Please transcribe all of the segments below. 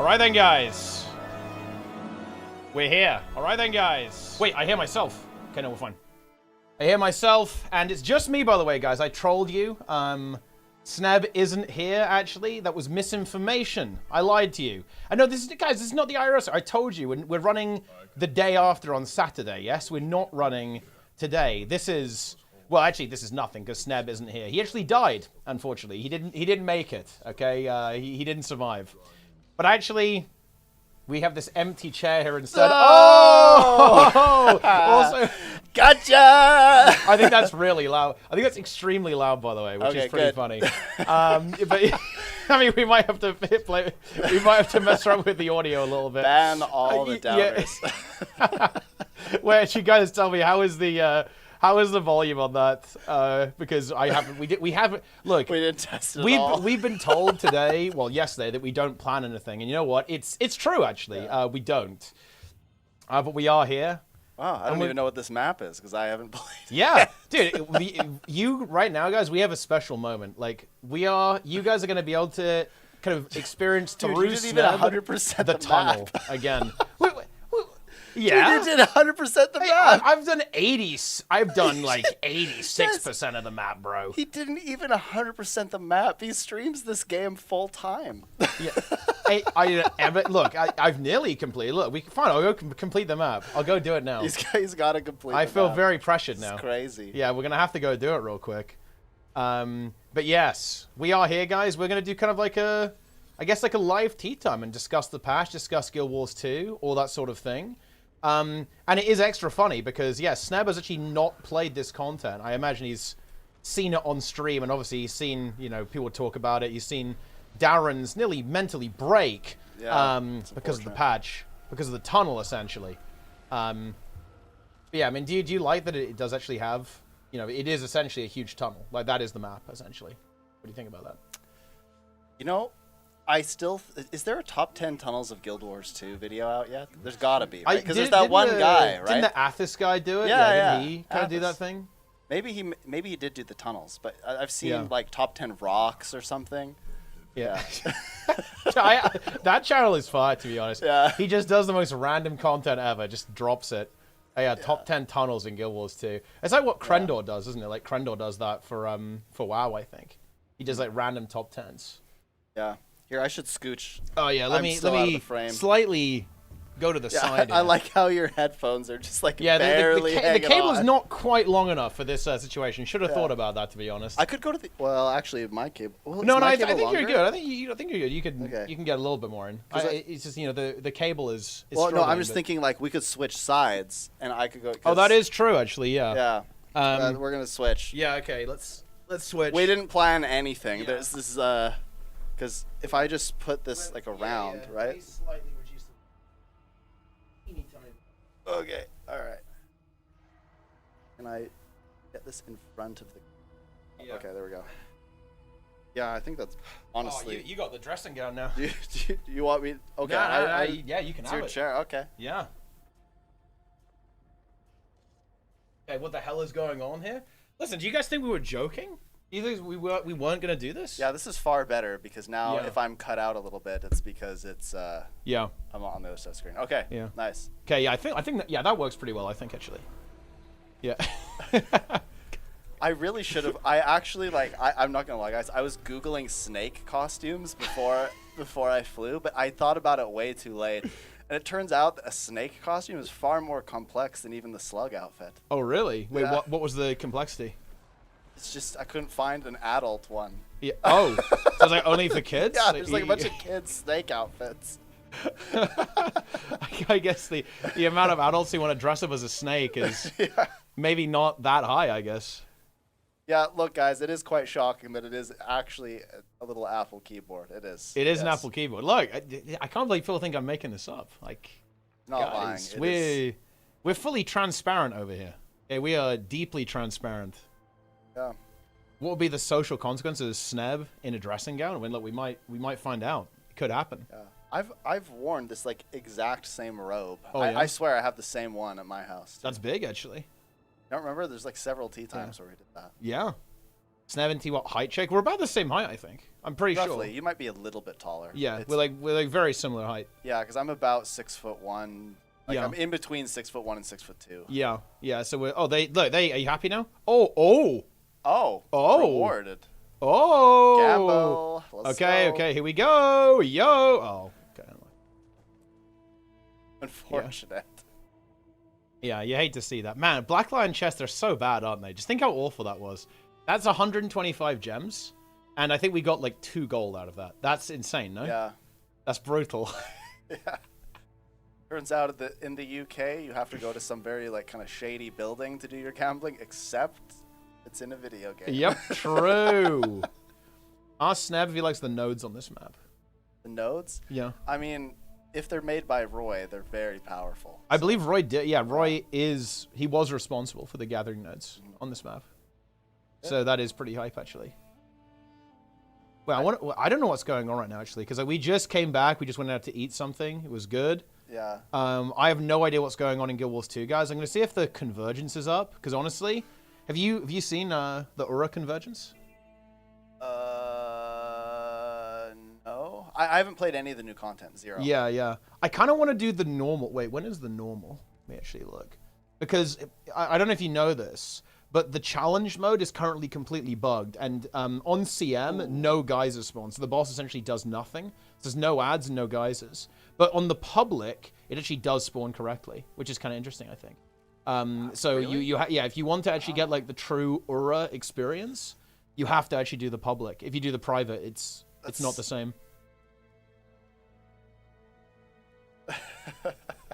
Alright then, guys. We're here. Alright then, guys. Wait, I hear myself. Okay, no, we're fine. I hear myself, and it's just me, by the way, guys. I trolled you. Sneb isn't here, actually. That was misinformation. I lied to you. I know this is, guys, this is not the IRS. I told you, we're running the day after on Saturday, yes? We're not running today. This is, well, actually, this is nothing, because Sneb isn't here. He actually died, unfortunately. He didn't make it, okay? He didn't survive. But actually, we have this empty chair here instead. Oh! Also, gotcha! I think that's really loud. I think that's extremely loud, by the way, which is pretty funny. But I mean, we might have to mess around with the audio a little bit. Ban all the downers. Yeah. Well, actually, guys, tell me how is the volume on that? Because we haven't. Look, we didn't test it at all. We've been told today, well, yesterday, that we don't plan anything, and you know what? It's true actually. Yeah. We don't. But we are here. Wow, I don't even know what this map is because I haven't played. Yeah, dude, you right now, guys, we have a special moment. Like you guys are going to be able to kind of experience Dude, through you didn't even 100% the tunnel map. Again. Yeah, dude, you did 100% the map. I've done 80s. I've done like 86% of the map, bro. He didn't even 100% the map. He streams this game full time. Yeah. Look, I've nearly completed. Look, fine. I'll go complete the map. I'll go do it now. He's got to complete. I feel map. very pressured now. It's crazy. Yeah, we're gonna have to go do it real quick. But yes, we are here, guys. We're gonna do kind of like I guess like a live tea time and discuss the patch, discuss Guild Wars 2, all that sort of thing. And it is extra funny because, yeah, Sneb has actually not played this content. I imagine he's seen it on stream, and obviously he's seen, you know, people talk about it. He's seen Darren's nearly mentally break because of the patch, because of the tunnel, essentially. But yeah, I mean, do you like that it does actually have, you know, it is essentially a huge tunnel. Like, that is the map, essentially. What do you think about that? You know, is there a top 10 tunnels of Guild Wars 2 video out yet? There's gotta be, right? Because there's that one guy, right? Didn't the Athos guy do it? Yeah. Didn't he kind of do that thing? Maybe he did do the tunnels, but I've seen like top 10 rocks or something. Yeah. That channel is fire, to be honest. Yeah. He just does the most random content ever, just drops it. Yeah, top 10 tunnels in Guild Wars 2. It's like what Krendor does, isn't it? Like Krendor does that for WoW, I think. He does like random top 10s. Yeah. Here, I should scooch. Oh yeah, let me slightly go to the side. I like how your headphones are just like barely the cable's not quite long enough for this situation. Should have thought about that, to be honest. I could go to the actually my cable. Well, no, I think you're good. I think you're good. You can get a little bit more in. It's just, you know, the cable is well, no, I'm just thinking like we could switch sides and I could go. Oh, that is true, actually. Yeah. Yeah. We're gonna switch. Yeah. Okay. Let's switch. We didn't plan anything. Yeah. This is because if I just put this like around, right? Slightly reduce the teeny tiny. Okay, all right. Can I get this in front of the? Yeah. Okay, there we go. Yeah, I think that's honestly. Oh, you got the dressing gown now. Do you want me? Okay. No, yeah, you can have your it. Chair. Okay. Yeah. Okay, what the hell is going on here? Listen, do you guys think we were joking? You think we weren't gonna do this? Yeah, this is far better because now if I'm cut out a little bit, it's because it's I'm on the other side of the screen. Okay. Yeah. Nice. Okay. Yeah, I think that works pretty well. I think actually. Yeah. I really should have. I actually I'm not gonna lie, guys. I was Googling snake costumes before I flew, but I thought about it way too late. And it turns out that a snake costume is far more complex than even the slug outfit. Oh really? Wait, what was the complexity? It's just I couldn't find an adult one. Yeah. Oh, so it's like only for kids? Yeah, there's like a bunch of kids snake outfits. I guess the amount of adults who want to dress up as a snake is maybe not that high, I guess. Yeah, look, guys, it is quite shocking, but it is actually a little Apple keyboard. It is. It is an Apple keyboard. Look, I can't believe people think I'm making this up. Like, not guys, lying. We're fully transparent over here. Okay, we are deeply transparent. Yeah. What would be the social consequences of Sneb in a dressing gown? I mean, look, we might find out. It could happen. Yeah. I've worn this like exact same robe. Oh, yeah? I swear I have the same one at my house. That's big, actually. I don't remember. There's like several tea times where we did that. Yeah. 70 what height check? We're about the same height, I think. I'm pretty Roughly. sure. You might be a little bit taller. Yeah, we're like very similar height. Yeah, because I'm about 6'1". Like Yeah. I'm in between 6'1" and 6'2". Yeah, yeah. So we're are you happy now? Oh. Rewarded. Oh. Gamble. Let's go. Okay, here we go. Yo. Oh. Okay. Unfortunate. Yeah, you hate to see that. Man, Black Lion chests are so bad, aren't they? Just think how awful that was. That's 125 gems, and I think we got like 2 gold out of that. That's insane, no? Yeah. That's brutal. Yeah. Turns out that in the UK, you have to go to some very like kind of shady building to do your gambling, except it's in a video game. Yep, true. Ask Sneb if he likes the nodes on this map. The nodes? Yeah. I mean, if they're made by Roy, they're very powerful. I believe Roy did. Yeah, Roy he was responsible for the gathering nodes on this map. Yeah. So that is pretty hype, actually. Well, I don't know what's going on right now, actually, because we just came back. We just went out to eat something. It was good. Yeah. I have no idea what's going on in Guild Wars 2, guys. I'm going to see if the convergence is up, because honestly, have you seen the Aura convergence? No. I haven't played any of the new content. 0. Yeah. I kind of want to do the normal. Wait, when is the normal? Let me actually look. Because I don't know if you know this, but the challenge mode is currently completely bugged. And on CM, no geysers spawn. So the boss essentially does nothing. There's no ads and no geysers. But on the public, it actually does spawn correctly, which is kind of interesting, I think. So really? If you want to actually get like the true Aura experience, you have to actually do the public. If you do the private, it's not the same.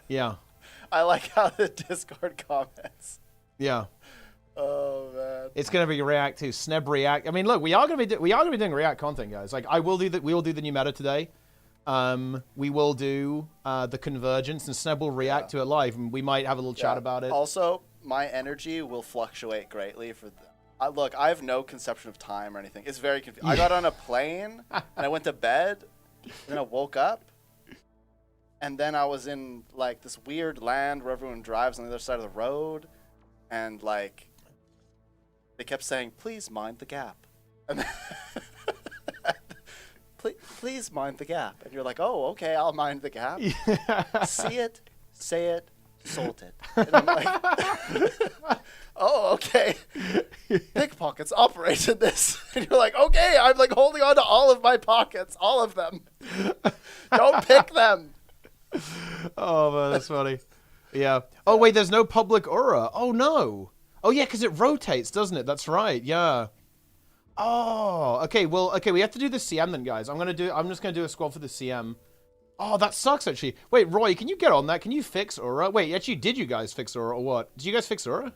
Yeah. I like how the Discord comments. Yeah. Oh man. It's gonna be React too. Sneb React. I mean, look, we are gonna be doing React content, guys. Like, we will do the new meta today. We will do the convergence, and Sneb will react to it live, and we might have a little chat about it. Also, my energy will fluctuate greatly for the. Look, I have no conception of time or anything. It's very confusing. I got on a plane and I went to bed, and then I woke up, and then I was in like this weird land where everyone drives on the other side of the road, and like they kept saying, "Please mind the gap," and please mind the gap, and you're like, "Oh, okay, I'll mind the gap." See it, say it, salt it, and I'm like, "Oh, okay." Pickpockets operated this, and you're like, "Okay, I'm like holding on to all of my pockets, all of them. Don't pick them." Oh man, that's funny. Yeah. Oh wait, there's no public Aura. Oh no. Oh yeah, because it rotates, doesn't it? That's right. Yeah. Oh, okay. Well, okay. We have to do the CM then, guys. I'm just gonna do a squad for the CM. Oh, that sucks actually. Wait, Roy, can you get on that? Can you fix Aura? Wait, actually, did you guys fix Aura or what? Did you guys fix Aura?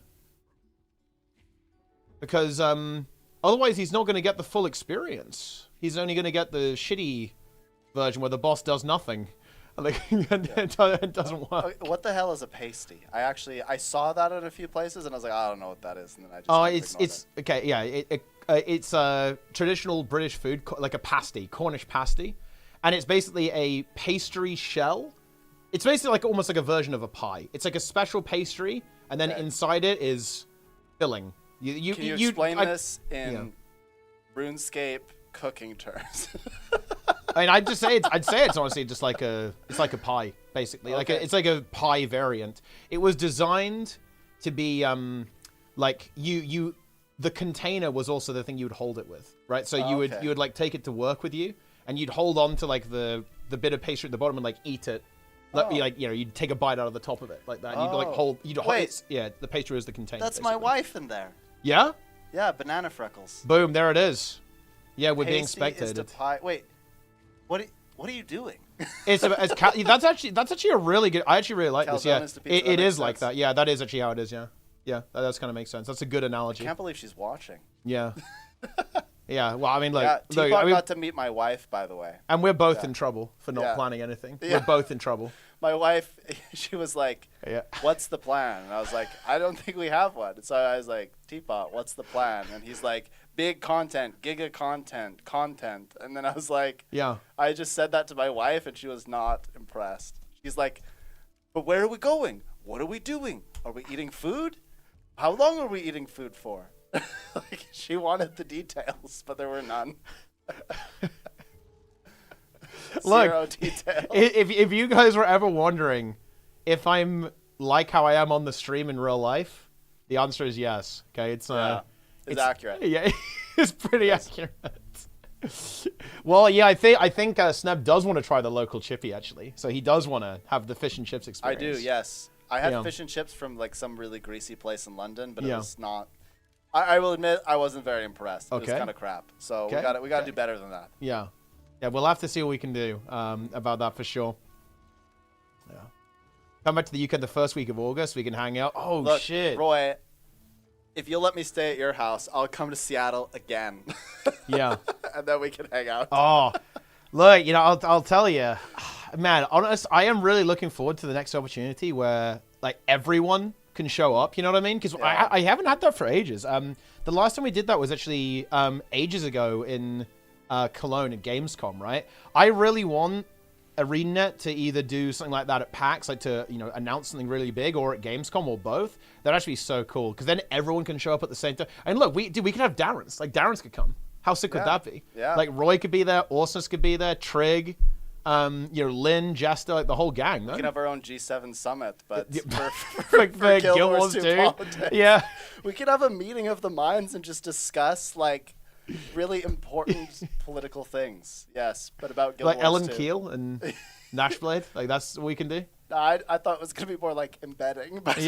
Because otherwise he's not gonna get the full experience. He's only gonna get the shitty version where the boss does nothing. Like, it doesn't work. What the hell is a pasty? I saw that in a few places, and I was like, I don't know what that is, and then I just it's okay. Yeah, it's a traditional British food, like a pasty, Cornish pasty, and it's basically a pastry shell. It's basically like almost like a version of a pie. It's like a special pastry, and then inside it is filling. Can you explain this in RuneScape cooking terms? I mean, I'd say it's honestly just like a pie, basically. Okay. It's like a pie variant. It was designed to be like the container was also the thing you would hold it with, right? So you would like take it to work with you, and you'd hold on to like the bit of pastry at the bottom and like eat it. You'd take a bite out of the top of it like that. And you'd like hold it. Yeah, the pastry is the container. That's basically my wife in there. Yeah? Yeah, banana freckles. Boom, there it is. Yeah, we're being spectated. Wait, what are you doing? That's actually a really good. I actually really like this. Yeah, it is like that. Yeah, that is actually how it is. Yeah, that does kind of make sense. That's a good analogy. I can't believe she's watching. Yeah. Yeah. Well, I mean, like, Teapot got to meet my wife, by the way. And we're both in trouble for not planning anything. Yeah. We're both in trouble. My wife, she was like, "What's the plan?" And I was like, "I don't think we have one." So I was like, "Teapot, what's the plan?" And he's like, "Big content, giga content." And then I was like, "Yeah." I just said that to my wife, and she was not impressed. She's like, "But where are we going? What are we doing? Are we eating food? How long are we eating food for?" Like, she wanted the details, but there were none. Zero detail. If you guys were ever wondering if I'm like how I am on the stream in real life, the answer is yes. Okay, it's accurate. Yeah, it's pretty accurate. Well, yeah, I think Sneb does want to try the local chippy actually, so he does want to have the fish and chips experience. I do, yes. I had fish and chips from like some really greasy place in London, but it was not. I will admit I wasn't very impressed. It was kind of crap. So we got to do better than that. Yeah, we'll have to see what we can do about that for sure. Yeah, come back to the UK the first week of August. We can hang out. Oh Look, shit, Roy. If you'll let me stay at your house, I'll come to Seattle again. Yeah. And then we can hang out. Oh, look, I'll tell you, man, honest, I am really looking forward to the next opportunity where, like, everyone can show up, you know what I mean? Because I haven't had that for ages. The last time we did that was actually ages ago in Cologne at Gamescom, right? I really want ArenaNet to either do something like that at PAX, like to, announce something really big, or at Gamescom, or both. That'd actually be so cool, because then everyone can show up at the same time. And look, we could have Darren's. Like, Darren's could come. How sick would that be? Yeah. Like, Roy could be there, Orsus could be there, Trig, Lynn, Jester, like the whole gang. We can have our own G7 summit, but for Guild Wars 2 politics. Yeah. We could have a meeting of the minds and just discuss, like, really important political things. Yes, but about Guild Wars 2. Like Ellen Keel and Nashblade. Like, that's what we can do. No, I thought it was going to be more like embedding. But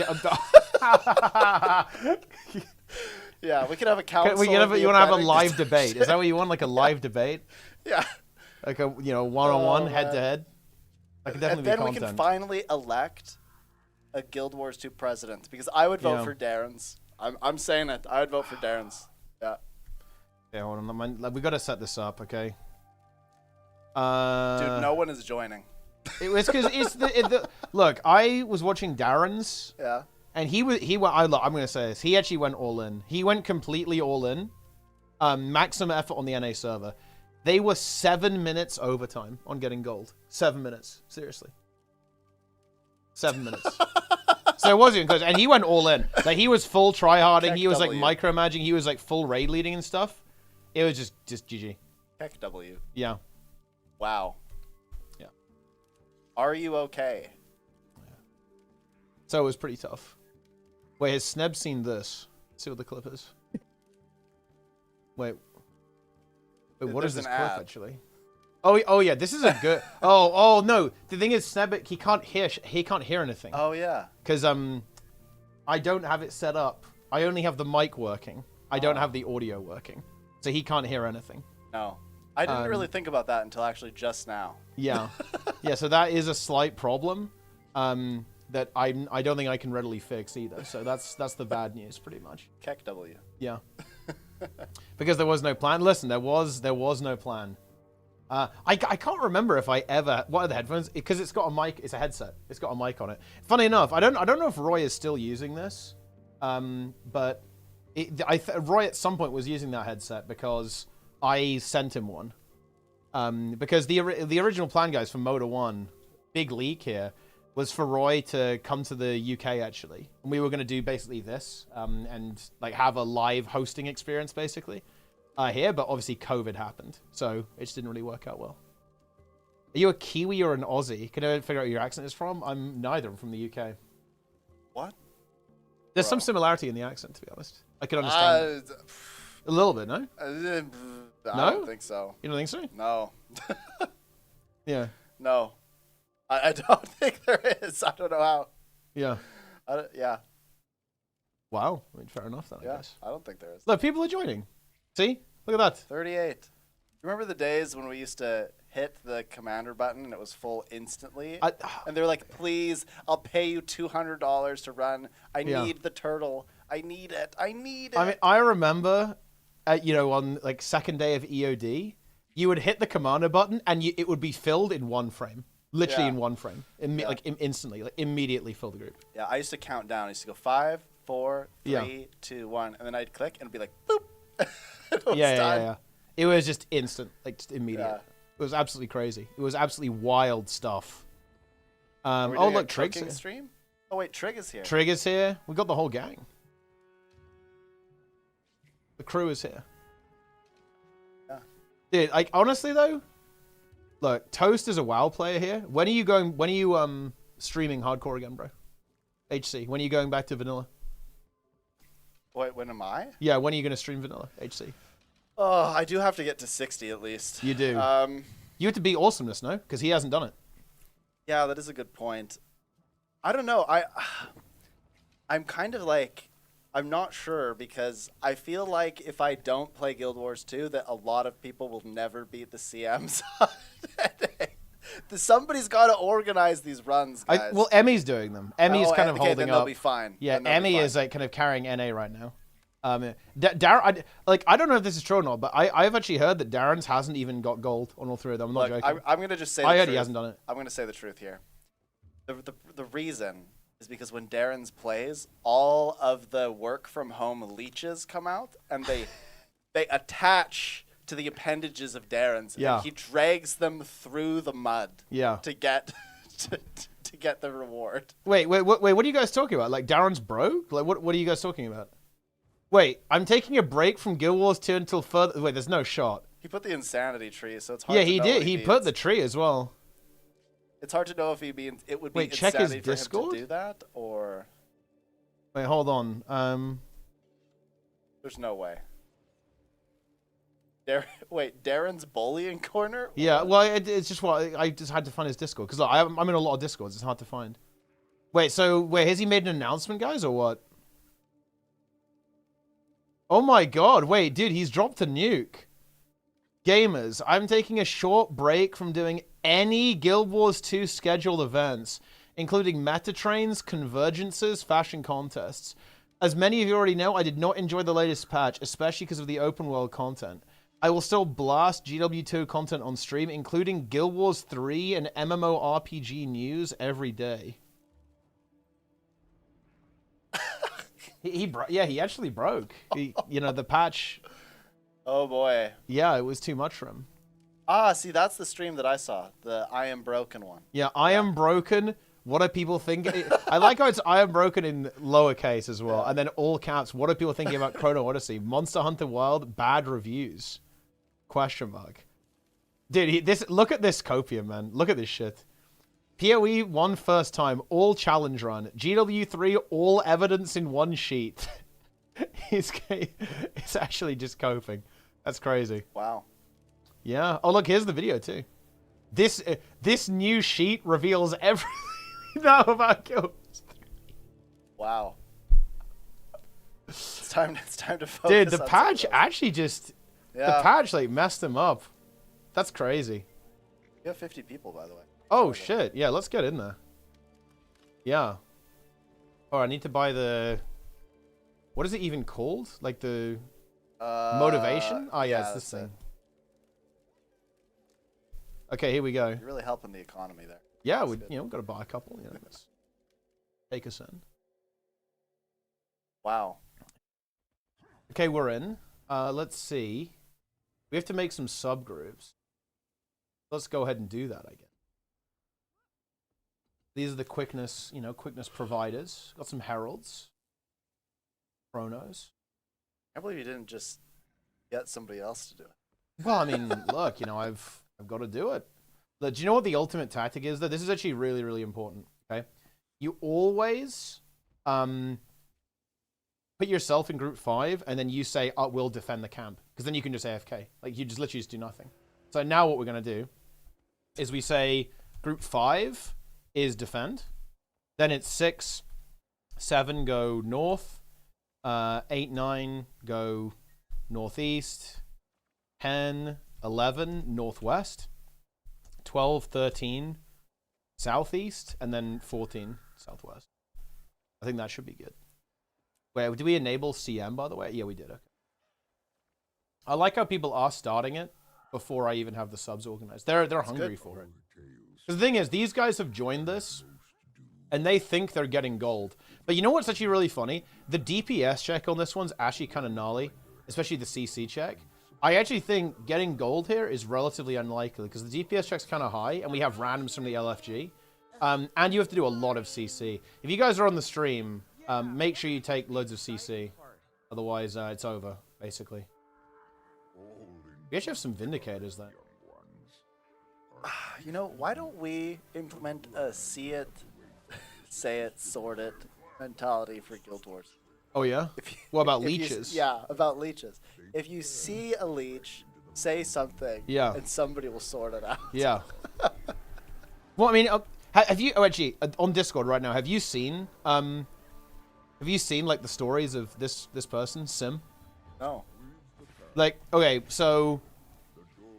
yeah, we could have a council. You want to have a live debate? Is that what you want? Like a live debate? Yeah. Like a one-on-one, head-to-head? That could definitely be content. And then we can finally elect a Guild Wars 2 president, because I would vote for Darren's. I'm saying it. I would vote for Darren's. Yeah. Yeah, hold on. We got to set this up, okay? Dude, no one is joining. It was because it's the look. I was watching Darren's. Yeah. And he went. I'm gonna say this. He actually went all in. He went completely all in. Maximum effort on the NA server. They were 7 minutes overtime on getting gold. 7 minutes. Seriously. 7 minutes. So it wasn't close. And he went all in. Like, he was full tryharding. He was like micromanaging. He was like full raid leading and stuff. It was just GG. Heck W. Yeah. Wow. Yeah. Are you okay? Yeah. So it was pretty tough. Wait, has Sneb seen this? Let's see what the clip is. Wait, what is this clip actually? Oh yeah, this is a good. Oh no, the thing is, Sneb, he can't hear anything. Oh yeah. Because I don't have it set up. I only have the mic working. I don't have the audio working, so he can't hear anything. No, I didn't really think about that until actually just now. Yeah, yeah. So that is a slight problem. That I don't think I can readily fix either. So that's the bad news, pretty much. Keck W. Yeah. Because there was no plan. Listen, there was no plan. I can't remember if I ever. What are the headphones? Because it's got a mic. It's a headset. It's got a mic on it. Funny enough, I don't know if Roy is still using this. But Roy at some point was using that headset because I sent him one. Because the original plan, guys, for Moda 1, big leak here, was for Roy to come to the UK, actually. And we were going to do basically this, and like have a live hosting experience, basically, here. But obviously COVID happened, so it just didn't really work out well. Are you a Kiwi or an Aussie? Can I figure out where your accent is from? I'm neither. I'm from the UK. What? There's some similarity in the accent, to be honest. I can understand a little bit, no? I No? don't think so. You don't think so? No. Yeah. No. I don't think there is. I don't know how. Yeah. Yeah. Wow. I mean, fair enough then, I guess. I don't think there is. Look, people are joining. See? Look at that. 38. Remember the days when we used to hit the commander button and it was full instantly? And they were like, please, I'll pay you $200 to run. I need the turtle. I need it. I need it. I mean, I remember, on like second day of EOD, you would hit the commander button and it would be filled in one frame. Literally in one frame. Instantly. Like, immediately fill the group. Yeah, I used to count down. I used to go 5, 4, 3, 2, 1. And then I'd click and it'd be like, boop. Yeah. It was just instant. Like, just immediate. Yeah. It was absolutely crazy. It was absolutely wild stuff. Oh, look, Trig's here. Stream? Oh, wait, Trig is here. Trig is here. We got the whole gang. The crew is here. Yeah. Dude, like, honestly, though, look, Toast is a WoW player here. When are you streaming hardcore again, bro? HC, when are you going back to vanilla? Wait, when am I? Yeah, when are you going to stream vanilla, HC? Oh, I do have to get to 60 at least. You do. You have to beat Awesomeness, no? Because he hasn't done it. Yeah, that is a good point. I don't know. I'm kind of like, I'm not sure because I feel like if I don't play Guild Wars 2, that a lot of people will never beat the CMs. Somebody's got to organize these runs, guys. Well, Emmy's doing them. Emmy's kind of holding then up. They'll be fine. Yeah, Emmy is like kind of carrying NA right now. Darren, I don't know if this is true or not, but I've actually heard that Darren's hasn't even got gold on all three of them. I'm not joking. I'm going to just say I heard he hasn't done it. I'm going to say the truth here. The reason is because when Darren's plays, all of the work from home leeches come out and they attach to the appendages of Darren's. Yeah. And he drags them through the mud. Yeah. To get to get the reward. Wait, what are you guys talking about? Like Darren's broke? Like what are you guys talking about? Wait, I'm taking a break from Guild Wars 2 until further. Wait, there's no shot. He put the insanity tree, so it's hard. Yeah, to he know did. what He means. put the tree as well. It's hard to know if it would be Wait, check his insanity for him Discord? to do that, or Wait, hold on. there's no way. Wait, Darren's bullying corner? Yeah, well, it's just what I just had to find his Discord because I'm in a lot of Discords. It's hard to find. Wait, has he made an announcement, guys, or what? Oh my god, wait, dude, he's dropped a nuke. Gamers, I'm taking a short break from doing any Guild Wars 2 scheduled events, including meta trains, convergences, fashion contests. As many of you already know, I did not enjoy the latest patch, especially because of the open world content. I will still blast GW2 content on stream, including Guild Wars 3 and MMORPG news every day. he actually broke. The patch. Oh boy. Yeah, it was too much for him. Ah, see, that's the stream that I saw. The I am broken one. Yeah, I am broken. What are people thinking? I like how it's I am broken in lowercase as well, and then all caps. What are people thinking about Chrono Odyssey? Monster Hunter World, bad reviews? Question mark. Dude, look at this copium, man. Look at this shit. PoE won first time, all challenge run. GW3, all evidence in one sheet. It's actually just coping. That's crazy. Wow. Yeah. Oh, look, here's the video too. This new sheet reveals everything we know about Guild Wars 3. Wow. It's time to focus. Dude, the patch actually just the patch like messed him up. That's crazy. You have 50 people, by the way. Oh shit! Yeah, let's get in there. Yeah. Oh, I need to buy the. What is it even called? Like the motivation? Oh yeah, it's this thing. Okay, here we go. You're really helping the economy there. Yeah, we've got to buy a couple. Let's take us in. Wow. Okay, we're in. Let's see. We have to make some subgroups. Let's go ahead and do that, I guess. These are the quickness providers. Got some heralds. Chronos. I can't believe you didn't just get somebody else to do it. Well, I mean, look, I've got to do it. Look, do you know what the ultimate tactic is, though? This is actually really, really important, okay? You always put yourself in group 5, and then you say, we'll defend the camp. Because then you can just AFK. Like, you just literally just do nothing. So now what we're going to do is we say group 5 is defend. Then it's 6, 7 go north. 8, 9 go northeast. 10, 11 northwest. 12, 13 southeast. And then 14 southwest. I think that should be good. Wait, did we enable CM, by the way? Yeah, we did. Okay. I like how people are starting it before I even have the subs organized. They're hungry for it. Because the thing is, these guys have joined this, and they think they're getting gold. But you know what's actually really funny? The DPS check on this one's actually kind of gnarly, especially the CC check. I actually think getting gold here is relatively unlikely, because the DPS check's kind of high, and we have randoms from the LFG. And you have to do a lot of CC. If you guys are on the stream, make sure you take loads of CC. Otherwise, it's over. basically. We actually have some Vindicators there. You know, why don't we implement a see it, say it, sort it mentality for Guild Wars? Oh yeah? What about leeches? Yeah, about leeches. If you see a leech, say something, and somebody will sort it out. Yeah. Well, I mean, have you? Oh, actually, on Discord right now, have you seen like the stories of this person, Sim? No. Like, okay, so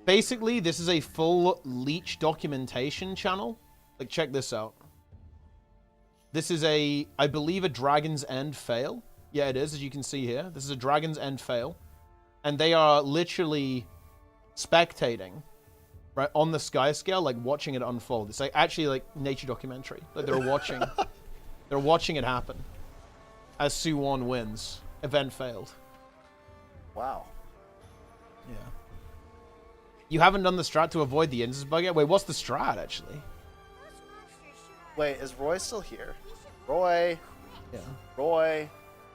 basically, this is a full leech documentation channel. Like, check this out. This is I believe, a Dragon's End fail. Yeah, it is, as you can see here. This is a Dragon's End fail. And they are literally spectating, right, on the sky scale, like, watching it unfold. It's like, actually, like, nature documentary. Like, they're watching it happen. As Suwon wins. Event failed. Wow. Yeah. You haven't done the strat to avoid the instance bug yet? Wait, what's the strat, actually? Wait, is Roy still here? Roy. Yeah.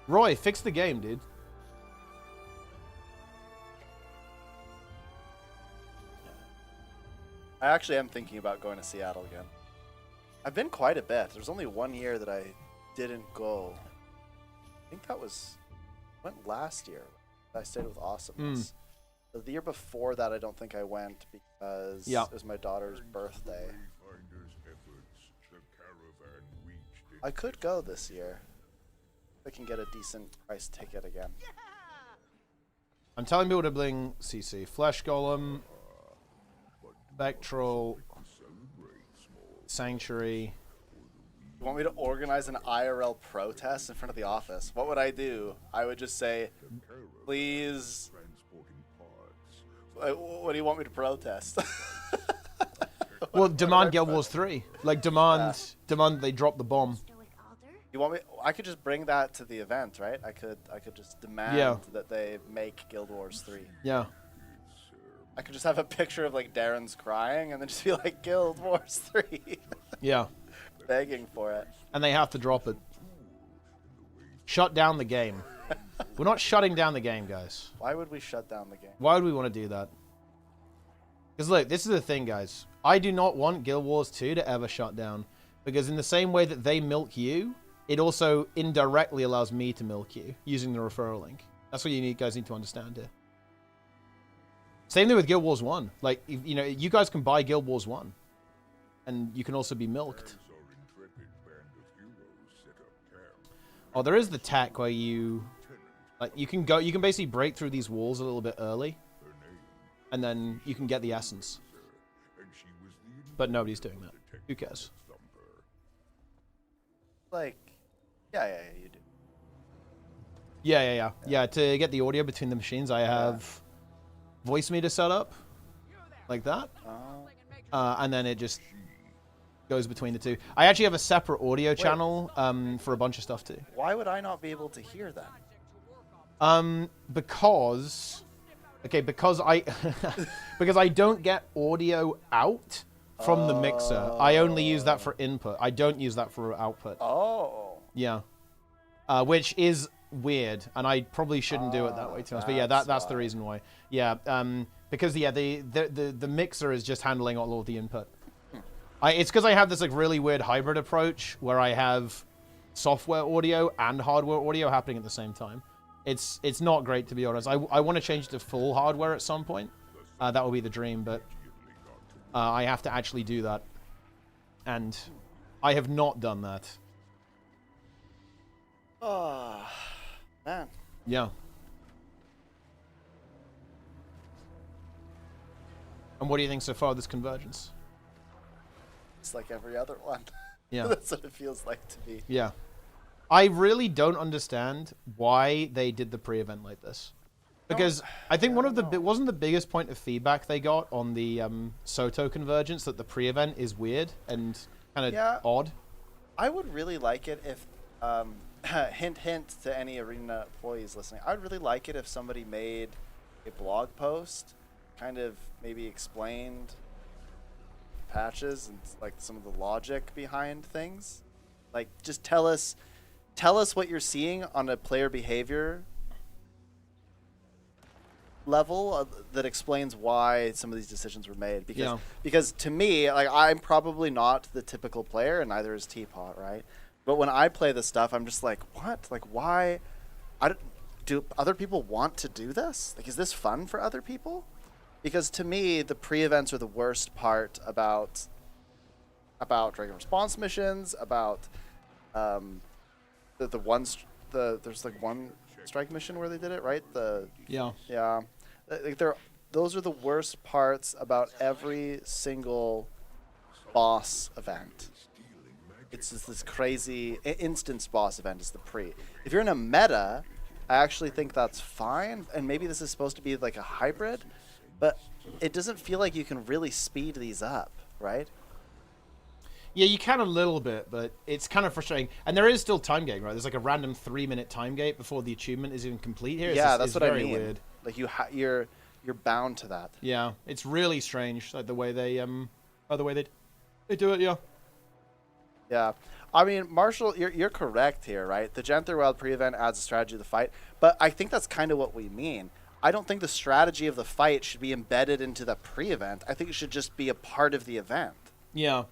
Roy, fix the game, dude. I actually am thinking about going to Seattle again. I've been quite a bit. There's only 1 year that I didn't go. I think that went last year. I stayed with Awesomeness. The year before that, I don't think I went because it was my daughter's birthday. I could go this year. If I can get a decent price ticket again. I'm telling people to bring CC. Flesh Golem, Spectral, Sanctuary. You want me to organize an IRL protest in front of the office? What would I do? I would just say, please. What do you want me to protest? Well, demand Guild Wars 3. Like, demand they drop the bomb. You want me? I could just bring that to the event, right? I could just demand that they make Guild Wars 3. Yeah. I could just have a picture of, like, Darren's crying and then just be like, Guild Wars 3. Yeah. Begging for it. And they have to drop it. Shut down the game. We're not shutting down the game, guys. Why would we shut down the game? Why would we want to do that? Because look, this is the thing, guys. I do not want Guild Wars 2 to ever shut down. Because in the same way that they milk you, it also indirectly allows me to milk you using the referral link. That's what you guys need to understand here. Same thing with Guild Wars 1. Like, you know, you guys can buy Guild Wars 1. And you can also be milked. Oh, there is the tech where you can basically break through these walls a little bit early. And then you can get the essence. But nobody's doing that. Who cares? Like, yeah, you do. Yeah, to get the audio between the machines, I have voice meter set up. Like that. And then it just goes between the two. I actually have a separate audio channel for a bunch of stuff too. Why would I not be able to hear that? Because I because I don't get audio out from the mixer. I only use that for input. I don't use that for output. Oh. Yeah. Which is weird, and I probably shouldn't do it that way, to be honest. But yeah, that's the reason why. Yeah. Because the mixer is just handling all of the input. It's because I have this like really weird hybrid approach where I have software audio and hardware audio happening at the same time. It's not great, to be honest. I want to change to full hardware at some point. That will be the dream, but I have to actually do that. And I have not done that. Oh, man. Yeah. And what do you think so far of this convergence? It's like every other one. Yeah. That's what it feels like to me. Yeah. I really don't understand why they did the pre-event like this. Because I think wasn't the biggest point of feedback they got on the Soto convergence that the pre-event is weird and kind of odd? I would really like it if, hint to any Arena employees listening, I'd really like it if somebody made a blog post, kind of maybe explained patches and like some of the logic behind things. Like, just tell us what you're seeing on a player behavior level that explains why some of these decisions were made. Because Yeah. because to me, like I'm probably not the typical player, and neither is Teapot, right? But when I play this stuff, I'm just like, what? Like, why? Do other people want to do this? Like, is this fun for other people? Because to me, the pre-events are the worst part about Dragon Response missions, about there's like one strike mission where they did it, right? Yeah, like those are the worst parts about every single boss event. It's just this crazy instance boss event is the pre. If you're in a meta, I actually think that's fine, and maybe this is supposed to be like a hybrid, but it doesn't feel like you can really speed these up, right? Yeah, you can a little bit, but it's kind of frustrating. And there is still time gate, right? There's like a random 3-minute time gate before the achievement is even complete here. Yeah, that's what I very mean. Weird. Like you're bound to that. Yeah, it's really strange, like the way they they do it. Yeah. Yeah. I mean, Marshall, you're correct here, right? The Gen 3 Wild pre-event adds a strategy to the fight, but I think that's kind of what we mean. I don't think the strategy of the fight should be embedded into the pre-event. I think it should just be a part of the event. Yeah.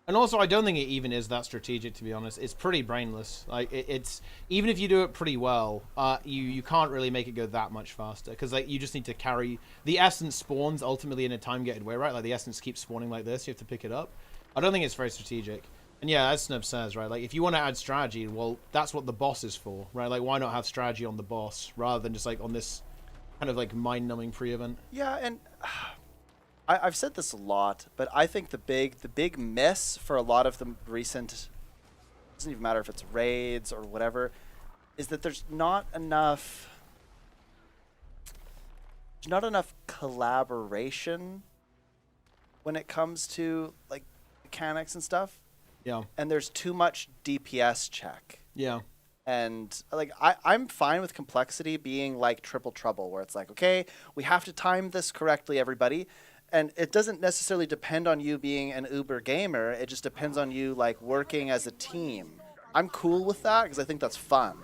And also, I don't think it even is that strategic, to be honest. It's pretty brainless. Like, it's even if you do it pretty well, you can't really make it go that much faster because like you just need to carry the essence spawns ultimately in a time-gated way, right? Like the essence keeps spawning like this. You have to pick it up. I don't think it's very strategic. And yeah, as Snub says, right? Like if you want to add strategy, well, that's what the boss is for, right? Like why not have strategy on the boss rather than just like on this kind of like mind-numbing pre-event? Yeah, and I've said this a lot, but I think the big miss for a lot of the recent, it doesn't even matter if it's raids or whatever, is that there's not enough collaboration when it comes to like mechanics and stuff. Yeah. And there's too much DPS check. Yeah. And like I'm fine with complexity being like Triple Trouble, where it's like, okay, we have to time this correctly, everybody. And it doesn't necessarily depend on you being an uber gamer. It just depends on you like working as a team. I'm cool with that because I think that's fun.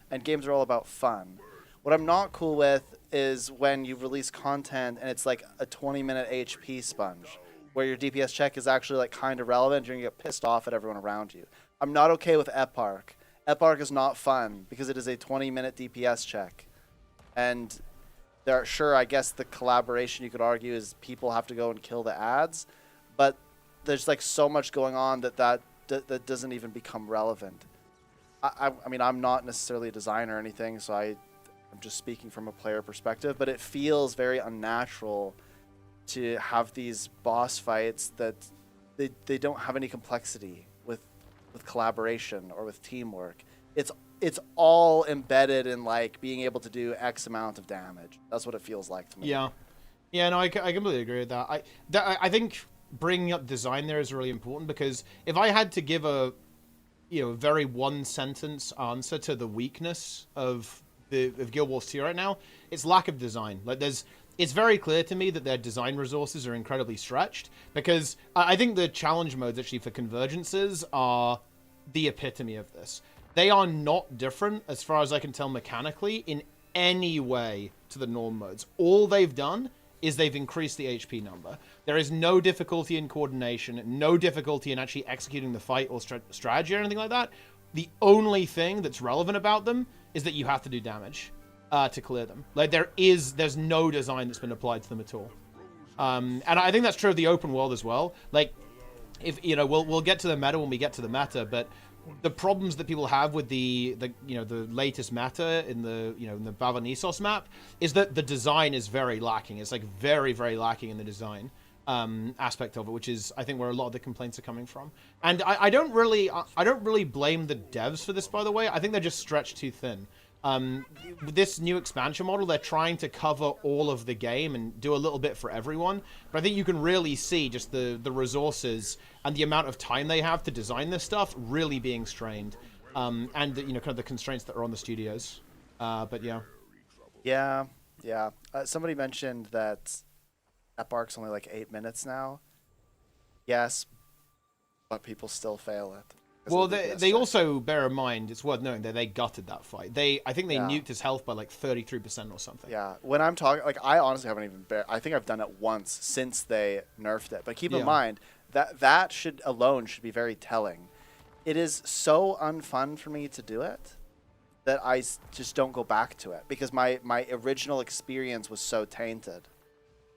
And games are all about fun. What I'm not cool with is when you release content and it's like a 20-minute HP sponge where your DPS check is actually like kind of relevant and you're going to get pissed off at everyone around you. I'm not okay with Eparch. Eparch is not fun because it is a 20-minute DPS check. And sure, I guess the collaboration you could argue is people have to go and kill the ads, but there's like so much going on that doesn't even become relevant. I mean, I'm not necessarily a designer or anything, so I'm just speaking from a player perspective, but it feels very unnatural to have these boss fights that they don't have any complexity with collaboration or with teamwork. It's all embedded in like being able to do X amount of damage. That's what it feels like to me. Yeah. Yeah, no, I completely agree with that. I think bringing up design there is really important because if I had to give a very one-sentence answer to the weakness of Guild Wars 2 right now, it's lack of design. Like it's very clear to me that their design resources are incredibly stretched because I think the challenge modes actually for convergences are the epitome of this. They are not different, as far as I can tell mechanically, in any way to the norm modes. All they've done is they've increased the HP number. There is no difficulty in coordination, no difficulty in actually executing the fight or strategy or anything like that. The only thing that's relevant about them is that you have to do damage to clear them. Like there's no design that's been applied to them at all. And I think that's true of the open world as well. Like, if we'll get to the meta when we get to the meta, but the problems that people have with the latest meta in the in the Bavanisos map is that the design is very lacking. It's like very, very lacking in the design aspect of it, which is I think where a lot of the complaints are coming from. And I don't really blame the devs for this, by the way. I think they're just stretched too thin. With this new expansion model, they're trying to cover all of the game and do a little bit for everyone. But I think you can really see just the resources and the amount of time they have to design this stuff really being strained. And kind of the constraints that are on the studios. But yeah. Yeah. Somebody mentioned that Eparch's only like 8 minutes now. Yes, but people still fail it. Well, they also bear in mind, it's worth knowing that they gutted that fight. I think they nuked his health by like 33% or something. Yeah, when I'm talking, like, I honestly haven't even I think I've done it once since they nerfed it. But keep in mind that alone should be very telling. It is so unfun for me to do it that I just don't go back to it because my original experience was so tainted.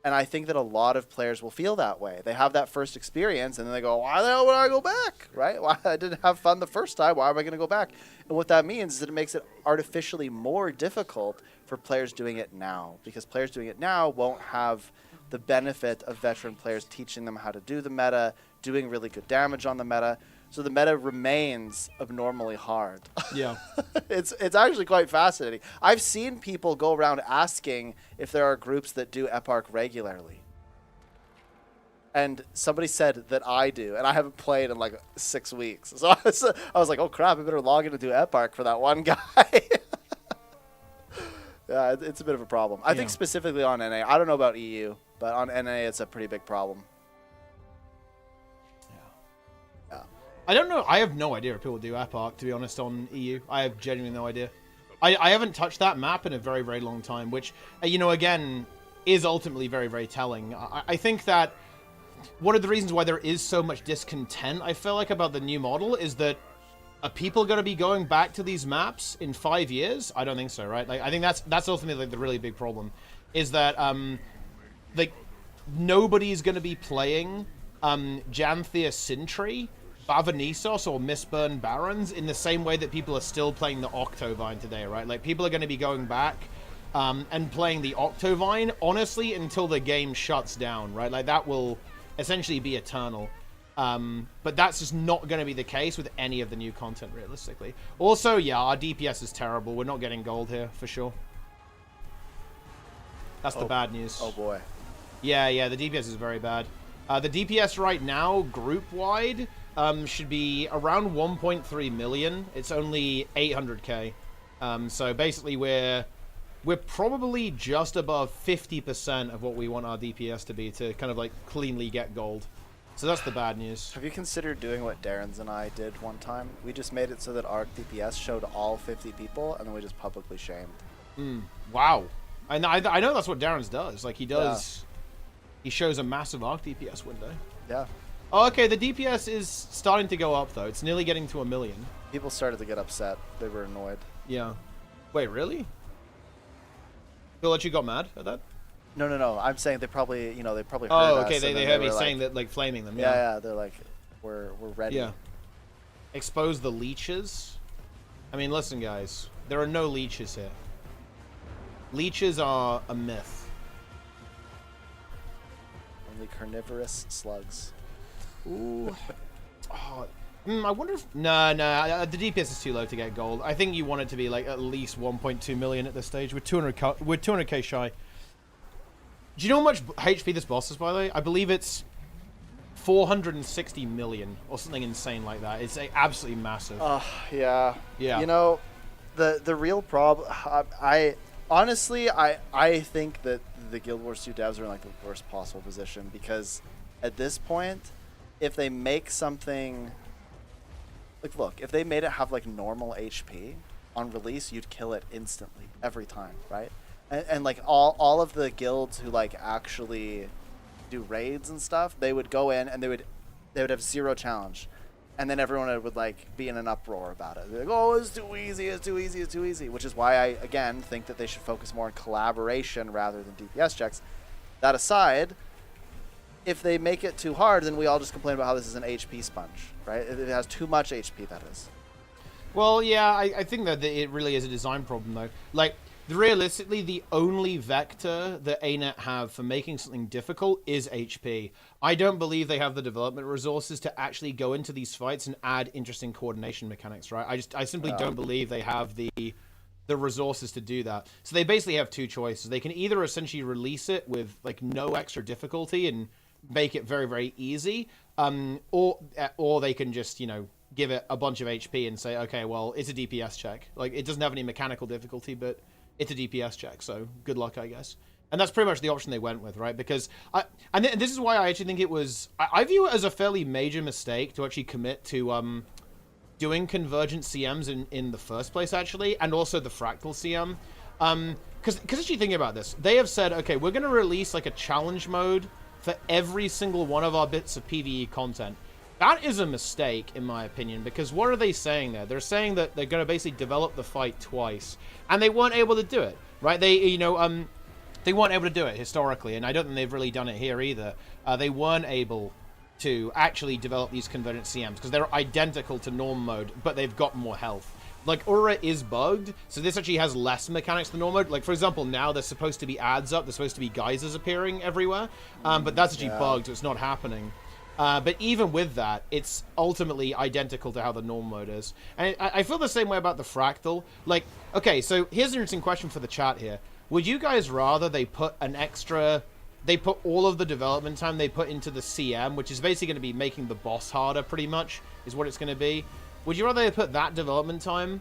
And I think that a lot of players will feel that way. They have that first experience, and then they go, why the hell would I go back, right? Why I didn't have fun the first time. Why am I going to go back? And what that means is that it makes it artificially more difficult for players doing it now, because players doing it now won't have the benefit of veteran players teaching them how to do the meta, doing really good damage on the meta. So the meta remains abnormally hard. Yeah. It's actually quite fascinating. I've seen people go around asking if there are groups that do Eparch regularly. And somebody said that I do, and I haven't played in like 6 weeks. So I was like, oh crap, I better log in to do Eparch for that one guy. Yeah, it's a bit of a problem. I think specifically on NA. I don't know about EU, but on NA it's a pretty big problem. I don't know. I have no idea if people do Eparch, to be honest, on EU. I have genuinely no idea. I haven't touched that map in a very, very long time, which, you know, again, is ultimately very, very telling. I think that one of the reasons why there is so much discontent, I feel like, about the new model is that are people going to be going back to these maps in 5 years? I don't think so, right? Like, I think that's ultimately like the really big problem, is that like nobody's going to be playing Janthea Sintry, Bavanisos, or Mistburn Barons in the same way that people are still playing the Octovine today, right? Like, people are going to be going back and playing the Octovine, honestly, until the game shuts down, right? Like, that will essentially be eternal. But that's just not going to be the case with any of the new content, realistically. Also, yeah, our DPS is terrible. We're not getting gold here, for sure. That's the bad news. Oh, boy. Yeah, the DPS is very bad. The DPS right now, group-wide, should be around 1.3 million. It's only 800k. So basically, we're probably just above 50% of what we want our DPS to be to kind of like cleanly get gold. So that's the bad news. Have you considered doing what Darren's and I did one time? We just made it so that our DPS showed all 50 people, and then we just publicly shamed. Wow. I know that's what Darren's does. Like, he does... Yeah. He shows a massive arc DPS window. Yeah. Oh, okay, the DPS is starting to go up, though. It's nearly getting to 1 million. People started to get upset. They were annoyed. Yeah. Wait, really? Feel like you got mad at that? No. I'm saying they probably, heard us. Oh, okay, they heard me saying that, like, flaming them. Yeah, they're like, we're ready. Yeah. Expose the leeches? I mean, listen, guys. There are no leeches here. Leeches are a myth. Only carnivorous slugs. Ooh. I wonder if... No, the DPS is too low to get gold. I think you want it to be, like, at least 1.2 million at this stage. We're 200k shy. Do you know how much HP this boss is, by the way? I believe it's 460 million or something insane like that. It's absolutely massive. Yeah. Yeah. You know, the real problem... Honestly, I think that the Guild Wars 2 devs are in, like, the worst possible position, because at this point, if they make something... Like, look, if they made it have, like, normal HP on release, you'd kill it instantly, every time, right? And like, all of the guilds who, like, actually do raids and stuff, they would go in and they would have 0 challenge. And then everyone would, like, be in an uproar about it. They're like, oh, it's too easy, it's too easy, it's too easy. Which is why I, again, think that they should focus more on collaboration rather than DPS checks. That aside, if they make it too hard, then we all just complain about how this is an HP sponge, right? It has too much HP, that is. Well, yeah, I think that it really is a design problem, though. Like, realistically, the only vector that ArenaNet have for making something difficult is HP. I don't believe they have the development resources to actually go into these fights and add interesting coordination mechanics, right? I simply don't believe they have the resources to do that. So they basically have 2 choices. They can either essentially release it with, like, no extra difficulty and make it very, very easy, or they can just, give it a bunch of HP and say, okay, well, it's a DPS check. Like, it doesn't have any mechanical difficulty, but it's a DPS check, so good luck, I guess. And that's pretty much the option they went with, right? Because and this is why I actually think it was... I view it as a fairly major mistake to actually commit to doing convergent CMs in the first place, actually, and also the fractal CM. Because actually thinking about this, they have said, okay, we're going to release like a challenge mode for every single one of our bits of PvE content. That is a mistake, in my opinion, because what are they saying there? They're saying that they're going to basically develop the fight twice, and they weren't able to do it, right? They weren't able to do it historically, and I don't think they've really done it here either. They weren't able to actually develop these convergent CMs because they're identical to norm mode, but they've got more health. Like, Aura is bugged, so this actually has less mechanics than norm mode. Like, for example, now there's supposed to be ads up, there's supposed to be geysers appearing everywhere, but that's actually bugged, so it's not happening. But even with that, it's ultimately identical to how the norm mode is. And I feel the same way about the fractal. Like, okay, so here's an interesting question for the chat here. Would you guys rather they put they put all of the development time they put into the CM, which is basically going to be making the boss harder, pretty much, is what it's going to be. Would you rather they put that development time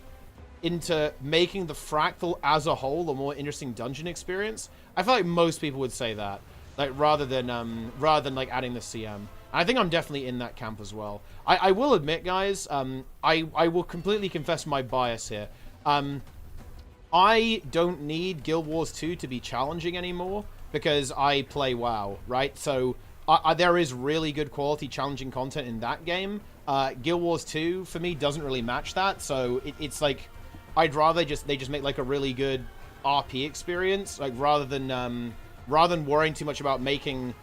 into making the fractal as a whole a more interesting dungeon experience? I feel like most people would say that, like rather than like adding the CM. And I think I'm definitely in that camp as well. I will admit, guys, I will completely confess my bias here. I don't need Guild Wars 2 to be challenging anymore because I play WoW, right? So there is really good quality challenging content in that game. Guild Wars 2 for me doesn't really match that, so it's like I'd rather they just make like a really good RP experience, like rather than worrying too much about making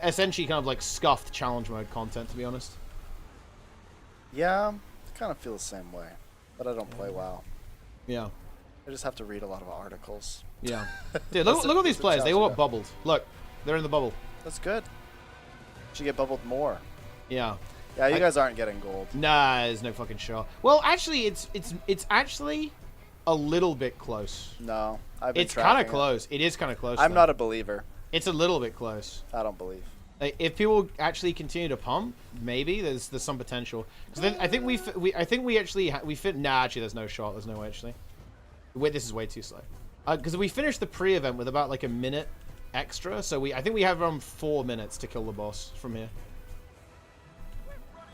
essentially kind of like scuffed challenge mode content, to be honest. Yeah, I kind of feel the same way, but I don't play WoW. Yeah. I just have to read a lot of articles. Yeah. Dude, look at these players. They all got bubbled. Look, they're in the bubble. That's good. Should get bubbled more. Yeah. Yeah, you guys aren't getting gold. Nah, there's no fucking shot. Well, actually, it's actually a little bit close. No, I've been It's kind of close. It is kind of close. I'm though. not a believer. It's a little bit close. I don't believe. Like, if people actually continue to pump, maybe there's some potential. Because I think we actually fit. Nah, actually, there's no shot. There's no way actually. Wait, this is way too slow. Because we finished the pre-event with about like a minute extra, so I think we have around 4 minutes to kill the boss from here.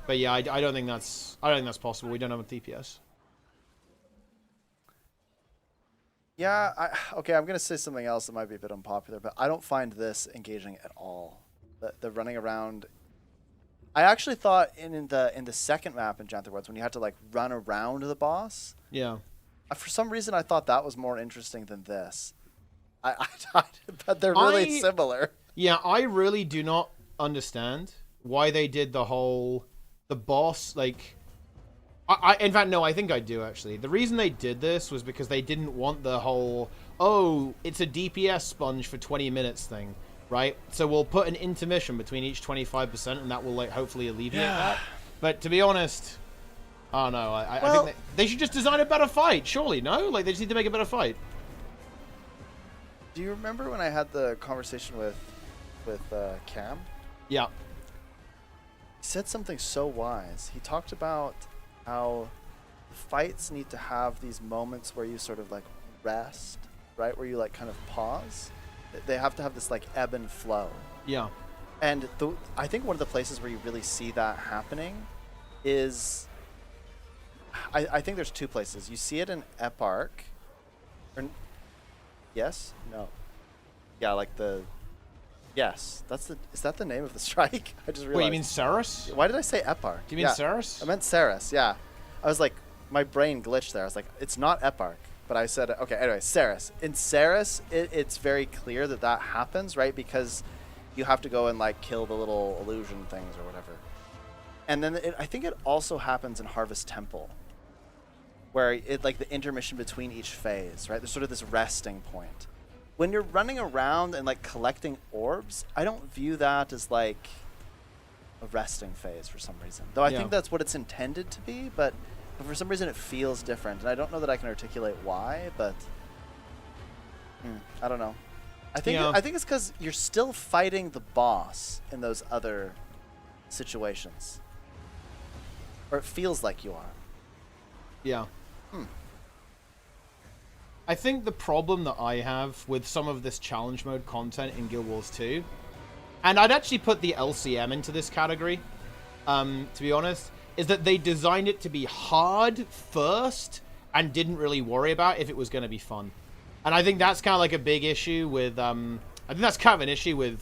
But yeah, I don't think that's possible. We don't have a TPS. Yeah, okay, I'm gonna say something else that might be a bit unpopular, but I don't find this engaging at all. The running around. I actually thought in the second map in Janther Woods when you had to like run around the boss. Yeah. For some reason, I thought that was more interesting than this. But they're really similar. Yeah, I really do not understand why they did the boss, like... in fact, no, I think I do, actually. The reason they did this was because they didn't want the whole, oh, it's a DPS sponge for 20 minutes thing, right? So we'll put an intermission between each 25%, and that will, like, hopefully alleviate that. But to be honest... Oh no, I think they should just design a better fight, surely, no? Like, they just need to make a better fight. Do you remember when I had the conversation with Cam? Yeah. He said something so wise. He talked about how fights need to have these moments where you sort of like rest, right? Where you like kind of pause. They have to have this like ebb and flow. Yeah. And I think one of the places where you really see that happening is... I think there's two places. You see it in Epark. Yes? No. Yeah, like the... Yes. Is that the name of the strike? I just realized. Wait, you mean Saris? Why did I say Epark? Do you mean Saris? I meant Saris, yeah. I was like, my brain glitched there. I was like, it's not Epark. But I said, okay, anyway, Saris. In Saris, it's very clear that happens, right? Because you have to go and like kill the little illusion things or whatever. And then I think it also happens in Harvest Temple, where it like the intermission between each phase, right? There's sort of this resting point. When you're running around and like collecting orbs, I don't view that as like a resting phase for some reason. Though I think that's what it's intended to be, but for some reason it feels different. And I don't know that I can articulate why, but I don't know. I think it's because you're still fighting the boss in those other situations. Or it feels like you are. Yeah. I think the problem that I have with some of this challenge mode content in Guild Wars 2, and I'd actually put the LCM into this category, to be honest, is that they designed it to be hard first and didn't really worry about if it was going to be fun. And I think that's kind of like a big issue with, I think that's kind of an issue with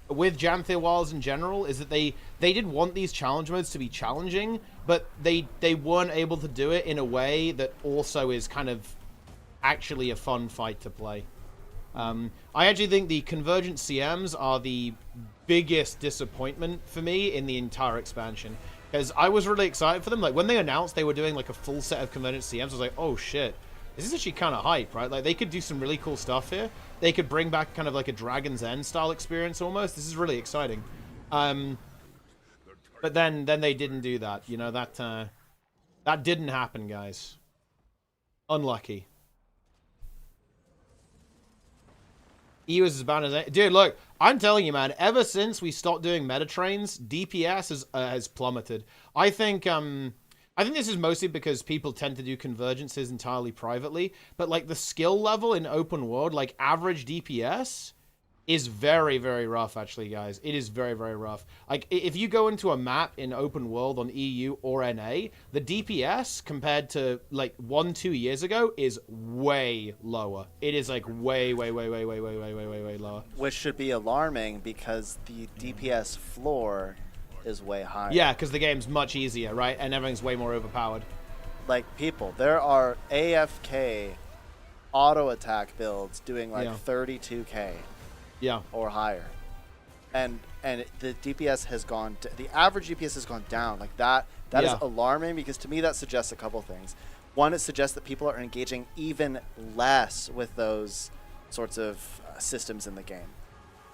Janthir Wilds in general, is that they did want these challenge modes to be challenging, but they weren't able to do it in a way that also is kind of actually a fun fight to play. I actually think the Convergent CMs are the biggest disappointment for me in the entire expansion, because I was really excited for them. Like, when they announced they were doing like a full set of Convergent CMs, I was like, oh shit, this is actually kind of hype, right? Like, they could do some really cool stuff here. They could bring back kind of like a Dragon's End style experience almost. This is really exciting. But then they didn't do that. You know, that didn't happen, guys. Unlucky. He was as bad as... Dude, look, I'm telling you, man, ever since we stopped doing meta trains, DPS has plummeted. I think this is mostly because people tend to do convergences entirely privately, but like the skill level in open world, like average DPS is very, very rough, actually, guys. It is very, very rough. Like, if you go into a map in open world on EU or NA, the DPS compared to like 1-2 years ago is way lower. It is like way lower. Which should be alarming because the DPS floor is way higher. Yeah, because the game's much easier, right? And everything's way more overpowered. Like, people, there are AFK auto attack builds doing like 32k. Yeah. Or higher. And the DPS has gone, the average DPS has gone down. Like, that is alarming, because to me that suggests a couple things. One, it suggests that people are engaging even less with those sorts of systems in the game.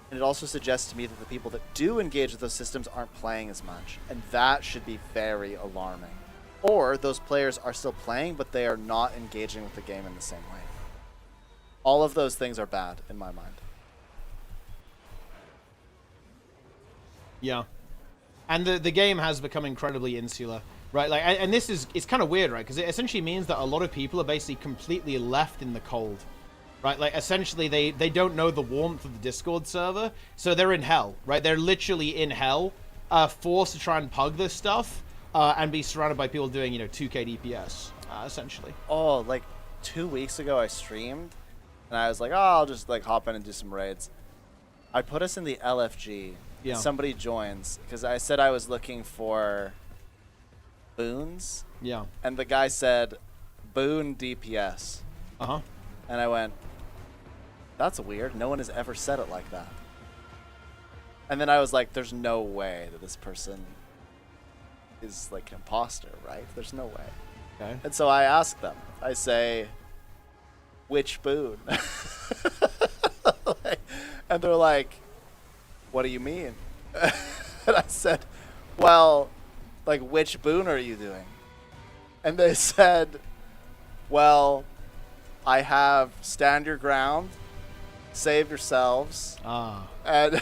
And it also suggests to me that the people that do engage with those systems aren't playing as much. And that should be very alarming. Or those players are still playing, but they are not engaging with the game in the same way. All of those things are bad in my mind. Yeah. And the game has become incredibly insular, right? Like, and this is, it's kind of weird, right? Because it essentially means that a lot of people are basically completely left in the cold, right? Like, essentially they don't know the warmth of the Discord server, so they're in hell, right? They're literally in hell, forced to try and pug this stuff, and be surrounded by people doing, 2k DPS, essentially. Oh, like 2 weeks ago I streamed, and I was like, oh, I'll just like hop in and do some raids. I put us in the LFG. Yeah. Somebody joins, because I said I was looking for boons. Yeah. And the guy said, boon DPS. Uh-huh. And I went, that's weird. No one has ever said it like that. And then I was like, there's no way that this person is like an imposter, right? There's no way. Okay. And so I asked them. I say, which boon? And they're like, what do you mean? And I said, well, like, which boon are you doing? And they said, well, I have stand your ground, save yourselves, and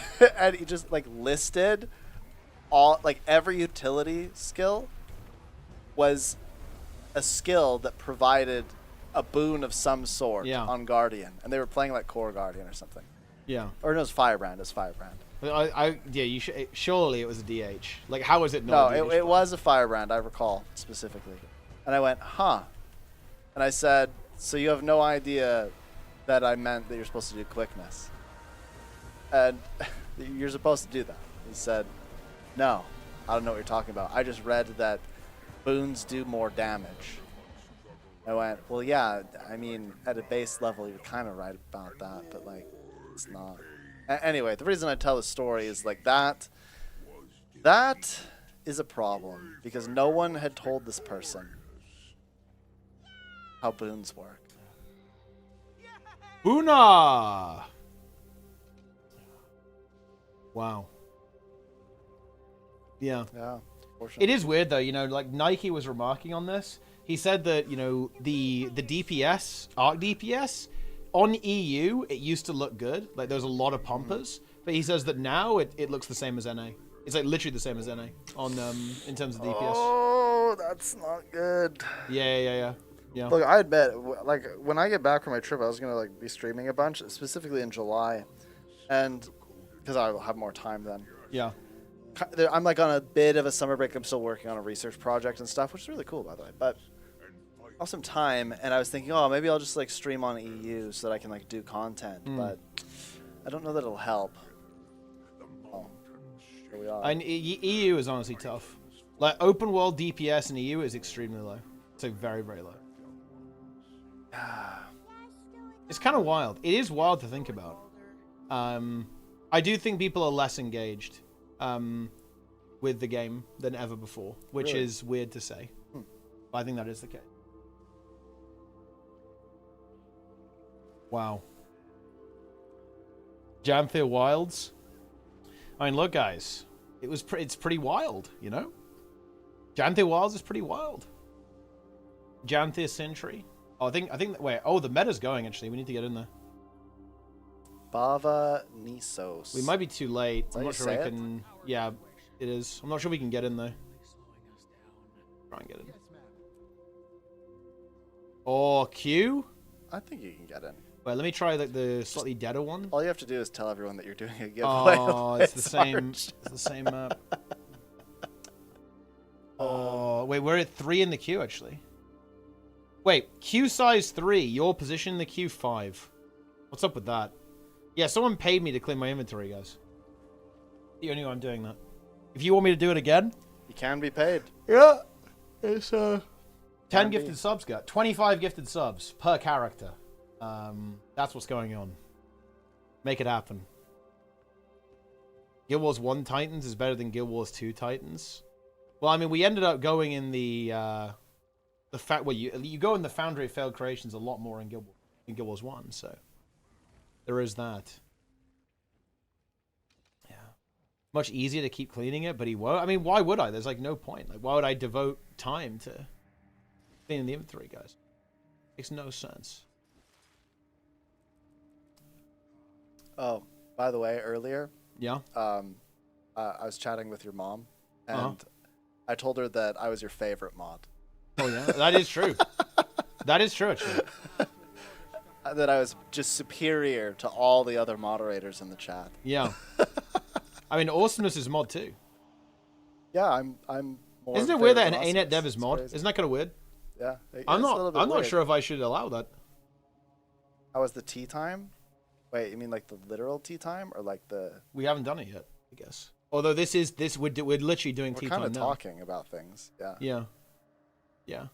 he just like listed all, like, every utility skill was a skill that provided a boon of some sort on Guardian, and they were playing like Core Guardian or something. Yeah. Or no, it was Firebrand. It was Firebrand. You surely it was a DH. Like, how was it not? No, it was a Firebrand, I recall specifically. And I went, huh. And I said, so you have no idea that I meant that you're supposed to do quickness. And you're supposed to do that. He said, no, I don't know what you're talking about. I just read that boons do more damage. I went, well, yeah, I mean, at a base level, you're kind of right about that, but like, it's not. Anyway, the reason I tell the story is like that is a problem, because no one had told this person how boons work. Boona! Wow. Yeah. Yeah. It is weird though, like Nike was remarking on this. He said that, the DPS, Arc DPS, on EU, it used to look good. Like, there was a lot of pumpers. But he says that now it looks the same as NA. It's like literally the same as NA on in terms of DPS. Oh, that's not good. Yeah. Look, I admit, like, when I get back from my trip, I was gonna like be streaming a bunch, specifically in July, and because I'll have more time then. Yeah. I'm like on a bit of a summer break. I'm still working on a research project and stuff, which is really cool, by the way. But I'll have some time, and I was thinking, oh, maybe I'll just like stream on EU so that I can like do content. But I don't know that it'll help. Oh, here we are. And EU is honestly tough. Like open world DPS in EU is extremely low. So very, very low. It's kind of wild. It is wild to think about. I do think people are less engaged with the game than ever before, which Really? is weird to say. But I think that is the case. Wow. Jamthir Wilds. I mean, look, guys. It's pretty wild, you know? Jamthir Wilds is pretty wild. Jamthir Sentry. Oh, I think wait. Oh, the meta's going, actually. We need to get in there. Bava Nisos. We might be too late. I'm how not you sure I say it? can... Yeah, it is. I'm not sure we can get in there. Try and get in. Or Q? I think you can get in. Wait, let me try the slightly deader one. All you have to do is tell everyone that you're doing a giveaway. Oh, it's the same. It's the same map. Oh, wait, we're at 3 in the queue, actually. Wait, queue size 3. Your position in the queue 5. What's up with that? Yeah, someone paid me to clean my inventory, guys. The only way I'm doing that. If you want me to do it again, You can be paid. yeah, it's 10 Can be. gifted subs, got 25 gifted subs per character. That's what's going on. Make it happen. Guild Wars 1 Titans is better than Guild Wars 2 Titans. Well, I mean, we ended up going in the fact where you go in the Foundry of Failed Creations a lot more in Guild Wars 1, so there is that. Yeah, much easier to keep cleaning it, but he won't. I mean, why would I? There's like no point. Like, why would I devote time to cleaning the inventory, guys? Makes no sense. Oh, by the way, earlier, Yeah. I was chatting with your mom, and I told her that I was your favorite mod. Oh yeah, that is true. That is true, actually. That I was just superior to all the other moderators in the chat. Yeah. I mean, Awesomeness is mod too. Yeah, I'm more. Isn't it weird that an favorite than ArenaNet dev is Awesomeness. mod? It's crazy. Isn't that kind of weird? Yeah, I'm it's a little bit not weird. sure if I should allow that. How was the tea time? Wait, you mean like the literal tea time, or like the? We haven't done it yet, I guess. Although we're literally doing We're tea kind time of now. talking about things. Yeah. Yeah. Yeah.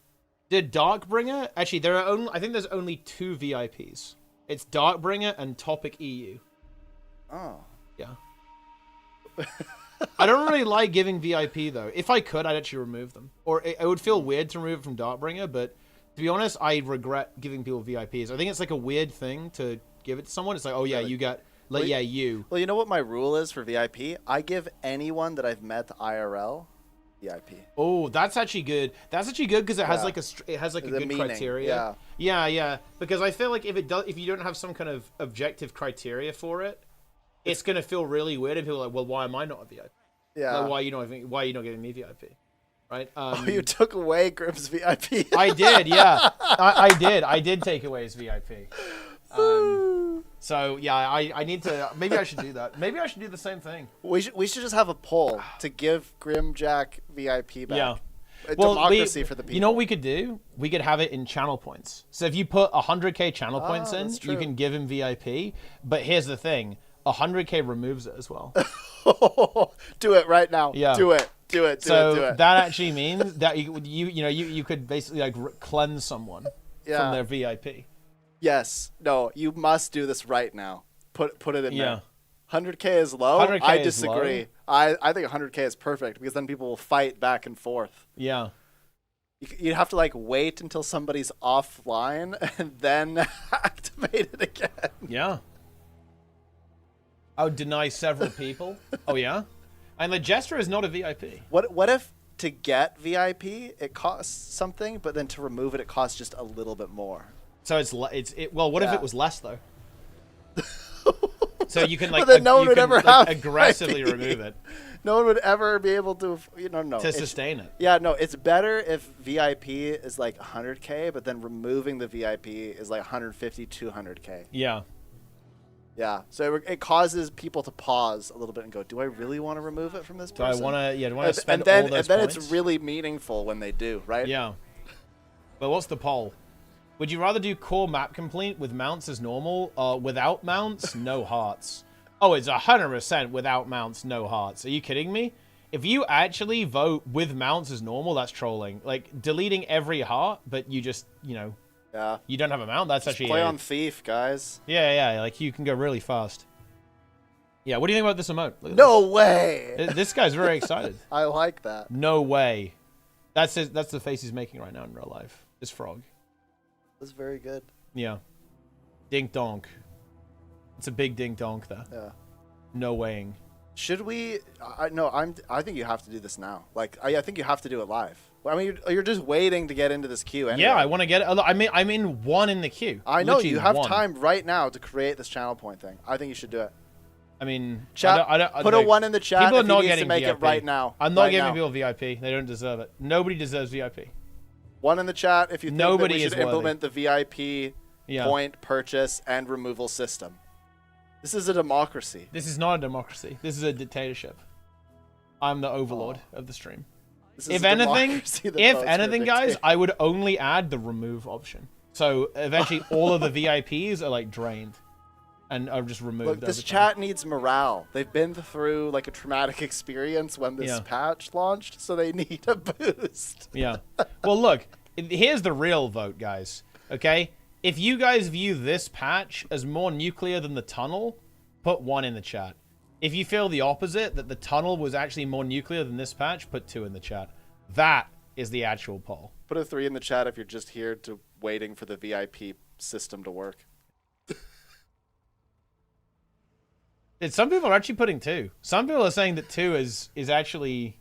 Did Darkbringer? Actually, I think there's only 2 VIPs. It's Darkbringer and Topic EU. Oh. Yeah. I don't really like giving VIP though. If I could, I'd actually remove them. Or it would feel weird to remove it from Darkbringer, but to be honest, I regret giving people VIPs. I think it's like a weird thing to give it to someone. It's like, oh yeah, Really? you got, like, yeah, you. Well, you know what my rule is for VIP? I give anyone that I've met IRL VIP. Oh, that's actually good. That's actually good because it has Yeah. like it has like a The good meaning, criteria. yeah. Yeah. Because I feel like if you don't have some kind of objective criteria for it, it's gonna feel really weird, and people are like, well, why am I not a VIP? Yeah. Like, why are you not giving me VIP? Right? Oh, you took away Grimm's VIP. I did, yeah. I did take away his VIP. So yeah, I need to. Maybe I should do that. Maybe I should do the same thing. We should just have a poll to give Grimjack VIP back. Yeah. A democracy for the people. You know what we could do? We could have it in channel points. So if you put 100k channel points in, that's you true. can give him VIP. But here's the thing: 100k removes it as well. Do it right now. Yeah. Do it. Do it. So do it. that actually means that you could basically like cleanse someone Yeah. from their VIP. Yes. No. You must do this right now. Put it in Yeah. there. 100k is low. 100K I is disagree. low. I think 100k is perfect because then people will fight back and forth. Yeah. You have to like wait until somebody's offline and then activate it again. Yeah. I would deny several people. Oh yeah. And the Jester is not a VIP. What if to get VIP it costs something, but then to remove it costs just a little bit more? So what if Yeah. it was less though? So you can like, But then no one you would can, ever like, have aggressively VIP. remove it No one would ever be able to, no. to sustain it. Yeah, no, it's better if VIP is like 100k, but then removing the VIP is like 150, 200k. Yeah. Yeah. So it causes people to pause a little bit and go, "Do I really want to remove it from this Do I person?" want to? Yeah. Do I want to spend and then, all those and then points? it's really meaningful when they do, right? Yeah. But what's the poll? Would you rather do core map complete with mounts as normal, or without mounts, no hearts? Oh, it's 100% without mounts, no hearts. Are you kidding me? If you actually vote with mounts as normal, that's trolling. Like, deleting every heart, but you just, you know, Yeah. you don't have a mount, that's Just actually... play on Thief, guys. Yeah, like, you can go really fast. Yeah, what do you think about this emote? Look at No way! this guy's very excited. I like that. No way. That's the face he's making right now in real life. This frog. That's very good. Yeah. Dink donk. It's a big dink donk there. Yeah. No weighing. Should we? I think you have to do this now. Like, I think you have to do it live. I mean, you're just waiting to get into this queue. Anyway. Yeah, I want to get it. I'm in one in the queue. I know Literally you have one. time right now to create this channel point thing. I think you should do it. I mean, Chat. Put a 1 in the chat. People are if not he needs getting to make VIP. it right now. I'm not right giving now. people VIP. They don't deserve it. Nobody deserves VIP. 1 in the chat if you think Nobody that we is should worthy. implement the VIP point purchase and removal system. This is a democracy. This is not a democracy. This is a dictatorship. I'm the overlord of the stream. If anything, guys, I would only add the remove option. So eventually, all of the VIPs are like drained, and are just removed. Look, this chat needs morale. They've been through like a traumatic experience when this patch launched, so they need a boost. Yeah. Well, look, here's the real vote, guys. Okay, if you guys view this patch as more nuclear than the tunnel, put 1 in the chat. If you feel the opposite, that the tunnel was actually more nuclear than this patch, put 2 in the chat. That is the actual poll. Put a 3 in the chat if you're just here to waiting for the VIP system to work. Some people are actually putting 2. Some people are saying that 2 is actually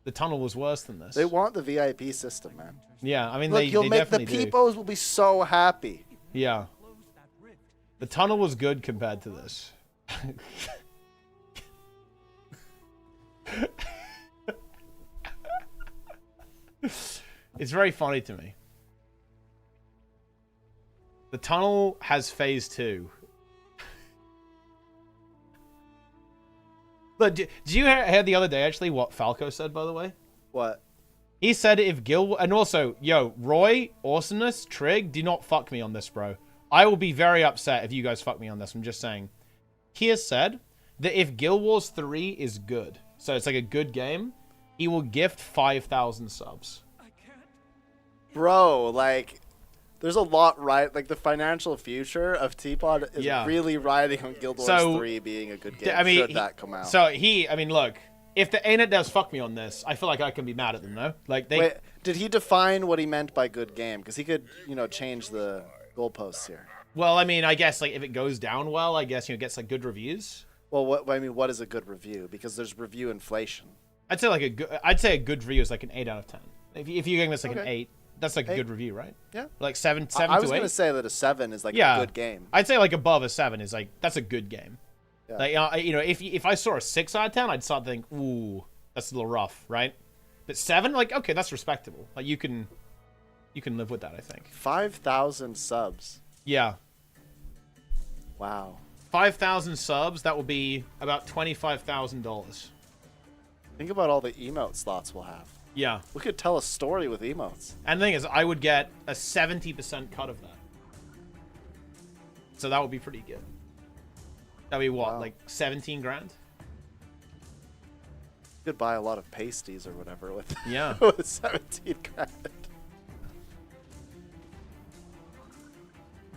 the tunnel was worse than this. They want the VIP system, man. Yeah, I mean, look, they you'll make the definitely peepos will be so happy. Yeah. The tunnel was good compared to this. It's very funny to me. The tunnel has phase 2. Look, did you hear the other day actually what Falco said, by the way? What? He said if Gil... And also, yo, Roy, Awesomeness, Trig, do not fuck me on this, bro. I will be very upset if you guys fuck me on this. I'm just saying. He has said that if Guild Wars 3 is good, so it's like a good game, he will gift 5,000 subs. Bro, like, there's a lot right. Like, the financial future of Teapot is really riding on Guild Wars 3 being a good game. I mean, should that come out? So I mean, look, if the ArenaNet devs fuck me on this, I feel like I can be mad at them, no? Like, they... Wait, did he define what he meant by good game? Because he could, you know, change the goalposts here. Well, I mean, I guess, like, if it goes down well, I guess, you know, it gets, like, good reviews. Well, what is a good review? Because there's review inflation. I'd say, like, a good review is, like, an 8 out of 10. If you're getting this, like, an 8, that's, like, a good review, right? Yeah. Like, 7 to 8? I was going to say that a 7 is, like, a good game. I'd say, like, above a 7 is, like, that's a good game. Yeah. Like, you know, if I saw a 6 out of 10, I'd start thinking, ooh, that's a little rough, right? But 7, like, okay, that's respectable. Like, you can live with that, I think. 5,000 subs. Yeah. Wow. 5,000 subs, that will be about $25,000. Think about all the emote slots we'll have. Yeah. We could tell a story with emotes. And the thing is, I would get a 70% cut of that. So that would be pretty good. That'd be what, like 17 grand? You could buy a lot of pasties or whatever with, with 17 grand.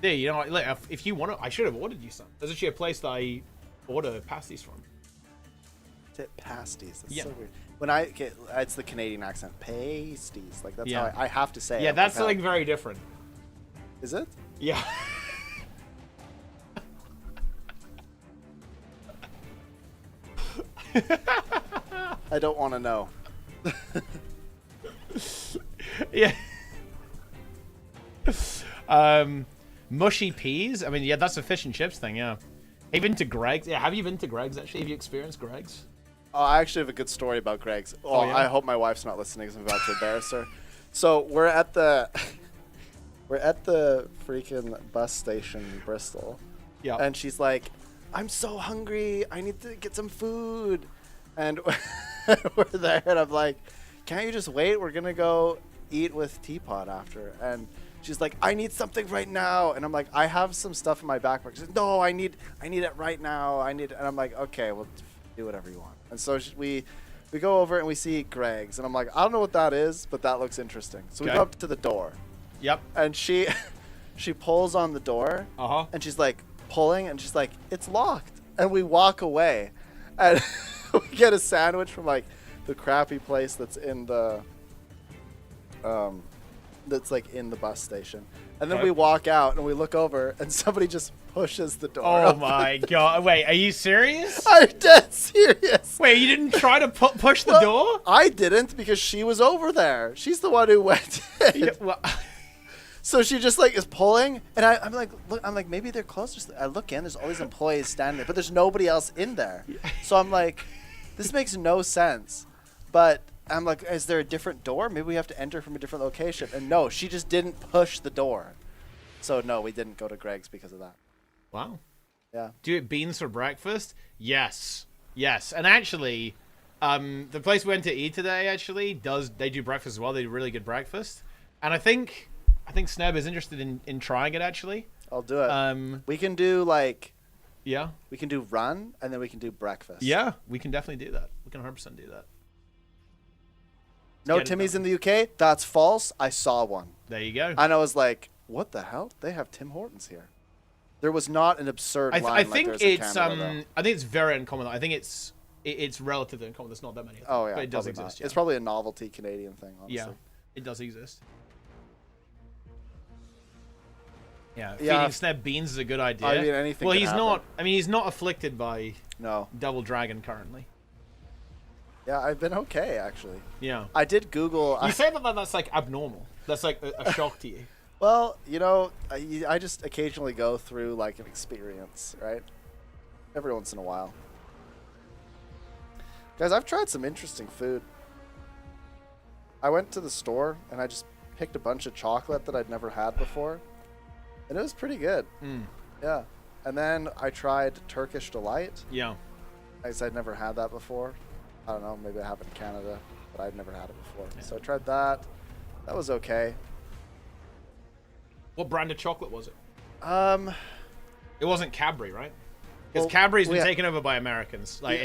Yeah, you know, like, if you want to, I should have ordered you some. There's actually a place that I order pasties from. Pasties. That's so weird. When it's the Canadian accent. Pasties. Like, that's how I have to say it. Yeah, that's something very different. Is it? Yeah. I don't want to know. Yeah. Mushy peas? I mean, yeah, that's a fish and chips thing, yeah. Have you been to Greg's? Yeah, have you been to Greg's, actually? Have you experienced Greg's? Oh, I actually have a good story about Greg's. Oh, yeah? I hope my wife's not listening because I'm about to embarrass her. So, we're at the freaking bus station in Bristol. Yeah. And she's like, I'm so hungry. I need to get some food. And we're there, and I'm like, can't you just wait? We're going to go eat with Teapot after. And she's like, I need something right now. And I'm like, I have some stuff in my backpack. She's like, no, I need it right now. And I'm like, okay, well, do whatever you want. And so we go over and we see Greg's. And I'm like, I don't know what that is, but that looks interesting. So we go up to the door. Yep. And she pulls on the door. Uh-huh. And she's like pulling, and she's like, it's locked. And we walk away. And we get a sandwich from like the crappy place that's in the bus station. And then we walk out and we look over and somebody just pushes the door. Oh my god. Wait, are you serious? I'm dead serious. Wait, you didn't try to push the door? I didn't, because she was over there. She's the one who went in. Yeah, well, So she just like is pulling, and I'm like, maybe they're closed. I look in, there's all these employees standing there, but there's nobody else in there. So I'm like, this makes no sense. But I'm like, is there a different door? Maybe we have to enter from a different location. And no, she just didn't push the door. So no, we didn't go to Greg's because of that. wow. Yeah. Do you eat beans for breakfast? Yes. Yes. And actually, the place we went to eat today actually they do breakfast as well. They do really good breakfast. And I think Sneb is interested in trying it actually. I'll do it. We can do yeah. we can do run, and then we can do breakfast. Yeah, we can definitely do that. We can 100% do that. No Timmy's in the UK? That's false. I saw one. There you go. And I was like, what the hell? They have Tim Hortons here. There was not an absurd line I think like there's in it's Canada, I think it's very uncommon. I think it's relatively uncommon. There's not that many. oh yeah, but it does probably exist. not. Yeah. It's probably a novelty Canadian thing, honestly. Yeah, it does exist. Yeah, Yeah. feeding Sneb beans is a good idea. I mean, anything well, can he's happen. not. I mean, he's not afflicted by No. Double Dragon currently. Yeah, I've been okay, actually. Yeah. I did Google. You say that that's like abnormal. That's like a shock to you. Well, you know, I just occasionally go through like an experience, right? Every once in a while. Guys, I've tried some interesting food. I went to the store and I just picked a bunch of chocolate that I'd never had before. And it was pretty good. Mm. Yeah. And then I tried Turkish Delight. Yeah. I guess I'd never had that before. I don't know, maybe I have it in Canada, but I'd never had it before. Yeah. So I tried that. That was okay. What brand of chocolate was it? It wasn't Cadbury, right? Because Well, Cadbury's been we ha- taken over by Americans. Like,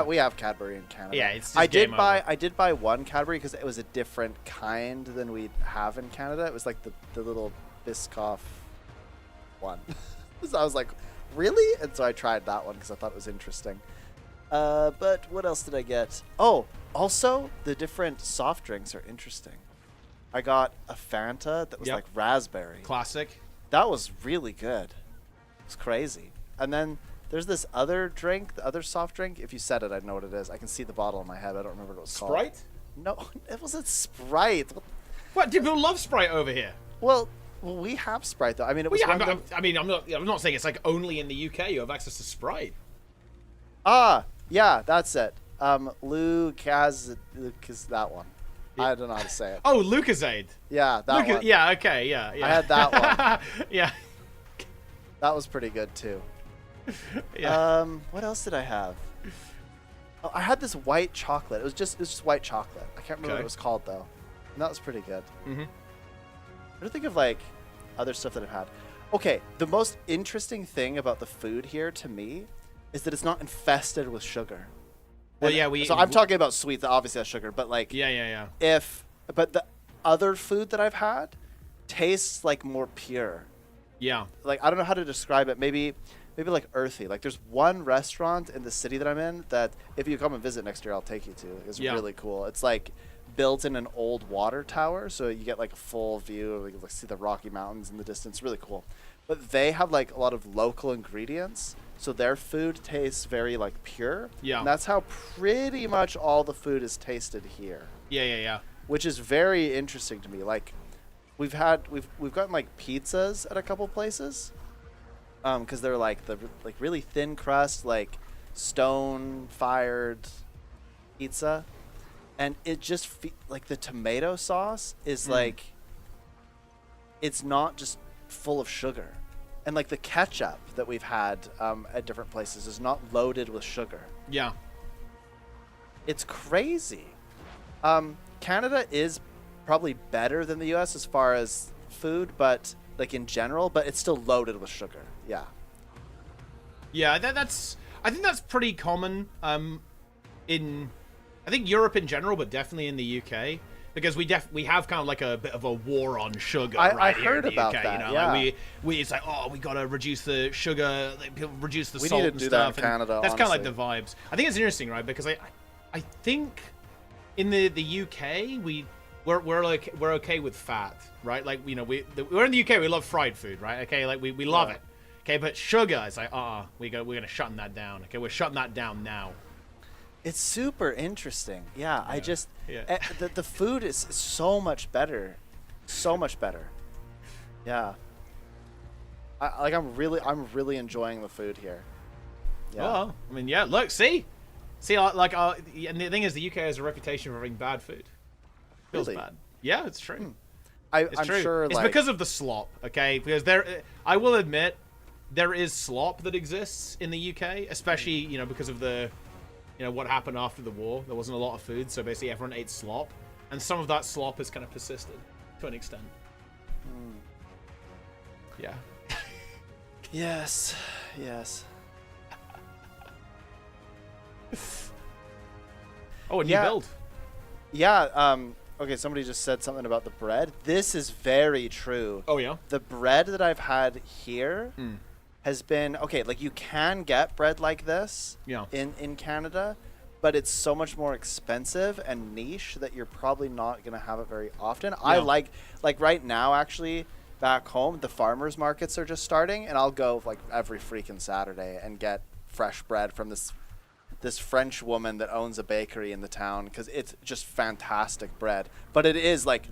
we have Cadbury in Canada. Yeah, it's just I game over. did buy one Cadbury because it was a different kind than we have in Canada. It was like the little Biscoff one. So I was like, really? And so I tried that one because I thought it was interesting. But what else did I get? Oh, also the different soft drinks are interesting. I got a Fanta that was Yep. like raspberry. Classic. That was really good. It's crazy. And then there's this other drink, the other soft drink. If you said it, I'd know what it is. I can see the bottle in my head. I don't remember what it was called. Sprite? No, it wasn't Sprite. What? Do people love Sprite over here? Well, we have Sprite though. I mean, it was Well, yeah, one of the- I'm not saying it's like only in the UK you have access to Sprite. Ah, yeah, that's it. Lucas, that one. I don't know how to say it. Oh, Lucasade. Yeah, that one. Yeah, okay, yeah. I had that one. Yeah. That was pretty good too. Yeah. What else did I have? Oh, I had this white chocolate. It was just white chocolate. I can't remember what Okay. it was called though. And that was pretty good. Mm-hmm. I don't think of like other stuff that I've had. Okay, the most interesting thing about the food here to me is that it's not infested with sugar. Well, And yeah, so I'm talking about sweets that obviously has sugar, but like Yeah. but the other food that I've had tastes like more pure. Yeah. Like I don't know how to describe it. Maybe like earthy. Like there's one restaurant in the city that I'm in that if you come and visit next year, I'll take you to. It's Yeah. really cool. It's like built in an old water tower, so you get like a full view. You can see the Rocky Mountains in the distance. Really cool. But they have like a lot of local ingredients, so their food tastes very like pure. Yeah. And that's how pretty much all the food is tasted here, Yeah. which is very interesting to me. Like we've gotten like pizzas at a couple places, because they're like the like really thin crust, like stone fired pizza, and it just like the tomato sauce is like it's not just full of sugar. And like the ketchup that we've had at different places is not loaded with sugar. Yeah. It's crazy. Canada is probably better than the U.S. as far as food, but like in general, but it's still loaded with sugar. Yeah. Yeah, I think that's pretty common in I think Europe in general, but definitely in the UK. Because we have kind of like a bit of a war on sugar I here heard in the about UK, that, you know? yeah. Like it's like, oh, we gotta reduce the sugar, like, reduce the We salt need to and do that in stuff. Canada, That's kind of like honestly. the vibes. I think it's interesting, right? Because I think in the UK we're okay with fat, right? Like, you know, we're in the UK, we love fried food, right? Okay, like we love it. Okay, but sugar, it's like, we're gonna shut that down. Okay, we're shutting that down now. It's super interesting. Yeah, I just Yeah. the food is so much better, so much better. Yeah. I'm really enjoying the food here. Yeah. Oh, I mean, yeah. Look, see, like, and the thing is, the UK has a reputation for having bad food. Feels Really? bad. Yeah, it's true. I'm True. sure It's like because of the slop, okay? Because I will admit, there is slop that exists in the UK, especially, you know, because of the, you know, what happened after the war. There wasn't a lot of food, so basically everyone ate slop, and some of that slop has kind of persisted to an extent. Yeah. yes. Yes. Oh, a new Yeah. build. Yeah, okay, somebody just said something about the bread. This is very true. Oh yeah. The bread that I've had here has been okay, like you can get bread like this Yeah. in Canada, but it's so much more expensive and niche that you're probably not going to have it very often. I like right now actually back home the farmers markets are just starting, and I'll go like every freaking Saturday and get fresh bread from this French woman that owns a bakery in the town, because it's just fantastic bread. But it is like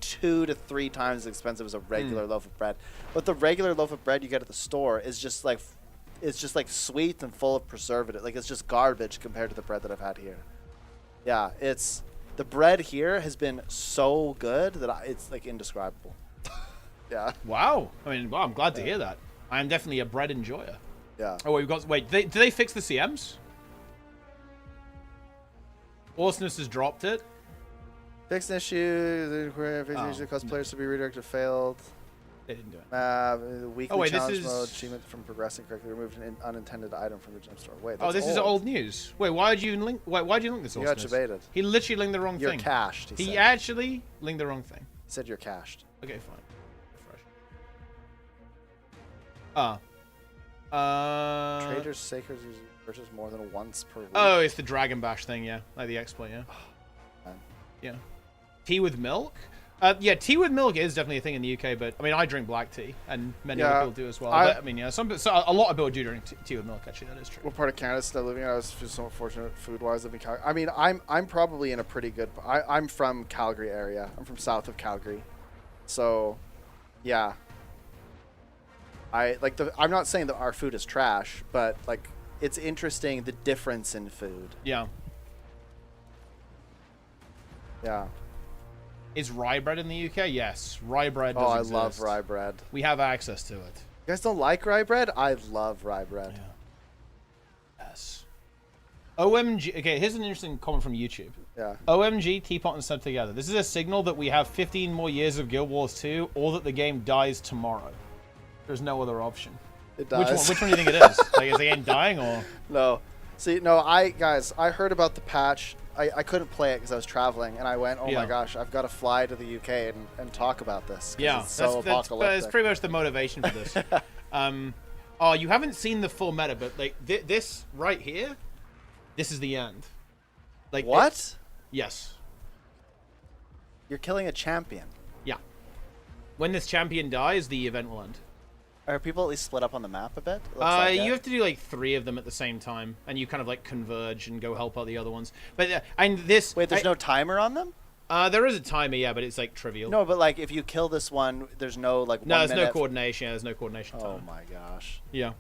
2 to 3 times as expensive as a regular loaf of bread. But the regular loaf of bread you get at the store is just like, it's just like sweet and full of preservative. Like it's just garbage compared to the bread that I've had here. Yeah, the bread here has been so good that it's like indescribable. Yeah. Wow. I mean, wow, I'm glad to hear that. I am definitely a bread enjoyer. Yeah. Oh, wait, do they fix the CMs? Awesomeness has dropped it. Fixed issue. Fixed issue caused players to be redirected. Failed. They didn't do it. Weekly this challenge is- mode. Achievement from progressing correctly. Removed an unintended item from the gem store. Wait. Oh, That's this is old news. Wait, why did you link? Why'd you link this? You got Awesomeness? debated. He literally linked the wrong You're thing. cached. He He said. actually linked the wrong thing. He said you're cached. Okay, fine. Refresh. Traders Sacred use purchase more than once per week. Oh, it's the Dragon Bash thing, yeah. Like the exploit, yeah. Man. Yeah. Tea with milk? Yeah, tea with milk is definitely a thing in the UK, but I mean, I drink black tea, and many other people do as well. But, I mean, yeah, so a lot of people do drink tea with milk. Actually, that is true. What part of Canada still living in? I was so fortunate food-wise living in Calgary. I mean, I'm probably in a pretty good. I'm from Calgary area. I'm from south of Calgary, so yeah. I'm not saying that our food is trash, but like it's interesting the difference in food. Yeah. Yeah. Is rye bread in the UK? Yes, rye bread does Oh, I exist. love rye bread. We have access to it. You guys don't like rye bread? I love rye bread. Yeah. Yes. OMG. Okay, here's an interesting comment from YouTube. Yeah. OMG, Teapot and Sub together. This is a signal that we have 15 more years of Guild Wars 2, or that the game dies tomorrow. There's no other option. It does. Which one do you think it is? Like, is the game dying or? No. See, no, I heard about the patch. I couldn't play it because I was traveling, and I went, oh my gosh, I've got to fly to the UK and talk about this. Yeah, it's so apocalyptic. that's pretty much the motivation for this. Oh, you haven't seen the full meta, but like this right here, this is the end. Like what? Yes. You're killing a champion. Yeah. When this champion dies, the event will end. Are people at least split up on the map a bit? It looks like You it. have to do like 3 of them at the same time, and you kind of like converge and go help out the other ones. But and this. Wait, there's no timer on them? There is a timer, yeah, but it's like trivial. No, but like if you kill this one, there's no like. No, 1 there's minute. no coordination. Yeah, there's no coordination. Oh timer. my gosh. Yeah.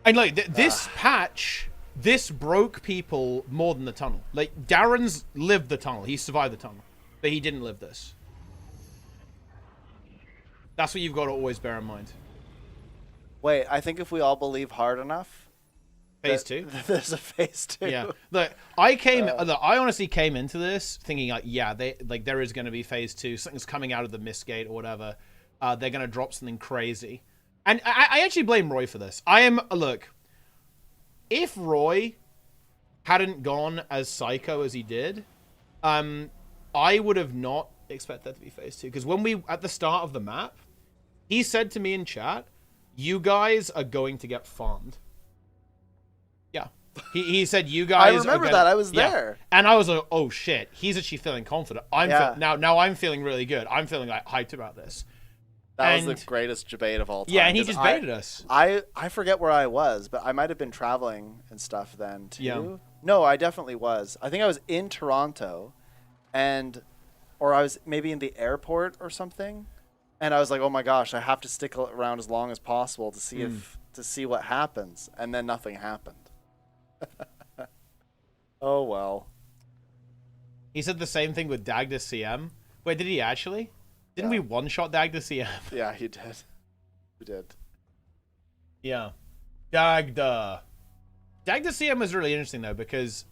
And like this patch, this broke people more than the tunnel. Like Darren's lived the tunnel. He survived the tunnel, but he didn't live this. That's what you've got to always bear in mind. Wait, I think if we all believe hard enough, Phase 2. There's a phase 2. Yeah. Look, I honestly came into this thinking like, yeah, there is going to be phase 2. Something's coming out of the mist gate or whatever. They're going to drop something crazy. And I actually blame Roy for this. Look, if Roy hadn't gone as psycho as he did, I would have not expected that to be phase 2. Because when at the start of the map, he said to me in chat, you guys are going to get farmed. Yeah. He said you guys I remember that. I was there. And I was like, oh shit, he's actually feeling confident. Now I'm feeling really good. I'm feeling like hyped about this. That was the greatest debate of all time. Yeah, and he just baited us. I forget where I was, but I might have been traveling and stuff then too. Yeah. No, I definitely was. I think I was in Toronto, or I was maybe in the airport or something, and I was like, oh my gosh, I have to stick around as long as possible to see what happens, and then nothing happened. Oh well. He said the same thing with Dagda CM. Wait, did he actually? Didn't we one-shot Dagda CM? Yeah, he did. He did. Yeah. Dagda CM was really interesting though, because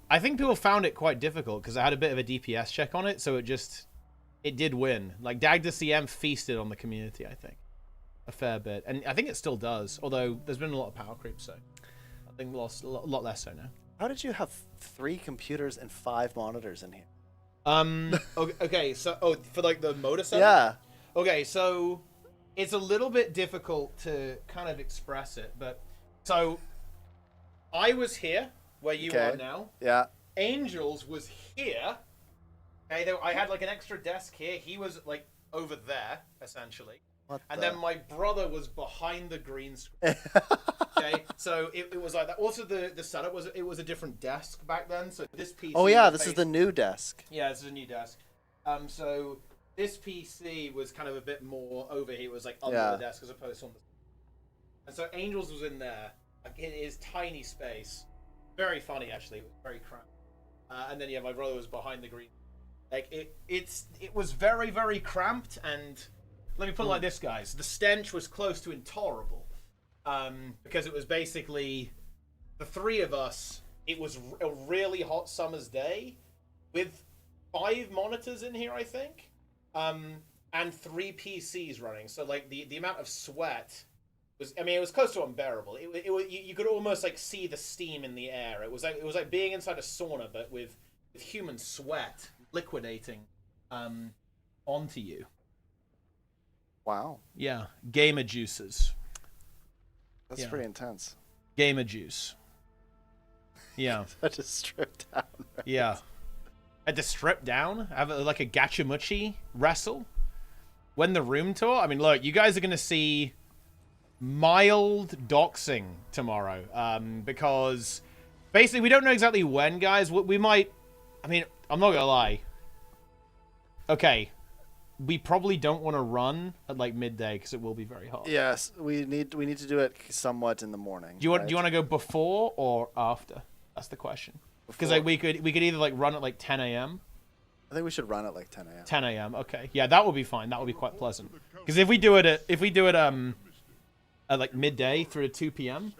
I think people found it quite difficult because I had a bit of a DPS check on it, so it did win. Like Dagda CM feasted on the community, I think. A fair bit. And I think it still does, although there's been a lot of power creep, so I think lost a lot less so now. How did you have 3 computers and 5 monitors in here? Okay, so for like the motor setup? Yeah. Okay, so it's a little bit difficult to kind of express it, but so I was here where you are now. Yeah. Angels was here. Okay, I had like an extra desk here. He was like over there, essentially. Then my brother was behind the green screen. Okay, so it was like that. Also, the setup was a different desk back then. So this PC. Oh yeah, this is the new desk. Yeah, this is a new desk. So this PC was kind of a bit more over here. It was like under the desk as opposed to on the. And so Angels was in there, like in his tiny space. Very funny actually. It was very cramped. And then my brother was behind the green. Like it was very, very cramped, and let me put it like this, guys. The stench was close to intolerable. Because it was basically the 3 of us. It was a really hot summer's day with 5 monitors in here, I think, and 3 PCs running. So like the amount of sweat was, I mean, it was close to unbearable. You could almost like see the steam in the air. It was like being inside a sauna, but with human sweat liquidating onto you. Wow. Yeah, gamer juices. That's pretty intense. Gamer juice. Yeah. I just stripped down. Right? Yeah. I had to strip down? Have like a gachamuchi wrestle? When the room tour? I mean, look, you guys are going to see mild doxing tomorrow. Because basically we don't know exactly when, guys. We might... I mean, I'm not going to lie. Okay. We probably don't want to run at like midday because it will be very hot. Yes, we need to do it somewhat in the morning. Do you want to go before or after? That's the question. Because like we could either like run at like 10 a.m. I think we should run at like 10 a.m. 10 a.m. Okay, yeah, that would be fine. That would be quite pleasant. Because if we do it at like midday through to 2 p.m.,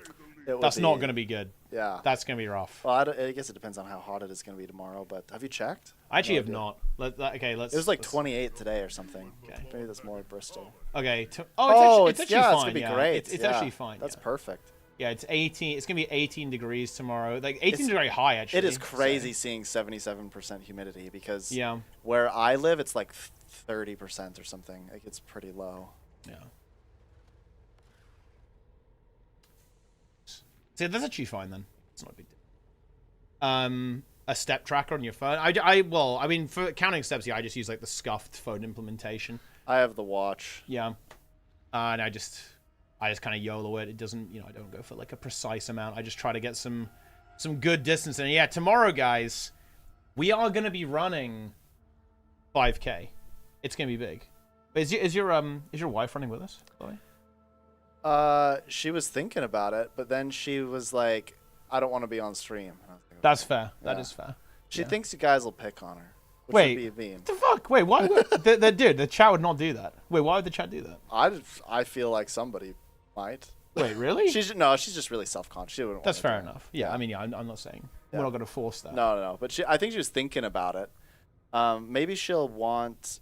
that's not going to be good. Yeah, that's going to be rough. Well, I guess it depends on how hot it is going to be tomorrow. But have you checked? I actually have not. Okay, let's. It was like 28 today or something. Okay, maybe that's more at Bristol. Okay. It's actually fine. It's gonna be great. It's actually fine. That's perfect. Yeah, it's 18. It's gonna be 18 degrees tomorrow. Like 18 is very high actually. It is crazy seeing 77% humidity because yeah, where I live it's like 30% or something. Like it's pretty low. Yeah. See, that's actually fine then. It's not a big deal. A step tracker on your phone. I mean, for counting steps, yeah, I just use like the scuffed phone implementation. I have the watch. Yeah. And I just kind of YOLO it. It doesn't, I don't go for like a precise amount. I just try to get some good distance. And yeah, tomorrow, guys, we are going to be running 5K. It's going to be big. But is your wife running with us, by the way? She was thinking about it, but then she was like, I don't want to be on stream. That's fair. That is fair. She thinks you guys will pick on her. which Wait, would be mean. what the fuck? Wait, why? Dude, the chat would not do that. Wait, why would the chat do that? I feel like somebody might. Wait, really? She's just really self-conscious. She wouldn't That's want to fair do it. enough. Yeah, I mean, yeah, I'm not saying Yeah. we're not going to force that. No. But I think she was thinking about it. Maybe she'll want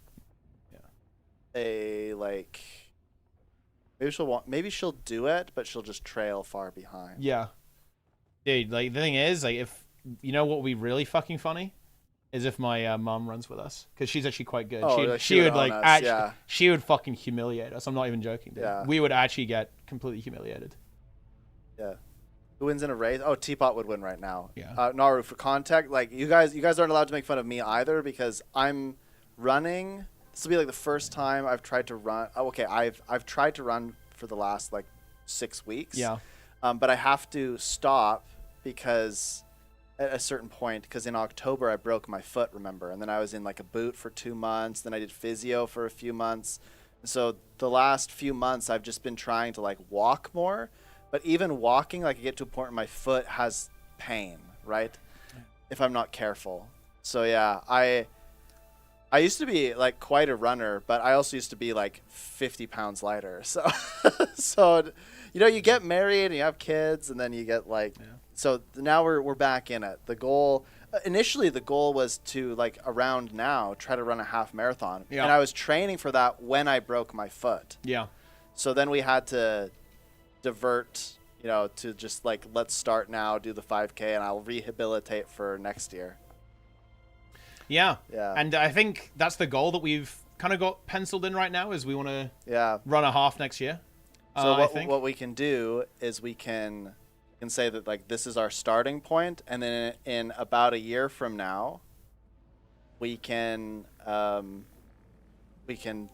a like. Maybe she'll do it, but she'll just trail far behind. Yeah. Dude, like the thing is, like, if you know what would be really fucking funny, is if my mom runs with us, because she's actually quite good. Oh, she would like own us, actually, yeah. she would fucking humiliate us. I'm not even joking, dude. Yeah. We would actually get completely humiliated. Yeah. Who wins in a race? Oh, Teapot would win right now. Yeah. Naru, for context, like you guys aren't allowed to make fun of me either because I'm running. This will be like the first time I've tried to run. Oh, okay, I've tried to run for the last like 6 weeks. Yeah. But I have to stop because at a certain point, because in October I broke my foot, remember, and then I was in like a boot for 2 months. Then I did physio for a few months. So the last few months I've just been trying to like walk more. But even walking, like I get to a point where my foot has pain, right? If I'm not careful. So yeah, I used to be like quite a runner, but I also used to be like 50 pounds lighter. So, so you know, you get married and you have kids, and then you get like. Yeah. So now we're back in it. The goal initially, the goal was to like around now try to run a half marathon, and I was training for that when I broke my foot. Yeah. So then we had to divert, you know, to just like, let's start now, do the 5K, and I'll rehabilitate for next year. Yeah. Yeah. And I think that's the goal that we've kind of got penciled in right now, is we want to run a half next year. So what we can do is we can say that like this is our starting point, and then in about a year from now we can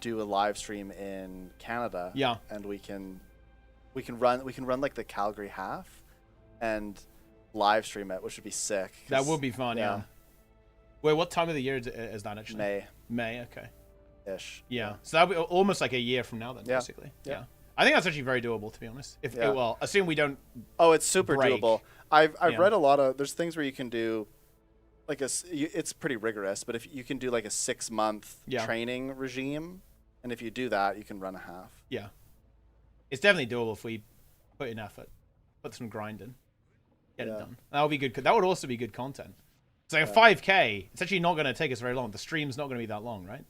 do a live stream in Canada. Yeah. And we can run like the Calgary half and live stream it, which would be sick. That would be fun, yeah. Wait, what time of the year is that actually? May, okay. Ish. Yeah. So that'll be almost like a year from now then, basically. Yeah. Yeah. I think that's actually very doable, to be honest. Well, assume we don't. Oh, it's super break. doable. I've read a lot of. There's things where you can do, like it's pretty rigorous, but if you can do like a 6-month training regime, and if you do that, you can run a half. Yeah. It's definitely doable if we put in effort, put some grind in, get it done. That would be good. That would also be good content. It's like a 5K. It's actually not going to take us very long. The stream's not going to be that long, right?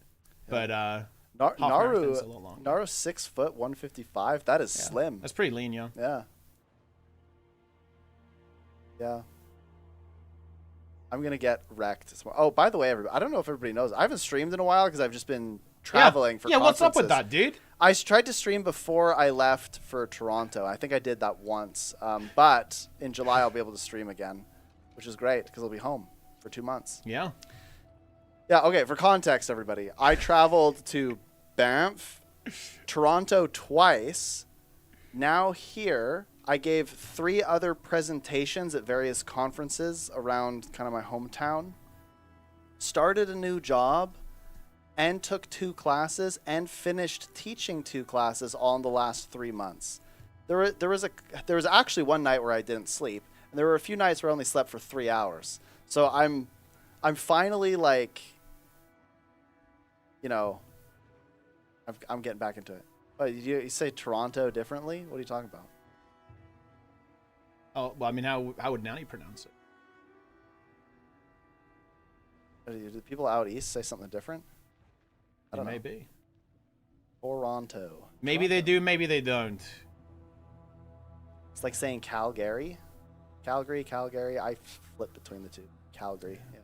Yeah. But Naru's 6 foot, 155. That is slim. That's pretty lean, yeah. Yeah. Yeah. I'm gonna get wrecked. Oh, by the way, everybody, I don't know if everybody knows. I haven't streamed in a while because I've just been traveling for conferences. What's up with that, dude? I tried to stream before I left for Toronto. I think I did that once. But in July, I'll be able to stream again, which is great because I'll be home for 2 months. Yeah. Yeah, okay, for context, everybody. I traveled to Banff, Toronto twice. Now here, I gave 3 other presentations at various conferences around kind of my hometown. Started a new job and took 2 classes and finished teaching 2 classes all in the last 3 months. There was actually one night where I didn't sleep, and there were a few nights where I only slept for 3 hours. So I'm finally like, you know, I'm getting back into it. Oh, you say Toronto differently? What are you talking about? Oh, well, I mean, how would Nanny pronounce it? Do people out east say something different? I don't know. Maybe. Toronto. Maybe they do, maybe they don't. It's like saying Calgary. Calgary. I flip between the two. Calgary. Yeah.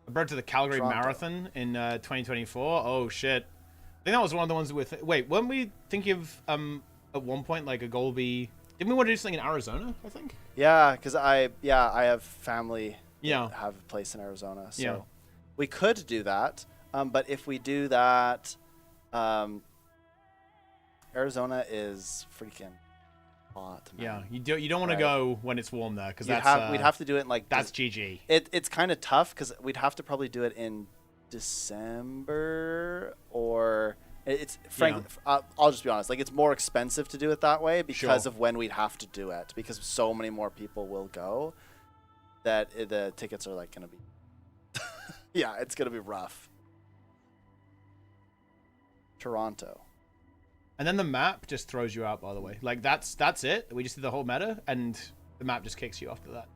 I brought to the Calgary Marathon in 2024. Oh, shit. I think that was one of the ones with... Wait, weren't we thinking of, at one point, like, a goal be... Didn't we want to do something in Arizona, I think? Yeah, because I have family that have a place in Arizona. So we could do that. But if we do that, Arizona is freaking hot, man. Yeah, you don't want to go when it's warm there, because we'd have to do it in like... That's GG. It's kind of tough, because we'd have to probably do it in December, or... It's frankly, I'll just be honest. Like, it's more expensive to do it that way because of when we'd have to do it. Because so many more people will go, that the tickets are like going to be, Yeah, it's gonna be rough. Toronto. And then the map just throws you out, by the way. Like, that's it. We just did the whole meta, and the map just kicks you after that.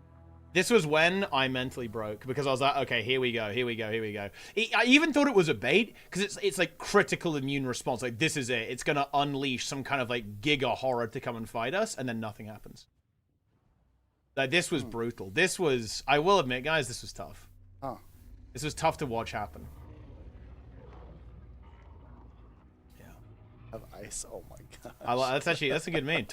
This was when I mentally broke, because I was like, okay, here we go. I even thought it was a bait, because it's like critical immune response. Like, this is it. It's going to unleash some kind of, like, giga horror to come and fight us, and then nothing happens. Like, this was brutal. This was, I will admit, guys, this was tough. Oh. This was tough to watch happen. Of ice. Oh my god. That's a good meme.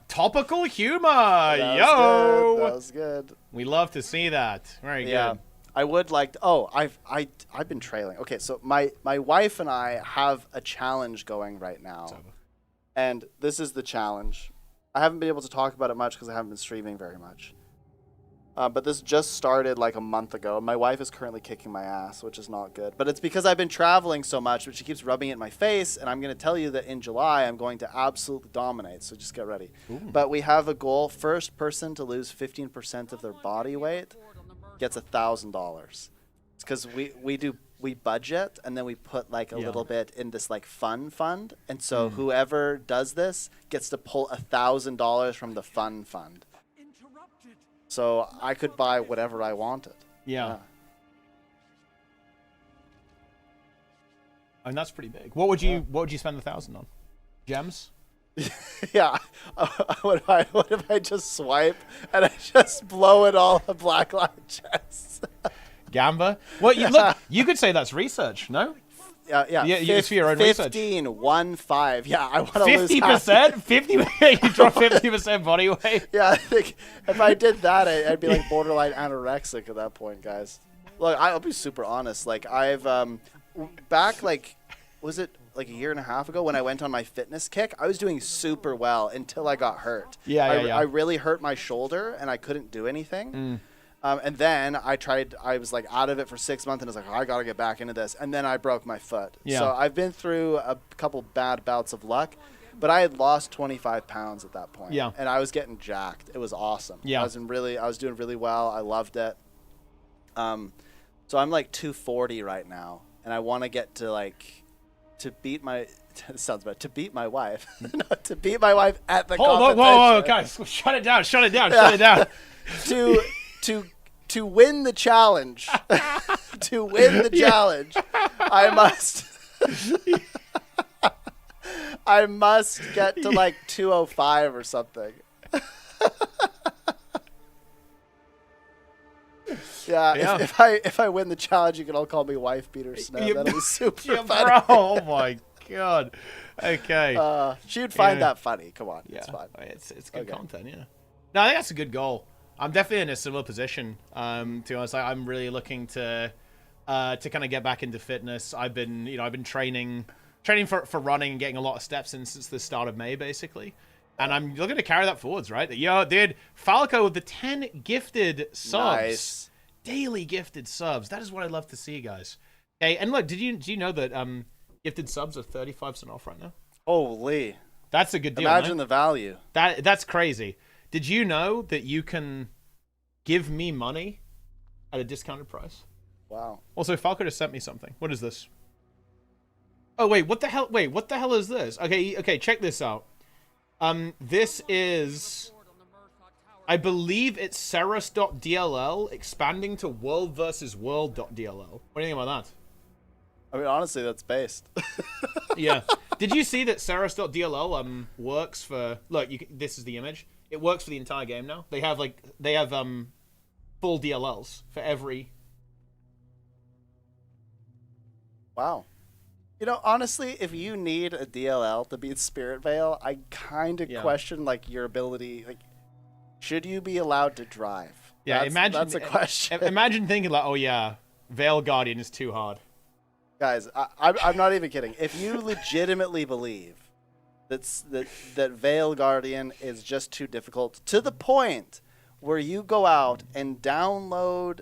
Topical humor. That Yo. That was good. We love to see that. Very good. I would like to, oh, I've been trailing. Okay, so my wife and I have a challenge going right now. And this is the challenge. I haven't been able to talk about it much because I haven't been streaming very much. But this just started like a month ago. My wife is currently kicking my ass, which is not good. But it's because I've been traveling so much, but she keeps rubbing it in my face. And I'm going to tell you that in July, I'm going to absolutely dominate. So just get ready. Ooh. But we have a goal. First person to lose 15% of their body weight gets $1,000. It's because we budget and then we put like a little bit in this like fun fund. And so whoever does this gets to pull $1,000 from the fun fund. So I could buy whatever I wanted. Yeah. And that's pretty big. What would you spend $1,000 on? Gems? Yeah. What if I just swipe and I just blow it all the black line chests? Gamba? Well, you could say that's research, no? Yeah. It's for your own research. 15. Yeah, I want to lose 50%? 50? You drop 50% body weight? Yeah, I think if I did that, I'd be like borderline anorexic at that point, guys. Look, I'll be super honest. Like, I've back like, was it like a year and a half ago when I went on my fitness kick? I was doing super well until I got hurt. I really hurt my shoulder and I couldn't do anything. And then I was like out of it for 6 months and I was like, oh, I got to get back into this. And then I broke my foot. Yeah. So I've been through a couple bad bouts of luck, but I had lost 25 pounds at that point. Yeah. And I was getting jacked. It was awesome. Yeah. I was doing really well. I loved it. So I'm like 240 right now. And I want to get to like, to beat my, it sounds bad, to beat my wife. No, to beat my wife at the competition. Whoa, guys, shut it down. To win the challenge, to win the challenge, I must get to like 205 or something. If I win the challenge, you can all call me wife beater Snow. That'll be super funny. Bro, oh my god. Okay. She would find that funny. Come on, it's fine. It's good content. Yeah. No, I think that's a good goal. I'm definitely in a similar position. To be honest, I'm really looking to kind of get back into fitness. I've been training for running and getting a lot of steps in since the start of May, basically. And I'm looking to carry that forwards, right? Yo, dude, Falco with the 10 gifted subs. Nice. Daily gifted subs. That is what I'd love to see, guys. Okay, and look, do you know that gifted subs are 35% off right now? Holy. That's a good deal. Imagine the value. That's crazy. Did you know that you can give me money at a discounted price? Wow. Also, Falco just sent me something. What is this? Oh, wait, what the hell? Wait, what the hell is this? Okay, check this out. This is, I believe it's Ceres.dll expanding to world versus world.dll. What do you think about that? I mean, honestly, that's based. Yeah. Did you see that Ceres.dll works for, look, this is the image. It works for the entire game now. They have full DLLs for every. Wow. You know, honestly, if you need a DLL to beat Spirit Veil, I kind of question like your ability. Like, should you be allowed to drive? Yeah, that's a question. Imagine thinking like, oh yeah, Veil Guardian is too hard. Guys, I'm not even kidding. If you legitimately believe that Veil Guardian is just too difficult to the point where you go out and download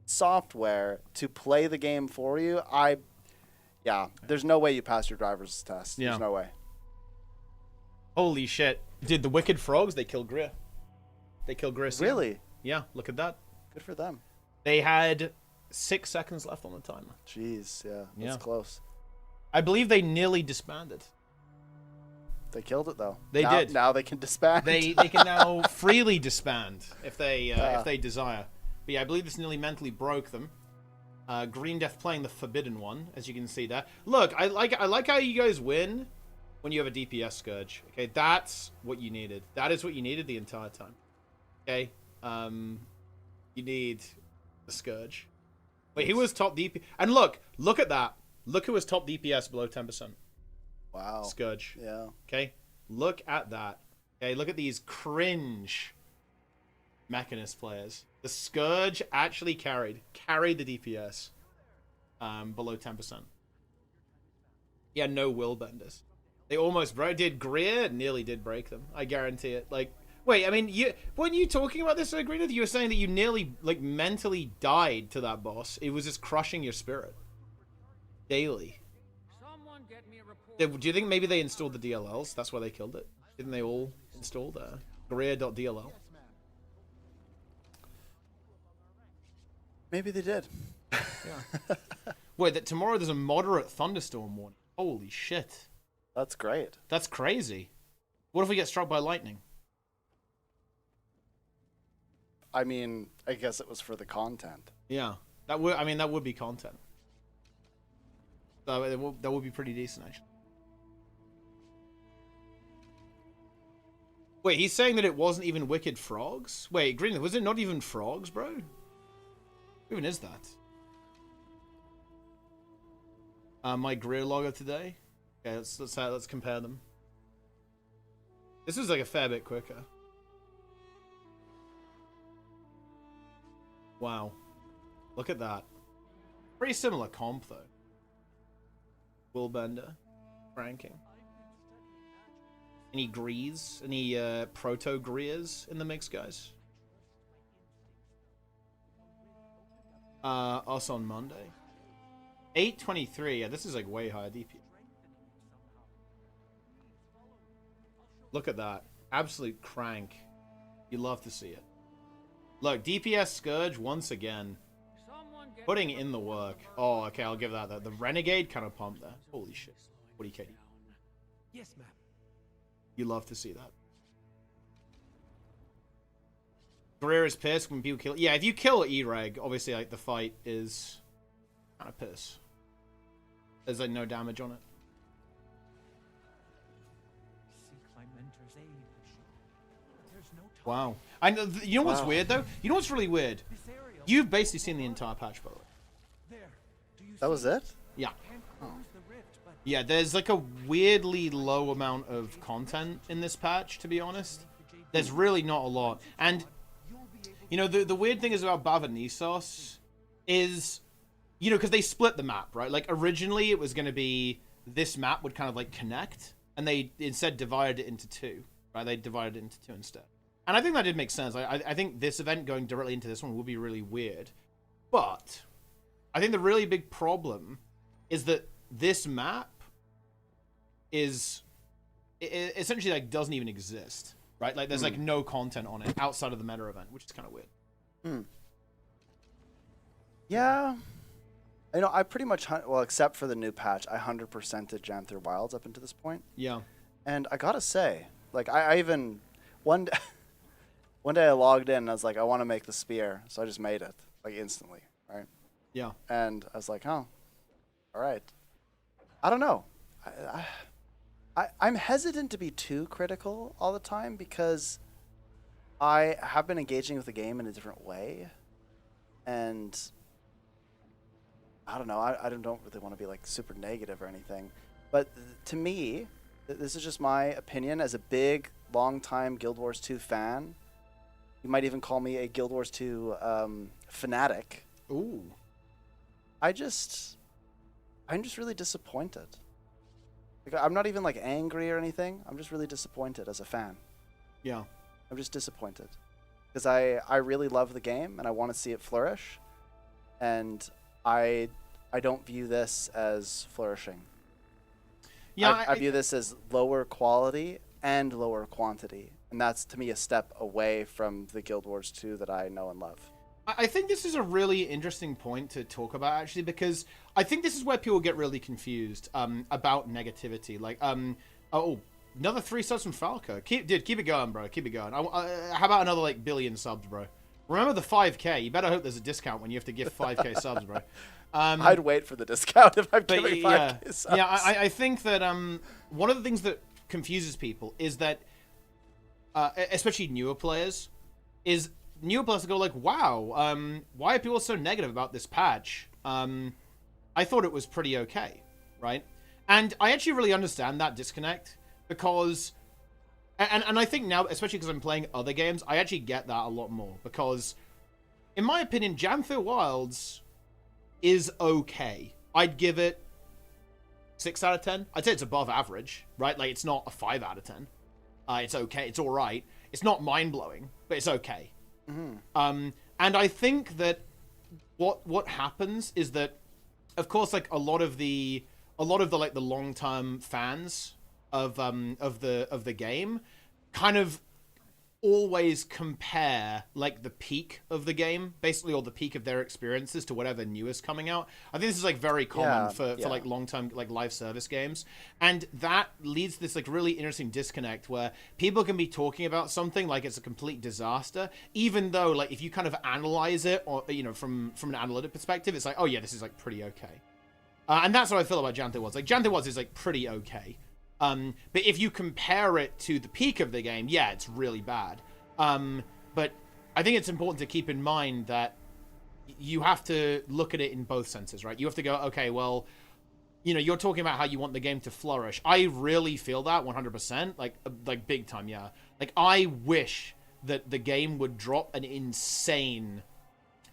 software to play the game for you, there's no way you pass your driver's test. Yeah. There's no way. Holy shit. Dude, the Wicked Frogs, they killed Greer. They killed Greer. Really? Yeah, look at that. Good for them. They had 6 seconds left on the timer. Jeez, yeah, that's close. I believe they nearly disbanded. They killed it though. They did. Now they can disband. They can now freely disband if they desire. But yeah, I believe this nearly mentally broke them. Green Death playing the forbidden one, as you can see there. Look, I like how you guys win when you have a DPS Scourge. Okay, that's what you needed. That is what you needed the entire time. Okay, you need the Scourge. Wait, who was top DPS? And look at that. Look who was top DPS below 10%. Wow. Scourge. Yeah. Okay, look at that. Okay, look at these cringe Mechanist players. The Scourge actually carried the DPS below 10%. Yeah, no will benders. They almost did. Greer nearly did break them. I guarantee it. Like, wait, I mean, weren't you talking about this, Greeneth? You were saying that you nearly, like, mentally died to that boss. It was just crushing your spirit. Daily. Do you think maybe they installed the DLLs? That's why they killed it. Didn't they all install there? Greer.dll. Maybe they did. Yeah. Wait, that tomorrow there's a moderate thunderstorm warning. Holy shit. That's great. That's crazy. What if we get struck by lightning? I mean, I guess it was for the content. Yeah. That would be content. So that would be pretty decent, actually. Wait, he's saying that it wasn't even wicked frogs? Wait, Green, was it not even frogs, bro? Who even is that? My Greer logger today. Okay, let's compare them. This was like a fair bit quicker. Wow, look at that. Pretty similar comp though. Willbender, ranking. Any Grees? Any proto Greers in the mix, guys? Us on Monday. 823. Yeah, this is like way higher DP. Look at that. Absolute crank. You love to see it. Look, DPS Scourge once again. Putting in the work. Oh, okay, I'll give that. The Renegade kind of pumped there. Holy shit. 40k. Yes, ma'am. You love to see that. Career is piss when people kill. Yeah, if you kill E-Reg, obviously like the fight is kind of piss. There's like no damage on it. Wow. I know. You know what's weird though? You know what's really weird? You've basically seen the entire patch, by the way. That was it? Yeah. Oh. Yeah, there's like a weirdly low amount of content in this patch, to be honest. There's really not a lot. And, you know, the weird thing is about Bavanissos is, you know, because they split the map, right? Like, originally it was going to be this map would kind of, like, connect, and they instead divided it into two, right? They divided it into two instead. And I think that did make sense. I think this event going directly into this one would be really weird. But I think the really big problem is that this map is it essentially like doesn't even exist, right? Like there's like no content on it outside of the meta event, which is kind of weird. Yeah, you know, I pretty much well, except for the new patch, I 100%ed Janther Wilds up until this point. Yeah, and I gotta say, like I even one day I logged in and I was like, I want to make the spear, so I just made it like instantly, right? Yeah, and I was like, oh, all right. I don't know. I'm hesitant to be too critical all the time because I have been engaging with the game in a different way. And I don't know. I don't really want to be like super negative or anything. But to me, this is just my opinion as a big, long-time Guild Wars 2 fan. You might even call me a Guild Wars 2 fanatic. Ooh. I'm just really disappointed. Like, I'm not even like angry or anything. I'm just really disappointed as a fan. Yeah. I'm just disappointed because I really love the game and I want to see it flourish, and I don't view this as flourishing. Yeah, I view this as lower quality and lower quantity, and that's to me a step away from the Guild Wars 2 that I know and love. I think this is a really interesting point to talk about, actually, because I think this is where people get really confused about negativity. Like, oh, another 3 subs from Falco. Keep it going, bro. Keep it going. How about another, like, billion subs, bro? Remember the 5K. You better hope there's a discount when you have to give 5K subs, bro. I'd wait for the discount if I'm giving 5K subs. Yeah, I think that one of the things that confuses people is that, especially newer players, is newer players go like, wow, why are people so negative about this patch? I thought it was pretty okay, right? And I actually really understand that disconnect because, and I think now, especially because I'm playing other games, I actually get that a lot more because, in my opinion, Jantho Wilds is okay. I'd give it 6 out of 10. I'd say it's above average, right? Like, it's not a 5 out of 10. It's okay. It's all right. It's not mind-blowing, but it's okay. Mm-hmm. And I think that what happens is that, of course, like a lot of the like the long-term fans of the game kind of always compare like the peak of the game, basically, or the peak of their experiences to whatever new is coming out. I think this is like very common for like long-term like live service games, and that leads to this like really interesting disconnect where people can be talking about something like it's a complete disaster, even though like if you kind of analyze it, or you know, from an analytic perspective, it's like, oh yeah, this is like pretty okay. And that's what I feel about Jantho Wilds. Like Jantho Wilds is like pretty okay. But if you compare it to the peak of the game, yeah, it's really bad. But I think it's important to keep in mind that you have to look at it in both senses, right? You have to go, okay, well, you know, you're talking about how you want the game to flourish. I really feel that 100%, like big time, yeah. Like, I wish that the game would drop an insane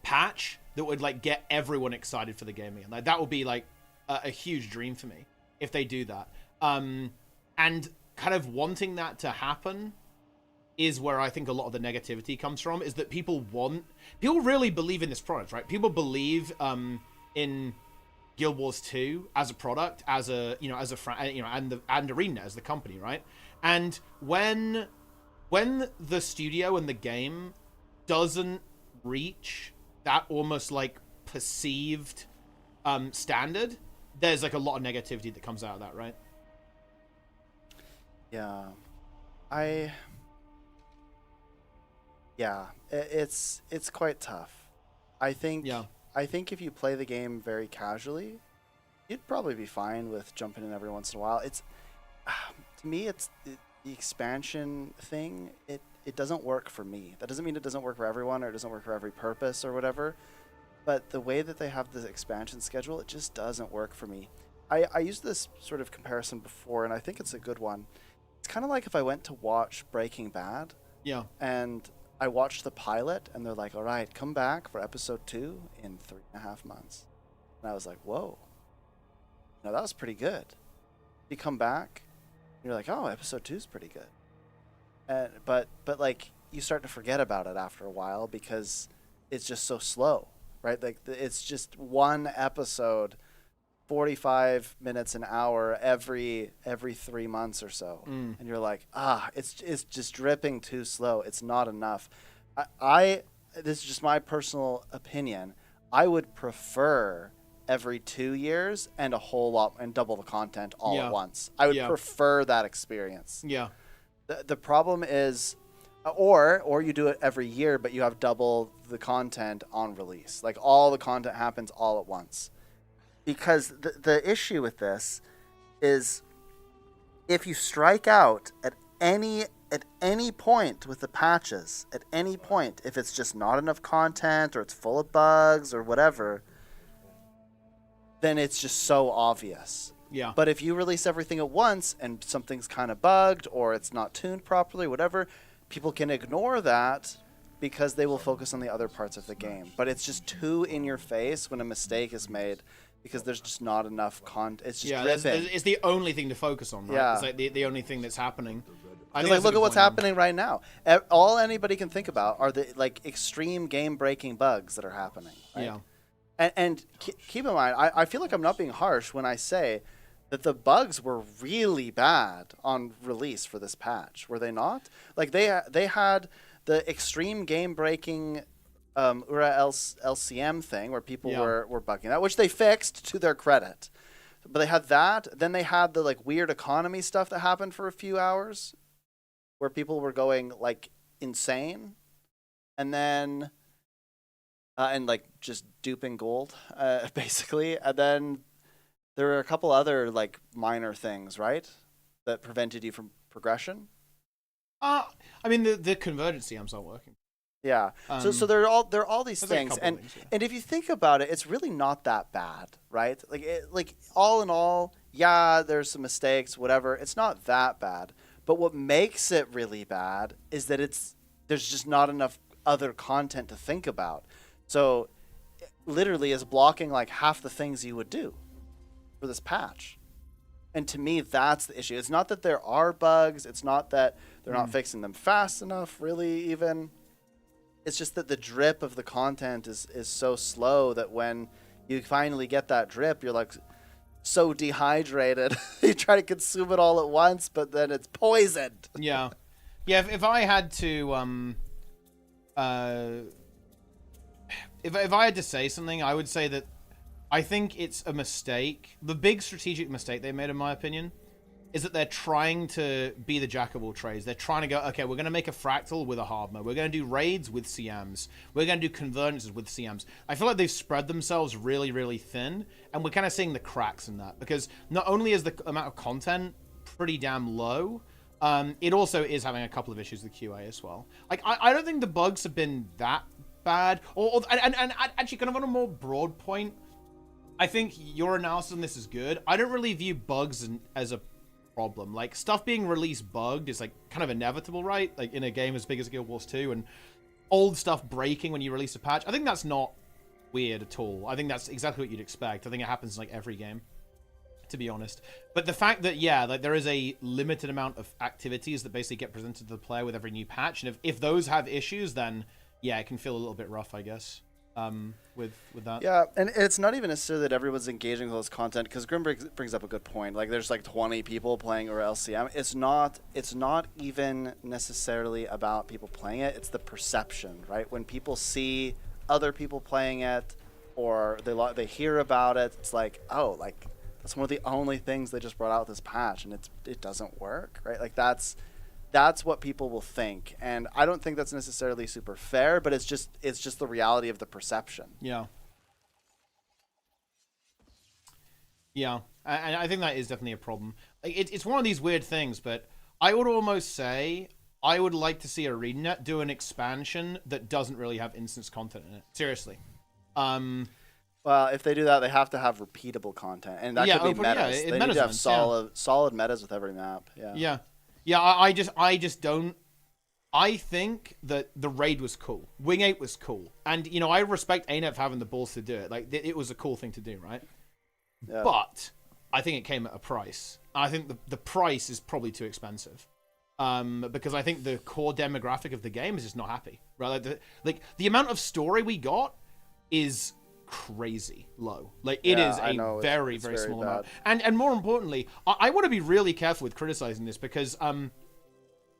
patch that would, like, get everyone excited for the game again. Like, that would be, like, a huge dream for me if they do that. And kind of wanting that to happen is where I think a lot of the negativity comes from, is that people really believe in this product, right? People believe in Guild Wars 2 as a product, as a, you know, and ArenaNet as the company, right? And when the studio and the game doesn't reach that almost like perceived standard, there's like a lot of negativity that comes out of that, right? It's quite tough. I think if you play the game very casually, you'd probably be fine with jumping in every once in a while. It's to me, it's the expansion thing. It doesn't work for me. That doesn't mean it doesn't work for everyone or it doesn't work for every purpose or whatever. But the way that they have the expansion schedule, it just doesn't work for me. I used this sort of comparison before, and I think it's a good one. It's kind of like if I went to watch Breaking Bad. Yeah. And I watched the pilot, and they're like, all right, come back for episode 2 in 3.5 months. And I was like, whoa. No, that was pretty good. You come back, you're like, oh, episode 2 is pretty good. But like, you start to forget about it after a while because it's just so slow, right? Like, it's just one episode, 45 minutes an hour every 3 months or so. And you're like, it's just dripping too slow. It's not enough. This is just my personal opinion. I would prefer every 2 years and a whole lot and double the content all at once. I would prefer that experience. Yeah. The problem is, or you do it every year, but you have double the content on release. Like, all the content happens all at once. Because the issue with this is, if you strike out at any point with the patches, at any point, if it's just not enough content or it's full of bugs or whatever, then it's just so obvious. Yeah. But if you release everything at once and something's kind of bugged or it's not tuned properly, whatever, people can ignore that because they will focus on the other parts of the game. But it's just too in your face when a mistake is made, because there's just not enough content. It's just dripping. It's the only thing to focus on, right? Yeah. It's like the only thing that's happening. Like, look at what's happening right now. All anybody can think about are the like extreme game-breaking bugs that are happening. Right? Yeah. And keep in mind, I feel like I'm not being harsh when I say that the bugs were really bad on release for this patch. Were they not? Like, they had the extreme game-breaking LCM thing where people were bugging that, which they fixed to their credit. But they had that. Then they had the like weird economy stuff that happened for a few hours, where people were going like insane, and then and like just duping gold, basically. And then there were a couple other like minor things, right, that prevented you from progression. I mean the convergence CMs aren't working. Yeah. So there are all these things, and and if you think about it, it's really not that bad, right? Like all in all, yeah, there's some mistakes, whatever. It's not that bad. But what makes it really bad is that there's just not enough other content to think about. So it literally is blocking like half the things you would do for this patch. And to me, that's the issue. It's not that there are bugs. It's not that they're not fixing them fast enough, really, even. It's just that the drip of the content is so slow that when you finally get that drip, you're like so dehydrated. You try to consume it all at once, but then it's poisoned. Yeah. Yeah, if I had to if I had to say something, I would say that I think it's a mistake. The big strategic mistake they made, in my opinion, is that they're trying to be the jack of all trades. They're trying to go, okay, we're going to make a fractal with a hard mode. We're going to do raids with CMs. We're going to do convergences with CMs. I feel like they've spread themselves really, really thin, and we're kind of seeing the cracks in that, because not only is the amount of content pretty damn low, it also is having a couple of issues with QA as well. Like, I don't think the bugs have been that bad. And actually, kind of on a more broad point, I think your analysis on this is good. I don't really view bugs as a problem. Like, stuff being released bugged is like kind of inevitable, right? Like in a game as big as Guild Wars 2, and old stuff breaking when you release a patch. I think that's not weird at all. I think that's exactly what you'd expect. I think it happens in like every game, to be honest. But the fact that, yeah, like there is a limited amount of activities that basically get presented to the player with every new patch, and if those have issues, then yeah, it can feel a little bit rough, I guess. With that. Yeah, and it's not even necessarily that everyone's engaging with those content, because Grim brings up a good point. Like, there's like 20 people playing or LCM. It's not even necessarily about people playing it. It's the perception, right? When people see other people playing it, or they hear about it, it's like, oh, like that's one of the only things they just brought out this patch, and it doesn't work, right? Like that's what people will think, and I don't think that's necessarily super fair, but it's just the reality of the perception. Yeah. Yeah, and I think that is definitely a problem. Like, it's one of these weird things, but I would almost say I would like to see ArenaNet do an expansion that doesn't really have instance content in it. Seriously. Well, if they do that, they have to have repeatable content, and that could be metas. They need to have solid metas with every map. Yeah. Yeah. Yeah, I just don't. I think that the raid was cool. Wing 8 was cool. And, you know, I respect ArenaNet for having the balls to do it. Like, it was a cool thing to do, right? Yeah. But I think it came at a price. I think the price is probably too expensive. Because I think the core demographic of the game is just not happy. Right? Like the amount of story we got is crazy low. Like, it is a very small amount. And more importantly, I want to be really careful with criticizing this, because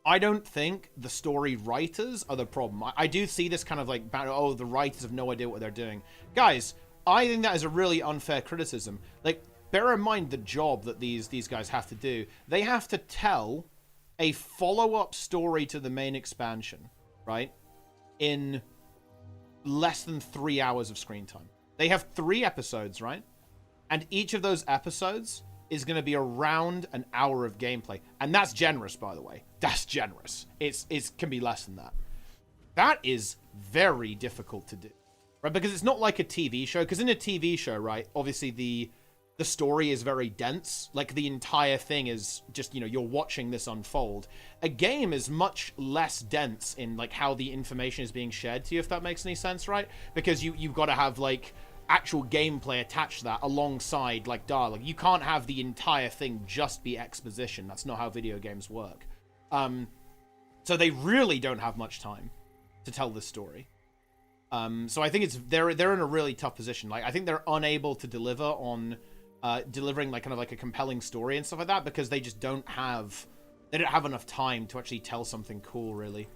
I don't think the story writers are the problem. I do see this kind of like, oh, the writers have no idea what they're doing. Guys, I think that is a really unfair criticism. Like, bear in mind the job that these guys have to do. They have to tell a follow-up story to the main expansion, right? In less than 3 hours of screen time. They have 3 episodes, right? And each of those episodes is going to be around an hour of gameplay. And that's generous, by the way. That's generous. It can be less than that. That is very difficult to do, right? Because it's not like a TV show. Because in a TV show, right, obviously the story is very dense. Like, the entire thing is just, you know, you're watching this unfold. A game is much less dense in, like, how the information is being shared to you, if that makes any sense, right? Because you've got to have, like, actual gameplay attached to that alongside, like, dialogue. You can't have the entire thing just be exposition. That's not how video games work. So they really don't have much time to tell this story. So I think they're in a really tough position. Like, I think they're unable to deliver on delivering like kind of like a compelling story and stuff like that, because they just don't have enough time to actually tell something cool, really.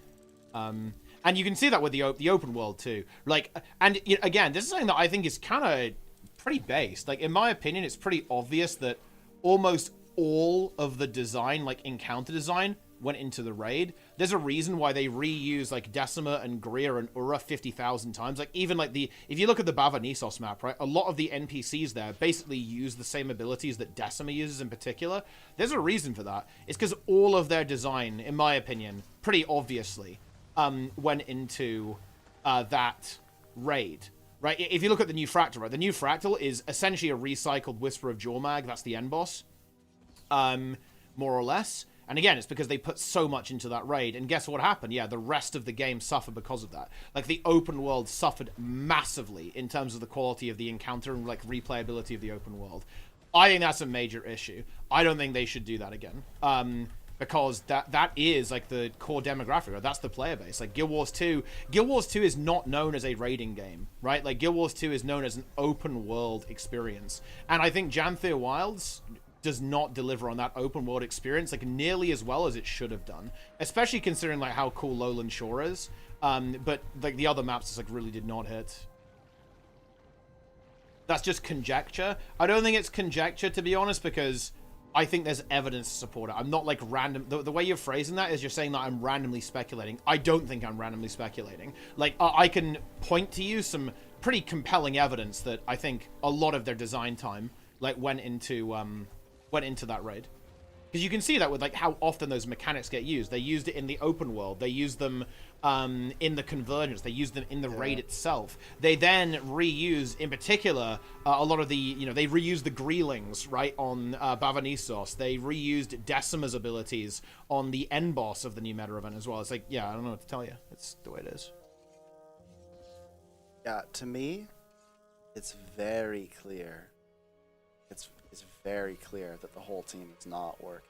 And And you can see that with the open world too. Like, and you know, again, this is something that I think is kind of pretty based. Like, in my opinion, it's pretty obvious that almost all of the design, like encounter design, went into the raid. There's a reason why they reuse like Decima and Greer and Ura 50,000 times. Like, even like if you look at the Bava-Nisos map, right, a lot of the NPCs there basically use the same abilities that Decima uses in particular. There's a reason for that. It's because all of their design, in my opinion, pretty obviously went into that raid. Right, if you look at the new Fractal, right, the new Fractal is essentially a recycled Whisper of Jormag. That's the end boss, more or less. And again, it's because they put so much into that raid. And guess what happened? Yeah, the rest of the game suffered because of that. Like, the open world suffered massively in terms of the quality of the encounter and, like, replayability of the open world. I think that's a major issue. I don't think they should do that again. Because that is, like, the core demographic. Right? That's the player base. Like, Guild Wars 2 is not known as a raiding game, right? Like, Guild Wars 2 is known as an open world experience. And I think Janthir Wilds does not deliver on that open world experience like nearly as well as it should have done, especially considering like how cool Lowland Shore is. But like the other maps just like really did not hit. That's just conjecture. I don't think it's conjecture, to be honest, because I think there's evidence to support it. I'm not like random. The way you're phrasing that is you're saying that I'm randomly speculating. I don't think I'm randomly speculating. Like I can point to you some pretty compelling evidence that I think a lot of their design time like went into that raid. Because you can see that with like how often those mechanics get used. They used it in the open world. They used them in the convergence. They used them in the raid itself. They then reuse, in particular, a lot of the, you know, they reused the Greelings, right, on Bava-Nisos. They reused Decima's abilities on the end boss of the new meta event as well. It's like, yeah, I don't know what to tell you. It's the way it is. Yeah, to me, it's very clear. It's very clear that the whole team is not working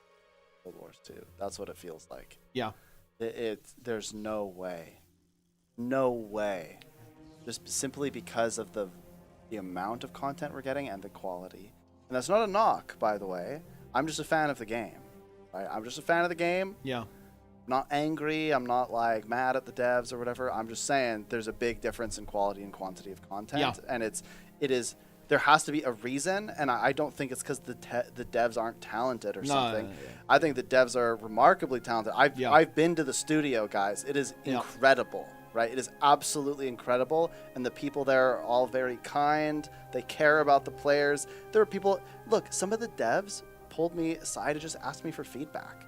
Guild Wars 2. That's what it feels like. Yeah. There's no way. Just simply because of the amount of content we're getting and the quality. And that's not a knock, by the way. I'm just a fan of the game. Right? I'm just a fan of the game. Yeah. I'm not angry. I'm not like mad at the devs or whatever. I'm just saying there's a big difference in quality and quantity of content. Yeah. And it is. There has to be a reason, and I don't think it's because the devs aren't talented or something. No. I think the devs are remarkably talented. I've been to the studio, guys. It is incredible, right? It is absolutely incredible, and the people there are all very kind. They care about the players. There are people. Look, some of the devs pulled me aside to just ask me for feedback.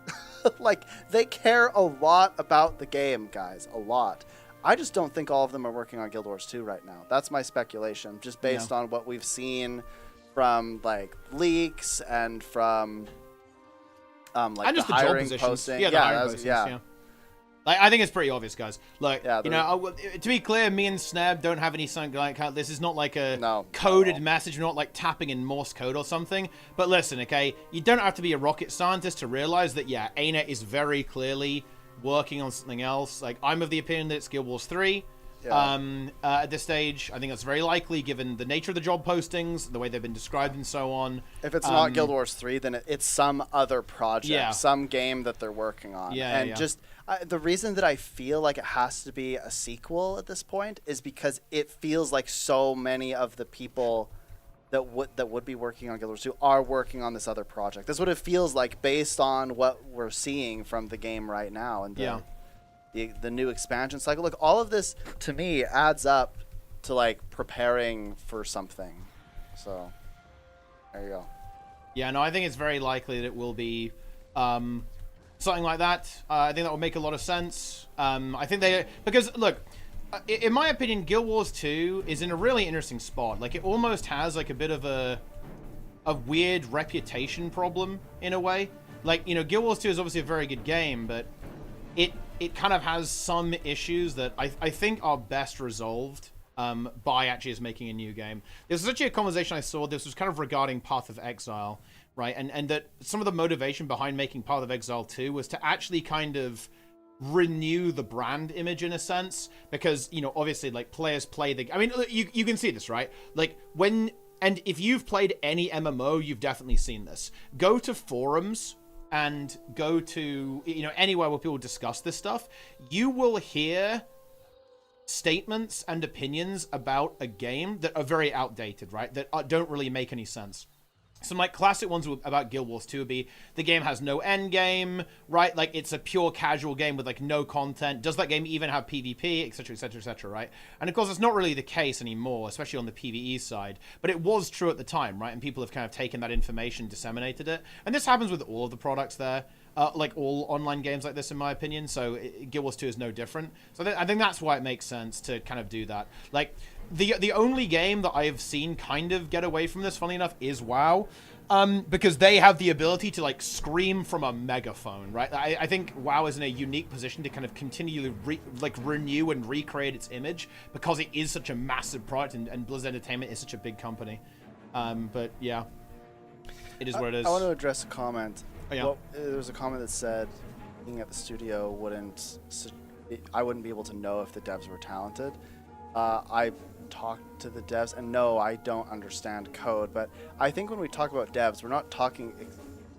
Like, they care a lot about the game, guys, a lot. I just don't think all of them are working on Guild Wars 2 right now. That's my speculation, just based on what we've seen from like leaks and from like and just the hiring posting. Yeah, the hiring postings, yeah. Like, I think it's pretty obvious, guys. Like, you know, to be clear, me and Sneb don't have any something like this is not like a coded message. We're not like tapping in Morse code or something. But listen, okay, you don't have to be a rocket scientist to realize that, yeah, ArenaNet is very clearly working on something else. Like, I'm of the opinion that it's Guild Wars 3 at this stage. I think that's very likely given the nature of the job postings, the way they've been described and so on. If it's not Guild Wars 3, then it's some other project, some game that they're working on. Just the reason that I feel like it has to be a sequel at this point is because it feels like so many of the people that would be working on Guild Wars 2 are working on this other project. That's what it feels like based on what we're seeing from the game right now and the new expansion cycle. Look, all of this to me adds up to like preparing for something. So there you go. Yeah, no, I think it's very likely that it will be something like that. I think that would make a lot of sense. I think because look, in my opinion, Guild Wars 2 is in a really interesting spot. Like, it almost has like a bit of a weird reputation problem in a way. Like, you know, Guild Wars 2 is obviously a very good game, but it kind of has some issues that I think are best resolved by actually just making a new game. There was actually a conversation I saw. This was kind of regarding Path of Exile, right? And that some of the motivation behind making Path of Exile 2 was to actually kind of renew the brand image in a sense, because, you know, obviously, like, players play the, I mean, you can see this, right? Like, and if you've played any MMO, you've definitely seen this. Go to forums and go to, you know, anywhere where people discuss this stuff. You will hear statements and opinions about a game that are very outdated, right? That don't really make any sense. Some like classic ones about Guild Wars 2 would be the game has no end game, right? Like it's a pure casual game with like no content. Does that game even have PvP, etc., etc., etc., right? And of course, it's not really the case anymore, especially on the PvE side. But it was true at the time, right? And people have kind of taken that information, disseminated it. And this happens with all of the products there. Like all online games like this, in my opinion. So Guild Wars 2 is no different. So I think that's why it makes sense to kind of do that. Like the only game that I've seen kind of get away from this, funnily enough, is WoW. Because they have the ability to like scream from a megaphone, right? I think WoW is in a unique position to kind of continually renew and recreate its image because it is such a massive product and Blizzard Entertainment is such a big company. But yeah, it is what it is. I want to address a comment. Oh, yeah. Well, there was a comment that said being at the studio I wouldn't be able to know if the devs were talented. I talked to the devs, and no, I don't understand code, but I think when we talk about devs, we're not talking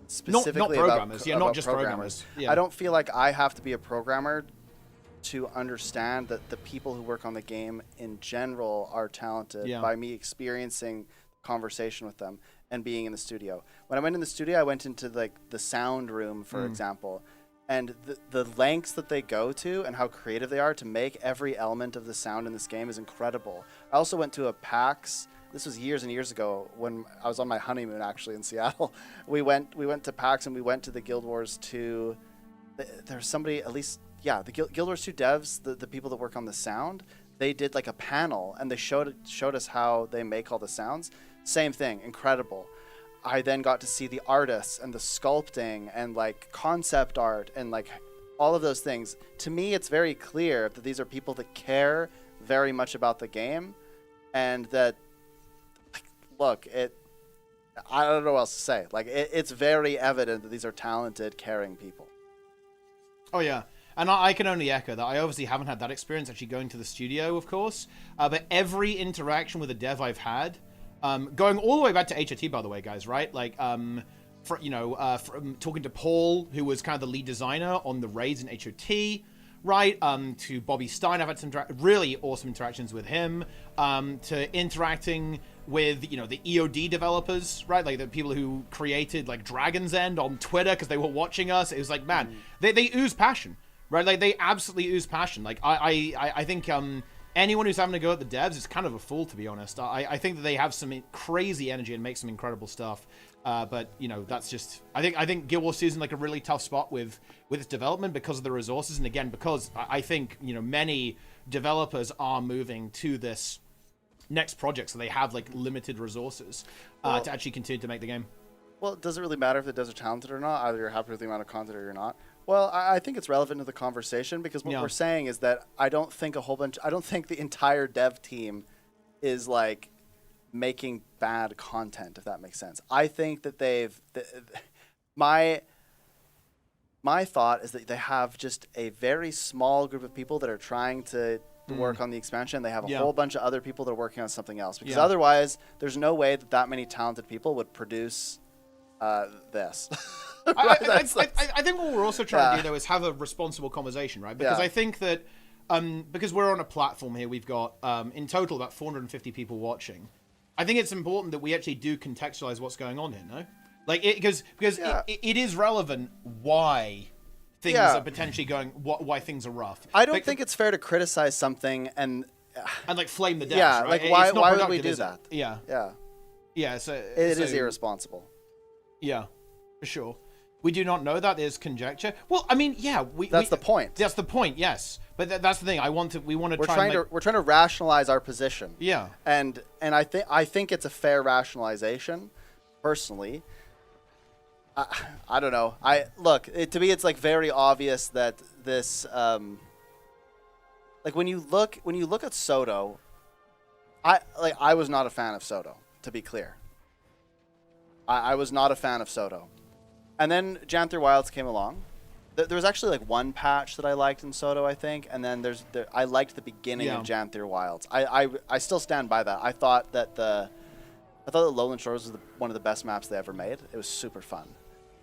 specifically not programmers. about, yeah, about not just programmers. Yeah. I don't feel like I have to be a programmer to understand that the people who work on the game in general are talented by me experiencing conversation with them and being in the studio. When I went in the studio, I went into like the sound room, for example, and the lengths that they go to and how creative they are to make every element of the sound in this game is incredible. I also went to a PAX. This was years and years ago when I was on my honeymoon, actually, in Seattle. We went to PAX and we went to the Guild Wars 2. There's somebody, at least, the Guild Wars 2 devs, the people that work on the sound, they did like a panel and they showed us how they make all the sounds. Same thing, incredible. I then got to see the artists and the sculpting and like concept art and like all of those things. To me, it's very clear that these are people that care very much about the game, and that, look, I don't know what else to say. Like it's very evident that these are talented, caring people. Oh yeah. And I can only echo that. I obviously haven't had that experience actually going to the studio, of course. But every interaction with a dev I've had, going all the way back to HOT, by the way, guys, right? Like, from talking to Paul, who was kind of the lead designer on the raids in HOT, right? To Bobby Stein, I've had some really awesome interactions with him. To interacting with, the EOD developers, right? Like the people who created like Dragon's End on Twitter because they were watching us. It was like, man, they ooze passion, right? Like they absolutely ooze passion. Like I think anyone who's having a go at the devs is kind of a fool, to be honest. I think that they have some crazy energy and make some incredible stuff. But that's just, I think Guild Wars 2 is in like a really tough spot with its development because of the resources, and again because I think many developers are moving to this next project, so they have like limited resources to actually continue to make the game. Well, does it really matter if the devs are talented or not? Either you're happy with the amount of content or you're not. Well, I think it's relevant to the conversation because what we're saying is that I don't think the entire dev team is like making bad content, if that makes sense. I think that my thought is that they have just a very small group of people that are trying to work on the expansion. They have a whole bunch of other people that are working on something else, because otherwise there's no way that many talented people would produce this. I think what we're also trying to do, though, is have a responsible conversation, right? Because I think that because we're on a platform here, we've got in total about 450 people watching. I think it's important that we actually do contextualize what's going on here, no? Like, because it is relevant why things are potentially going, why things are rough. I don't think it's fair to criticize something and like flame the devs, right? Like why would we do that? Yeah. So it is irresponsible. Yeah, for sure. We do not know that. There's conjecture. Well, I mean, that's the point. That's the point. Yes, but that's the thing. We're trying to rationalize our position. Yeah. And I think it's a fair rationalization, personally. I don't know. To me, it's like very obvious that this, like when you look at Soto, I was not a fan of Soto, to be clear. I was not a fan of Soto. And then Janther Wilds came along. There was actually like one patch that I liked in Soto, I think, and then I liked the beginning of Janther Wilds. I still stand by that. I thought that Lowland Shores was one of the best maps they ever made. It was super fun.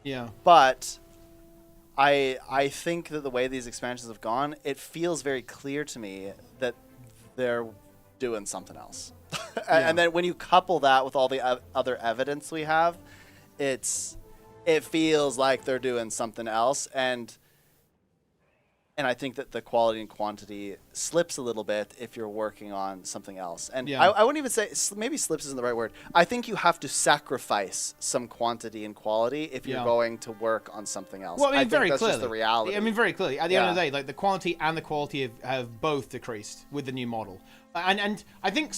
Yeah. But I think that the way these expansions have gone, it feels very clear to me that they're doing something else. And then when you couple that with all the other evidence we have, it feels like they're doing something else. And I think that the quality and quantity slips a little bit if you're working on something else. And I wouldn't even say, maybe slips isn't the right word. I think you have to sacrifice some quantity and quality if you're going to work on something else. Well, I mean, think very that's clearly. Just the reality. I mean, very clearly. At the end of the day, like the quantity and the quality have both decreased with the new model. And I think,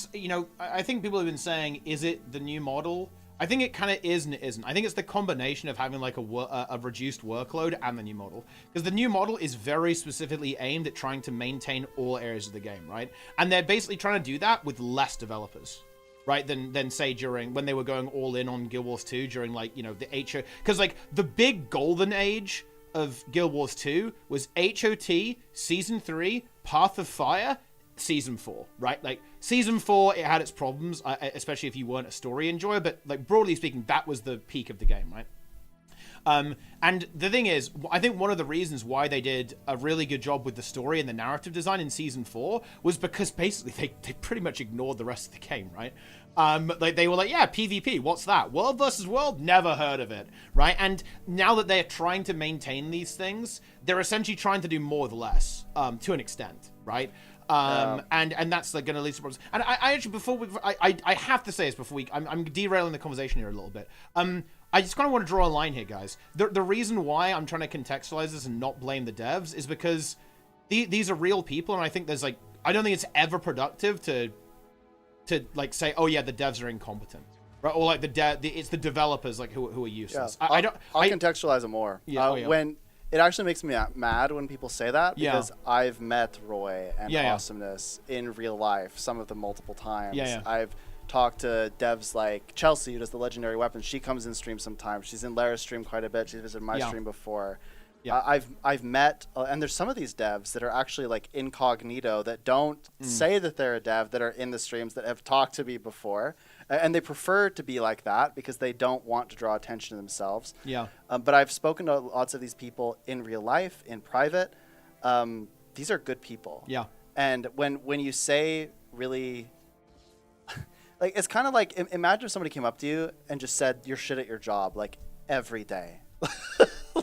I think people have been saying, is it the new model? I think it kind of is and it isn't. I think it's the combination of having like a reduced workload and the new model. Because the new model is very specifically aimed at trying to maintain all areas of the game, right? And they're basically trying to do that with less developers, right? Than say when they were going all in on Guild Wars 2 during like, the HO. Because like the big golden age of Guild Wars 2 was HOT, Season 3, Path of Fire, Season 4, right? Like Season 4, it had its problems, especially if you weren't a story enjoyer, but like broadly speaking, that was the peak of the game, right? And the thing is, I think one of the reasons why they did a really good job with the story and the narrative design in Season 4 was because basically they pretty much ignored the rest of the game, right? Like they were like, yeah, PvP, what's that? World versus world? Never heard of it, right? And now that they're trying to maintain these things, they're essentially trying to do more with less, to an extent, right? And that's like going to lead to problems. And I actually, I have to say this before I'm derailing the conversation here a little bit. I just kind of want to draw a line here, guys. The reason why I'm trying to contextualize this and not blame the devs is because these are real people, and I think there's like, I don't think it's ever productive to like say, oh yeah, the devs are incompetent, right? Or like it's the developers like who are useless. Yeah. I'll contextualize it more. Yeah, when it actually makes me mad when people say that, because I've met Roy and Awesomeness in real life, some of them multiple times. I've talked to devs like Chelsea, who does the legendary weapons. She comes in stream sometimes. She's in Lara's stream quite a bit. She's visited my stream before. I've met, and there's some of these devs that are actually like incognito, that don't say that they're a dev, that are in the streams, that have talked to me before, and they prefer to be like that because they don't want to draw attention to themselves. But I've spoken to lots of these people in real life, in private. These are good people. And when you say really, like, it's kind of like, imagine if somebody came up to you and just said you're shit at your job like every day.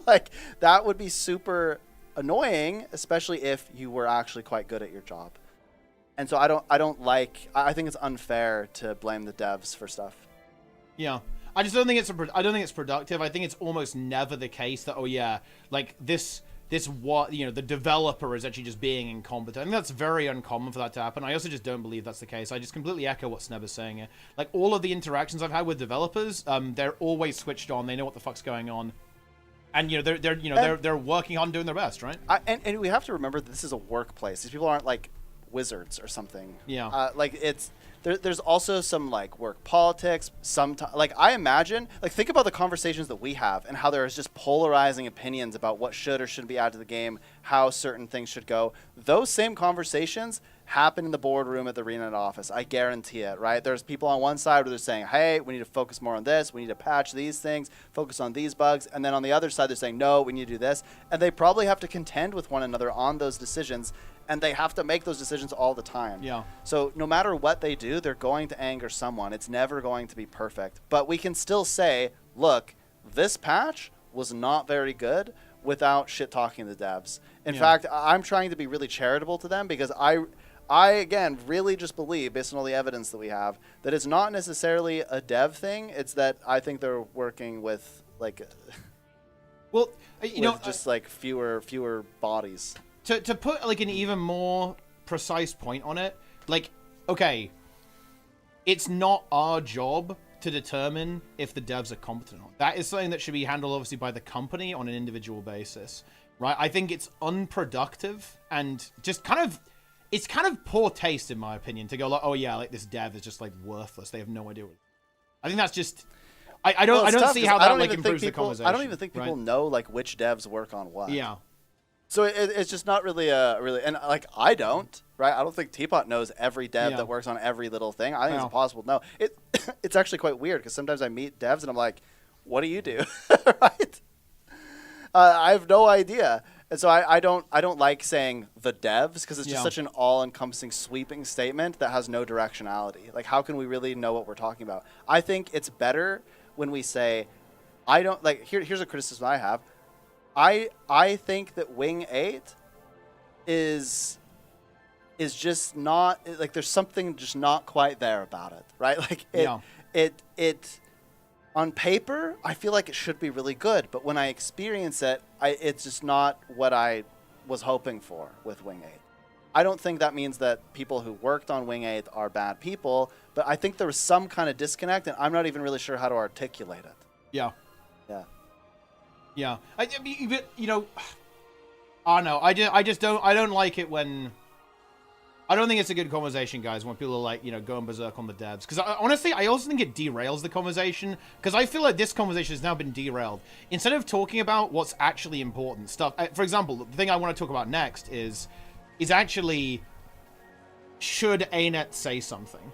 Like, that would be super annoying, especially if you were actually quite good at your job. And so I think it's unfair to blame the devs for stuff. I just don't think it's productive. I think it's almost never the case that, oh yeah, like this the developer is actually just being incompetent. I think that's very uncommon for that to happen. I also just don't believe that's the case. I just completely echo what Sneb is saying here. Like, all of the interactions I've had with developers, they're always switched on. They know what the fuck's going on. And they're working on doing their best, right? And we have to remember that this is a workplace. These people aren't like wizards or something. Like, there's also some like work politics. Sometimes, like, I imagine, like, think about the conversations that we have and how there is just polarizing opinions about what should or shouldn't be added to the game, how certain things should go. Those same conversations happen in the boardroom at the ArenaNet office. I guarantee it, right? There's people on one side where they're saying, hey, we need to focus more on this. We need to patch these things, focus on these bugs. And then on the other side, they're saying, no, we need to do this. And they probably have to contend with one another on those decisions. And they have to make those decisions all the time. So no matter what they do, they're going to anger someone. It's never going to be perfect. But we can still say, look, this patch was not very good without shit-talking the devs. In fact, I'm trying to be really charitable to them, because I again, really just believe, based on all the evidence that we have, that it's not necessarily a dev thing. It's that I think they're working with, like, just like fewer bodies. To put like an even more precise point on it, like, okay, it's not our job to determine if the devs are competent or not. That is something that should be handled obviously by the company on an individual basis, right? I think it's unproductive and just it's kind of poor taste, in my opinion, to go like, oh yeah, like this dev is just like worthless. They have no idea what. I think that's just. I don't see how that like improves the conversation. I don't even think people know like which devs work on what. Yeah. So it's just not really and like, I don't, right? I don't think Teapot knows every dev that works on every little thing. I think it's impossible to know. It's actually quite weird, because sometimes I meet devs and I'm like, what do you do? Right? I have no idea. And so I don't like saying the devs because it's just Yeah. such an all-encompassing, sweeping statement that has no directionality. Like, how can we really know what we're talking about? I think it's better when we say, I don't like. Here's a criticism I have. I think that Wing 8 is just not like there's something just not quite there about it, right? Like it on paper, I feel like it should be really good, but when I experience it, it's just not what I was hoping for with Wing 8. I don't think that means that people who worked on Wing 8 are bad people, but I think there was some kind of disconnect, and I'm not even really sure how to articulate it. Yeah. Yeah. Yeah. I don't know. I don't like it when... I don't think it's a good conversation, guys, when people are like, going berserk on the devs. Because honestly, I also think it derails the conversation. Because I feel like this conversation has now been derailed. Instead of talking about what's actually important stuff. For example, the thing I want to talk about next is actually, should ArenaNet say something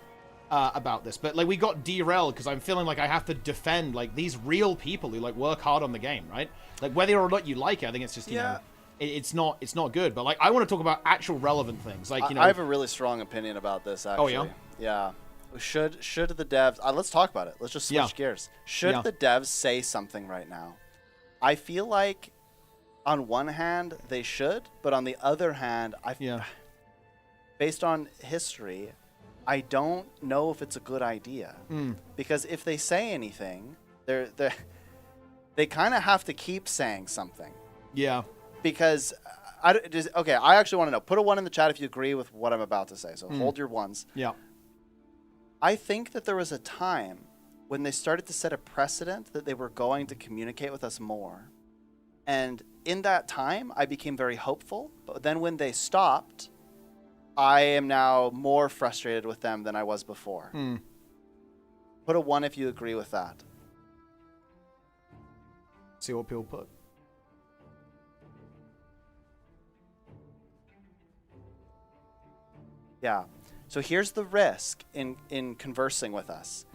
about this? But like, we got derailed because I'm feeling like I have to defend like these real people who like work hard on the game, right? Like whether or not you like it, I think it's just, you know... It's not good, but like I want to talk about actual relevant things. Like I have a really strong opinion about this. Actually, oh yeah. Should the devs? Let's talk about it. Let's just switch gears. Should the devs say something right now? I feel like, on one hand they should, but on the other hand, based on history, I don't know if it's a good idea. Because if they say anything, they kind of have to keep saying something. Yeah. Because, I actually want to know. Put a 1 in the chat if you agree with what I'm about to say. So hold your 1s. Yeah. I think that there was a time when they started to set a precedent that they were going to communicate with us more. And in that time, I became very hopeful. But then when they stopped, I am now more frustrated with them than I was before. Put a 1 if you agree with that. See what people put. Yeah. So here's the risk in conversing with us.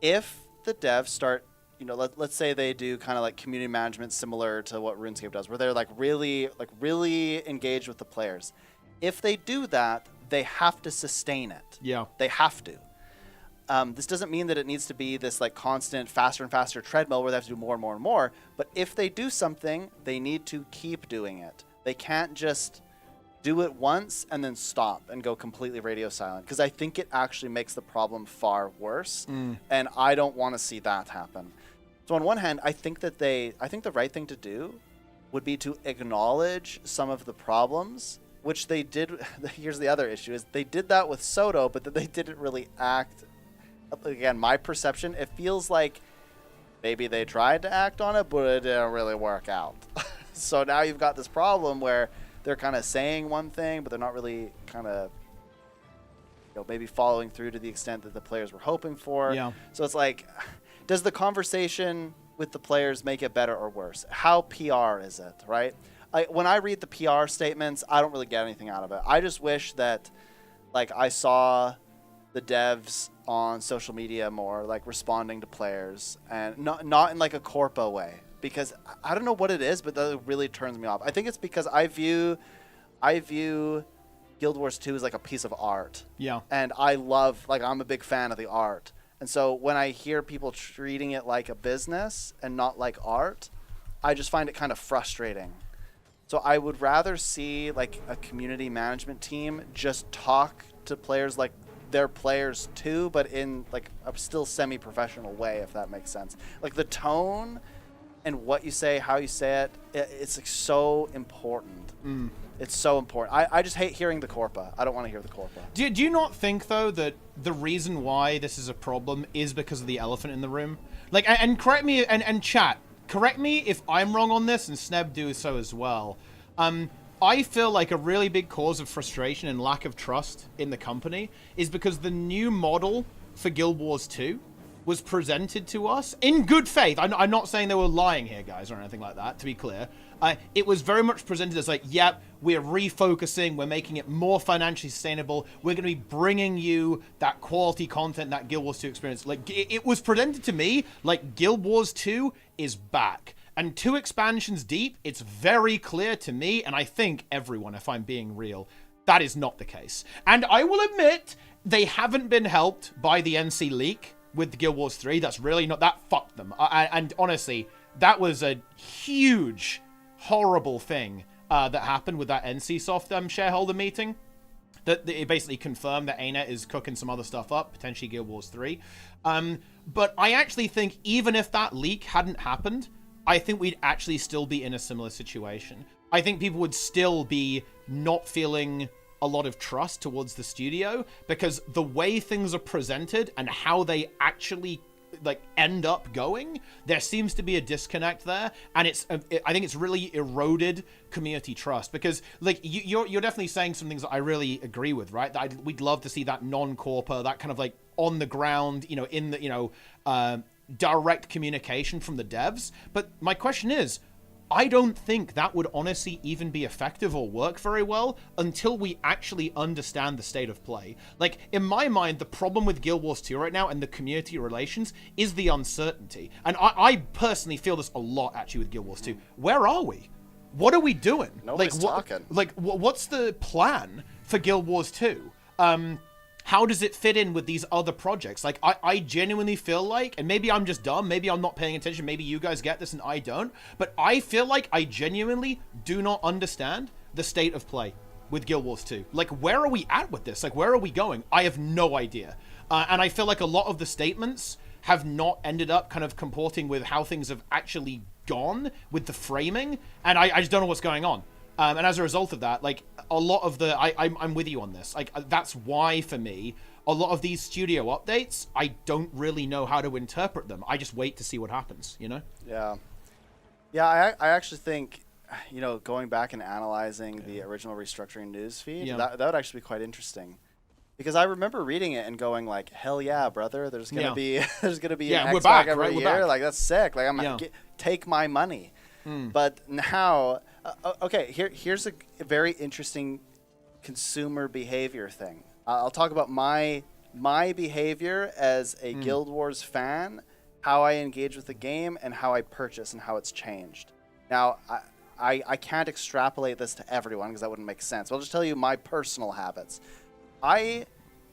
If the devs start, let's say they do kind of like community management similar to what RuneScape does, where they're like really engaged with the players. If they do that, they have to sustain it. Yeah. They have to. This doesn't mean that it needs to be this like constant faster and faster treadmill where they have to do more and more and more. But if they do something, they need to keep doing it. They can't just do it once and then stop and go completely radio silent, because I think it actually makes the problem far worse, and I don't want to see that happen. So on one hand, I think the right thing to do would be to acknowledge some of the problems, which they did. Here's the other issue: is they did that with Soto, but they didn't really act. Again, my perception, it feels like maybe they tried to act on it, but it didn't really work out. So now you've got this problem where they're kind of saying one thing, but they're not really kind of, maybe following through to the extent that the players were hoping for. Yeah. So it's like, does the conversation with the players make it better or worse? How PR is it, right? When I read the PR statements, I don't really get anything out of it. I just wish that, like, I saw the devs on social media more, like, responding to players, and not in like a corpo way. Because I don't know what it is, but that really turns me off. I think it's because I view Guild Wars 2 as like a piece of art. Yeah. And I'm a big fan of the art. And so when I hear people treating it like a business and not like art, I just find it kind of frustrating. So I would rather see like a community management team just talk to players like they're players too, but in like a still semi-professional way, if that makes sense. Like the tone and what you say, how you say it, it's like so important. It's so important. I just hate hearing the corpa. I don't want to hear the corpa. Do you not think, though, that the reason why this is a problem is because of the elephant in the room? Like, and correct me, and chat, correct me if I'm wrong on this, and Sneb do so as well. I feel like a really big cause of frustration and lack of trust in the company is because the new model for Guild Wars 2 was presented to us in good faith. I'm not saying they were lying here, guys, or anything like that, to be clear. It was very much presented as like, yep, we're refocusing, we're making it more financially sustainable, we're going to be bringing you that quality content, that Guild Wars 2 experience. Like, it was presented to me like Guild Wars 2 is back. And 2 expansions deep, it's very clear to me, and I think everyone, if I'm being real, that is not the case. And I will admit, they haven't been helped by the NC leak with Guild Wars 3. That's really not... That fucked them. And honestly, that was a huge, horrible thing that happened with that NCSoft shareholder meeting. That it basically confirmed that ArenaNet is cooking some other stuff up, potentially Guild Wars 3. But I actually think even if that leak hadn't happened, I think we'd actually still be in a similar situation. I think people would still be not feeling a lot of trust towards the studio because the way things are presented and how they actually like end up going, there seems to be a disconnect there, and I think it's really eroded community trust because like you're definitely saying some things that I really agree with, right? That we'd love to see that non-corpo, that kind of like on the ground, you know, in the, you know, direct communication from the devs. But my question is, I don't think that would honestly even be effective or work very well until we actually understand the state of play. Like, in my mind, the problem with Guild Wars 2 right now and the community relations is the uncertainty. And I personally feel this a lot, actually, with Guild Wars 2. Where are we? What are we doing? Nobody's talking. What's the plan for Guild Wars 2? How does it fit in with these other projects? Like, I genuinely feel like, and maybe I'm just dumb, maybe I'm not paying attention, maybe you guys get this and I don't, but I feel like I genuinely do not understand the state of play with Guild Wars 2. Like, where are we at with this? Like, where are we going? I have no idea. And I feel like a lot of the statements have not ended up kind of comporting with how things have actually gone with the framing, and I just don't know what's going on. And as a result of that, like, a lot of the... I'm with you on this. Like, that's why, for me, a lot of these studio updates, I don't really know how to interpret them. I just wait to see what happens, you know? Yeah. Yeah, I actually think, you know, going back and analyzing the original restructuring news feed, that would actually be quite interesting. Because I remember reading it and going like, hell yeah, brother, there's gonna be an Xbox every year. Like, that's sick. Like, I'm gonna take my money. But now... okay, here's a very interesting consumer behavior thing. I'll talk about my behavior as a Guild Wars fan, how I engage with the game, and how I purchase and how it's changed. Now, I can't extrapolate this to everyone because that wouldn't make sense. I'll just tell you my personal habits. I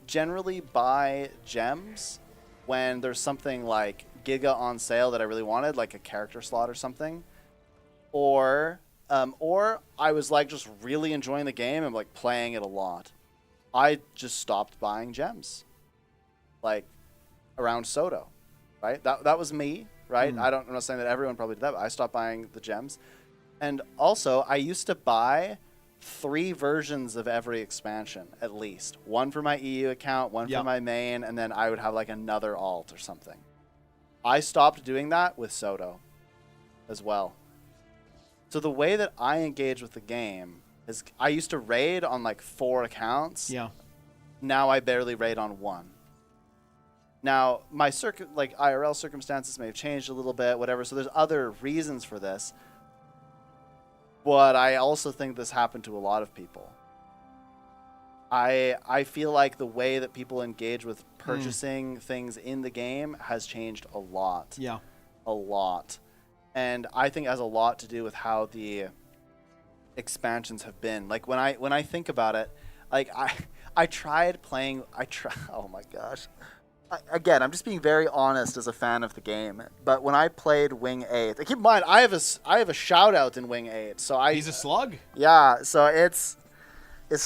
generally buy gems when there's something like Giga on sale that I really wanted, like a character slot or something. Or I was like just really enjoying the game and like playing it a lot. I just stopped buying gems, like around Soto, right? That was me, right? I'm not saying that everyone probably did that, but I stopped buying the gems. And also, I used to buy 3 versions of every expansion at least. One for my EU account, one for my main, and then I would have like another alt or something. I stopped doing that with Soto as well. So the way that I engage with the game is I used to raid on like 4 accounts. Yeah. Now I barely raid on 1. Now my IRL circumstances may have changed a little bit, whatever. So there's other reasons for this. But I also think this happened to a lot of people. I feel like the way that people engage with purchasing things in the game has changed a lot. Yeah. A lot. And I think it has a lot to do with how the expansions have been. Like when I think about it, like I tried playing. Oh my gosh. Again, I'm just being very honest as a fan of the game. But when I played Wing 8, keep in mind I have a shout out in Wing 8. So he's a slug. Yeah. So it's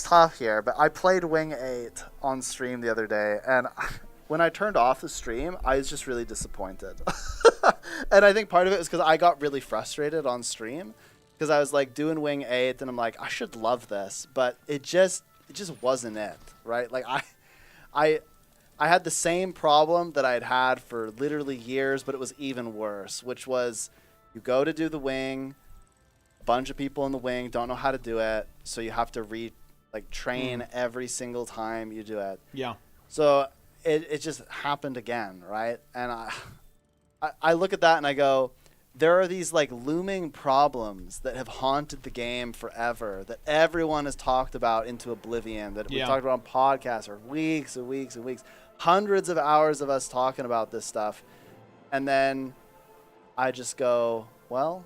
tough here. But I played Wing 8 on stream the other day, and when I turned off the stream, I was just really disappointed. And I think part of it was because I got really frustrated on stream because I was like doing Wing 8 and I'm like, I should love this, but it just wasn't it, right? Like I had the same problem that I'd had for literally years, but it was even worse, which was you go to do the wing, a bunch of people in the wing don't know how to do it, so you have to train every single time you do it. Yeah. So it just happened again, right? And I look at that and I go, there are these like looming problems that have haunted the game forever that everyone has talked about into oblivion, that we've talked about on podcasts for weeks and weeks and weeks, hundreds of hours of us talking about this stuff. And then I just go, well,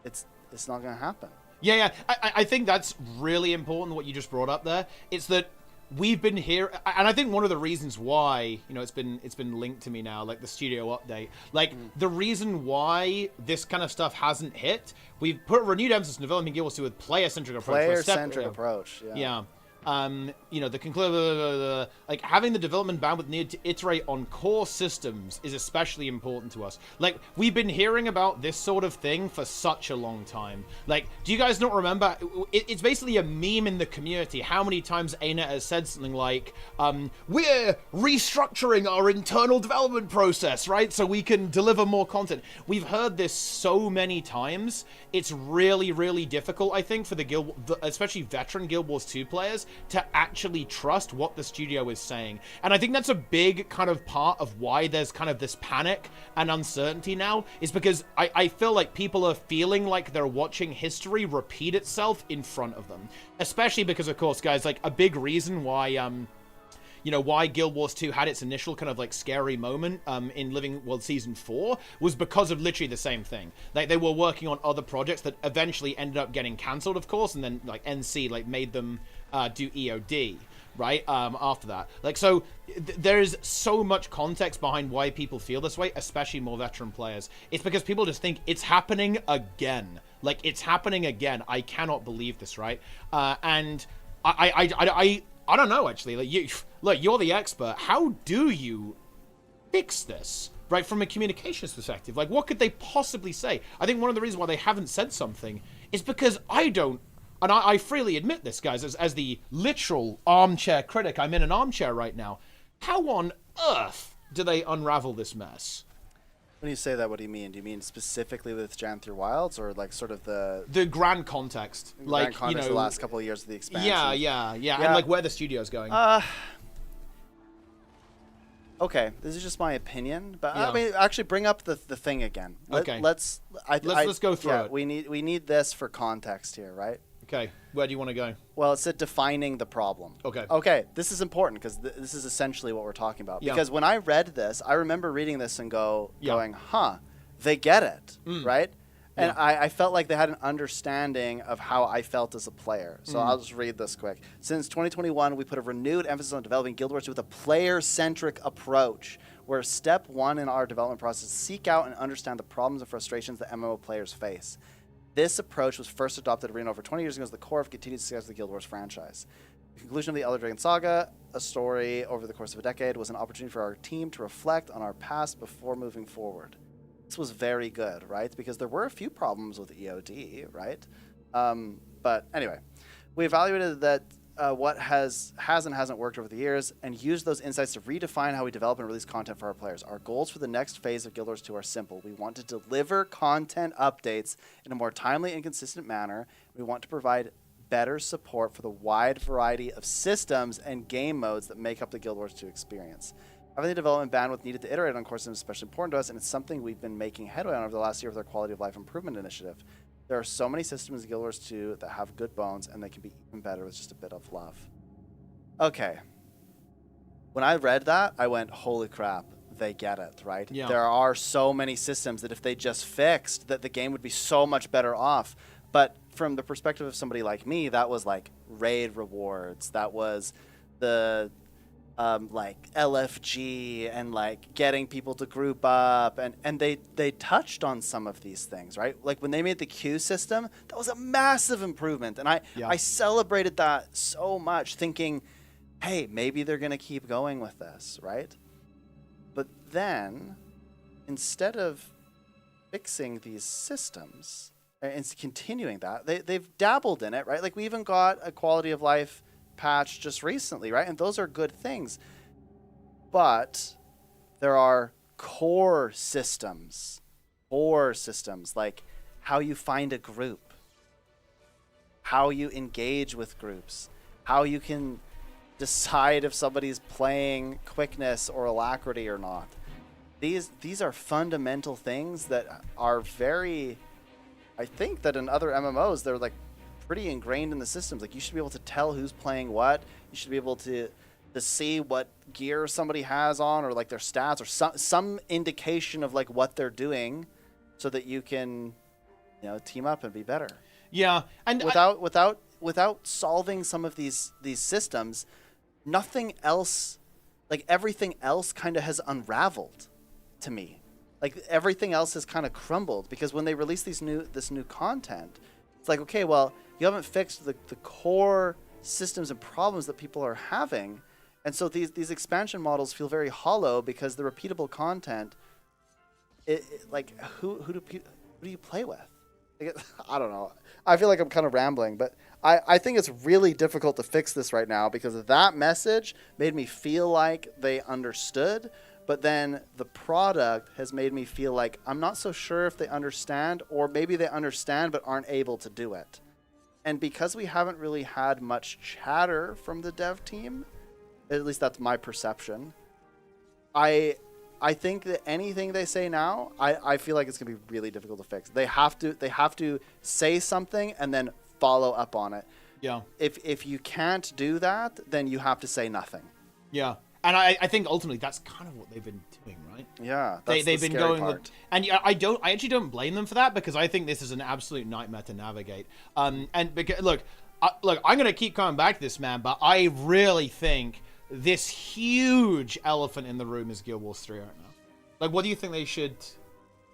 it's not going to happen. Yeah. I think that's really important, what you just brought up there. It's that we've been here, and I think one of the reasons why, it's been linked to me now, like the studio update, like the reason why this kind of stuff hasn't hit, we've put renewed emphasis in developing Guild Wars 2 with player-centric approach. Player-centric approach, yeah. The conclusion, like having the development bandwidth needed to iterate on core systems is especially important to us. Like, we've been hearing about this sort of thing for such a long time. Like, do you guys not remember? It's basically a meme in the community how many times ArenaNet has said something like, we're restructuring our internal development process, right? So we can deliver more content. We've heard this so many times. It's really, really difficult, I think, for especially veteran Guild Wars 2 players to actually trust what the studio is saying. And I think that's a big kind of part of why there's kind of this panic and uncertainty now, is because I feel like people are feeling like they're watching history repeat itself in front of them. Especially because, of course, guys, like a big reason why why Guild Wars 2 had its initial kind of like scary moment in Living World Season 4 was because of literally the same thing. Like, they were working on other projects that eventually ended up getting cancelled, of course, and then like NC like made them do EOD, right? After that. Like, so there's so much context behind why people feel this way, especially more veteran players. It's because people just think it's happening again. Like, it's happening again. I cannot believe this, right? And I don't know, actually. Like, you're the expert. How do you fix this, right, from a communications perspective? Like, what could they possibly say? I think one of the reasons why they haven't said something is because I don't, and I freely admit this, guys, as the literal armchair critic. I'm in an armchair right now. How on earth do they unravel this mess? When you say that, what do you mean? Do you mean specifically with Jan Through Wilds, or like sort of the grand context? Like, the last couple of years of the expansion? Yeah. And like where the studio's going. Okay, this is just my opinion, but I mean, actually bring up the thing again. Let's go through it. We need this for context here, right? Okay, where do you want to go? Well, it's defining the problem. Okay, this is important because this is essentially what we're talking about. Yeah. Because when I read this, I remember reading this and going, huh, they get it, right? And I felt like they had an understanding of how I felt as a player. So I'll just read this quick. Since 2021, we put a renewed emphasis on developing Guild Wars 2 with a player-centric approach, where step one in our development process is seek out and understand the problems and frustrations that MMO players face. This approach was first adopted at Arena over 20 years ago as the core of continued success of the Guild Wars franchise. The conclusion of the Elder Dragon Saga, a story over the course of a decade, was an opportunity for our team to reflect on our past before moving forward. This was very good, right? Because there were a few problems with EOD, right? But anyway, we evaluated that what has and hasn't worked over the years and used those insights to redefine how we develop and release content for our players. Our goals for the next phase of Guild Wars 2 are simple. We want to deliver content updates in a more timely and consistent manner. We want to provide better support for the wide variety of systems and game modes that make up the Guild Wars 2 experience. Having the development bandwidth needed to iterate on core systems is especially important to us, and it's something we've been making headway on over the last year with our quality of life improvement initiative. There are so many systems in Guild Wars 2 that have good bones, and they can be even better with just a bit of love. Okay. When I read that, I went, holy crap, they get it, right? Yeah. There are so many systems that if they just fixed, that the game would be so much better off. But from the perspective of somebody like me, that was like raid rewards. That was the like LFG and like getting people to group up, and they touched on some of these things, right? Like when they made the queue system, that was a massive improvement, and I celebrated that so much, thinking, hey, maybe they're gonna keep going with this, right? But then, instead of fixing these systems and continuing that, they've dabbled in it, right? Like we even got a quality of life patch just recently, right? And those are good things. But there are core systems like how you find a group, how you engage with groups, how you can decide if somebody's playing quickness or alacrity or not. These are fundamental things that are very, I think that in other MMOs, they're like pretty ingrained in the systems. Like you should be able to tell who's playing what. You should be able to see what gear somebody has on, or like their stats, or some indication of like what they're doing, so that you can team up and be better. Yeah, and Without solving some of these systems, nothing else, like everything else, kind of has unraveled to me. Like everything else has kind of crumbled because when they release this new content, it's like, okay, well, you haven't fixed the core systems and problems that people are having, and so these expansion models feel very hollow because the repeatable content, like who do you play with? Like, I don't know. I feel like I'm kind of rambling, but I think it's really difficult to fix this right now because that message made me feel like they understood, but then the product has made me feel like I'm not so sure if they understand, or maybe they understand but aren't able to do it. And because we haven't really had much chatter from the dev team, at least that's my perception, I think that anything they say now, I feel like it's going to be really difficult to fix. They have to say something and then follow up on it. Yeah. If you can't do that, then you have to say nothing. Yeah. And I think ultimately that's kind of what they've been doing, right? Yeah, that's they've the been scary going part. with, and I actually don't blame them for that because I think this is an absolute nightmare to navigate. And because, look, I'm gonna keep coming back to this, man, but I really think this huge elephant in the room is Guild Wars 3 right now. Like, what do you think they should?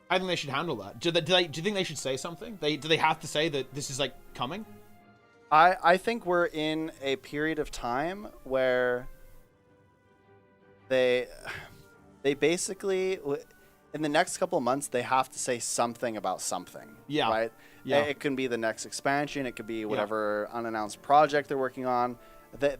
I think they should handle that. Do you think they should say something? Do they have to say that this is like coming? I think we're in a period of time where they basically, in the next couple of months, they have to say something about something. Yeah. Right? Yeah. It can be the next expansion. It could be whatever unannounced project they're working on.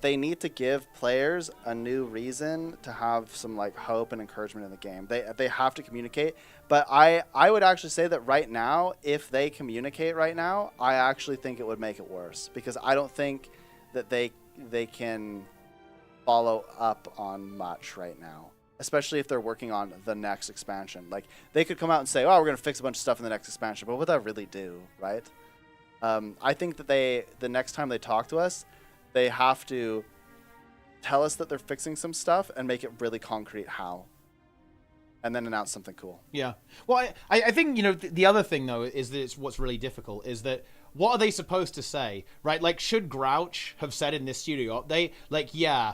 They need to give players a new reason to have some like hope and encouragement in the game. They have to communicate. But I would actually say that right now, if they communicate right now, I actually think it would make it worse because I don't think that they can follow up on much right now, especially if they're working on the next expansion. Like they could come out and say, "Oh, we're going to fix a bunch of stuff in the next expansion," but what would that really do, right? I think that the next time they talk to us, they have to tell us that they're fixing some stuff and make it really concrete how, and then announce something cool. Yeah. Well, I think, the other thing, though, is that it's what's really difficult is that what are they supposed to say, right? Like, should Grouch have said in this studio update, like, yeah,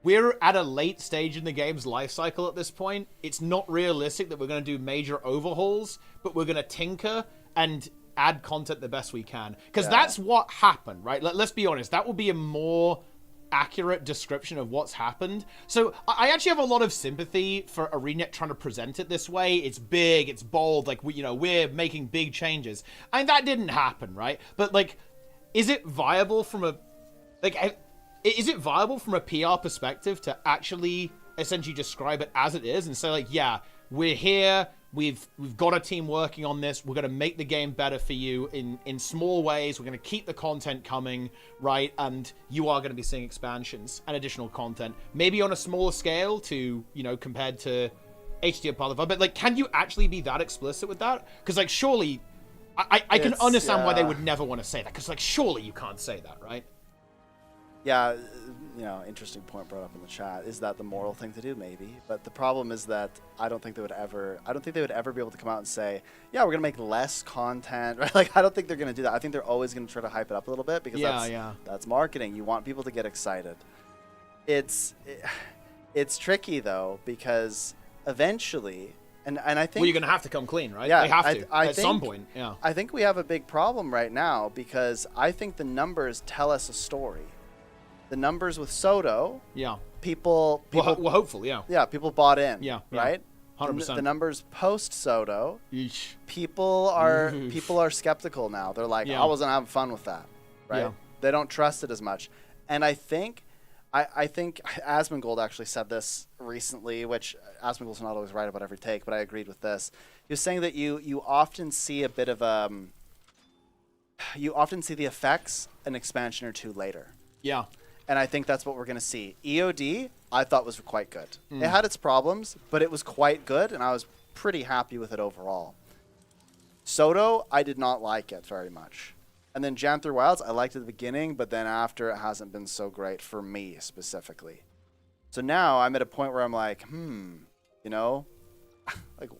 we're at a late stage in the game's life cycle at this point. It's not realistic that we're going to do major overhauls, but we're going to tinker and add content the best we can. Because that's what happened, right? Let's be honest. That would be a more accurate description of what's happened. So I actually have a lot of sympathy for ArenaNet trying to present it this way. It's big, it's bold, like we're making big changes. And that didn't happen, right? But like, is it viable from a PR perspective to actually essentially describe it as it is and say like, yeah, we're here, we've got a team working on this, we're going to make the game better for you in small ways, we're going to keep the content coming, right? And you are going to be seeing expansions and additional content, maybe on a smaller scale to, compared to HD Apollo. But like, can you actually be that explicit with that? Because like, surely, I can understand why they would never want to say that, because like, surely you can't say that, right? Yeah, interesting point brought up in the chat. Is that the moral thing to do? Maybe, but the problem is that I don't think they would ever be able to come out and say, yeah, we're gonna make less content, right? Like, I don't think they're gonna do that. I think they're always gonna try to hype it up a little bit because that's marketing. You want people to get excited. It's tricky though, because eventually, and I think, well, you're gonna have to come clean, right? Yeah, they have to I at think, some point. Yeah, I think we have a big problem right now because I think the numbers tell us a story. The numbers with Soto, people well, hopefully, people bought in, right? 100%. The numbers post Soto, people are skeptical now. They're like, I wasn't having fun with that, right? Yeah. They don't trust it as much, and I think Asmongold actually said this recently, which Asmongold's not always right about every take, but I agreed with this. He was saying that you often see a bit of you often see the effects an expansion or two later. Yeah. And I think that's what we're going to see. EOD, I thought was quite good. It had its problems, but it was quite good, and I was pretty happy with it overall. Soto, I did not like it very much. And then Jam Through Wilds, I liked it at the beginning, but then after, it hasn't been so great for me specifically. So now I'm at a point where I'm like, like,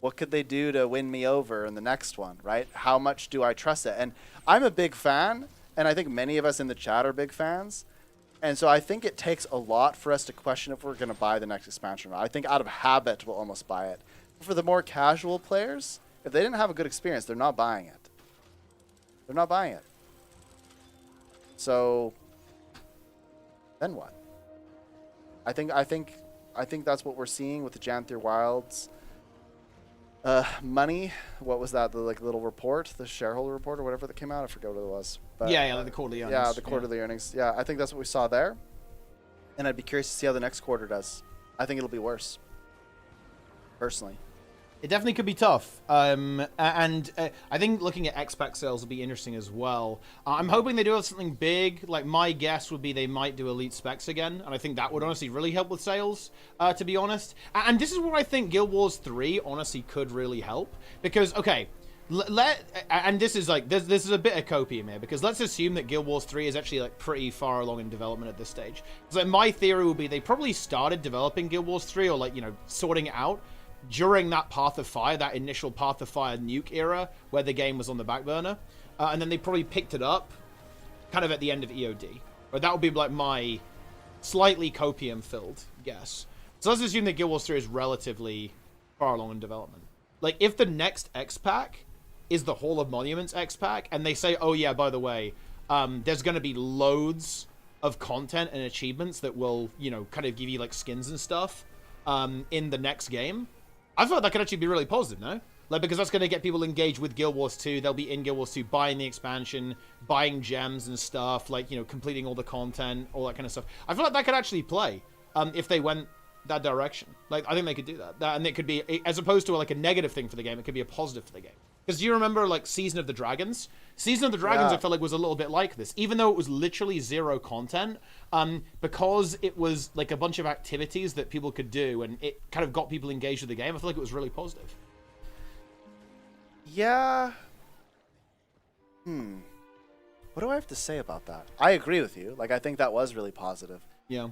What could they do to win me over in the next one, right? How much do I trust it? And I'm a big fan, and I think many of us in the chat are big fans. And so I think it takes a lot for us to question if we're going to buy the next expansion. I think out of habit, we'll almost buy it. For the more casual players, if they didn't have a good experience, they're not buying it. They're not buying it. So then what? I think that's what we're seeing with the Janther Wilds. Money. What was that? The little report, the shareholder report or whatever that came out. I forget what it was. But, yeah, like the quarterly earnings. Yeah, the quarterly earnings. Yeah, I think that's what we saw there. And I'd be curious to see how the next quarter does. I think it'll be worse. Personally. It definitely could be tough. And I think looking at X-Pack sales will be interesting as well. I'm hoping they do have something big. Like, my guess would be they might do Elite Specs again. And I think that would honestly really help with sales, to be honest. And this is where I think Guild Wars 3 honestly could really help. Because, okay, and this is like, this is a bit of copium here. Because let's assume that Guild Wars 3 is actually like pretty far along in development at this stage. So my theory would be they probably started developing Guild Wars 3 or like, you know, sorting it out during that Path of Fire, that initial Path of Fire nuke era, where the game was on the back burner. And then they probably picked it up kind of at the end of EOD. Or that would be like my slightly copium-filled guess. So let's assume that Guild Wars 3 is relatively far along in development. Like, if the next X-Pack is the Hall of Monuments X-Pack, and they say, oh yeah, by the way, there's going to be loads of content and achievements that will, you know, kind of give you, like, skins and stuff in the next game, I thought that could actually be really positive, no? Like, because that's going to get people engaged with Guild Wars 2. They'll be in Guild Wars 2 buying the expansion, buying gems and stuff, like, you know, completing all the content, all that kind of stuff. I feel like that could actually play if they went that direction. Like, I think they could do that. And it could be, as opposed to like a negative thing for the game, it could be a positive for the game. Because do you remember, like, Season of the Dragons? Season of the Dragons, I felt like, was a little bit like this. Even though it was literally zero content, because it was, like, a bunch of activities that people could do, and it kind of got people engaged with the game, I feel like it was really positive. Yeah. What do I have to say about that? I agree with you. Like, I think that was really positive. Yeah.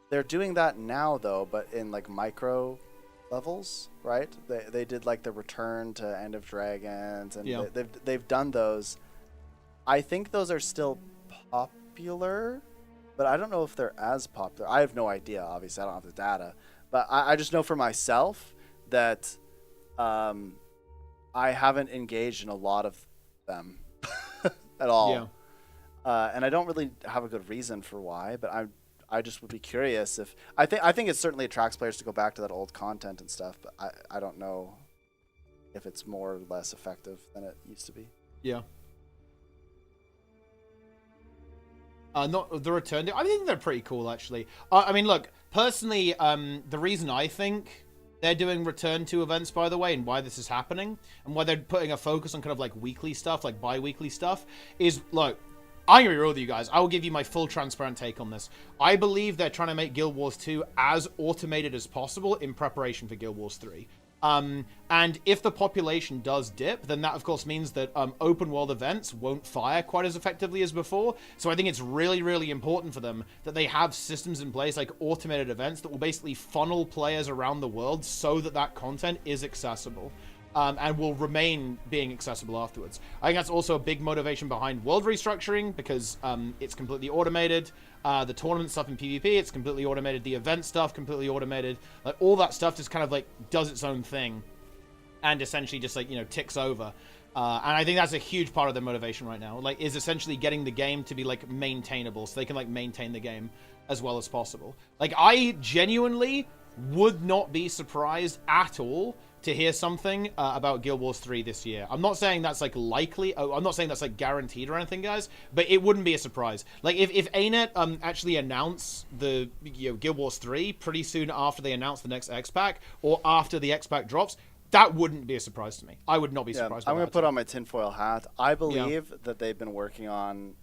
They're doing that now, though, but in, like, micro levels, right? They did like the return to End of Dragons, and they've done those. I think those are still popular, but I don't know if they're as popular. I have no idea. Obviously, I don't have the data, but I just know for myself that I haven't engaged in a lot of them at all. Yeah. And I don't really have a good reason for why, but I just would be curious if I think it certainly attracts players to go back to that old content and stuff, but I don't know if it's more or less effective than it used to be. Yeah. Not the return. I think they're pretty cool, actually. I mean, look, personally, the reason I think they're doing return to events, by the way, and why this is happening, and why they're putting a focus on kind of like weekly stuff, like bi-weekly stuff, is, look, I'm going to be real with you guys. I will give you my full transparent take on this. I believe they're trying to make Guild Wars 2 as automated as possible in preparation for Guild Wars 3. And if the population does dip, then that of course means that open world events won't fire quite as effectively as before. So I think it's really, really important for them that they have systems in place like automated events that will basically funnel players around the world so that that content is accessible. And will remain being accessible afterwards. I think that's also a big motivation behind world restructuring, because it's completely automated. The tournament stuff in PvP, it's completely automated. The event stuff, completely automated. Like, all that stuff just kind of like does its own thing and essentially just, like, you know, ticks over. And I think that's a huge part of their motivation right now, like, is essentially getting the game to be, like, maintainable, so they can, like, maintain the game as well as possible. Like, I genuinely would not be surprised at all to hear something about Guild Wars 3 this year. I'm not saying that's, like, likely. I'm not saying that's, like, guaranteed or anything, guys, but it wouldn't be a surprise. Like, if ArenaNet actually announce the, you know, Guild Wars 3 pretty soon after they announce the next X-Pack, or after the X-Pack drops, that wouldn't be a surprise to me. I would not be surprised by that. I'm going to put on my tinfoil hat. I believe that they've been working on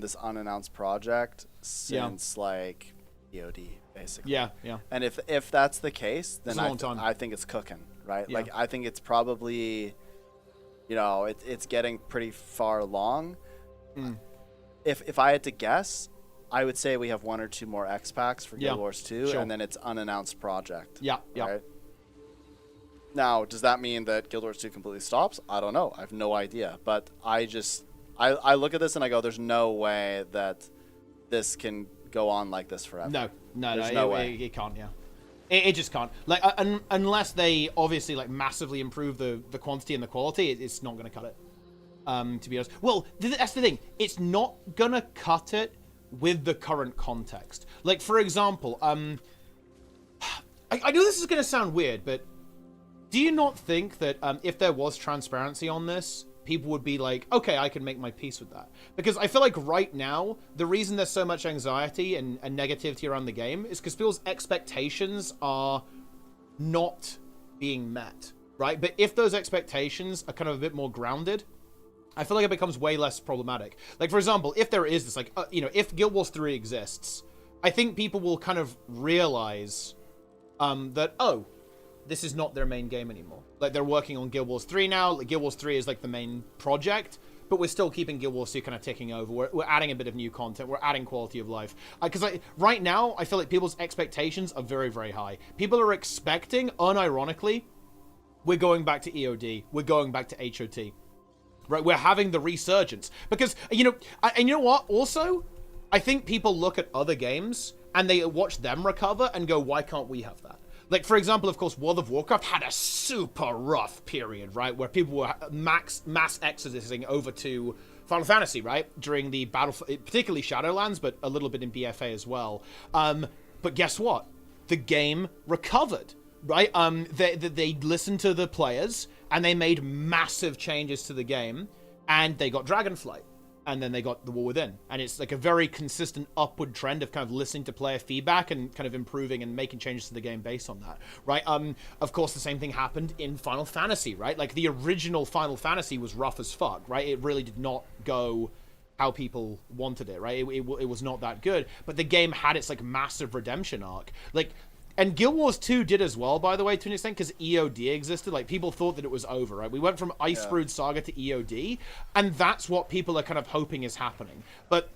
this unannounced project since, like, EOD, basically. Yeah. And if that's the case, then I think it's cooking, right? Yeah. Like, I think it's probably, you know, it's getting pretty far along. If I had to guess, I would say we have 1 or 2 more X-Packs for Guild Wars 2, and then it's unannounced project. Yeah. Right? Now, does that mean that Guild Wars 2 completely stops? I don't know. I have no idea. But I look at this and I go, there's no way that this can go on like this forever. No way. It can't, yeah. It just can't. Like, unless they obviously, like, massively improve the quantity and the quality, it's not going to cut it, to be honest. Well, that's the thing. It's not going to cut it with the current context. Like, for example, I know this is going to sound weird, but do you not think that if there was transparency on this, people would be like, okay, I can make my peace with that? Because I feel like right now, the reason there's so much anxiety and negativity around the game is because people's expectations are not being met, right? But if those expectations are kind of a bit more grounded, I feel like it becomes way less problematic. Like, for example, if there is this, like, if Guild Wars 3 exists, I think people will kind of realize that, oh, this is not their main game anymore. Like, they're working on Guild Wars 3 now. Like, Guild Wars 3 is, like, the main project, but we're still keeping Guild Wars 2 kind of ticking over. We're adding a bit of new content. We're adding quality of life. Because right now, I feel like people's expectations are very, very high. People are expecting, unironically, we're going back to EOD. We're going back to HOT. Right? We're having the resurgence. Because, and you know what? Also, I think people look at other games, and they watch them recover and go, why can't we have that? Like, for example, of course, World of Warcraft had a super rough period, right? Where people were mass exodusing over to Final Fantasy, right? During the battle, particularly Shadowlands, but a little bit in BFA as well. But guess what? The game recovered, right? They listened to the players, and they made massive changes to the game, and they got Dragonflight. And then they got The War Within. And it's like a very consistent upward trend of kind of listening to player feedback and kind of improving and making changes to the game based on that, right? Of course, the same thing happened in Final Fantasy, right? Like, the original Final Fantasy was rough as fuck, right? It really did not go how people wanted it, right? It was not that good. But the game had its, like, massive redemption arc. Like, and Guild Wars 2 did as well, by the way, to an extent, because EOD existed. Like, people thought that it was over, right? We went from Icebrewed Saga to EOD, and that's what people are kind of hoping is happening. But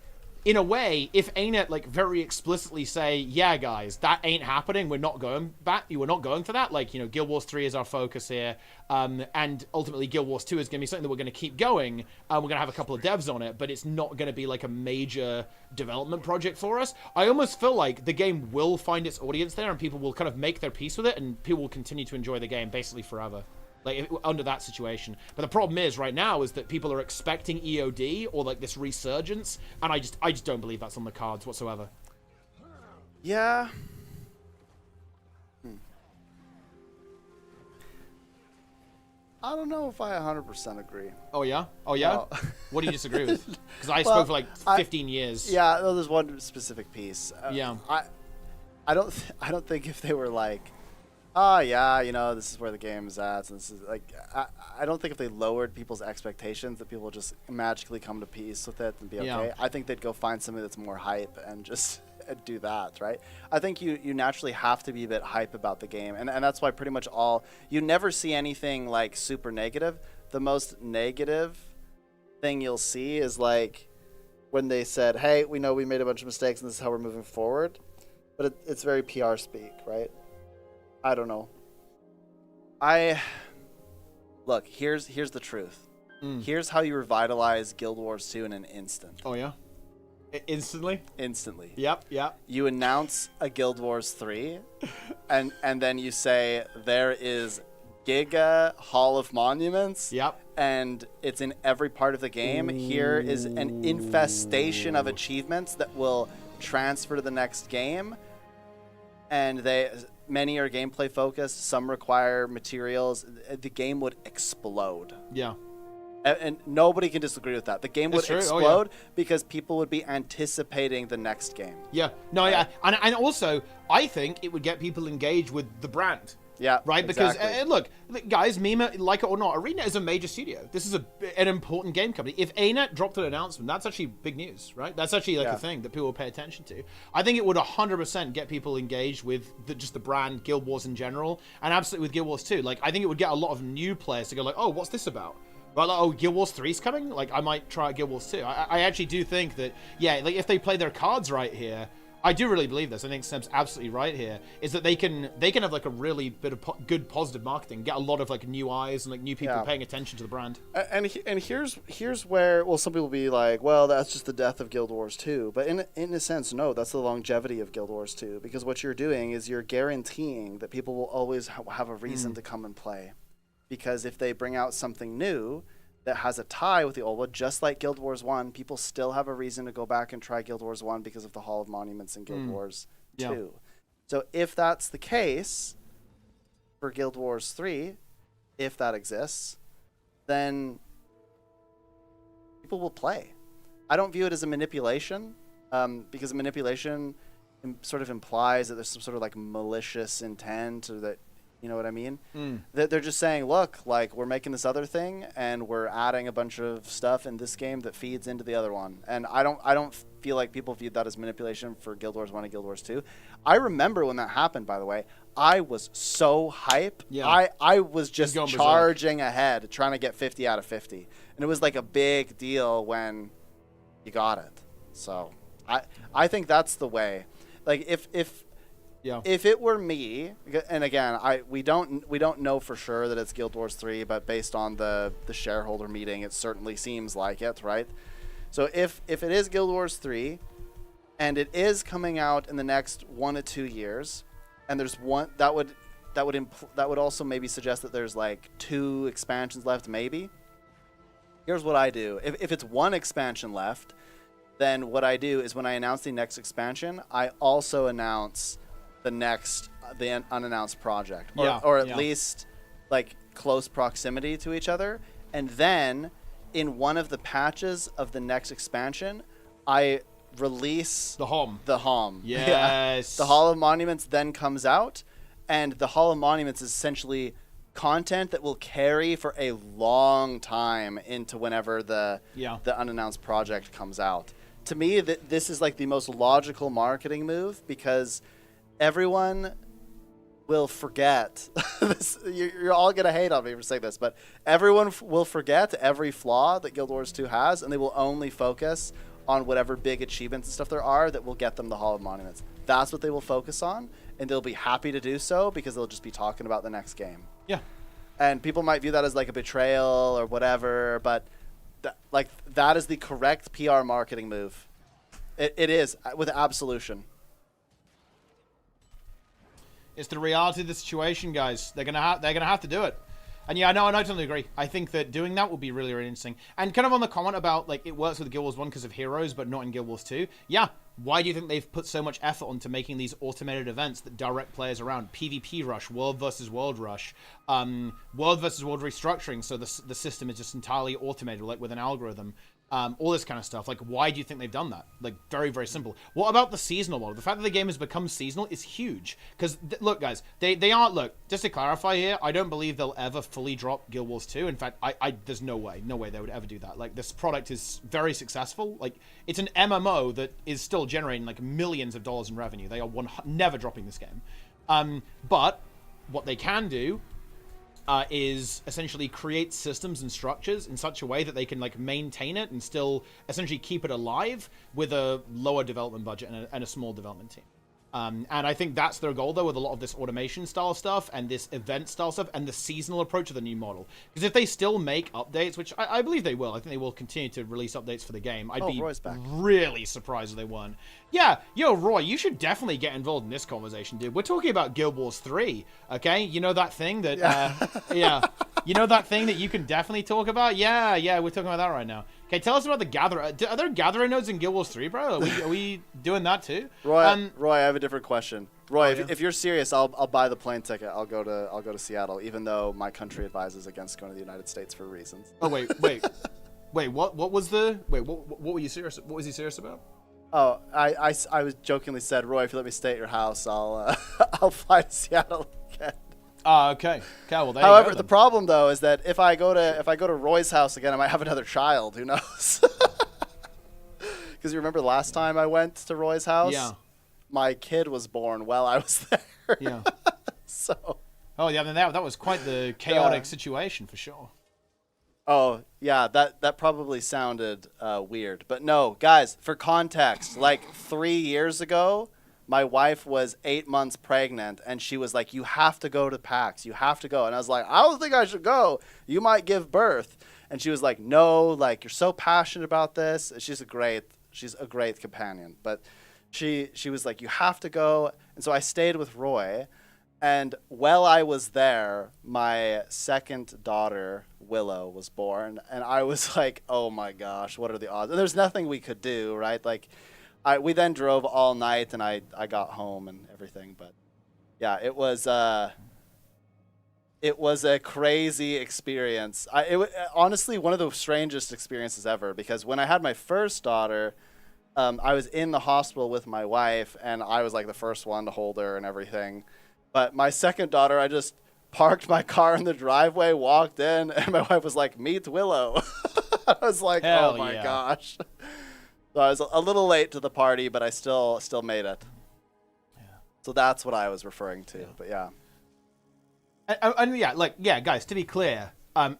in a way, if ArenaNet, like, very explicitly say, yeah, guys, that ain't happening, we're not going back, we're not going for that, like, Guild Wars 3 is our focus here, and ultimately Guild Wars 2 is going to be something that we're going to keep going, we're going to have a couple of devs on it, but it's not going to be, like, a major development project for us. I almost feel like the game will find its audience there, and people will kind of make their peace with it, and people will continue to enjoy the game basically forever. Like, under that situation. But the problem is, right now, is that people are expecting EOD or, like, this resurgence, and I just don't believe that's on the cards whatsoever. Yeah. I don't know if I 100% agree. Oh, yeah? Oh, yeah? No. What do you disagree with? Because I spoke for, like, 15 years. Yeah, no, there's one specific piece. Yeah. I don't think if they were like, oh, yeah, this is where the game is at. And this is like, I don't think if they lowered people's expectations that people will just magically come to peace with it and be okay. Yeah. I think they'd go find something that's more hype and just do that, right? I think you naturally have to be a bit hype about the game. And that's why pretty much you never see anything like super negative. The most negative thing you'll see is like when they said, hey, we know we made a bunch of mistakes and this is how we're moving forward. But it's very PR speak, right? I don't know. Look, here's the truth. Here's how you revitalize Guild Wars 2 in an instant. Oh, yeah? Instantly? Instantly. Yep. You announce a Guild Wars 3, and then you say there is Giga Hall of Monuments. Yep. And it's in every part of the game. Ooh. Here is an infestation of achievements that will transfer to the next game. And many are gameplay focused, some require materials. The game would explode. Yeah. And nobody can disagree with that. The game would explode because people would be anticipating the next game. Yeah. No, yeah. And also, I think it would get people engaged with the brand. Yeah. Right? Because, look, guys, meme, like it or not, ArenaNet is a major studio. This is an important game company. If ArenaNet dropped an announcement, that's actually big news, right? That's actually like a thing that people will pay attention to. I think it would 100% get people engaged with just the brand, Guild Wars in general, and absolutely with Guild Wars 2. Like, I think it would get a lot of new players to go like, oh, what's this about? Right, like, oh, Guild Wars 3 is coming? Like, I might try Guild Wars 2. I actually do think that, yeah, like, if they play their cards right here, I do really believe this. I think Seb's absolutely right here. Is that they can have like a really bit of good positive marketing, get a lot of like new eyes and like new people paying attention to the brand. And here's where some people be like, well, that's just the death of Guild Wars 2. But in a sense, no, that's the longevity of Guild Wars 2, because what you're doing is you're guaranteeing that people will always have a reason to come and play, because if they bring out something new that has a tie with the old one, just like Guild Wars 1, people still have a reason to go back and try Guild Wars 1 because of the Hall of Monuments in Guild Wars 2. So if that's the case for Guild Wars 3, if that exists, then people will play. I don't view it as a manipulation, because manipulation sort of implies that there's some sort of like malicious intent, or that, you know what I mean? That they're just saying, look, like, we're making this other thing and we're adding a bunch of stuff in this game that feeds into the other one. And I don't feel like people viewed that as manipulation for Guild Wars 1 and Guild Wars 2. I remember when that happened, by the way. I was so hype. Yeah. I was just charging ahead, trying to get 50 out of 50. And it was like a big deal when you got it. So I think that's the way. Like, if it were me, and again, we don't know for sure that it's Guild Wars 3, but based on the shareholder meeting, it certainly seems like it, right? So if it is Guild Wars 3, and it is coming out in the next 1 to 2 years, and there's one that would also maybe suggest that there's like 2 expansions left, maybe. Here's what I do: if it's 1 expansion left, then what I do is when I announce the next expansion, I also announce the unannounced project, or at least like close proximity to each other. And then in one of the patches of the next expansion, I release the HOM. Yes. Yeah. The Hall of Monuments then comes out, and the Hall of Monuments is essentially content that will carry for a long time into whenever the unannounced project comes out. To me, this is like the most logical marketing move, because everyone will forget this. You're all going to hate on me for saying this, but everyone will forget every flaw that Guild Wars 2 has, and they will only focus on whatever big achievements and stuff there are that will get them the Hall of Monuments. That's what they will focus on, and they'll be happy to do so because they'll just be talking about the next game. Yeah. And people might view that as like a betrayal or whatever, but that is the correct PR marketing move. It is, with absolution. It's the reality of the situation, guys. They're gonna have to do it. And yeah, I totally agree. I think that doing that would be really, really interesting. And kind of on the comment about, like, it works with Guild Wars 1 because of heroes, but not in Guild Wars 2. Yeah, why do you think they've put so much effort into making these automated events that direct players around? PvP Rush, World versus World Rush, World versus World restructuring, so the system is just entirely automated, like with an algorithm. All this kind of stuff. Like, why do you think they've done that? Like, very, very simple. What about the seasonal model? The fact that the game has become seasonal is huge. Because, look, guys, they aren't, look, just to clarify here, I don't believe they'll ever fully drop Guild Wars 2. In fact, there's no way they would ever do that. Like, this product is very successful. Like, it's an MMO that is still generating, like, millions of dollars in revenue. They are never dropping this game. But what they can do is essentially create systems and structures in such a way that they can like maintain it and still essentially keep it alive with a lower development budget and a small development team. And I think that's their goal, though, with a lot of this automation style stuff and this event style stuff and the seasonal approach of the new model. Because if they still make updates, which I believe they will, I think they will continue to release updates for the game. I'd be really surprised if they weren't. Yeah, yo, Roy, you should definitely get involved in this conversation, dude. We're talking about Guild Wars 3, okay? You know that thing that, you know that thing that you can definitely talk about? Yeah, we're talking about that right now. Okay, tell us about the Gatherer. Are there Gatherer nodes in Guild Wars 3, bro? Are we doing that too? Roy, I have a different question. Roy, if you're serious, I'll buy the plane ticket. I'll go to Seattle, even though my country advises against going to the United States for reasons. Oh wait. What was what were you serious? What was he serious about? Oh, I was jokingly said, Roy, if you let me stay at your house, I'll I'll fly to Seattle again. Okay. Well, there However, you go, the problem though is that if I go to Roy's house again, I might have another child. Who knows? Because you remember the last time I went to Roy's house? Yeah. My kid was born while I was there. Yeah. So. Oh yeah, then that was quite the chaotic situation for sure. Oh, yeah, that probably sounded weird. But no, guys, for context, like 3 years ago, my wife was 8 months pregnant, and she was like, you have to go to PAX. You have to go. And I was like, I don't think I should go. You might give birth. And she was like, no, like, you're so passionate about this. She's a great companion. But she was like, you have to go. And so I stayed with Roy. And while I was there, my second daughter, Willow, was born. And I was like, oh my gosh, what are the odds? And there's nothing we could do, right? Like, we then drove all night, and I got home and everything. But yeah, it was a crazy experience. Honestly, one of the strangest experiences ever, because when I had my first daughter, I was in the hospital with my wife, and I was like the first one to hold her and everything. But my second daughter, I just parked my car in the driveway, walked in, and my wife was like, meet Willow. I was like, Hell oh my yeah. gosh. So I was a little late to the party, but I still made it. Yeah. So that's what I was referring to. But yeah. And yeah, guys, to be clear,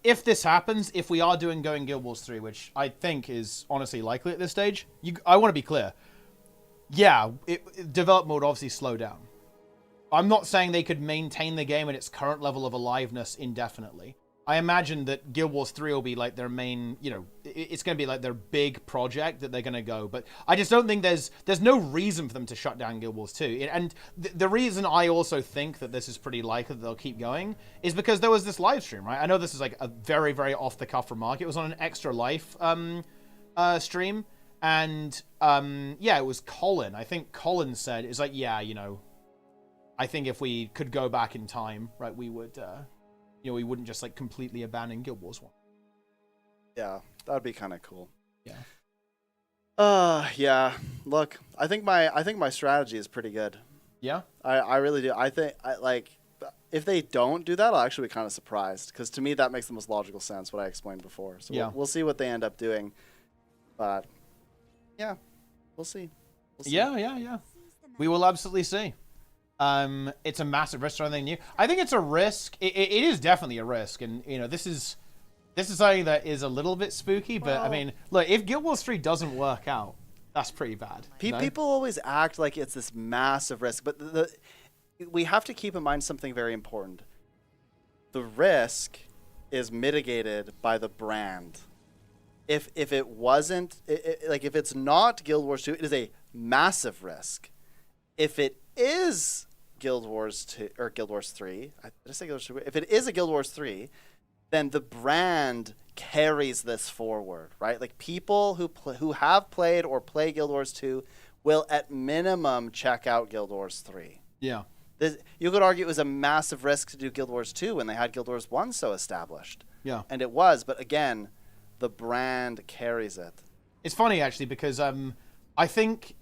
if this happens, if we are doing Going Guild Wars 3, which I think is honestly likely at this stage, I want to be clear. Yeah, development would obviously slow down. I'm not saying they could maintain the game at its current level of aliveness indefinitely. I imagine that Guild Wars 3 will be like their main, it's going to be like their big project that they're going to go. But I just don't think there's no reason for them to shut down Guild Wars 2. And the reason I also think that this is pretty likely that they'll keep going is because there was this live stream, right? I know this is like a very, very off-the-cuff remark. It was on an Extra Life stream. And yeah, it was Colin. I think Colin said, it's like, yeah, I think if we could go back in time, right, we would... we wouldn't just like completely abandon Guild Wars 1. Yeah, that would be kind of cool. Yeah. Yeah. Look, I think my strategy is pretty good. Yeah. I really do. I think if they don't do that, I'll actually be kind of surprised, because to me that makes the most logical sense, what I explained before. So yeah. we'll see what they end up doing. But yeah, we'll see. Yeah. We will absolutely see. It's a massive risk or anything new. I think it's a risk. It is definitely a risk, and this is something that is a little bit spooky. But I mean, look, if Guild Wars 3 doesn't work out, that's pretty bad. People always act like it's this massive risk, but we have to keep in mind something very important. The risk is mitigated by the brand. If it wasn't, if it's not Guild Wars 2, it is a massive risk. If it is Guild Wars 2 or Guild Wars 3, did I say Guild Wars 2? If it is a Guild Wars 3, then the brand carries this forward, right? Like, people who have played or play Guild Wars 2 will at minimum check out Guild Wars 3. Yeah. You could argue it was a massive risk to do Guild Wars 2 when they had Guild Wars 1 so established. Yeah. And it was, but again, the brand carries it. It's funny actually, because I think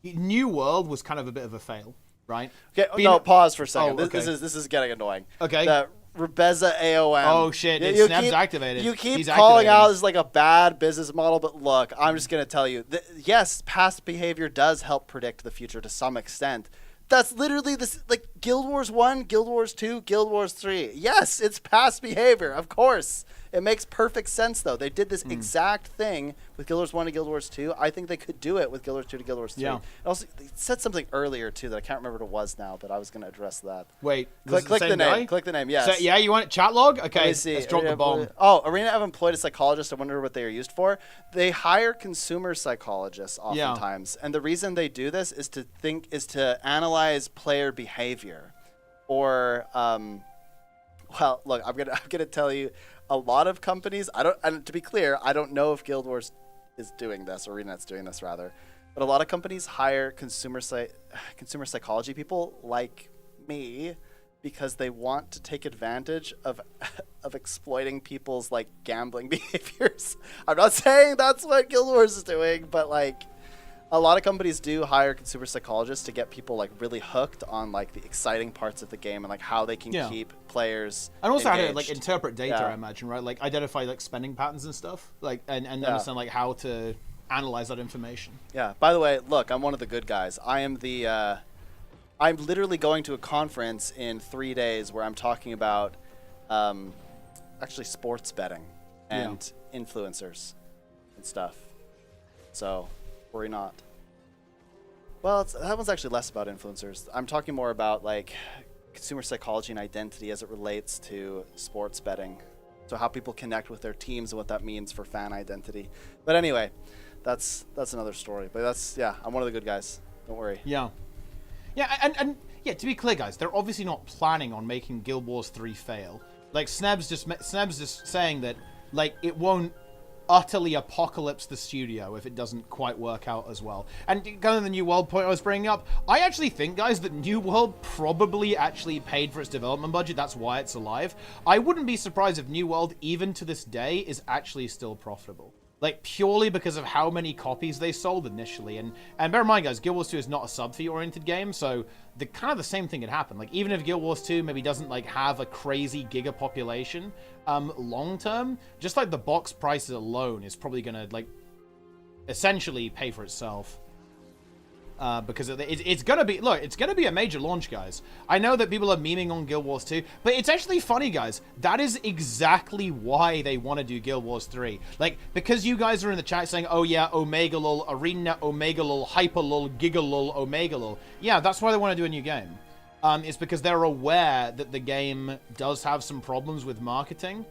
New World was kind of a bit of a fail, right? Okay, no, pause for a second. Oh, okay. This is getting annoying. Okay. The Rebeza AOM. Oh shit! Snap's activated. You keep He's calling activated. out as like a bad business model, but look, I'm just gonna tell you. Yes, past behavior does help predict the future to some extent. That's literally this, like, Guild Wars 1, Guild Wars 2, Guild Wars 3. Yes, it's past behavior, of course. It makes perfect sense, though. They did this exact thing with Guild Wars 1 to Guild Wars 2. I think they could do it with Guild Wars 2 to Guild Wars 3. Yeah. Also, they said something earlier, too, that I can't remember what it was now, but I was going to address that. Wait, click the name. guy? Click the name, yes. So, yeah, you want it? Chat log? Okay, Let me see. let's drop the bomb. Oh, ArenaNet have employed a psychologist. I wonder what they are used for. They hire consumer psychologists oftentimes, and the reason they do this is to analyze player behavior, or well, look, I'm gonna tell you, a lot of companies. And to be clear, I don't know if Guild Wars is doing this, or ArenaNet's doing this rather, but a lot of companies hire consumer psychology people like me, because they want to take advantage of exploiting people's like gambling behaviors. I'm not saying that's what Guild Wars is doing, but like, a lot of companies do hire consumer psychologists to get people like really hooked on like the exciting parts of the game and like how they can keep players and also engaged. how to like interpret data, I imagine, right? Like identify like spending patterns and stuff, like and understand like how to analyze that information. Yeah. By the way, look, I'm one of the good guys. I'm literally going to a conference in 3 days where I'm talking about actually sports betting. and influencers and stuff. So, worry not. Well, that one's actually less about influencers. I'm talking more about like consumer psychology and identity as it relates to sports betting. So how people connect with their teams and what that means for fan identity. But anyway, that's another story. But I'm one of the good guys. Don't worry. Yeah. Yeah, and to be clear, guys, they're obviously not planning on making Guild Wars 3 fail. Like, Sneb's just saying that, like, it won't utterly apocalypse the studio if it doesn't quite work out as well. And kind of the New World point I was bringing up, I actually think, guys, that New World probably actually paid for its development budget. That's why it's alive. I wouldn't be surprised if New World, even to this day, is actually still profitable. Like, purely because of how many copies they sold initially. And bear in mind, guys, Guild Wars 2 is not a sub-fee-oriented game, so the same thing could happen. Like, even if Guild Wars 2 maybe doesn't, like, have a crazy giga population, long-term, just, like, the box prices alone is probably gonna, like, essentially pay for itself. Because it's gonna be, look, it's gonna be a major launch, guys. I know that people are memeing on Guild Wars 2, but it's actually funny, guys. That is exactly why they want to do Guild Wars 3. Like, because you guys are in the chat saying, oh yeah, Omega lol, ArenaNet Omega lol, Hyper lol, Giga lol, Omega lol. Yeah, that's why they want to do a new game. It's because they're aware that the game does have some problems with marketing.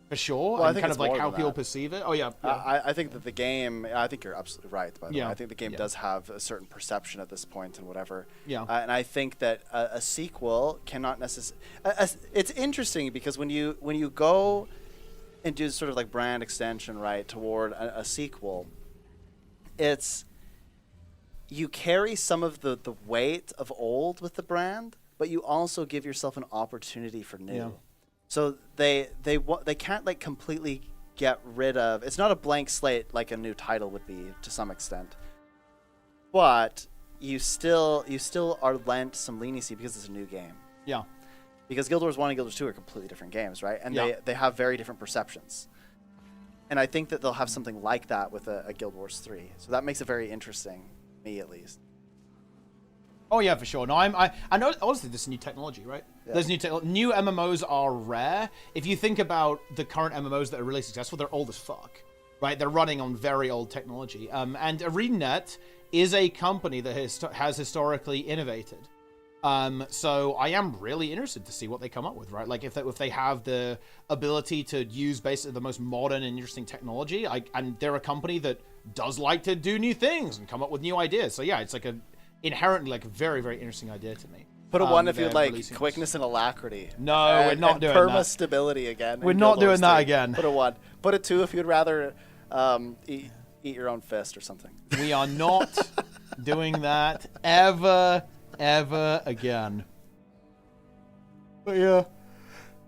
For sure, well, and kind of like how people perceive it. Oh yeah, I think that the game. I think you're absolutely right. By the way, I think the game Yeah. does have a certain perception at this point and whatever. Yeah. And I think that a sequel cannot necessarily. It's interesting because when you go and do sort of like brand extension, right, toward a sequel, it's you carry some of the weight of old with the brand, but you also give yourself an opportunity for new. Yeah. So they can't like completely get rid of. It's not a blank slate like a new title would be to some extent, but you still are lent some leniency because it's a new game. Yeah. Because Guild Wars 1 and Guild Wars 2 are completely different games, right? And they have very different perceptions. And I think that they'll have something like that with a Guild Wars 3. So that makes it very interesting, me at least. Oh yeah, for sure. No, I know. Honestly, this is new technology, right? Yeah. There's new MMOs are rare. If you think about the current MMOs that are really successful, they're old as fuck, right? They're running on very old technology. And ArenaNet is a company that has historically innovated. So I am really interested to see what they come up with, right? Like if they have the ability to use basically the most modern and interesting technology, and they're a company that does like to do new things and come up with new ideas. So yeah, it's like inherently like a very, very interesting idea to me. Put a 1 if you like quickness and alacrity. No, we're not doing perma that. stability again. We're not doing that again. Put a 1. Put a 2 if you'd rather eat your own fist or something. We are not doing that ever again. But yeah.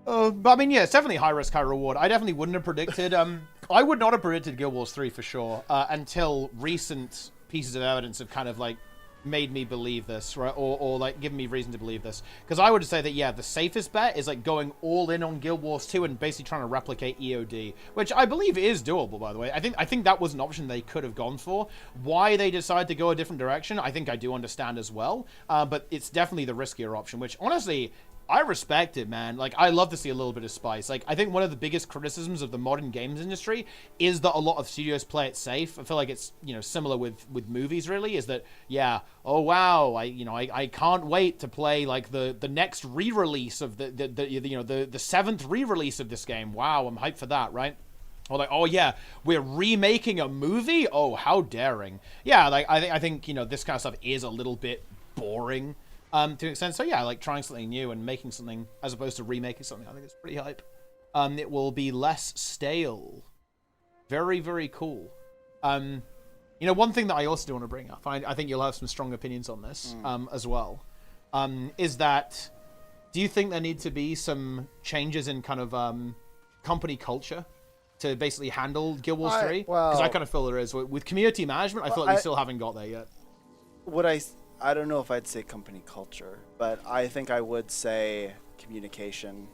But I mean, yeah, it's definitely high risk, high reward. I definitely wouldn't have predicted. I would not have predicted Guild Wars 3 for sure until recent pieces of evidence have kind of like made me believe this, right? Or like given me reason to believe this. Because I would say that, yeah, the safest bet is like going all in on Guild Wars 2 and basically trying to replicate EOD, which I believe is doable, by the way. I think that was an option they could have gone for. Why they decided to go a different direction, I think I do understand as well. But it's definitely the riskier option, which honestly, I respect it, man. Like, I love to see a little bit of spice. Like, I think one of the biggest criticisms of the modern games industry is that a lot of studios play it safe. I feel like it's, you know, similar with movies, really, is that, yeah, oh, wow, I can't wait to play, like, the next re-release of the seventh re-release of this game. Wow, I'm hyped for that, right? Or like, oh yeah, we're remaking a movie? Oh, how daring. Yeah, like, I think, you know, this kind of stuff is a little bit boring. To an extent. So yeah, like trying something new and making something as opposed to remaking something, I think it's pretty hype. It will be less stale. Very, very cool. You know, one thing that I also do want to bring up, I think you'll have some strong opinions on this as well, is that do you think there need to be some changes in kind of company culture to basically handle Guild Wars 3? Because I kind of feel there is. With community management, I feel like we still haven't got there yet. I don't know if I'd say company culture, but I think I would say communication,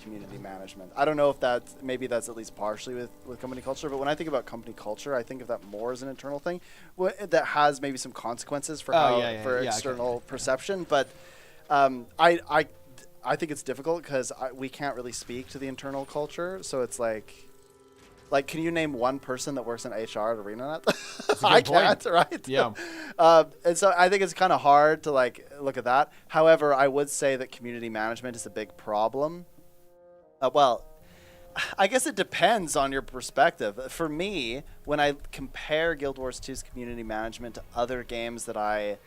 community management. I don't know if maybe that's at least partially with company culture, but when I think about company culture, I think of that more as an internal thing that has maybe some consequences for external perception. But I I think it's difficult because we can't really speak to the internal culture. So it's like, can you name one person that works in HR at ArenaNet? I can't, right? Yeah. And so I think it's kind of hard to like look at that. However, I would say that community management is a big problem. Well, I guess it depends on your perspective. For me, when I compare Guild Wars 2's community management to other games that I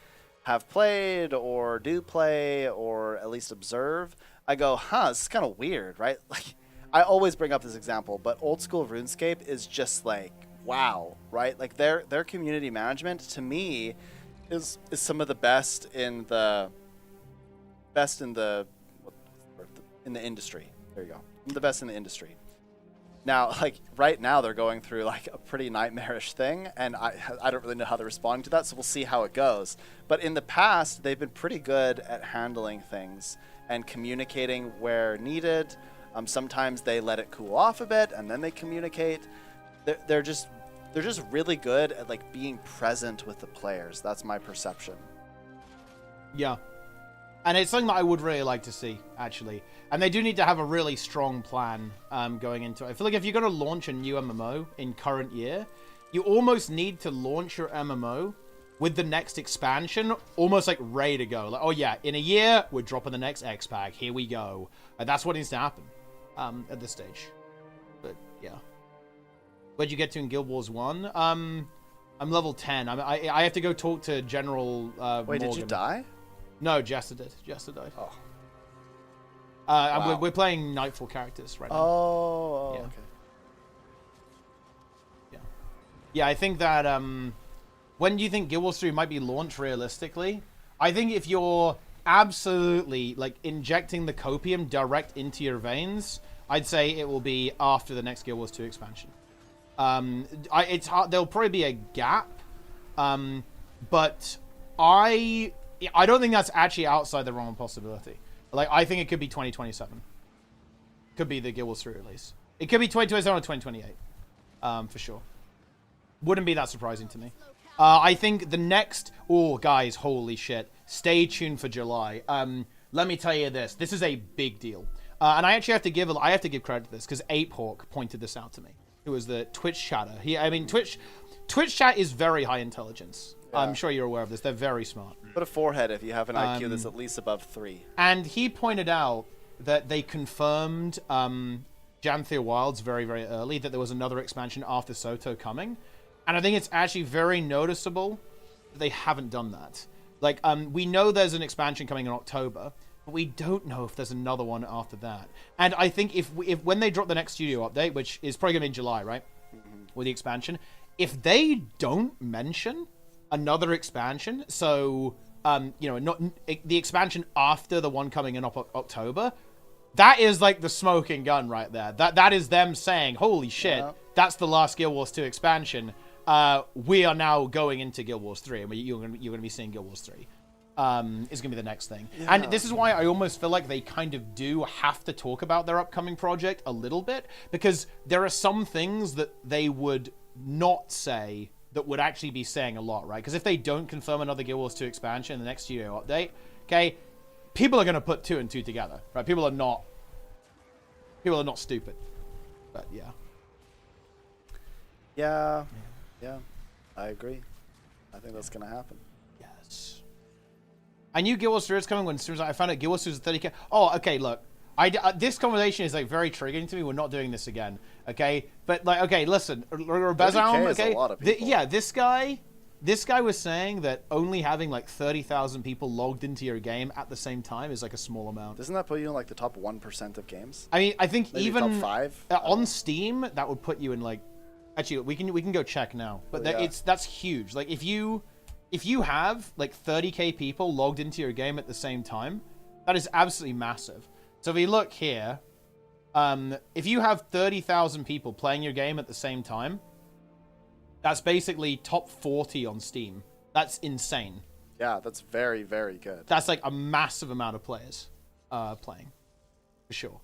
have played or do play or at least observe, I go, this is kind of weird, right? Like, I always bring up this example, but old school RuneScape is just like, wow, right? Like their community management to me is some of the best in the industry. There you go. The best in the industry. Now, like right now they're going through like a pretty nightmarish thing, and I don't really know how they're responding to that, so we'll see how it goes. But in the past, they've been pretty good at handling things and communicating where needed. Sometimes they let it cool off a bit and then they communicate. They're just really good at like being present with the players. That's my perception. Yeah. And it's something that I would really like to see, actually. And they do need to have a really strong plan going into it. I feel like if you're going to launch a new MMO in current year, you almost need to launch your MMO with the next expansion almost like ready to go. Like, oh yeah, in a year, we're dropping the next X pack. Here we go. That's what needs to happen at this stage. But yeah. Where'd you get to in Guild Wars 1? I'm level 10. I have to go talk to General Wait, Morgan. did you die? No, Jester did. Jester died. Oh. Wow. We're playing Nightfall characters right now. Oh, Yeah. okay. Yeah. Yeah, I think that, when do you think Guild Wars 3 might be launched realistically? I think if you're absolutely, like, injecting the copium direct into your veins, I'd say it will be after the next Guild Wars 2 expansion. It's hard. There'll probably be a gap, but I don't think that's actually outside the realm of possibility. Like, I think it could be 2027. Could be the Guild Wars 3 release. It could be 2027 or 2028, for sure. Wouldn't be that surprising to me. I think the next... Oh, guys, holy shit. Stay tuned for July. Let me tell you this. This is a big deal. And I actually have to give credit to this, because Apehawk pointed this out to me. Who was the Twitch chatter. Twitch chat is very high intelligence. Yeah. I'm sure you're aware of this. They're very smart. Put a forehead if you have an IQ that's at least above 3. And he pointed out that they confirmed Janthea Wilds very, very early, that there was another expansion after Soto coming. And I think it's actually very noticeable that they haven't done that. Like, we know there's an expansion coming in October, but we don't know if there's another one after that. And I think if when they drop the next studio update, which is probably going to be in July, right? Mm-hmm. With the expansion, if they don't mention another expansion, so not the expansion after the one coming in October, that is like the smoking gun right there. That is them saying, "Holy shit, that's the last Guild Wars 2 expansion. We are now going into Guild Wars 3, and you're going to be seeing Guild Wars 3." Is going to be the next thing. Yeah. And this is why I almost feel like they kind of do have to talk about their upcoming project a little bit, because there are some things that they would not say that would actually be saying a lot, right? Because if they don't confirm another Guild Wars 2 expansion in the next studio update, okay, people are going to put 2 and 2 together, right? People are not stupid. But yeah. Yeah, I agree. I think that's going to happen. Yes. I knew Guild Wars 3 was coming when as soon as I found out Guild Wars 2 was 30k. Oh, okay, look. This conversation is like very triggering to me. We're not doing this again, okay? But like, okay, listen, Bezalm, okay? A lot of people. This guy was saying that only having like 30,000 people logged into your game at the same time is like a small amount. Doesn't that put you in like the top 1% of games? I mean, I think maybe even top 5 on Steam that would put you in like. Actually, we can go check now, but that's huge. Like if you have like 30k people logged into your game at the same time, that is absolutely massive. So if we look here, if you have 30,000 people playing your game at the same time, that's basically top 40 on Steam. That's insane. Yeah, that's very, very good. That's like a massive amount of players playing, for sure.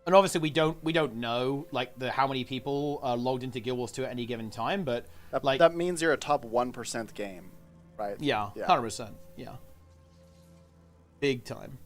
And obviously we don't know like how many people are logged into Guild Wars 2 at any given time, but that means you're a top 1% game, right? Yeah, 100%. Yeah, big time.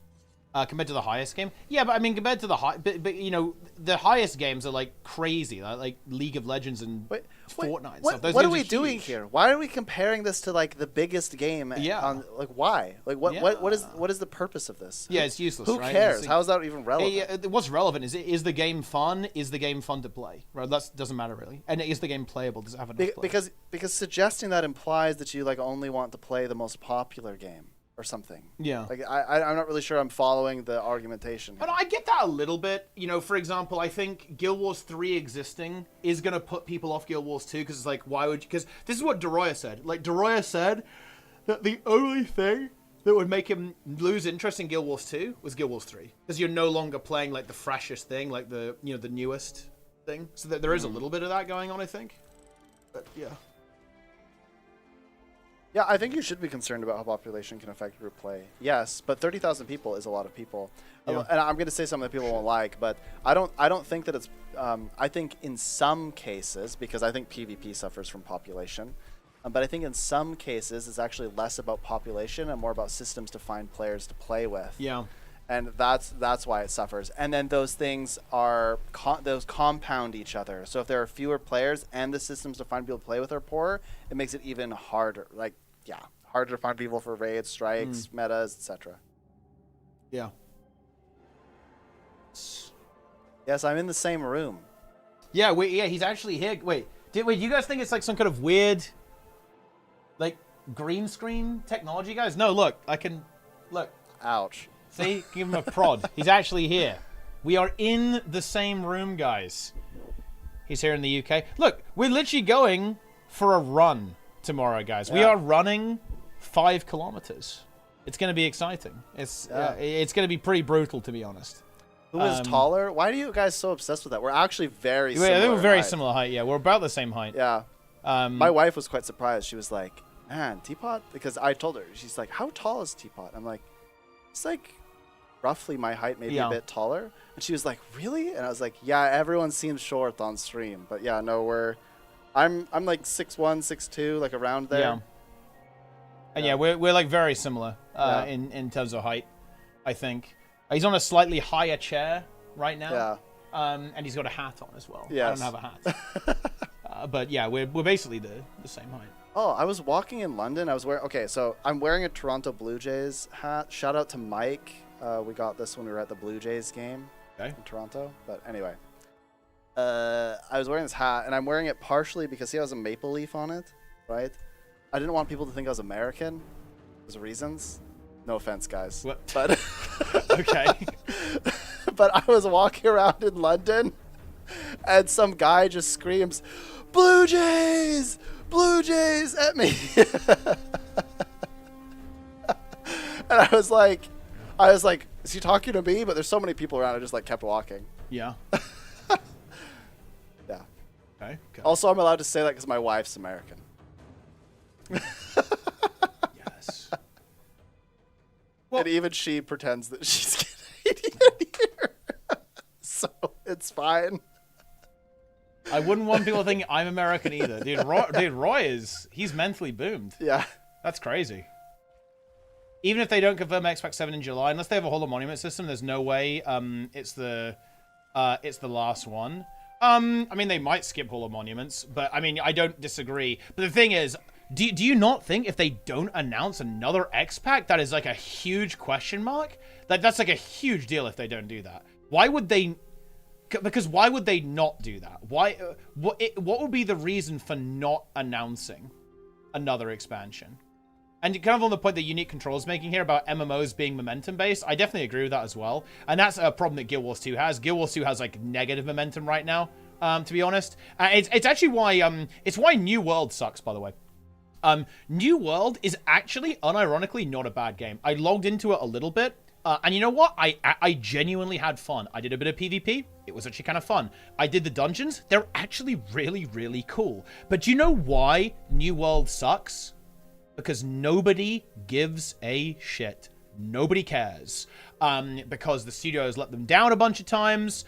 Compared to the highest game? Yeah, but I mean, compared to the but you know, the highest games are like crazy, like League of Legends and Fortnite and stuff. Those what are games we doing huge. here? Why are we comparing this to like the biggest game? Yeah. Like why? Like what is the purpose of this? Yeah, it's useless. Who right? cares? Like, How is that even relevant? what's relevant is the game fun? Is the game fun to play? Right, that doesn't matter really. And is the game playable? Does it have enough play? Because suggesting that implies that you like only want to play the most popular game or something. Yeah. Like I'm not really sure I'm following the argumentation. But I get that a little bit. You know, for example, I think Guild Wars 3 existing is going to put people off Guild Wars 2 because it's like, why would you? Because this is what Doroya said. Like, Doroya said that the only thing that would make him lose interest in Guild Wars 2 was Guild Wars 3. Because you're no longer playing, like, the freshest thing, like the, you know, the newest thing. So there is a little bit of that going on, I think. But, yeah. Yeah, I think you should be concerned about how population can affect your play. Yes, but 30,000 people is a lot of people. Yeah. And I'm going to say something that people won't like, but I don't think that it's I think in some cases, because I think PvP suffers from population, but I think in some cases it's actually less about population and more about systems to find players to play with. Yeah. And that's why it suffers. And then those things are those compound each other. So if there are fewer players and the systems to find people to play with are poorer, it makes it even harder. Like, yeah, harder to find people for raids, strikes, metas, etc. Yeah. Yes, I'm in the same room. Yeah, wait, yeah, he's actually here. Wait, you guys think it's like some kind of weird, like, green screen technology, guys? No, look, look. Ouch. See, give him a prod. He's actually here. We are in the same room, guys. He's here in the UK. Look, we're literally going for a run tomorrow, guys. We are running 5 kilometers. It's going to be exciting. It's going to be pretty brutal, to be honest. Who is taller? Why are you guys so obsessed with that? We're actually very similar. Yeah, we're very similar height. Yeah, we're about the same height. Yeah. My wife was quite surprised. She was like, man, Teapot? Because I told her, she's like, how tall is Teapot? I'm like, it's like roughly my height, maybe a bit taller. And she was like, really? And I was like, yeah, everyone seems short on stream. But yeah, no, I'm like 6'1", 6'2", like around there. Yeah. And yeah, we're like very similar in terms of height, I think. He's on a slightly higher chair right now. Yeah. And he's got a hat on as well. Yes. I don't have a hat. But yeah, we're basically the same height. Oh, I was walking in London. I was wearing... Okay, so I'm wearing a Toronto Blue Jays hat. Shout out to Mike. We got this when we were at the Blue Jays game in Toronto. But anyway. I was wearing this hat, and I'm wearing it partially because he has a maple leaf on it, right? I didn't want people to think I was American. There's reasons. No offense, guys. What? But Okay. But I was walking around in London, and some guy just screams, "Blue Jays! Blue Jays!" at me. And I was like, is he talking to me? But there's so many people around, I just like kept walking. Yeah. Yeah. Okay. Also, I'm allowed to say that because my wife's American. Yes. Well, and even she pretends that she's Canadian here. So it's fine. I wouldn't want people to think I'm American either. Dude, Roy he's mentally boomed. Yeah. That's crazy. Even if they don't confirm Xbox 7 in July, unless they have a Hall of Monument system, there's no way it's the last one. I mean, they might skip Hall of Monuments, but I mean, I don't disagree. But the thing is, do you not think if they don't announce another X-Pack, that is like a huge question mark? That's like a huge deal if they don't do that. Why would they... Because why would they not do that? Why? What would be the reason for not announcing another expansion? And kind of on the point that Unique Control is making here about MMOs being momentum-based, I definitely agree with that as well. And that's a problem that Guild Wars 2 has. Guild Wars 2 has, like, negative momentum right now, to be honest. It's actually why, it's why New World sucks, by the way. New World is actually, unironically, not a bad game. I logged into it a little bit, and you know what? I genuinely had fun. I did a bit of PvP. It was actually kind of fun. I did the dungeons. They're actually really, really cool. But do you know why New World sucks? Because nobody gives a shit. nobody cares because the studio has let them down a bunch of times.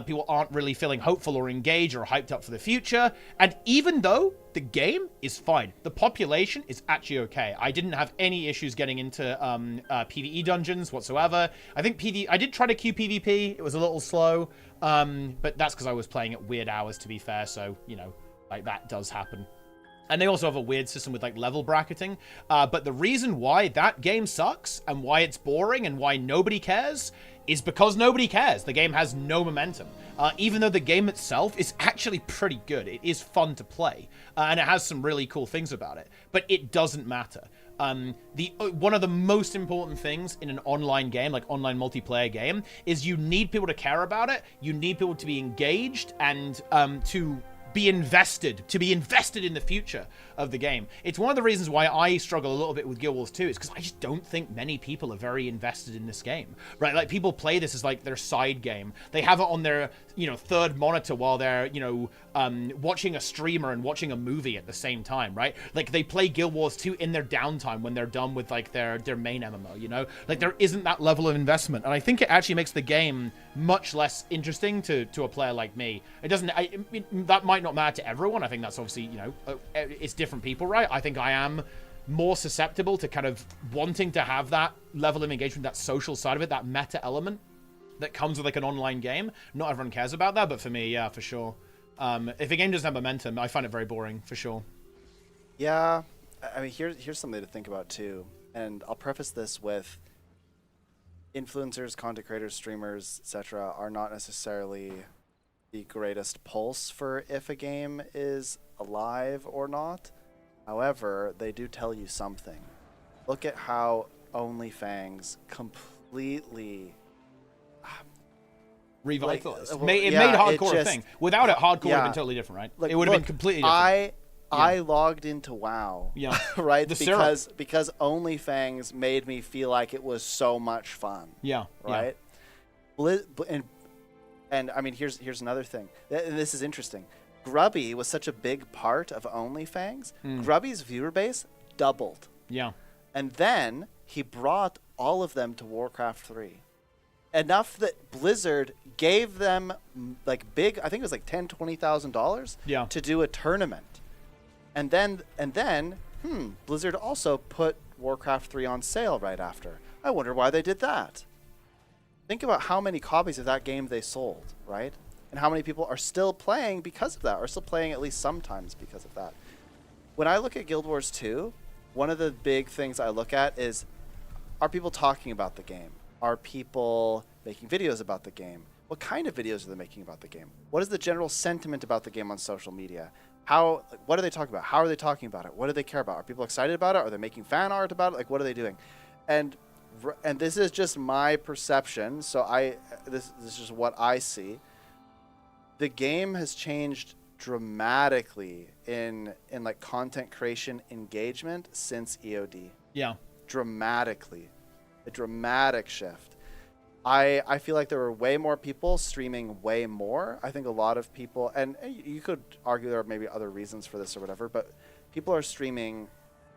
People aren't really feeling hopeful or engaged or hyped up for the future. And even though the game is fine, the population is actually okay. I didn't have any issues getting into PvE dungeons whatsoever. I think I did try to queue PvP. It was a little slow, but that's because I was playing at weird hours, to be fair. So, you know, like that does happen. And they also have a weird system with like level bracketing. But the reason why that game sucks and why it's boring and why nobody cares is because nobody cares. The game has no momentum. Even though the game itself is actually pretty good. It is fun to play. And it has some really cool things about it. But it doesn't matter. One of the most important things in an online game, like online multiplayer game, is you need people to care about it. You need people to be engaged and to be invested in the future of the game. It's one of the reasons why I struggle a little bit with Guild Wars 2 is because I just don't think many people are very invested in this game, right? Like, people play this as like their side game. They have it on their, you know, third monitor while they're, you know, watching a streamer and watching a movie at the same time, right? Like, they play Guild Wars 2 in their downtime when they're done with like their main MMO, you know? Like, there isn't that level of investment, and I think it actually makes the game much less interesting to a player like me. It doesn't, that might not matter to everyone. I think that's obviously, you know, it's different people, right? I think I am more susceptible to kind of wanting to have that level of engagement, that social side of it, that meta element that comes with like an online game. Not everyone cares about that, but for me, yeah, for sure. If a game doesn't have momentum, I find it very boring, for sure. Yeah, I mean, here's something to think about too, and I'll preface this with influencers, content creators, streamers, etc. are not necessarily the greatest pulse for if a game is alive or not. However, they do tell you something. Look at how OnlyFans completely revitalized. Like, It made hardcore a thing. Without it, hardcore would have yeah. been totally different, right? Like, it would have been completely different. I logged into WoW, right? Because OnlyFans made me feel like it was so much fun. Yeah. Right? And I mean, here's another thing. This is interesting. Grubby was such a big part of OnlyFans. Grubby's viewer base doubled. Yeah. And then he brought all of them to Warcraft 3. Enough that Blizzard gave them like big, I think it was like $10,000-$20,000 to do a tournament. And then Blizzard also put Warcraft 3 on sale right after. I wonder why they did that. Think about how many copies of that game they sold, right? And how many people are still playing because of that, or still playing at least sometimes because of that. When I look at Guild Wars 2, one of the big things I look at is, are people talking about the game? Are people making videos about the game? What kind of videos are they making about the game? What is the general sentiment about the game on social media? What are they talking about? How are they talking about it? What do they care about? Are people excited about it? Are they making fan art about it? Like, what are they doing? And this is just my perception. So this is just what I see. The game has changed dramatically in like content creation engagement since EOD. Yeah. Dramatically. A dramatic shift. I feel like there were way more people streaming way more. I think a lot of people, and you could argue there are maybe other reasons for this or whatever, but people are streaming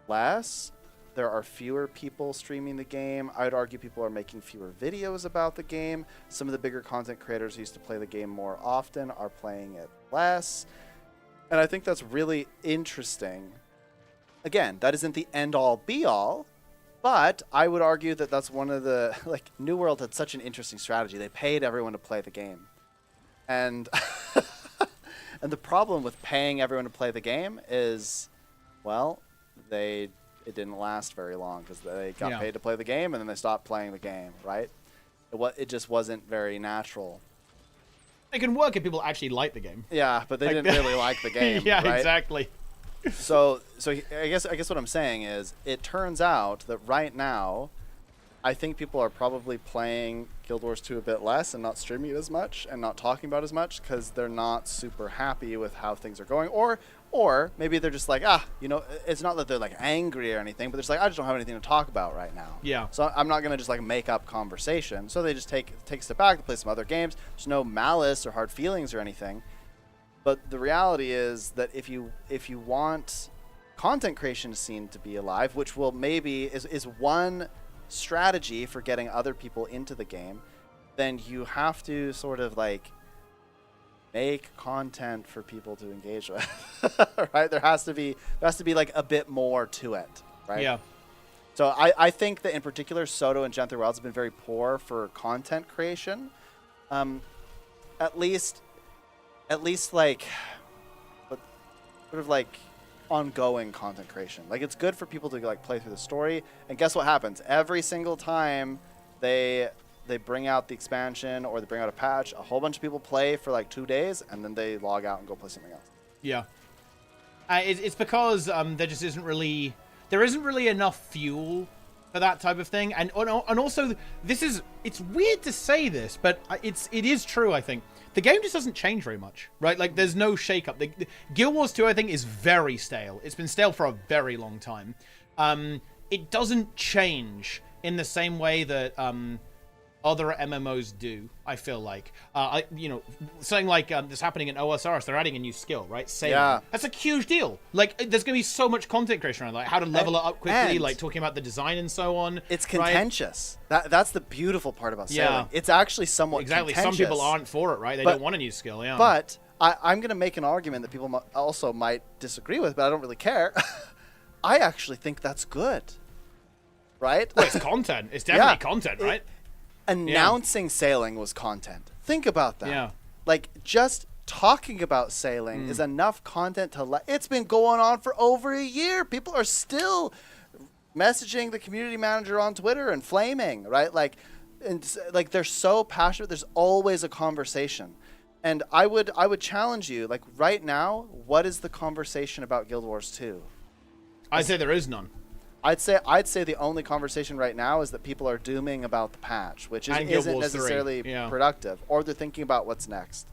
less. There are fewer people streaming the game. I would argue people are making fewer videos about the game. Some of the bigger content creators who used to play the game more often are playing it less. And I think that's really interesting. Again, that isn't the end-all, be-all. But I would argue that that's one of the, like, New World had such an interesting strategy. They paid everyone to play the game. And and the problem with paying everyone to play the game is, well, it didn't last very long because they got paid to play the game and then they stopped playing the game, right? It just wasn't very natural. It can work if people actually like the game. Yeah, but they didn't really like the game, yeah, right? Exactly. So I guess what I'm saying is, it turns out that right now, I think people are probably playing Guild Wars 2 a bit less and not streaming it as much and not talking about it as much because they're not super happy with how things are going, or maybe they're just like, you know, it's not that they're like angry or anything, but they're just like, I just don't have anything to talk about right now. Yeah. So I'm not gonna just like make up conversation. So they just take a step back to play some other games. There's no malice or hard feelings or anything. But the reality is that if you want content creation scene to be alive, which will maybe is one strategy for getting other people into the game, then you have to sort of like make content for people to engage with, right? There has to be like a bit more to it, right? Yeah. So I think that in particular, Soto and Gen3 Wilds have been very poor for content creation. At least like, but sort of like ongoing content creation. Like it's good for people to like play through the story, and guess what happens? Every single time they bring out the expansion or they bring out a patch, a whole bunch of people play for like 2 days, and then they log out and go play something else. Yeah. It's because there just isn't really enough fuel for that type of thing, and also it's weird to say this, but it is true. I think the game just doesn't change very much, right? Like there's no shake-up. The Guild Wars 2 I think is very stale. It's been stale for a very long time. It doesn't change in the same way that other MMOs do, I feel like. Something like this happening in OSRS, they're adding a new skill, right? Sailing. Yeah. That's a huge deal. Like, there's going to be so much content creation around, like how to level it up quickly, like talking about the design and so on. It's contentious. Right? That's the beautiful part about sailing. Yeah. It's actually somewhat contentious. Some people aren't for it, right? They don't want a new skill, yeah. But I'm going to make an argument that people also might disagree with, but I don't really care. I actually think that's good. Right? Well, it's content. It's definitely content, right? Announcing sailing was content. Think about that. Yeah. Like, just talking about sailing is enough content to it's been going on for over a year. People are still messaging the community manager on Twitter and flaming, right? Like, they're so passionate. There's always a conversation. And I would challenge you, like, right now, what is the conversation about Guild Wars 2? I'd say there is none. I'd say the only conversation right now is that people are dooming about the patch, which isn't necessarily productive, or they're thinking about what's next.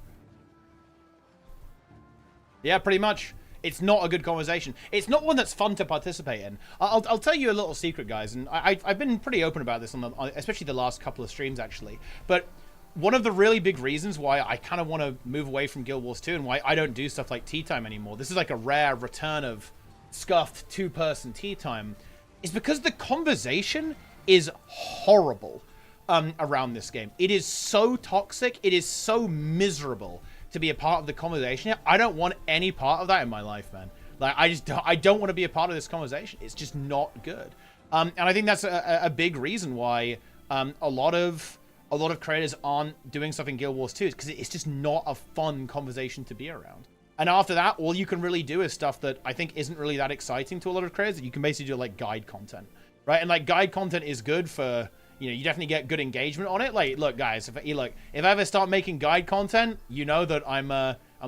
Yeah, pretty much. It's not a good conversation. It's not one that's fun to participate in. I'll tell you a little secret, guys, and I've been pretty open about this especially the last couple of streams, actually. But one of the really big reasons why I kind of want to move away from Guild Wars 2 and why I don't do stuff like TEATIME anymore, this is like a rare return of scuffed two-person TEATIME, is because the conversation is horrible around this game. It is so toxic. It is so miserable to be a part of the conversation. I don't want any part of that in my life, man. Like, I don't want to be a part of this conversation. It's just not good. And I think that's a big reason why a lot of creators aren't doing stuff in Guild Wars 2, because it's just not a fun conversation to be around. And after that, all you can really do is stuff that I think isn't really that exciting to a lot of creators. You can basically do like guide content, right? And like guide content is good for, you definitely get good engagement on it. Like, look, guys, if I ever start making guide content, you know that I'm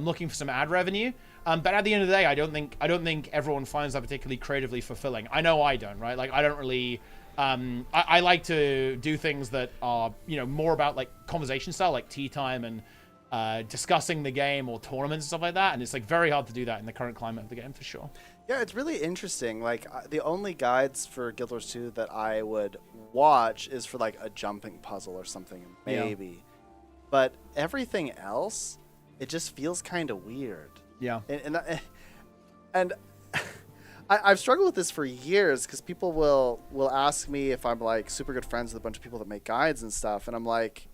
looking for some ad revenue. But at the end of the day, I don't think everyone finds that particularly creatively fulfilling. I know I don't, right? Like, I don't really. I like to do things that are, more about like conversation style, like TEATIME and discussing the game or tournaments and stuff like that, and it's like very hard to do that in the current climate of the game, for sure. Yeah, it's really interesting. Like, the only guides for Guild Wars 2 that I would watch is for like a jumping puzzle or something, maybe. But everything else, it just feels kind of weird. Yeah. And I've struggled with this for years, because people will ask me if I'm like super good friends with a bunch of people that make guides and stuff, and I'm like,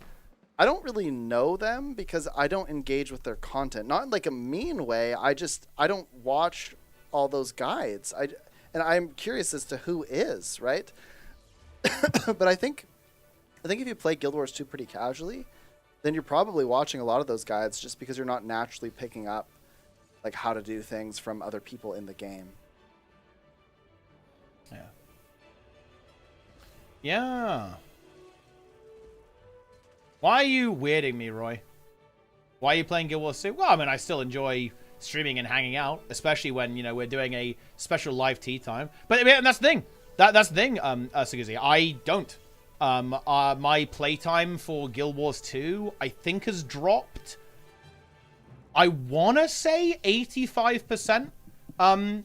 I don't really know them because I don't engage with their content. Not in like a mean way. I don't watch all those guides. And I'm curious as to who is, right? But I think if you play Guild Wars 2 pretty casually, then you're probably watching a lot of those guides just because you're not naturally picking up like how to do things from other people in the game. Yeah. Yeah. Why are you weirding me, Roy? Why are you playing Guild Wars 2? Well, I mean, I still enjoy streaming and hanging out, especially when, we're doing a special live TEATIME. But I mean, that's the thing. That's the thing, Suguzi. I don't. My playtime for Guild Wars 2, I think, has dropped. I want to say 85%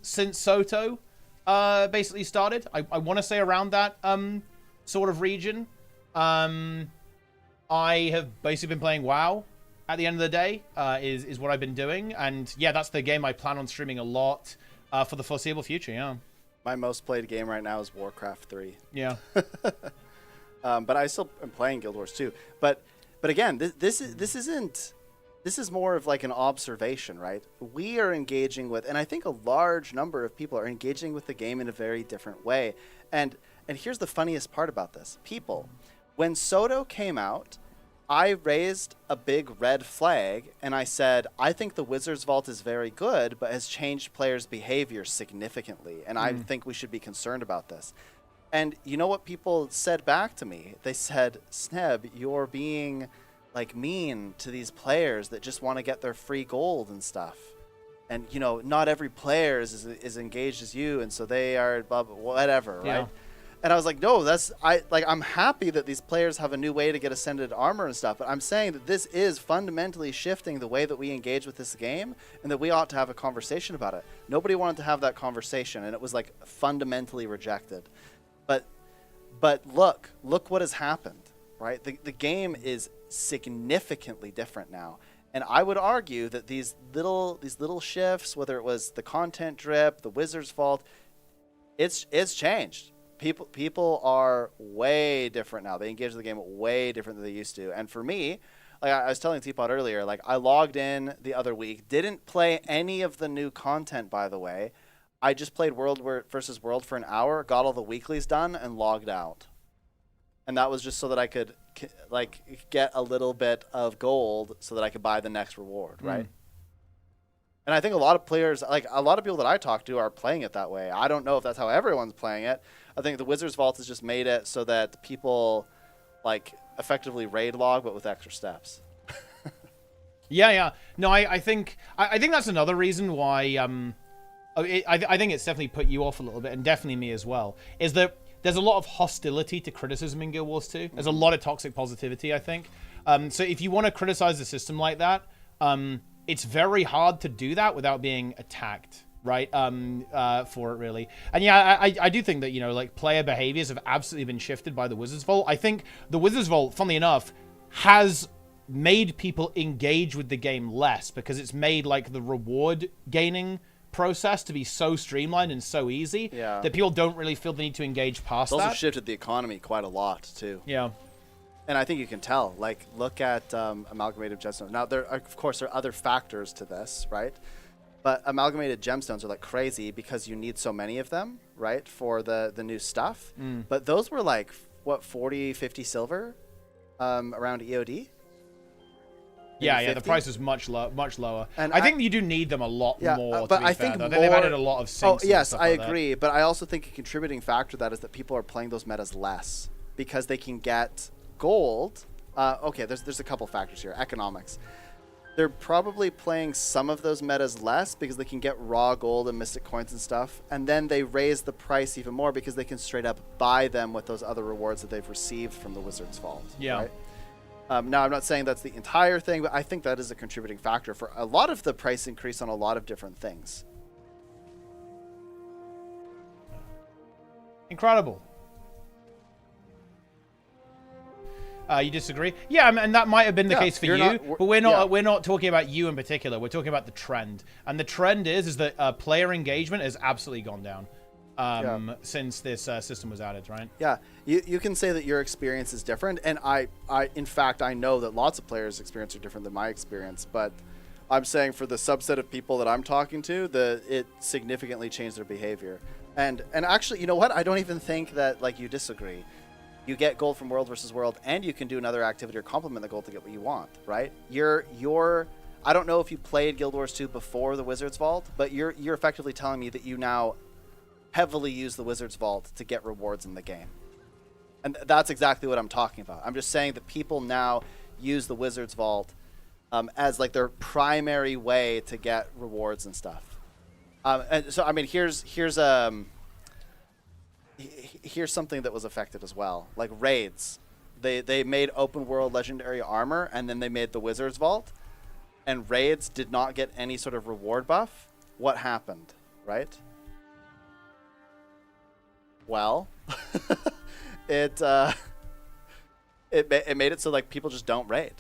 since Soto basically started. I want to say around that sort of region. I have basically been playing WoW at the end of the day, is what I've been doing. And yeah, that's the game I plan on streaming a lot for the foreseeable future, yeah. My most played game right now is Warcraft 3. Yeah. But I still am playing Guild Wars 2. But again, this is more of like an observation, right? We are engaging with, and I think a large number of people are engaging with the game in a very different way. And here's the funniest part about this. People, when Soto came out, I raised a big red flag and I said, I think the Wizard's Vault is very good, but has changed players' behavior significantly. And I think we should be concerned about this. And you know what people said back to me? They said, Sneb, you're being like mean to these players that just want to get their free gold and stuff. And, you know, not every player is engaged as you, and so they are blah, blah, whatever, Yeah. right? And I was like, no, I'm happy that these players have a new way to get ascended armor and stuff, but I'm saying that this is fundamentally shifting the way that we engage with this game, and that we ought to have a conversation about it. Nobody wanted to have that conversation, and it was like fundamentally rejected. But look what has happened, right? The game is significantly different now. And I would argue that these little shifts, whether it was the content drip, the Wizard's Vault, it's changed. People are way different now. They engage with the game way different than they used to. And for me, like I was telling Teapot earlier, like I logged in the other week, didn't play any of the new content, by the way. I just played World versus World for an hour, got all the weeklies done, and logged out. And that was just so that I could like get a little bit of gold so that I could buy the next reward, right? And I think a lot of players, like a lot of people that I talk to, are playing it that way. I don't know if that's how everyone's playing it. I think the Wizard's Vault has just made it so that people like effectively raid log, but with extra steps. Yeah. No, I think that's another reason why I think it's definitely put you off a little bit, and definitely me as well, is that there's a lot of hostility to criticism in Guild Wars 2. There's a lot of toxic positivity, I think. So if you want to criticize the system like that, it's very hard to do that without being attacked, right? For it, really. And yeah, I do think that, you know, like player behaviors have absolutely been shifted by the Wizard's Vault. I think the Wizard's Vault, funnily enough, has made people engage with the game less, because it's made like the reward gaining process to be so streamlined and so easy that people don't really feel the need to engage past It's that. also shifted the economy quite a lot too. Yeah. And I think you can tell, like, look at amalgamated gemstones. Now, of course, there are other factors to this, right? But amalgamated gemstones are like crazy because you need so many of them, right, for the new stuff. But those were like, what, 40, 50 silver around EOD? Yeah, the price is much lower. And I think you do need them a lot more, but to be I fair, think though. more, They've added a lot of sinks. Oh, yes, and I stuff like agree. But I also think a contributing factor to that is that people are playing those metas less because they can get gold. Okay, there's a couple factors here. Economics. They're probably playing some of those metas less because they can get raw gold and mystic coins and stuff. And then they raise the price even more because they can straight up buy them with those other rewards that they've received from the Wizard's Vault. Yeah. Right? Now, I'm not saying that's the entire thing, but I think that is a contributing factor for a lot of the price increase on a lot of different things. Incredible. You disagree? Yeah, and that might have been the case for you, but we're not talking about you in particular. We're talking about the trend, and the trend is that player engagement has absolutely gone down since this system was added, right? Yeah, you can say that your experience is different, and in fact, I know that lots of players' experience are different than my experience, but I'm saying for the subset of people that I'm talking to, it significantly changed their behavior. And actually, you know what? I don't even think that like you disagree. You get gold from World versus World, and you can do another activity or complement the gold to get what you want, right? I don't know if you played Guild Wars 2 before the Wizard's Vault, but you're effectively telling me that you now heavily use the Wizard's Vault to get rewards in the game. And that's exactly what I'm talking about. I'm just saying that people now use the Wizard's Vault as like their primary way to get rewards and stuff. And so, I mean, here's something that was affected as well, like raids. They made open world legendary armor, and then they made the Wizard's Vault, and raids did not get any sort of reward buff. What happened, right? Well, it made it so like people just don't raid.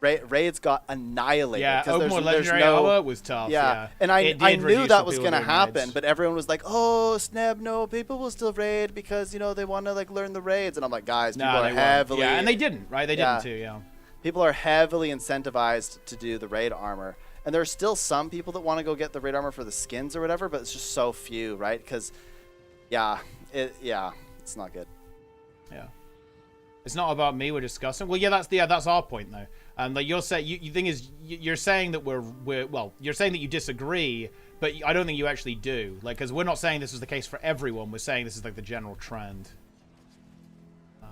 Raids got annihilated. Yeah, because open world there's legendary no, armor was tough. Yeah, and I It knew reduced that the was people gonna doing happen, raids. but everyone was like, "Oh, snap! No, people will still raid because they want to like learn the raids." And I'm like, guys, people Nah, are they weren't. heavily Yeah, and they didn't, right? They Yeah. didn't too. Yeah. people are heavily incentivized to do the raid armor, and there are still some people that want to go get the raid armor for the skins or whatever, but it's just so few, right? Because it's not good. Yeah. It's not about me. We're discussing. Well, yeah, that's our point though. Like you're saying, you thing is, you're saying that you're saying that you disagree, but I don't think you actually do. Like, because we're not saying this is the case for everyone. We're saying this is like the general trend.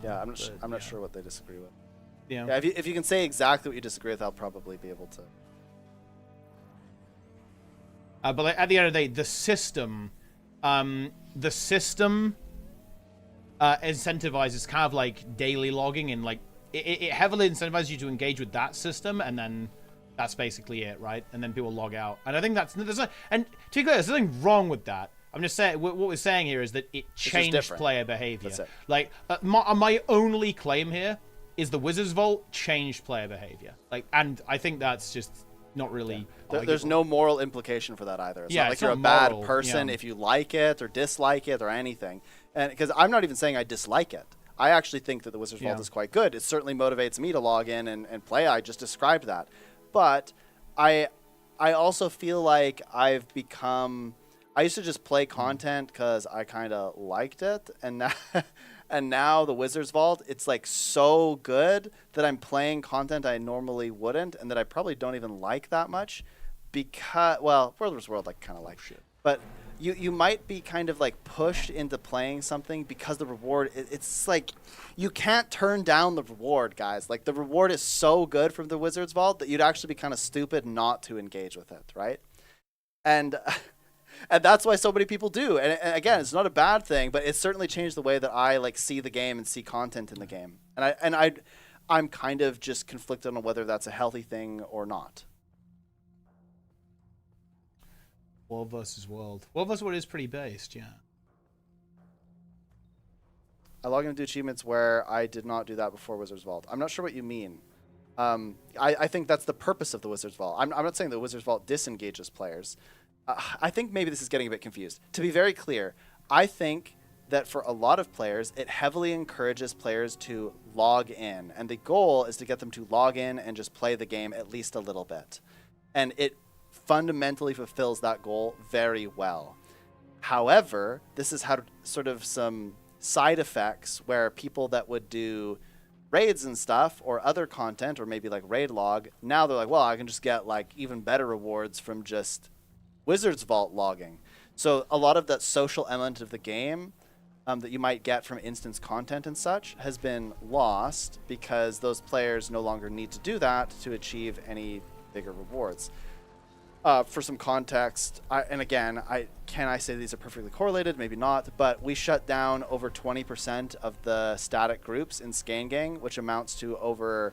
Yeah, I'm not sure what they disagree with. Yeah. Yeah, if you can say exactly what you disagree with, I'll probably be able to. But like, at the end of the day, the system incentivizes kind of like daily logging, and like it heavily incentivizes you to engage with that system, and then that's basically it, right? And then people log out. And I think and to be clear, there's nothing wrong with that. I'm just saying, what we're saying here is that it changed player behavior. That's it. Like, my only claim here is the Wizards Vault changed player behavior. Like, and I think that's just not really... Yeah. There's no moral implication for that either. It's not like it's you're not a bad moral, person if you like it or dislike it or anything. And because I'm not even saying I dislike it. I actually think that the Wizards Vault is quite good. It certainly motivates me to log in and play. I just described that. But I also feel like I've become... I used to just play content because I kind of liked it, and now, and now the Wizards Vault, it's like so good that I'm playing content I normally wouldn't, and that I probably don't even like that much, because World vs. World I kind of like shit, but you might be kind of like pushed into playing something because the reward, it's like you can't turn down the reward, guys. Like the reward is so good from the Wizards Vault that you'd actually be kind of stupid not to engage with it, right? And that's why so many people do. And again, it's not a bad thing, but it's certainly changed the way that I like see the game and see content in the game. And I'm kind of just conflicted on whether that's a healthy thing or not. World versus World. World versus World is pretty based, yeah. I log in to do achievements where I did not do that before Wizards Vault. I'm not sure what you mean. I think that's the purpose of the Wizards Vault. I'm not saying the Wizards Vault disengages players. I think maybe this is getting a bit confused. To be very clear, I think that for a lot of players, it heavily encourages players to log in. And the goal is to get them to log in and just play the game at least a little bit. And it fundamentally fulfills that goal very well. However, this has had sort of some side effects where people that would do raids and stuff or other content or maybe like raid log, now they're like, well, I can just get like even better rewards from just Wizards Vault logging. So a lot of that social element of the game that you might get from instance content and such has been lost because those players no longer need to do that to achieve any bigger rewards. For some context, can I say these are perfectly correlated? Maybe not, but we shut down over 20% of the static groups in Scan Gang, which amounts to over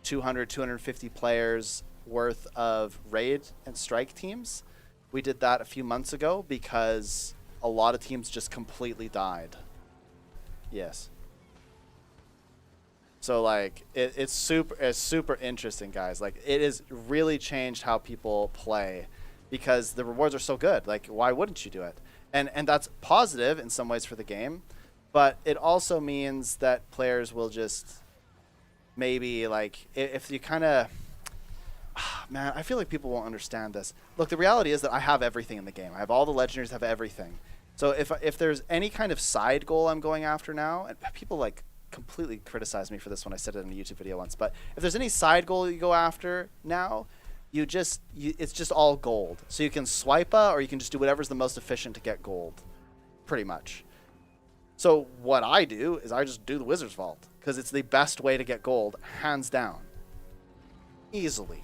250 players worth of raid and strike teams. We did that a few months ago because a lot of teams just completely died. Yes. So like it's super interesting, guys. Like it has really changed how people play because the rewards are so good. Like why wouldn't you do it? And that's positive in some ways for the game, but it also means that players will just maybe like if you kind of man, I feel like people won't understand this. Look, the reality is that I have everything in the game. I have all the legendaries, have everything. So if there's any kind of side goal I'm going after now, and people like completely criticize me for this when I said it in a YouTube video once, but if there's any side goal you go after now, it's just all gold. So you can swipe or you can just do whatever's the most efficient to get gold, pretty much. So what I do is I just do the Wizards Vault because it's the best way to get gold, hands down, easily.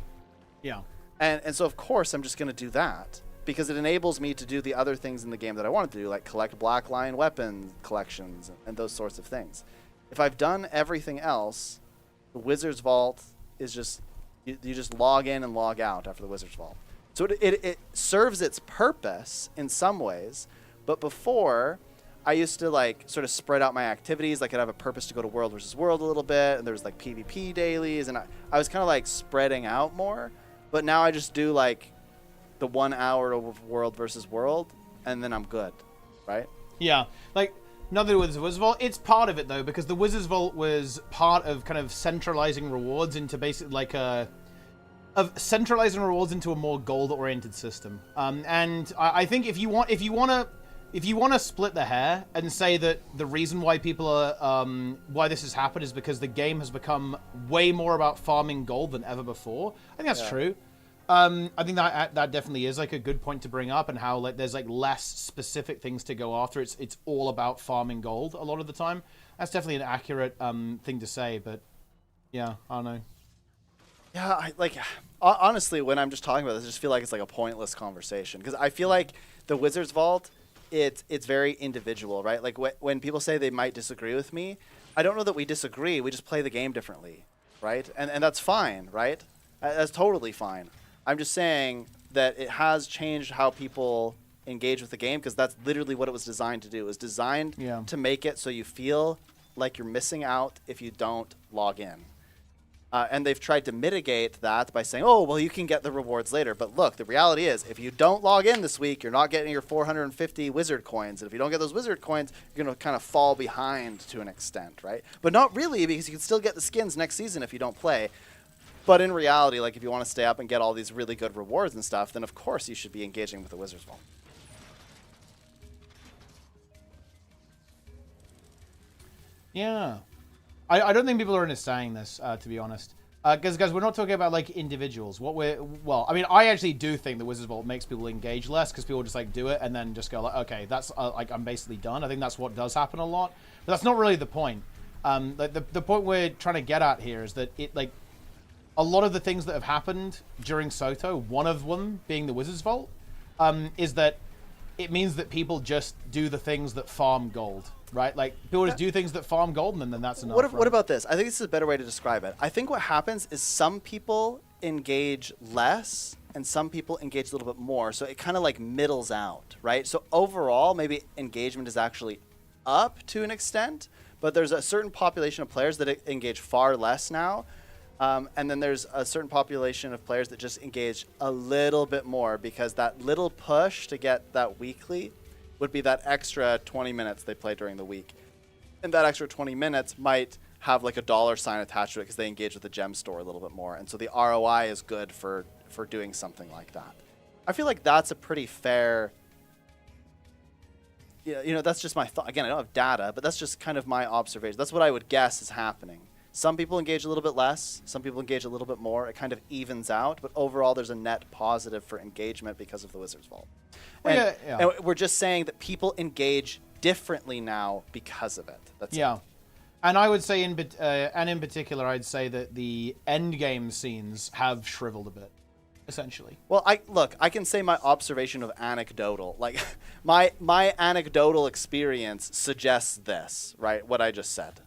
Yeah. And so, of course, I'm just going to do that because it enables me to do the other things in the game that I wanted to do, like collect Black Lion weapon collections and those sorts of things. If I've done everything else, the Wizards Vault is just, you just log in and log out after the Wizards Vault. So it serves its purpose in some ways, but before, I used to like sort of spread out my activities. Like I'd have a purpose to go to World versus World a little bit, and there was like PvP dailies, and I was kind of like spreading out more. But now I just do like the 1 hour of World versus World, and then I'm good, right? Yeah, like nothing with the Wizards Vault. It's part of it though, because the Wizards Vault was part of kind of centralizing rewards into basically like of centralizing rewards into a more gold-oriented system. And I think if you want to split the hair and say that the reason why people are why this has happened is because the game has become way more about farming gold than ever before, I think that's true. I think that definitely is like a good point to bring up, and how like there's like less specific things to go after. It's all about farming gold a lot of the time. That's definitely an accurate thing to say, but yeah, I don't know. Yeah, honestly, when I'm just talking about this, I just feel like it's like a pointless conversation, because I feel like the Wizards Vault, it's very individual, right? Like when people say they might disagree with me, I don't know that we disagree. We just play the game differently, right? And that's fine, right? That's totally fine. I'm just saying that it has changed how people engage with the game, because that's literally what it was designed to do. It was designed to make it so you feel like you're missing out if you don't log in. And they've tried to mitigate that by saying, oh, well, you can get the rewards later. But look, the reality is, if you don't log in this week, you're not getting your 450 wizard coins. And if you don't get those wizard coins, you're going to kind of fall behind to an extent, right? But not really, because you can still get the skins next season if you don't play. But in reality, like if you want to stay up and get all these really good rewards and stuff, then of course you should be engaging with the Wizards Vault. Yeah. I don't think people are understanding this, to be honest. Because, guys, we're not talking about, like, individuals. Well, I mean, I actually do think the Wizards Vault makes people engage less, because people just, like, do it and then just go, like, okay, that's, like, I'm basically done. I think that's what does happen a lot. But that's not really the point. Like, the point we're trying to get at here is that a lot of the things that have happened during Soto, one of them being the Wizards Vault, is that it means that people just do the things that farm gold. Right, like people just do things that farm gold, and then that's enough. What about this? I think this is a better way to describe it. I think what happens is some people engage less, and some people engage a little bit more. So it kind of like middles out, right? So overall, maybe engagement is actually up to an extent, but there's a certain population of players that engage far less now, and then there's a certain population of players that just engage a little bit more, because that little push to get that weekly would be that extra 20 minutes they play during the week. And that extra 20 minutes might have like a $sign attached to it, because they engage with the gem store a little bit more. And so the ROI is good for doing something like that. I feel like that's a pretty fair, that's just my thought. Again, I don't have data, but that's just kind of my observation. That's what I would guess is happening. Some people engage a little bit less. Some people engage a little bit more. It kind of evens out. But overall, there's a net positive for engagement because of the Wizards Vault. And we're just saying that people engage differently now because of it. That's it. And I would say, in particular, I'd say that the end game scenes have shriveled a bit, essentially. Well, I can say my observation of anecdotal. Like, my anecdotal experience suggests this, right? What I just said.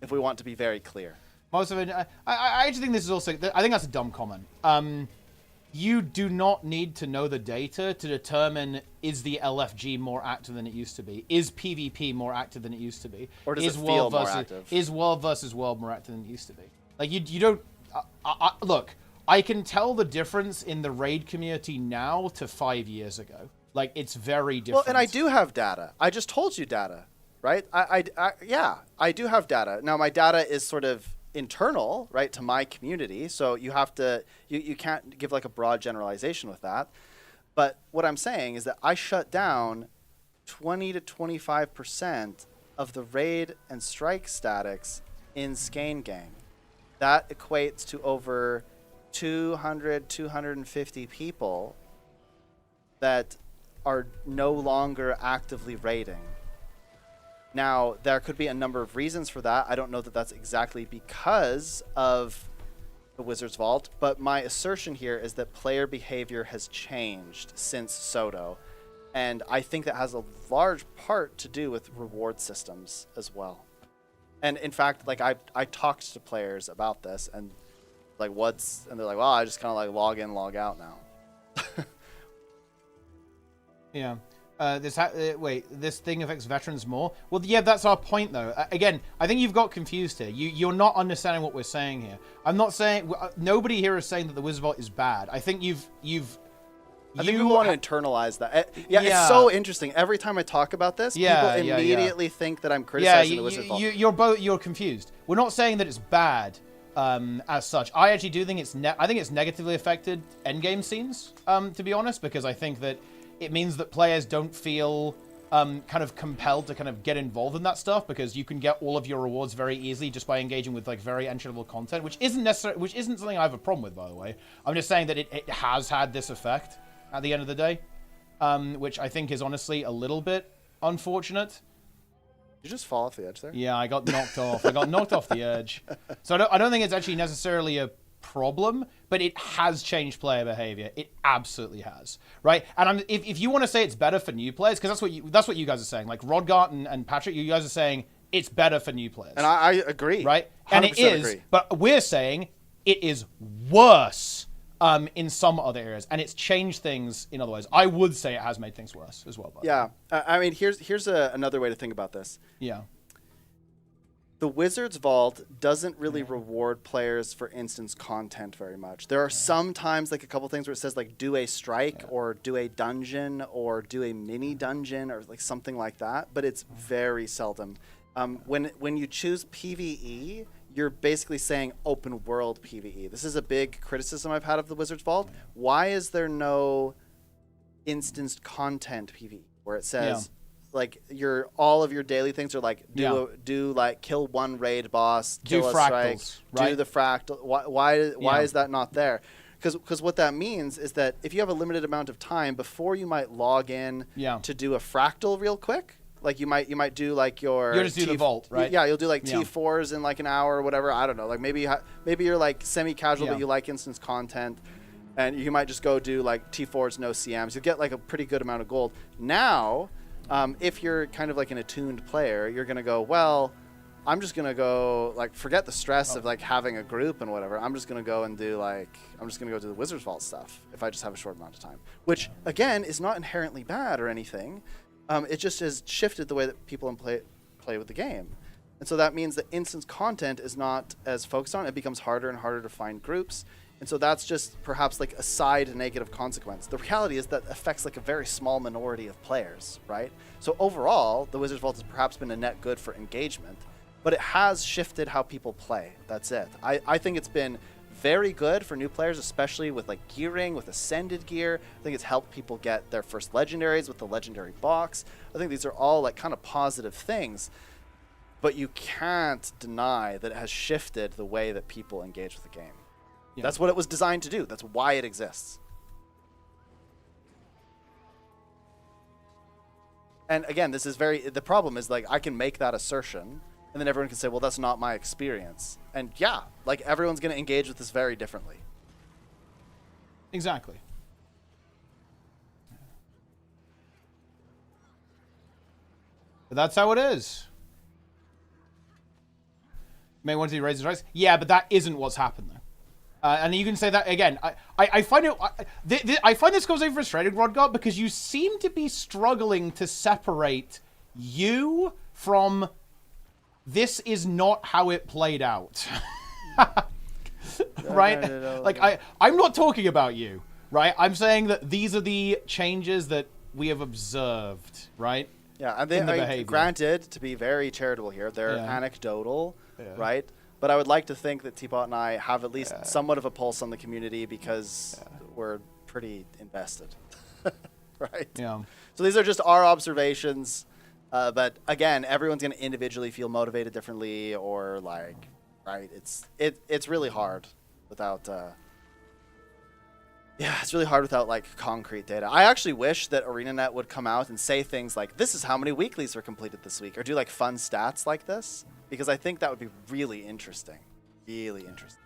If we want to be very clear. Most of it, I actually think this is also, I think that's a dumb comment. You do not need to know the data to determine, is the LFG more active than it used to be? Is PvP more active than it used to be? Or does it feel more active? Is world versus world more active than it used to be? Like, you don't, look, I can tell the difference in the raid community now to 5 years ago. Like, it's very different. Well, and I do have data. I just told you data. Right? I do have data. Now, my data is sort of internal, right, to my community. So you have to, you can't give like a broad generalization with that. But what I'm saying is that I shut down 20 to 25% of the raid and strike statics in Skein Gang. That equates to over 200, 250 people that are no longer actively raiding. Now, there could be a number of reasons for that. I don't know that that's exactly because of the Wizards Vault, but my assertion here is that player behavior has changed since Soto, and I think that has a large part to do with reward systems as well. And in fact, like I talked to players about this, and like and they're like, well, I just kind of like log in, log out now. Yeah. This thing affects veterans more. Well, yeah, that's our point, though. Again, I think you've got confused here. You're not understanding what we're saying here. I'm not saying nobody here is saying that the Wizard Vault is bad. I think I think we want to internalize that. Yeah, it's so interesting. Every time I talk about this, people immediately think that I'm criticizing the Wizard Vault. You're confused. We're not saying that it's bad as such. I actually do think it's negatively affected endgame scenes, to be honest, because I think that it means that players don't feel kind of compelled to kind of get involved in that stuff, because you can get all of your rewards very easily just by engaging with like very entry-level content, which isn't something I have a problem with, by the way. I'm just saying that it has had this effect at the end of the day, which I think is honestly a little bit unfortunate. Did you just fall off the edge there? Yeah, I got knocked off. I got knocked off the edge. So I don't think it's actually necessarily a problem, but it has changed player behavior. It absolutely has, right? And if you want to say it's better for new players, because that's what you guys are saying. Like Rodgart and Patrick, you guys are saying it's better for new players, and I agree, right? And it is, agree. But we're saying it is worse in some other areas, and it's changed things in other ways. I would say it has made things worse as well. Yeah, I mean, here's another way to think about this. Yeah. The Wizards Vault doesn't really reward players for instance content very much. There are some times, like a couple things where it says like do a strike or do a dungeon or do a mini dungeon or like something like that, but it's very seldom. When you choose PvE, you're basically saying open world PvE. This is a big criticism I've had of the Wizards Vault. Why is there no instanced content PvE where it says like all of your daily things are like do like kill one raid boss, kill a strike, do the fractal. Why is that not there? Because what that means is that if you have a limited amount of time before you might log in to do a fractal real quick, like you might do like your just do the vault, right? Yeah, you'll do like T4s in like an hour or whatever. I don't know. Like maybe you're like semi-casual, but you like instance content, and you might just go do like T4s, no CMs. You'll get like a pretty good amount of gold. Now, if you're kind of like an attuned player, you're gonna go, well, I'm just gonna go like forget the stress of like having a group and whatever. I'm just gonna go do the Wizards Vault stuff if I just have a short amount of time, which again is not inherently bad or anything. It just has shifted the way that people play with the game. And so that means that instance content is not as focused on. It becomes harder and harder to find groups. And so that's just perhaps like a side negative consequence. The reality is that affects like a very small minority of players, right? So overall, the Wizards Vault has perhaps been a net good for engagement, but it has shifted how people play. That's it. I think it's been very good for new players, especially with like gearing, with ascended gear. I think it's helped people get their first legendaries with the legendary box. I think these are all like kind of positive things, but you can't deny that it has shifted the way that people engage with the game. Yeah. That's what it was designed to do. That's why it exists. And again, the problem is like I can make that assertion and then everyone can say, well, that's not my experience. And yeah, like everyone's going to engage with this very differently. Exactly. But that's how it is. May want to raise his rights. Yeah, but that isn't what's happened though. And you can say that again. I find I find this goes over frustrating, Rodgart, because you seem to be struggling to separate you from this is not how it played out. Right? No. Like I'm not talking about you, right? I'm saying that these are the changes that we have observed, right? Yeah, and granted, to be very charitable here, they're anecdotal, right? But I would like to think that Teapot and I have at least somewhat of a pulse on the community because we're pretty invested, right? Yeah. So these are just our observations. But again, everyone's going to individually feel motivated differently, or like, right? It's really hard without. It's really hard without like concrete data. I actually wish that ArenaNet would come out and say things like, "This is how many weeklies were completed this week," or do like fun stats like this, because I think that would be really interesting. Really interesting.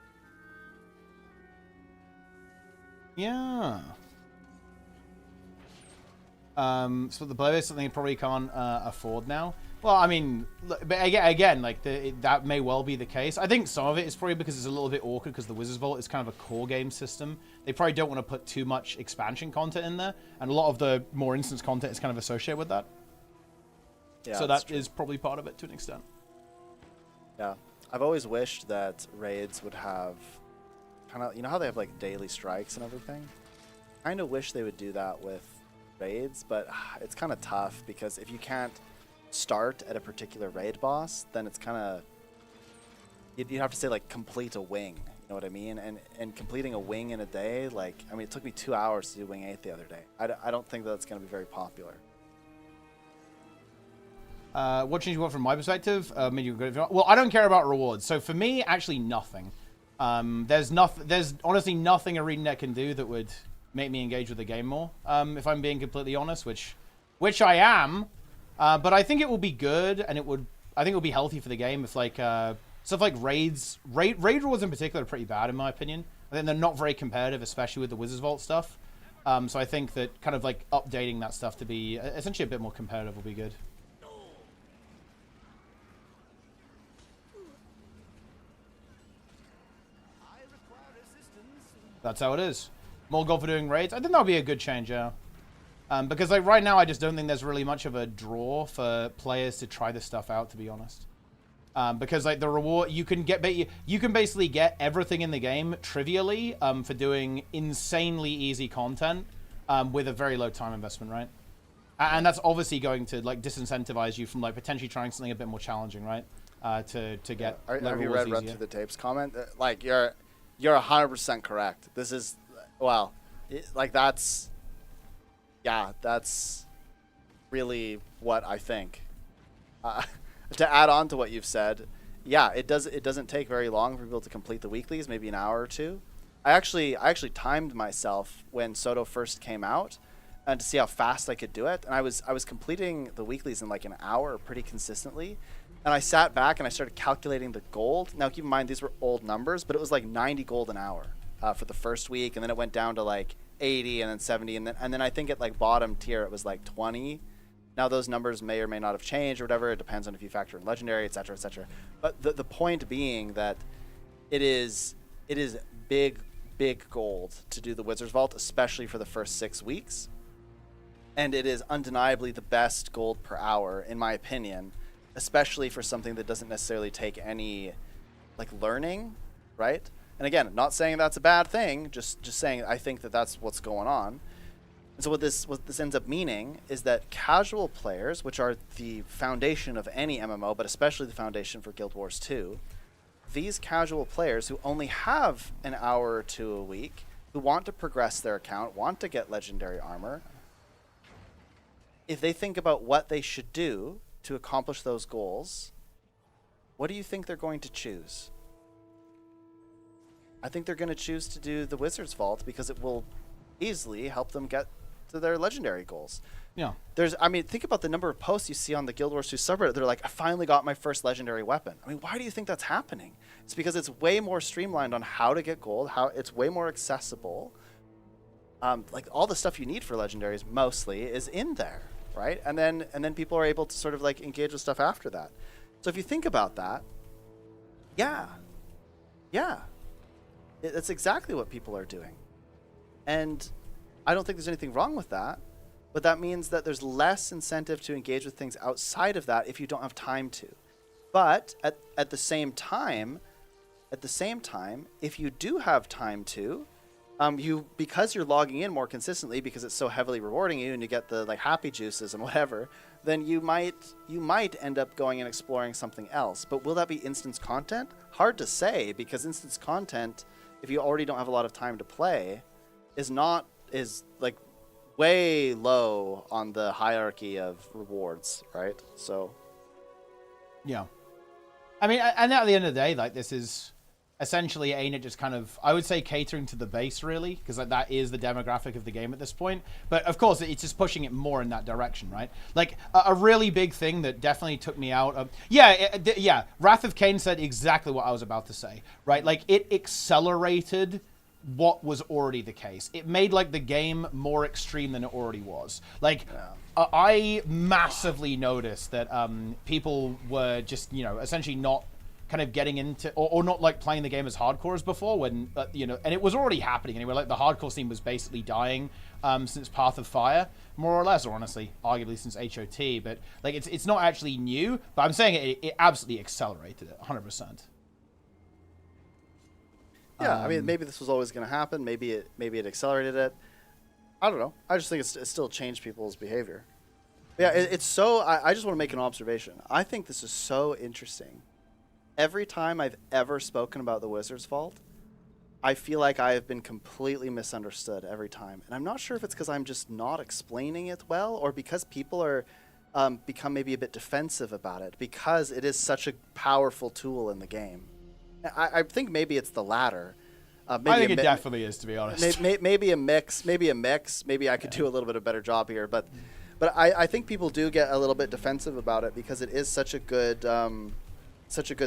Yeah. So the player is something you probably can't afford now. Well, I mean, but again, like that may well be the case. I think some of it is probably because it's a little bit awkward because the Wizards Vault is kind of a core game system. They probably don't want to put too much expansion content in there, and a lot of the more instance content is kind of associated with that. Yeah, so that is probably part of it to an extent. Yeah, I've always wished that raids would have kind of, you know how they have like daily strikes and everything? I kind of wish they would do that with raids, but it's kind of tough because if you can't start at a particular raid boss, then it's kind of, you have to say like complete a wing, you know what I mean? And completing a wing in a day, like, I mean, it took me 2 hours to do wing 8 the other day. I don't think that's going to be very popular. What change you want from my perspective? Well, I don't care about rewards. So for me, actually nothing. There's honestly nothing ArenaNet can do that would make me engage with the game more. If I'm being completely honest, which I am. But I think it will be good, and I think it will be healthy for the game if like stuff like raid rewards in particular are pretty bad in my opinion. I think they're not very competitive, especially with the Wizards Vault stuff. So I think that kind of like updating that stuff to be essentially a bit more competitive will be good. That's how it is. More goal for doing raids. I think that'll be a good change, yeah. Because like right now, I just don't think there's really much of a draw for players to try this stuff out, to be honest. Because like the reward, you can basically get everything in the game trivially for doing insanely easy content with a very low time investment, right? And that's obviously going to like disincentivize you from like potentially trying something a bit more challenging, right? To get. Have you read Run Through the Tapes comment? Like you're 100% correct. This is, well, like that's really what I think. To add on to what you've said, yeah, it doesn't take very long for people to complete the weeklies, maybe an hour or two. I actually timed myself when Soto first came out, and to see how fast I could do it, and I was completing the weeklies in like an hour pretty consistently. And I sat back and I started calculating the gold. Now, keep in mind, these were old numbers, but it was like 90 gold an hour for the first week. And then it went down to like 80 and then 70. And then I think at like bottom tier, it was like 20. Now, those numbers may or may not have changed or whatever. It depends on if you factor in legendary, et cetera, et cetera. But the point being that it is big gold to do the Wizards Vault, especially for the first 6 weeks. And it is undeniably the best gold per hour, in my opinion, especially for something that doesn't necessarily take any like learning, right? And again, not saying that's a bad thing, just saying I think that that's what's going on. And so what this ends up meaning is that casual players, which are the foundation of any MMO, but especially the foundation for Guild Wars 2, these casual players who only have an hour or two a week, who want to progress their account, want to get legendary armor, if they think about what they should do to accomplish those goals, what do you think they're going to choose? I think they're going to choose to do the Wizards Vault because it will easily help them get to their legendary goals. Yeah. I mean, think about the number of posts you see on the Guild Wars 2 subreddit. They're like, I finally got my first legendary weapon. I mean, why do you think that's happening? It's because it's way more streamlined on how to get gold, how it's way more accessible. Like all the stuff you need for legendaries mostly is in there. Right? And then people are able to sort of like engage with stuff after that. So if you think about that, yeah, that's exactly what people are doing. And I don't think there's anything wrong with that, but that means that there's less incentive to engage with things outside of that if you don't have time to. But at the same time, if you do have time to, because you're logging in more consistently because it's so heavily rewarding you and you get the like happy juices and whatever, then you might end up going and exploring something else. But will that be instance content? Hard to say, because instance content, if you already don't have a lot of time to play, is like way low on the hierarchy of rewards, right? So yeah. I mean, and at the end of the day, like this is essentially ArenaNet just kind of, I would say, catering to the base, really, because like, that is the demographic of the game at this point. But of course, it's just pushing it more in that direction, right? Like a really big thing that definitely took me out of, yeah, Wrath of Cain said exactly what I was about to say, right? Like it accelerated what was already the case. It made like the game more extreme than it already was. Like, I massively noticed that people were just, you know, essentially not kind of getting into, or not like playing the game as hardcore as before, when, you know, and it was already happening anyway. Like the hardcore scene was basically dying since Path of Fire, more or less, or honestly, arguably since HOT. But like, it's not actually new, but I'm saying it absolutely accelerated it, 100%. Yeah, I mean, maybe this was always going to happen. Maybe it accelerated it. I don't know. I just think it still changed people's behavior. Yeah, it's so. I just want to make an observation. I think this is so interesting. Every time I've ever spoken about the Wizard's Vault, I feel like I have been completely misunderstood every time, and I'm not sure if it's because I'm just not explaining it well, or because people are become maybe a bit defensive about it because it is such a powerful tool in the game. I think maybe it's the latter. Maybe I think it definitely is, to be honest. Maybe a mix. Maybe I could do a little bit of a better job here, but I think people do get a little bit defensive about it because it is such a good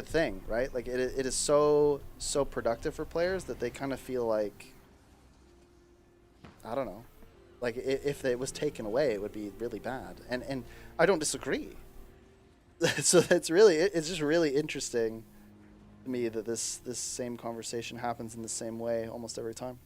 thing, right? Like it is so productive for players that they kind of feel like, I don't know, like if it was taken away, it would be really bad, and I don't disagree. So it's just really interesting to me that this same conversation happens in the same way almost every time.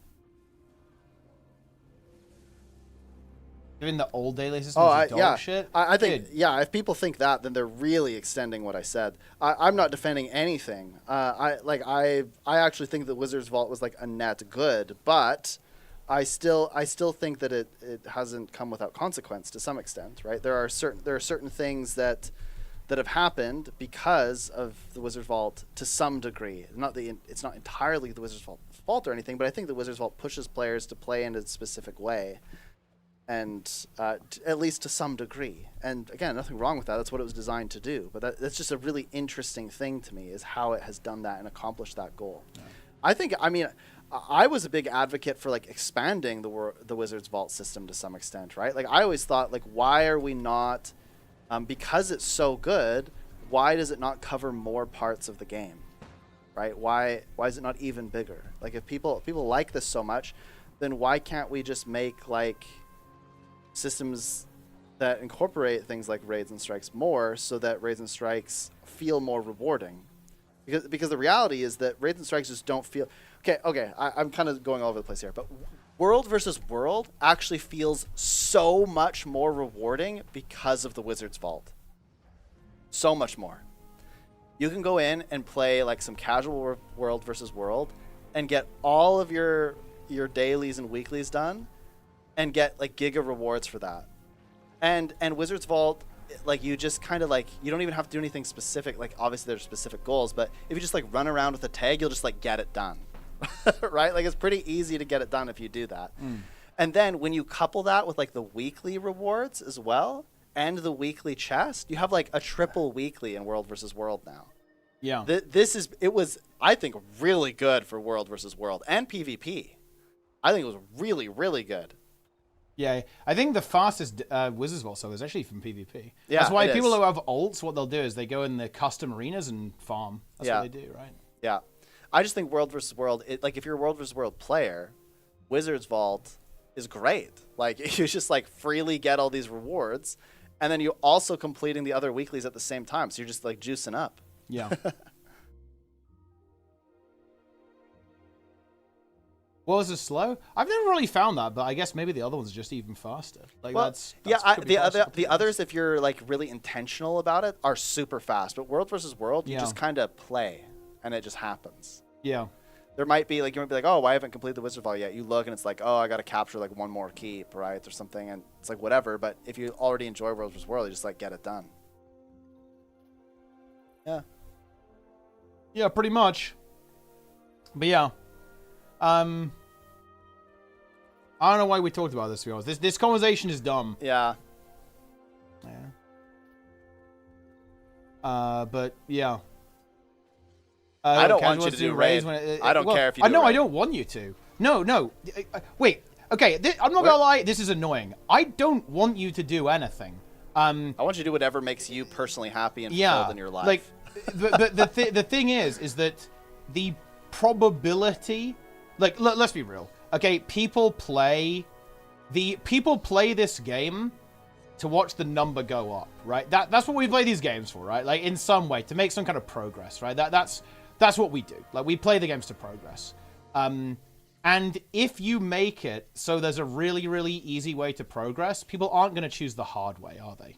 Even the old daily system is dog shit. I think, if people think that, then they're really extending what I said. I'm not defending anything. I actually think that Wizard's Vault was like a net good, but I still think that it hasn't come without consequence to some extent, right? There are certain things that have happened because of the Wizard's Vault to some degree. It's not entirely the Wizard's Vault's fault or anything, but I think the Wizard's Vault pushes players to play in a specific way, and at least to some degree. And again, nothing wrong with that. That's what it was designed to do. But that's just a really interesting thing to me, is how it has done that and accomplished that goal. Yeah. I was a big advocate for like expanding the Wizard's Vault system to some extent, right? Like I always thought, like, why are we not? Because it's so good, why does it not cover more parts of the game, right? Why is it not even bigger? Like if people like this so much, then why can't we just make like systems that incorporate things like raids and strikes more, so that raids and strikes feel more rewarding? Because the reality is that raids and strikes just don't feel... Okay, I'm kind of going all over the place here, but World versus World actually feels so much more rewarding because of the Wizard's Vault. So much more. You can go in and play like some casual World versus World and get all of your dailies and weeklies done and get like giga rewards for that. And Wizard's Vault, like you just kind of like, you don't even have to do anything specific. Like obviously there's specific goals, but if you just like run around with a tag, you'll just like get it done. Right? Like it's pretty easy to get it done if you do that. And then when you couple that with like the weekly rewards as well and the weekly chest, you have like a triple weekly in World versus World now. Yeah. It was, I think, really good for World versus World and PvP. I think it was really, really good. Yeah, I think the fastest Wizards Vault is actually from PvP. Yeah, that's why people who have ults, what they'll do is they go in the custom arenas and farm. That's what they do, right? Yeah. I just think World versus World, like if you're a World versus World player, Wizards Vault is great. Like you just like freely get all these rewards, and then you're also completing the other weeklies at the same time. So you're just like juicing up. Yeah. Well, is it slow? I've never really found that, but I guess maybe the other one's just even faster. Like well, that's the others, if you're like really intentional about it, are super fast. But World versus World, you just kind of play, and it just happens. Yeah. There might be like, you might be like, oh, I haven't completed the Wizard Vault yet. You look and it's like, oh, I got to capture like one more keep, right, or something, and it's like whatever. But if you already enjoy World versus World, you just like get it done. Yeah. Yeah, pretty much. But yeah. I don't know why we talked about this, to be honest. This conversation is dumb. Yeah. Yeah. But yeah. I don't want you to do raids. I don't care if you do I don't want you to. No. Wait. Okay, I'm not gonna lie. This is annoying. I don't want you to do anything. I want you to do whatever makes you personally happy and fulfilled in your life. Like, the thing is that the probability Like, let's be real. Okay, people play this game to watch the number go up, right? That's what we play these games for, right? Like, in some way, to make some kind of progress, right? That's what we do. Like, we play the games to progress. And if you make it so there's a really, really easy way to progress, people aren't going to choose the hard way, are they?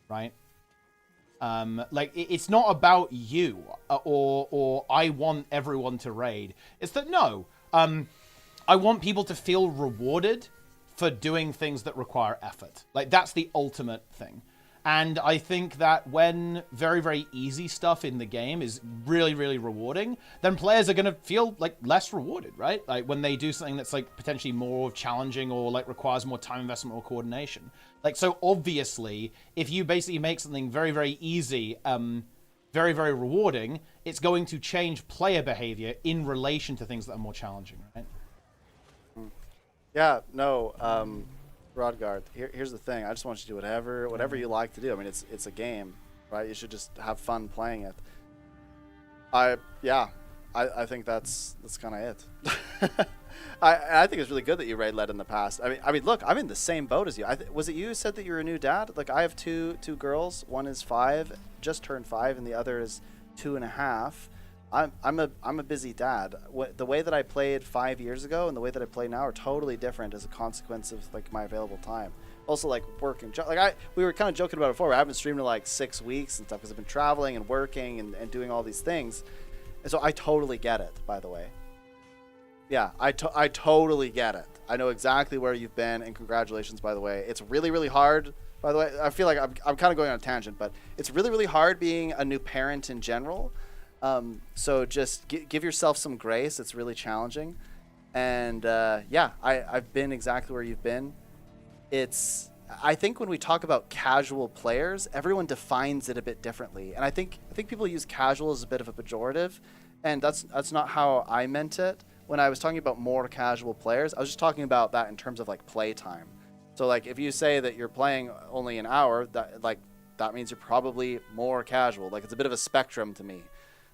Right? Like, it's not about you or I want everyone to raid. It's that, no, I want people to feel rewarded for doing things that require effort. Like, that's the ultimate thing. And I think that when very, very easy stuff in the game is really, really rewarding, then players are going to feel, like, less rewarded, right? Like, when they do something that's, like, potentially more challenging or, like, requires more time investment or coordination. Like, so obviously, if you basically make something very, very easy, very, very rewarding, it's going to change player behavior in relation to things that are more challenging, right? Yeah, no, Rodgard, here's the thing. I just want you to do whatever you like to do. I mean, it's a game, right? You should just have fun playing it. I think that's kind of it. I think it's really good that you raid led in the past. I mean, look, I'm in the same boat as you. Was it you who said that you're a new dad? Like, I have two girls. One is 5, just turned 5, and the other is 2.5. I'm a busy dad. The way that I played 5 years ago and the way that I play now are totally different as a consequence of, like, my available time. Also, like, work and we were kind of joking about it before. I haven't streamed in like 6 weeks and stuff because I've been traveling and working and doing all these things. And so I totally get it, by the way. Yeah, I totally get it. I know exactly where you've been, and congratulations, by the way. It's really, really hard, by the way. I feel like I'm kind of going on a tangent, but it's really, really hard being a new parent in general. So just give yourself some grace. It's really challenging. And yeah, I've been exactly where you've been. I think when we talk about casual players, everyone defines it a bit differently. And I think people use casual as a bit of a pejorative, and that's not how I meant it. When I was talking about more casual players, I was just talking about that in terms of, like, play time. So, like, if you say that you're playing only an hour, that means you're probably more casual. Like, it's a bit of a spectrum to me.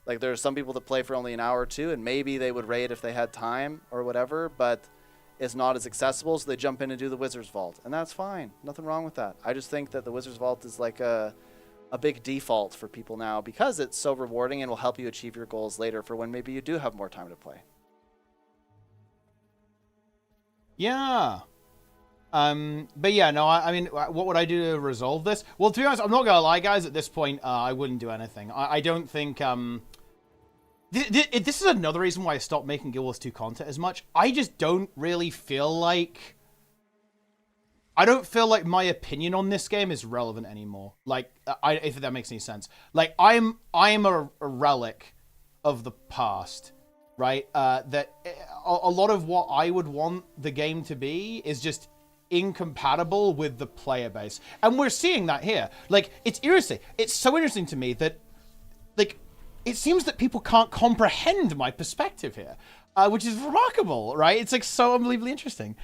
Like, there's some people that play for only an hour or two, and maybe they would raid if they had time or whatever, but it's not as accessible, so they jump in and do the Wizard's Vault. And that's fine. Nothing wrong with that. I just think that the Wizard's Vault is like a big default for people now because it's so rewarding and will help you achieve your goals later for when maybe you do have more time to play. Yeah. But yeah, no, I mean, what would I do to resolve this? Well, to be honest, I'm not gonna lie, guys, at this point, I wouldn't do anything. I don't think, this is another reason why I stopped making Guild Wars 2 content as much. I just don't really feel like... I don't feel like my opinion on this game is relevant anymore. Like, if that makes any sense. Like, I'm a relic of the past, right? That a lot of what I would want the game to be is just incompatible with the player base. And we're seeing that here. Like, it's interesting. It's so interesting to me that, like, it seems that people can't comprehend my perspective here, which is remarkable, right? It's, like, so unbelievably interesting.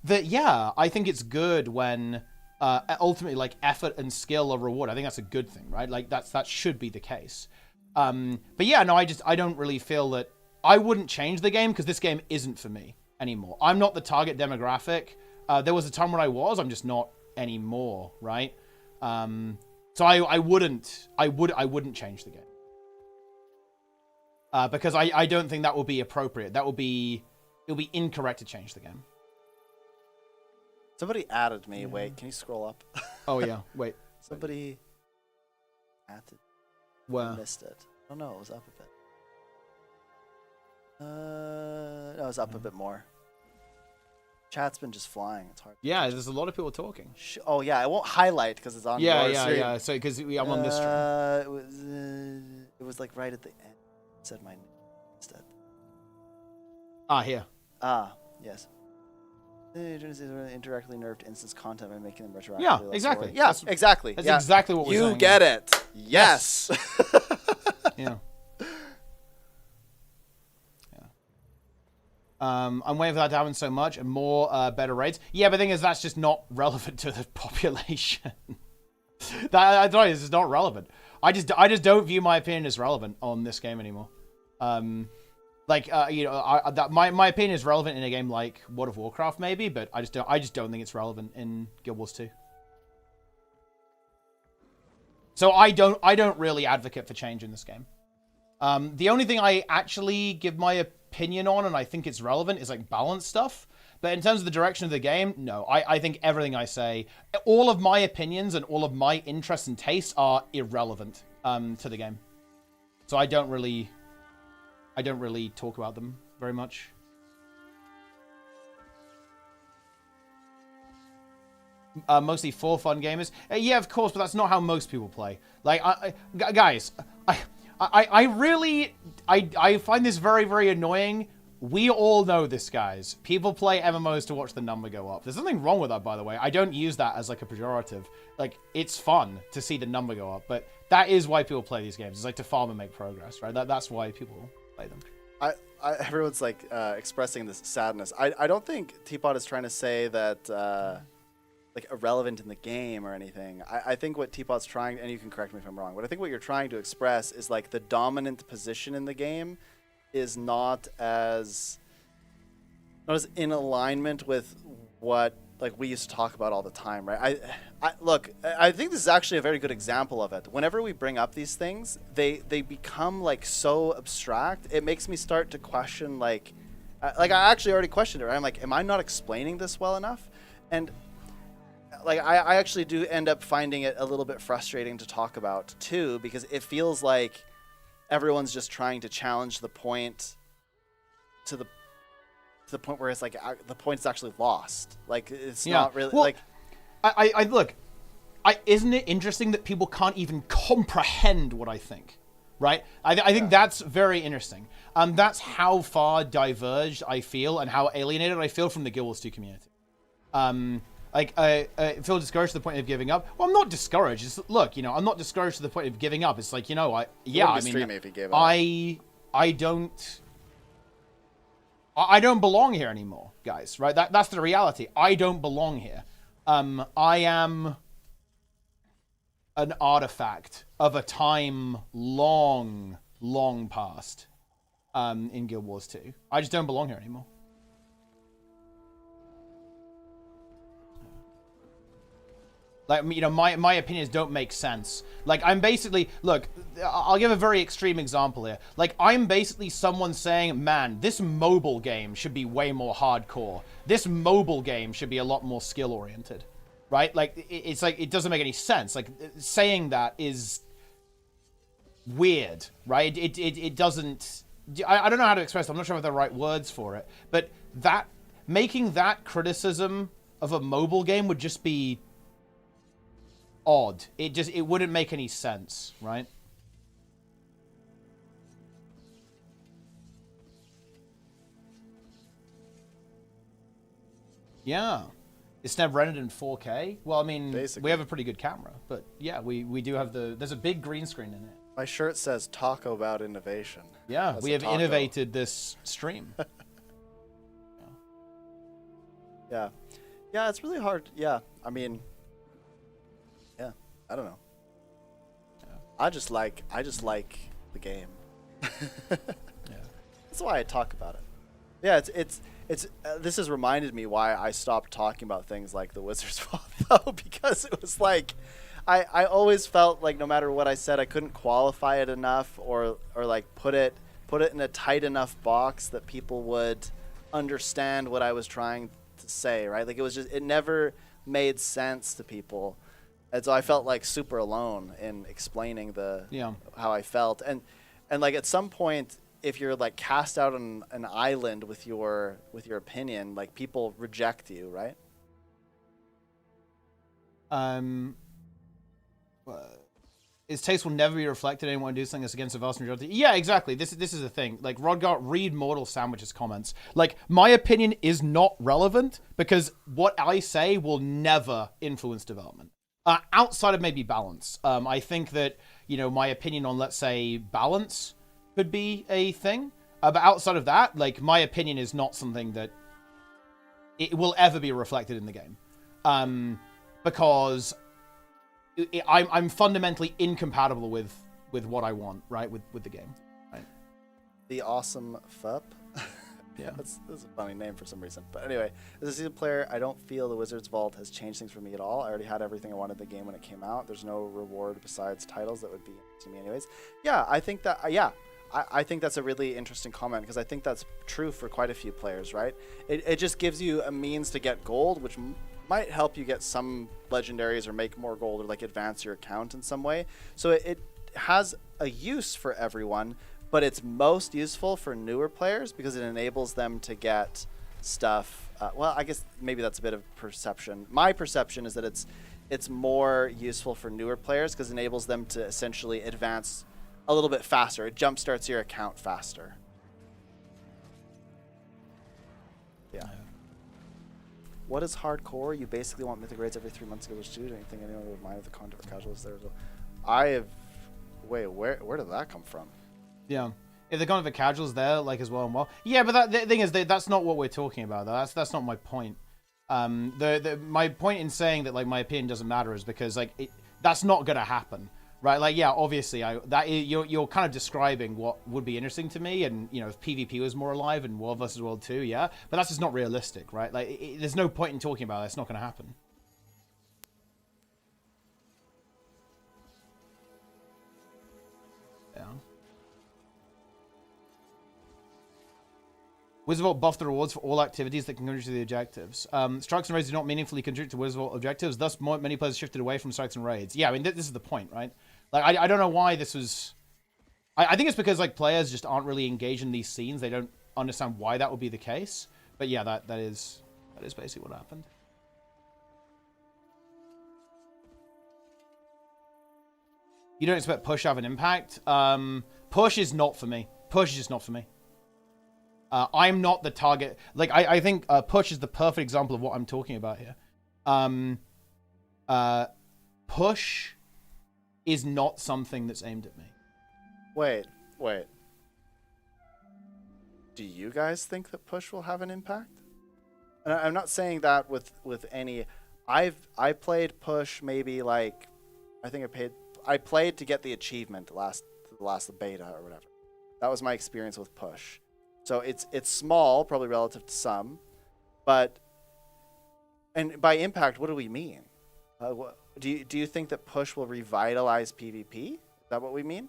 That, yeah, I think it's good when ultimately, like, effort and skill are rewarded. I think that's a good thing, right? Like, that should be the case. But yeah, no, I don't really feel that I wouldn't change the game because this game isn't for me anymore. I'm not the target demographic. There was a time when I was. I'm just not anymore, right? So I wouldn't change the game because I don't think that would be appropriate. It would be incorrect to change the game. Somebody added me. Wait, can you scroll up? Oh yeah, wait. Somebody added. Where? I missed it. Oh no, it was up a bit. No, it was up a bit more. Chat's been just flying. It's hard. Yeah, there's a lot of people talking. Oh yeah, it won't highlight because it's on. Yeah. So because I'm on this stream. It was like right at the end. It said my name instead. Here. Yes. Indirectly nerfed instance content by making them retroactively. Yeah, exactly. Yeah, exactly. That's exactly what we're saying. You get it. Yes. Yeah. I'm waiting for that to happen so much and more better raids. Yeah, but the thing is, that's just not relevant to the population. I don't know, it's just not relevant. I just don't view my opinion as relevant on this game anymore. Like, that my opinion is relevant in a game like World of Warcraft, maybe, but I just don't think it's relevant in Guild Wars 2. So I don't really advocate for change in this game. The only thing I actually give my opinion on, and I think it's relevant, is like balance stuff. But in terms of the direction of the game, no. I think everything I say, all of my opinions and all of my interests and tastes are irrelevant to the game. So I don't really talk about them very much. Mostly for fun gamers. Yeah, of course, but that's not how most people play. Like, guys, I really find this very, very annoying. We all know this, guys. People play MMOs to watch the number go up. There's nothing wrong with that, by the way. I don't use that as like a pejorative. Like, it's fun to see the number go up, but that is why people play these games. It's like to farm and make progress, right? That's why people play them. Everyone's like expressing this sadness. I don't think Teapot is trying to say that like irrelevant in the game or anything. I think what Teapot's trying, and you can correct me if I'm wrong, but I think what you're trying to express is like the dominant position in the game is not as in alignment with what like we used to talk about all the time, right? Look, I think this is actually a very good example of it. Whenever we bring up these things, they become like so abstract. It makes me start to question like I actually already questioned it, right? I'm like, am I not explaining this well enough? And like I actually do end up finding it a little bit frustrating to talk about too, because it feels like everyone's just trying to challenge the point to the point where it's like the point's actually lost. Like it's not really like. I look. Isn't it interesting that people can't even comprehend what I think, right? I think that's very interesting. That's how far diverged I feel and how alienated I feel from the Guild Wars 2 community. I feel discouraged to the point of giving up. Well, I'm not discouraged. It's, look, I'm not discouraged to the point of giving up. It's like, I don't belong here anymore, guys, right? That's the reality. I don't belong here. I am an artifact of a time long, long past in Guild Wars 2. I just don't belong here anymore. Like, my opinions don't make sense. Like, I'm basically, look, I'll give a very extreme example here. Like, I'm basically someone saying, man, this mobile game should be way more hardcore. This mobile game should be a lot more skill-oriented, right? Like, it's like, it doesn't make any sense. Like, saying that is weird, right? It doesn't, I don't know how to express it. I'm not sure what the right words for it. But making that criticism of a mobile game would just be odd. It wouldn't make any sense, right? Yeah. Is Snap rendered in 4K? Well, I mean, basically, we have a pretty good camera, but yeah, we do have there's a big green screen in it. My shirt says "Talk about innovation." Yeah, that's we have innovated this stream. Yeah. Yeah, it's really hard. Yeah, I mean, I don't know. Yeah. I just like the game. Yeah. That's why I talk about it. Yeah, it's this has reminded me why I stopped talking about things like the Wizard's Vault, though, because it was like I always felt like no matter what I said, I couldn't qualify it enough or like put it in a tight enough box that people would understand what I was trying to say, right? Like it never made sense to people. And so I felt like super alone in explaining how I felt. And like at some point, if you're like cast out on an island with your opinion, like people reject you, right? His taste will never be reflected. Anyone do something that's against the vast majority. Yeah, exactly. This is the thing. Like Rodgart, read Mortal Sandwich's comments. Like my opinion is not relevant because what I say will never influence development. Outside of maybe balance, I think that my opinion on, let's say, balance could be a thing. But outside of that, like my opinion is not something that it will ever be reflected in the game, because I'm fundamentally incompatible with what I want, right, with the game, right? The awesome Fup. Yeah. That's a funny name for some reason. But anyway, as a seasoned player, I don't feel the Wizards Vault has changed things for me at all. I already had everything I wanted in the game when it came out. There's no reward besides titles that would be interesting to me anyways. Yeah, I think that, I think that's a really interesting comment because I think that's true for quite a few players, right? It just gives you a means to get gold, which might help you get some legendaries or make more gold or like advance your account in some way. So it has a use for everyone, but it's most useful for newer players because it enables them to get stuff. Well, I guess maybe that's a bit of perception. My perception is that it's more useful for newer players because it enables them to essentially advance a little bit faster. It jumpstarts your account faster. Yeah. What is hardcore? You basically want mythic raids every 3 months to go to do anything anyone would mind if the content for casuals there. So I have. Wait, where did that come from? Yeah. If they're going for casuals there, like as well. Yeah, but the thing is, that's not what we're talking about, though. That's not my point. My point in saying that, like, my opinion doesn't matter is because, like, that's not going to happen, right? Like, yeah, obviously, you're kind of describing what would be interesting to me, and, you know, if PvP was more alive and World vs. World 2, yeah, but that's just not realistic, right? Like, there's no point in talking about it. It's not going to happen. Yeah. Wizard Vault buff the rewards for all activities that can contribute to the objectives. Strikes and raids do not meaningfully contribute to Wizard Vault objectives, thus many players shifted away from strikes and raids. Yeah, I mean, this is the point, right? Like, I don't know why this was... I think it's because, like, players just aren't really engaged in these scenes. They don't understand why that would be the case. But yeah, that is basically what happened. You don't expect push to have an impact? Push is not for me. Push is just not for me. I'm not the target. Like, I think push is the perfect example of what I'm talking about here. Push is not something that's aimed at me. Wait. Do you guys think that push will have an impact? And I'm not saying that with any. I played push maybe like, I played to get the achievement the last beta or whatever. That was my experience with push. So it's small, probably relative to some, but and by impact, what do we mean? Do you think that push will revitalize PvP? Is that what we mean?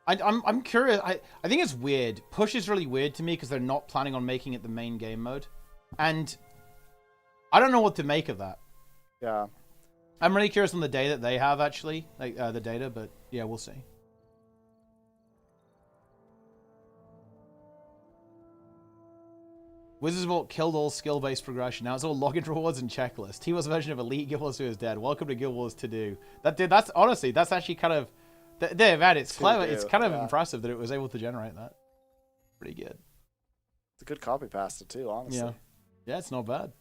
I'm curious. I think it's weird. Push is really weird to me because they're not planning on making it the main game mode, and I don't know what to make of that. Yeah. I'm really curious on the data that they have, actually, like the data, but yeah, we'll see. Wizards Vault killed all skill-based progression. Now it's all login rewards and checklist. T-Wars version of Elite Guild Wars 2 is dead. Welcome to Guild Wars 2. That's honestly, that's actually kind of, man, it's clever. It's kind of impressive that it was able to generate that. Pretty good. It's a good copy pasta too, honestly. Yeah. Yeah, it's not bad.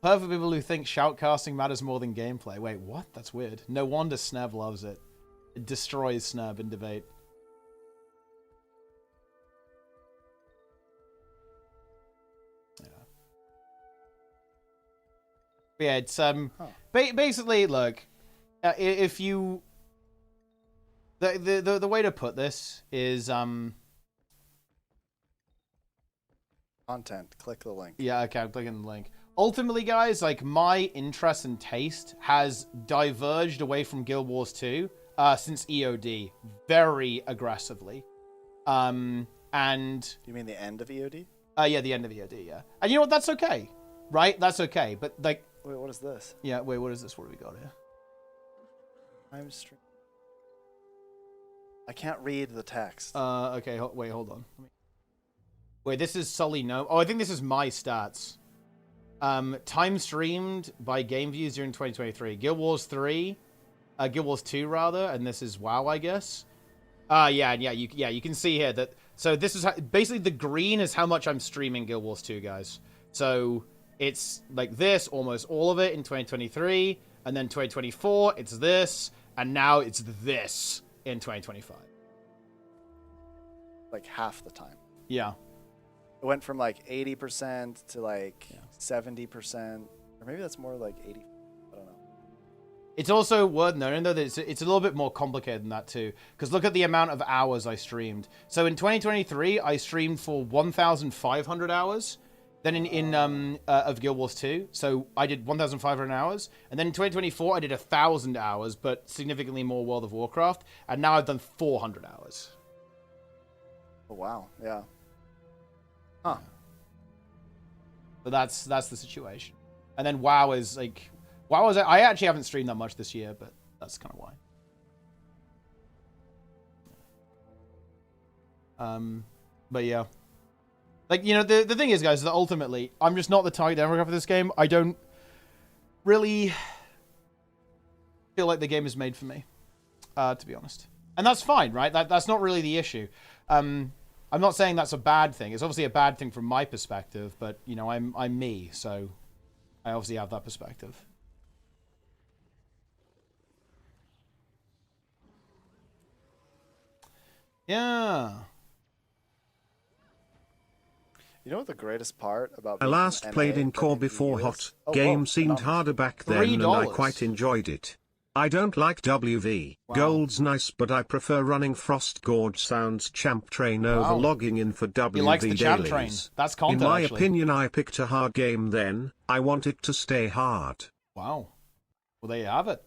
Perfect people who think shoutcasting matters more than gameplay. Wait, what? That's weird. No wonder Sneb loves it. It destroys Sneb in debate. Yeah. But yeah, it's basically, look, if you the way to put this is content. Click the link. Yeah, okay, I'm clicking the link. Ultimately, guys, like, my interest and taste has diverged away from Guild Wars 2 since EOD very aggressively. And You mean the end of EOD? yeah, the end of EOD, yeah. And you know what? That's okay, right? That's okay. But, like, Wait, what is this? yeah, wait, what is this? What do we got here? I'm stream. I can't read the text. Okay, wait, hold on. Wait, this is Sully No. Oh, I think this is my stats. Time streamed by game views during 2023. Guild Wars 3, Guild Wars 2 rather, and this is WoW, I guess. You can see here that. So this is basically the green is how much I'm streaming Guild Wars 2, guys. So it's like this, almost all of it in 2023, and then 2024 it's this, and now it's this in 2025. Like half the time. Yeah. It went from like 80% to like 70%, or maybe that's more like 80. It's also worth noting, though, that it's a little bit more complicated than that, too. Because look at the amount of hours I streamed. So in 2023, I streamed for 1,500 hours. Then of Guild Wars 2, so I did 1,500 hours. And then in 2024, I did 1,000 hours, but significantly more World of Warcraft. And now I've done 400 hours. Oh, wow. Yeah. Huh. But that's the situation. And then WoW is like... WoW is... I actually haven't streamed that much this year, but that's kind of why. But yeah. Like, you know, the thing is, guys, is that ultimately, I'm just not the target demographic for this game. I don't really feel like the game is made for me, to be honest. And that's fine, right? That's not really the issue. I'm not saying that's a bad thing. It's obviously a bad thing from my perspective, but, you know, I'm me, so I obviously have that perspective. Yeah. You know what the greatest part about I being last an played NA in for core NBU before is- Hot. Oh, Game whoa, seemed anonymous. harder back then and I $3. quite enjoyed it. I don't like WV. Wow. Gold's nice, but I prefer running Frost Gorge Sounds Champ Train over Wow. logging in for WV He likes the champ train. dailies. That's content, In my actually. opinion, I picked a hard game then. I want it to stay hard. Wow. Well, there you have it.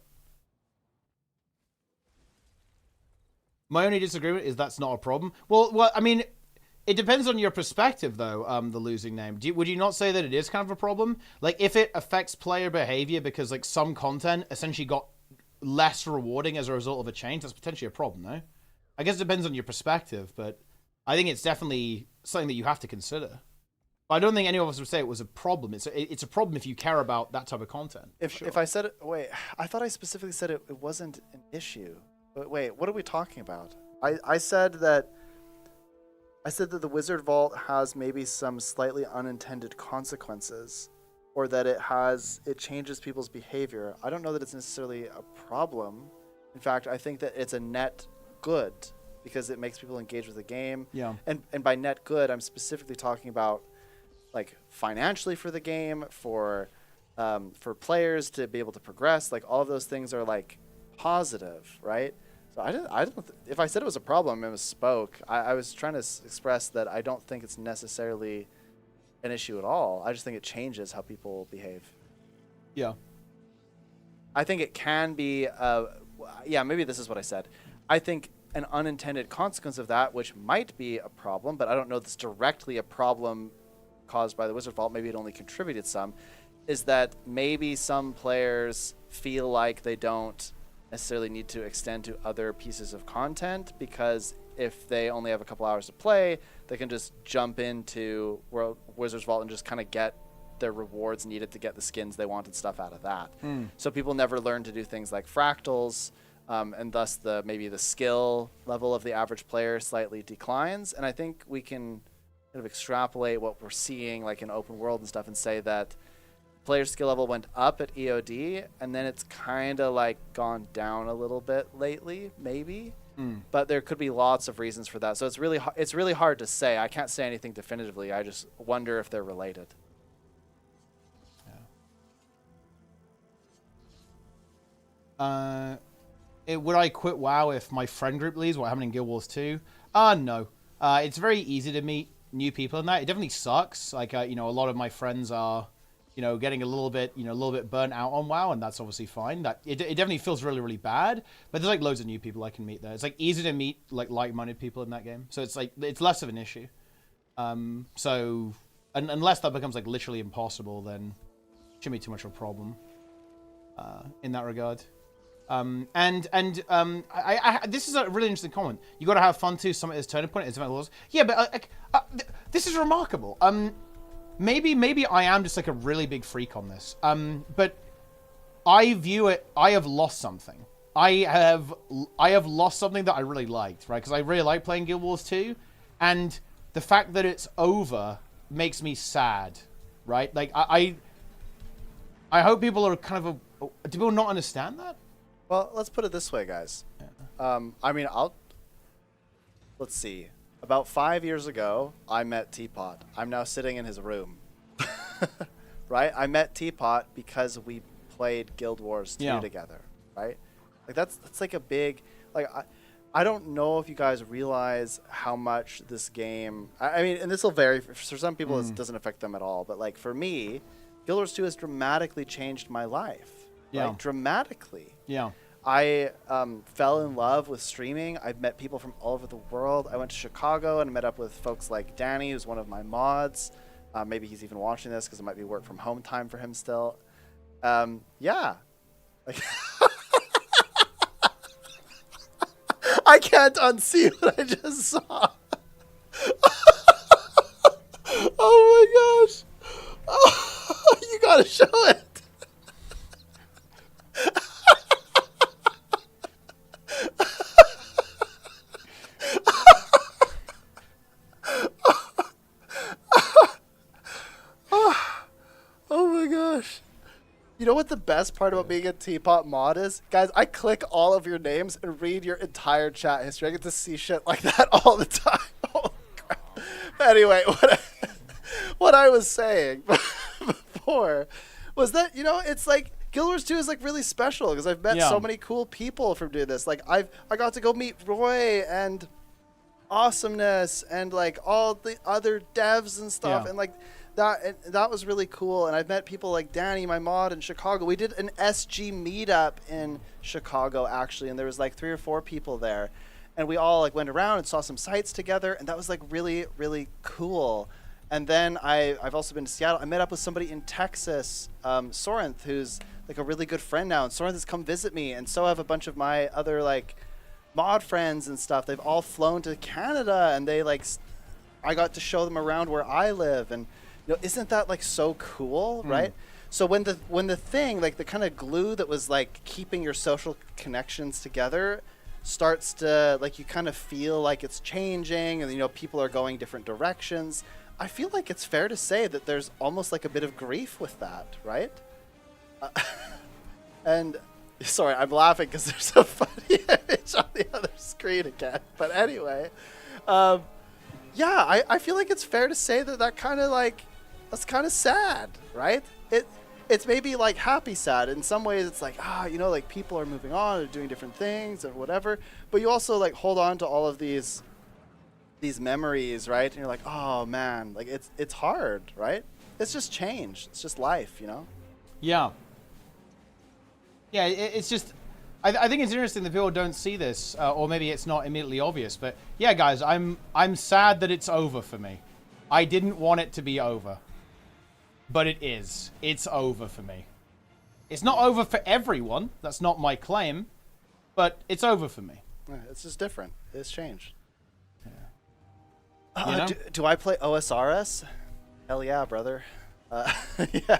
My only disagreement is that's not a problem. Well, I mean, it depends on your perspective, though, the losing name. Would you not say that it is kind of a problem? Like, if it affects player behavior because, like, some content essentially got less rewarding as a result of a change, that's potentially a problem, no? I guess it depends on your perspective, but I think it's definitely something that you have to consider. But I don't think any of us would say it was a problem. It's a problem if you care about that type of content. If I said it, wait, I thought I specifically said it wasn't an issue. But wait, what are we talking about? I said that the Wizard Vault has maybe some slightly unintended consequences, or that it changes people's behavior. I don't know that it's necessarily a problem. In fact, I think that it's a net good because it makes people engage with the game. Yeah. And by net good, I'm specifically talking about like financially for the game, for players to be able to progress. Like all of those things are like positive, right? So I don't. If I said it was a problem, it was spoke. I was trying to express that I don't think it's necessarily an issue at all. I just think it changes how people behave. Yeah. I think it can be. Yeah, maybe this is what I said. I think an unintended consequence of that, which might be a problem, but I don't know if it's directly a problem caused by the Wizard Vault. Maybe it only contributed some. Is that maybe some players feel like they don't necessarily need to extend to other pieces of content because if they only have a couple hours to play, they can just jump into Wizard's Vault and just kind of get their rewards needed to get the skins they wanted stuff out of that. So people never learn to do things like fractals, and thus maybe the skill level of the average player slightly declines. And I think we can kind of extrapolate what we're seeing like in open world and stuff and say that player skill level went up at EOD, and then it's kind of like gone down a little bit lately, maybe. But there could be lots of reasons for that. So it's really hard to say. I can't say anything definitively. I just wonder if they're related. Yeah. Would I quit WoW if my friend group leaves? What happened in Guild Wars 2? No. It's very easy to meet new people in that. It definitely sucks. Like, you know, a lot of my friends are, you know, getting a little bit burnt out on WoW, and that's obviously fine. It definitely feels really, really bad, but there's like loads of new people I can meet there. It's like easy to meet like-minded people in that game, so it's like it's less of an issue. So unless that becomes like literally impossible, then it shouldn't be too much of a problem in that regard. This is a really interesting comment. You got to have fun too. Summit is turning point. It's event laws. Yeah, but this is remarkable. Maybe I am just like a really big freak on this. But I view it. I have lost something. I have lost something that I really liked, right? Because I really like playing Guild Wars 2, and the fact that it's over makes me sad, right? Like I hope people are kind of do people not understand that? Well, let's put it this way, guys. Yeah. I mean, let's see. About 5 years ago, I met Teapot. I'm now sitting in his room. Right? I met Teapot because we played Guild Wars 2 together. right? Like that's like a big, like I don't know if you guys realize how much this game, I mean, and this will vary for some people, this doesn't affect them at all, but like for me, Guild Wars 2 has dramatically changed my life. Yeah. Like dramatically. Yeah. I fell in love with streaming. I've met people from all over the world. I went to Chicago and met up with folks like Danny, who's one of my mods. Maybe he's even watching this because it might be work from home time for him still. Yeah. Like I can't unsee what I just saw. Oh my gosh. Oh, you gotta show it. Oh my gosh. You know what the best part about being a Teapot mod is? Guys, I click all of your names and read your entire chat history. I get to see shit like that all the time. Holy crap. But anyway, what I was saying before was that, you know, it's like Guild Wars 2 is like really special because I've met so many cool people from doing this. Like I got to go meet Roy and Awesomeness and like all the other devs and stuff, and like that was really cool. And I've met people like Danny, my mod, in Chicago. We did an SG meetup in Chicago actually, and there was like 3 or 4 people there, and we all like went around and saw some sites together, and that was like really, really cool. And then I've also been to Seattle. I met up with somebody in Texas, Sorenth, who's like a really good friend now, and Sorenth has come visit me, and so have a bunch of my other like mod friends and stuff. They've all flown to Canada, and they like I got to show them around where I live, and you know, isn't that like so cool, right? So when the thing, like the kind of glue that was like keeping your social connections together starts to like, you kind of feel like it's changing, and you know, people are going different directions. I feel like it's fair to say that there's almost like a bit of grief with that, right? And sorry, I'm laughing because there's a funny image on the other screen again. But anyway, yeah, I feel like it's fair to say that kind of like, that's kind of sad, right? It's maybe like happy sad. In some ways it's like, you know, like people are moving on or doing different things or whatever. But you also like hold on to all of these memories, right? And you're like, oh man, like it's hard, right? It's just change. It's just life, you know? Yeah. Yeah, it's just, I think it's interesting that people don't see this, or maybe it's not immediately obvious, but yeah, guys, I'm sad that it's over for me. I didn't want it to be over, but it is. It's over for me. It's not over for everyone. That's not my claim, but it's over for me. Yeah, it's just different. It's changed. You know? Do I play OSRS? Hell yeah, brother. Yeah.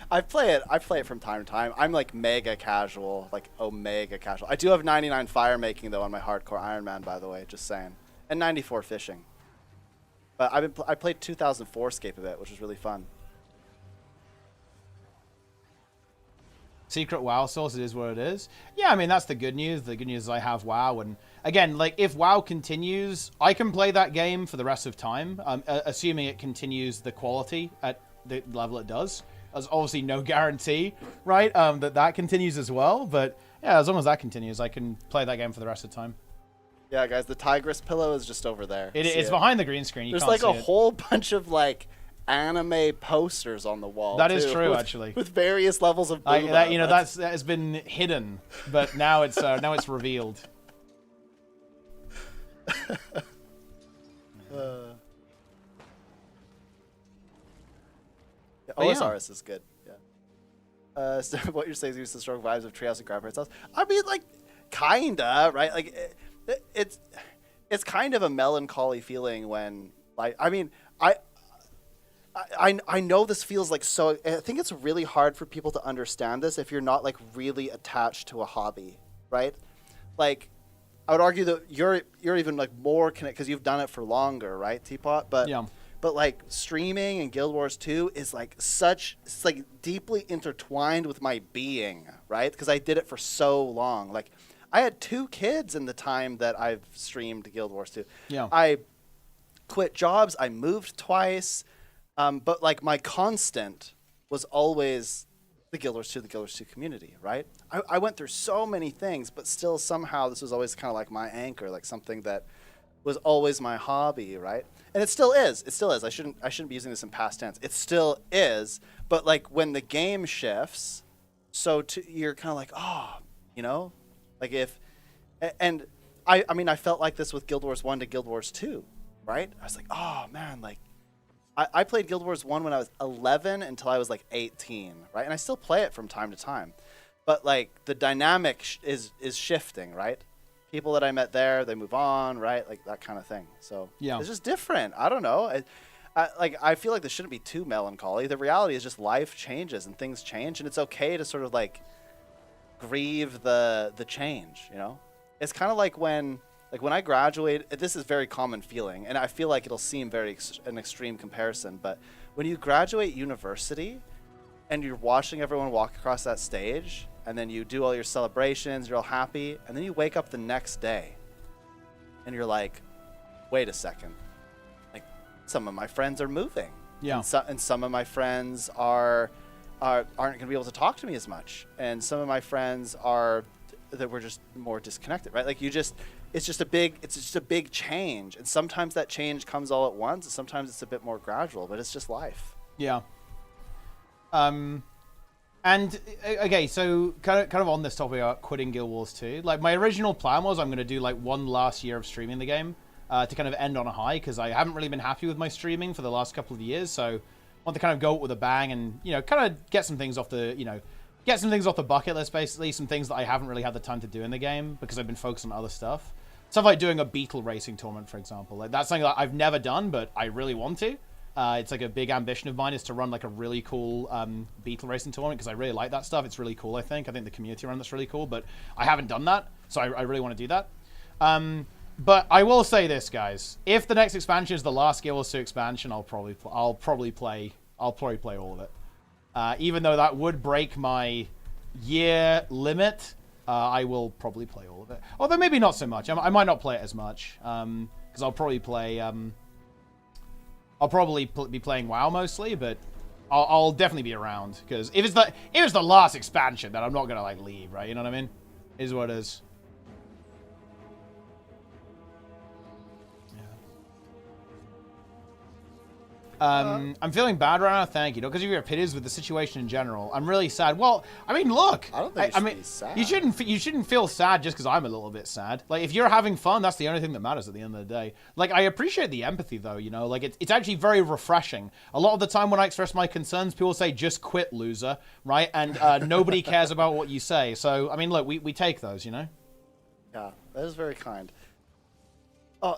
I play it from time to time. I'm like mega casual, like omega casual. I do have 99 fire making though on my hardcore Iron Man, by the way, just saying, and 94 fishing. But I played 2004 Scape a bit, which was really fun. Secret WoW source, it is what it is. Yeah, I mean, that's the good news. The good news is I have WoW, and again, like if WoW continues, I can play that game for the rest of time, assuming it continues the quality at the level it does. There's obviously no guarantee, right, that continues as well. But yeah, as long as that continues, I can play that game for the rest of the time. Yeah, guys, the Tigress pillow is just over there. It's behind the green screen. There's like a whole bunch of like anime posters on the wall. That is true, actually, with various levels of blue. That, you know, that has been hidden, but now it's revealed. OSRS is good. Yeah. So what you're saying is the strong vibes of Treehouse and Grandparents' house. I mean, like, kinda, right? Like, it's kind of a melancholy feeling when, like, I mean, I know this feels like so. I think it's really hard for people to understand this if you're not like really attached to a hobby, right? Like, I would argue that you're even like more connected because you've done it for longer, right, Teapot? But yeah. But like streaming and Guild Wars 2 is like it's like deeply intertwined with my being, right? Because I did it for so long. Like I had 2 kids in the time that I've streamed Guild Wars 2. Yeah. I quit jobs. I moved twice. But like my constant was always the Guild Wars 2, the Guild Wars 2 community, right? I went through so many things, but still somehow this was always kind of like my anchor, like something that was always my hobby, right? And it still is. It still is. I shouldn't be using this in past tense. It still is. But like when the game shifts, you're kind of like, oh, you know, like and I mean, I felt like this with Guild Wars 1 to Guild Wars 2, right? I was like, oh man, like I played Guild Wars 1 when I was 11 until I was like 18, right? And I still play it from time to time. But like the dynamic is shifting, right? People that I met there, they move on, right? Like that kind of thing. So yeah, it's just different. I don't know. I feel like this shouldn't be too melancholy. The reality is just life changes and things change, and it's okay to sort of like grieve the change, you know? It's kind of like when I graduated, this is a very common feeling, and I feel like it'll seem an extreme comparison, but when you graduate university and you're watching everyone walk across that stage, and then you do all your celebrations, you're all happy, and then you wake up the next day and you're like, wait a second, like some of my friends are moving. Yeah. And some of my friends aren't going to be able to talk to me as much, and some of my friends that we're just more disconnected, right? Like it's just a big change, and sometimes that change comes all at once, and sometimes it's a bit more gradual, but it's just life. Yeah. And okay, so kind of on this topic about quitting Guild Wars 2, like my original plan was I'm going to do like one last year of streaming the game to kind of end on a high, because I haven't really been happy with my streaming for the last couple of years, so I want to kind of go with a bang and, you know, kind of get some things off the bucket list, basically, some things that I haven't really had the time to do in the game because I've been focused on other stuff. Stuff like doing a beetle racing tournament, for example. Like that's something that I've never done, but I really want to. It's like a big ambition of mine is to run like a really cool beetle racing tournament, because I really like that stuff. It's really cool, I think the community around that's really cool, but I haven't done that, so I really want to do that. But I will say this, guys: if the next expansion is the last Guild Wars 2 expansion, I'll probably play all of it. Even though that would break my year limit, I will probably play all of it. Although maybe not so much. I might not play it as much, because I'll probably play. I'll probably be playing WoW mostly, but I'll definitely be around, because if it's the last expansion, then I'm not gonna like leave, right? You know what I mean? It is what it is. I'm feeling bad right now, thank you. Don't because of your opinions with the situation in general. I'm really sad. Well, I mean, look. I don't think you should be sad. You shouldn't feel sad just because I'm a little bit sad. Like, if you're having fun, that's the only thing that matters at the end of the day. Like, I appreciate the empathy, though, you know? Like, it's actually very refreshing. A lot of the time when I express my concerns, people say, just quit, loser, right? And nobody cares about what you say. So, I mean, look, we take those, you know? Yeah, that is very kind. Oh,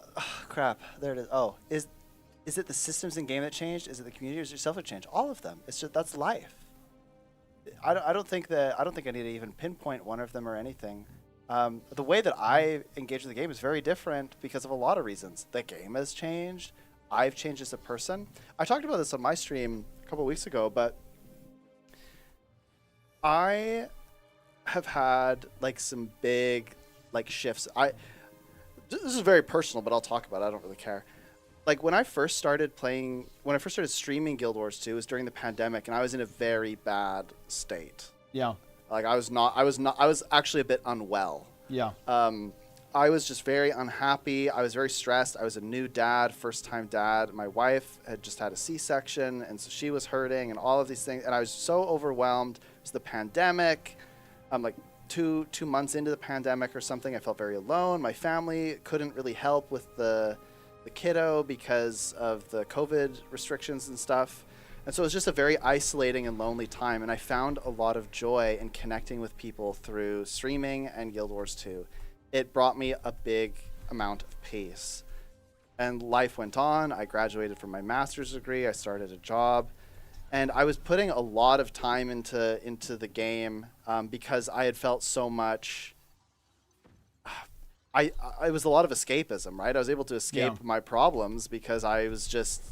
crap. There it is. Oh, is it the systems in game that changed? Is it the community, or is it yourself that changed? All of them. It's just, that's life. I don't think I need to even pinpoint one of them or anything. The way that I engage with the game is very different because of a lot of reasons. The game has changed. I've changed as a person. I talked about this on my stream a couple of weeks ago, but I have had like some big like shifts. This is very personal, but I'll talk about it. I don't really care. Like when I first started streaming Guild Wars 2, it was during the pandemic, and I was in a very bad state. Yeah. Like I was actually a bit unwell. Yeah. I was just very unhappy. I was very stressed. I was a new dad, first-time dad. My wife had just had a C-section, and so she was hurting, and all of these things. And I was so overwhelmed. It was the pandemic. Like 2 months into the pandemic or something, I felt very alone. My family couldn't really help with the kiddo because of the COVID restrictions and stuff. And so it was just a very isolating and lonely time. And I found a lot of joy in connecting with people through streaming and Guild Wars 2. It brought me a big amount of peace. And life went on. I graduated from my master's degree. I started a job. And I was putting a lot of time into the game because I had felt so much. I was a lot of escapism, right? I was able to escape my problems because I was just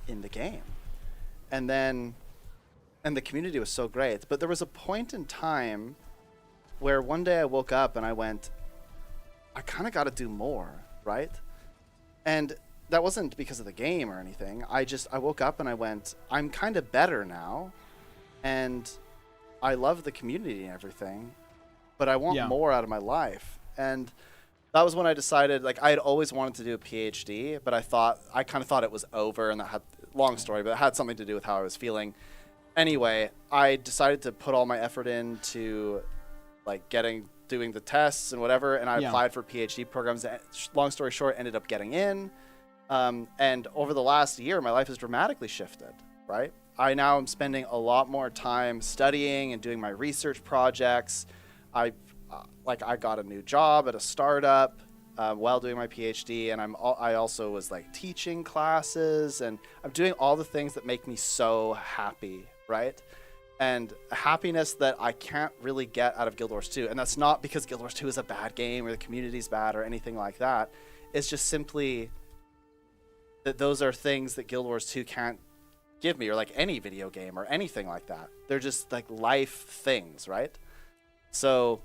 in the game. And the community was so great. But there was a point in time where one day I woke up and I went, I kind of got to do more, right? And that wasn't because of the game or anything. I woke up and I went, I'm kind of better now. And I love the community and everything, but I want Yeah. more out of my life. And that was when I decided, like, I had always wanted to do a PhD, but I kind of thought it was over, and that had, long story, but it had something to do with how I was feeling. Anyway, I decided to put all my effort into, like, doing the tests and whatever, and I applied for PhD programs. Long story short, ended up getting in. And over the last year, my life has dramatically shifted, right? I now am spending a lot more time studying and doing my research projects. I got a new job at a startup while doing my PhD, and I also was like teaching classes, and I'm doing all the things that make me so happy, right? And a happiness that I can't really get out of Guild Wars 2. And that's not because Guild Wars 2 is a bad game or the community's bad or anything like that. It's just simply that those are things that Guild Wars 2 can't give me, or like any video game or anything like that. They're just like life things, right? So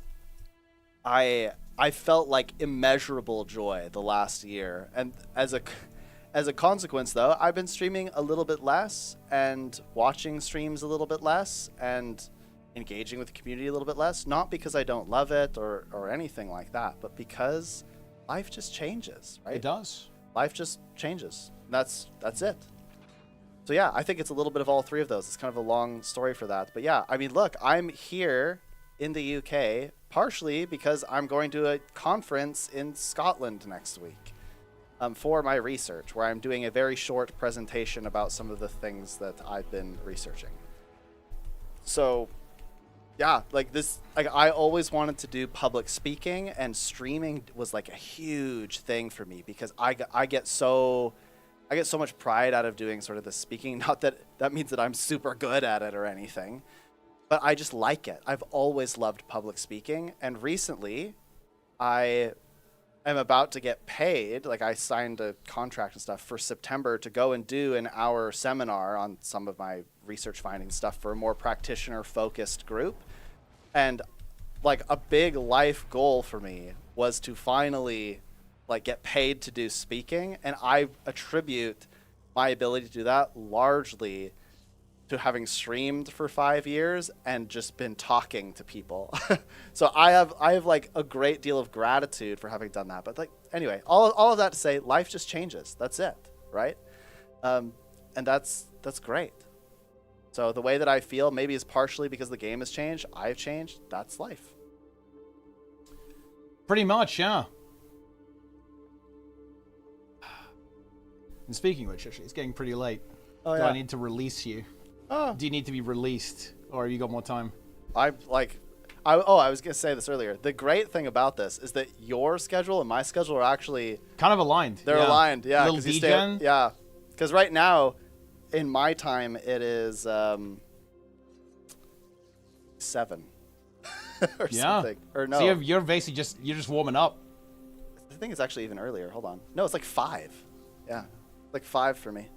I felt like immeasurable joy the last year. And as a consequence, though, I've been streaming a little bit less and watching streams a little bit less and engaging with the community a little bit less. Not because I don't love it or anything like that, but because life just changes, right? It does. Life just changes. That's it. So yeah, I think it's a little bit of all three of those. It's kind of a long story for that. But yeah, I mean, look, I'm here in the UK partially because I'm going to a conference in Scotland next week for my research, where I'm doing a very short presentation about some of the things that I've been researching. So yeah, like this, like I always wanted to do public speaking, and streaming was like a huge thing for me because I get so much pride out of doing sort of the speaking. Not that that means that I'm super good at it or anything, but I just like it. I've always loved public speaking, and recently I am about to get paid. Like I signed a contract and stuff for September to go and do an hour seminar on some of my research findings stuff for a more practitioner focused group. And like a big life goal for me was to finally like get paid to do speaking, and I attribute my ability to do that largely to having streamed for 5 years and just been talking to people. So I have like a great deal of gratitude for having done that. But like anyway, all of that to say, life just changes. That's it, right? And that's great. So the way that I feel maybe is partially because the game has changed. I've changed. That's life. Pretty much, yeah. And speaking of which, actually, it's getting pretty late. Oh, Do yeah. I need to release you? Oh. Do you need to be released, or have you got more time? I was going to say this earlier. The great thing about this is that your schedule and my schedule are actually... Kind of aligned. They're aligned, yeah. Little 'cause you degen? yeah. Because right now, in my time, it is 7 or something. Or no, So you're basically you're just warming up. I think it's actually even earlier. Hold on. No, it's like 5. Yeah, like 5 for me.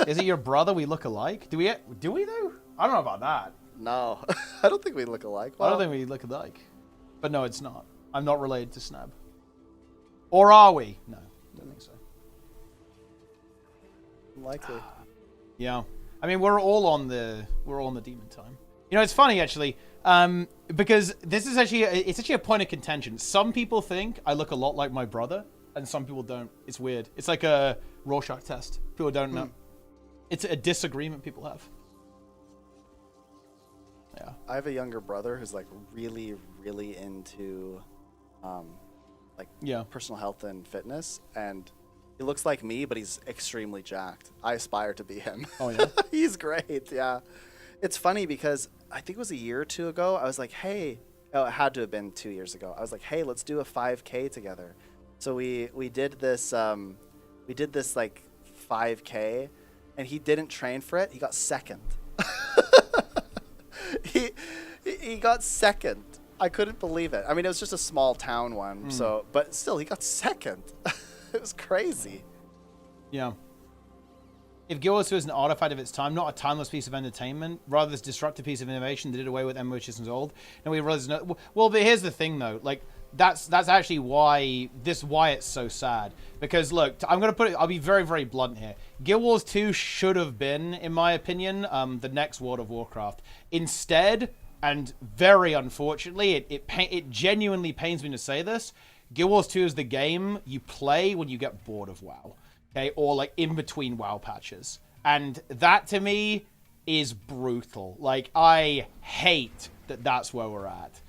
Is it your brother? We look alike? Do we though? I don't know about that. No, I don't think we look alike. I don't think we look alike. But no, it's not. I'm not related to Snab. Or are we? No, don't think so. Likely. Yeah. I mean, we're all on the demon time. You know, it's funny actually, because this is actually it's actually a point of contention. Some people think I look a lot like my brother, and some people don't. It's weird. It's like a Rorschach test. People don't know. It's a disagreement people have. Yeah. I have a younger brother who's like really, really into, personal health and fitness, and he looks like me, but he's extremely jacked. I aspire to be him. Oh yeah. He's great. Yeah. It's funny because I think it was a year or two ago. I was like, hey, it had to have been 2 years ago. I was like, hey, let's do a 5K together. So we did this like 5K, and he didn't train for it. He got second. he got second. I couldn't believe it. I mean, it was just a small town one, but still, he got second. It was crazy. Yeah. If Guild Wars 2 is an artifact of its time, not a timeless piece of entertainment, rather this disruptive piece of innovation that did away with MMO systems old, and we realize well, but here's the thing though, like that's actually why it's so sad. Because look, I'll be very, very blunt here. Guild Wars 2 should have been, in my opinion, the next World of Warcraft. Instead, and very unfortunately, it genuinely pains me to say this, Guild Wars 2 is the game you play when you get bored of WoW, okay, or like in between WoW patches, and that to me is brutal. Like, I hate that that's where we're at.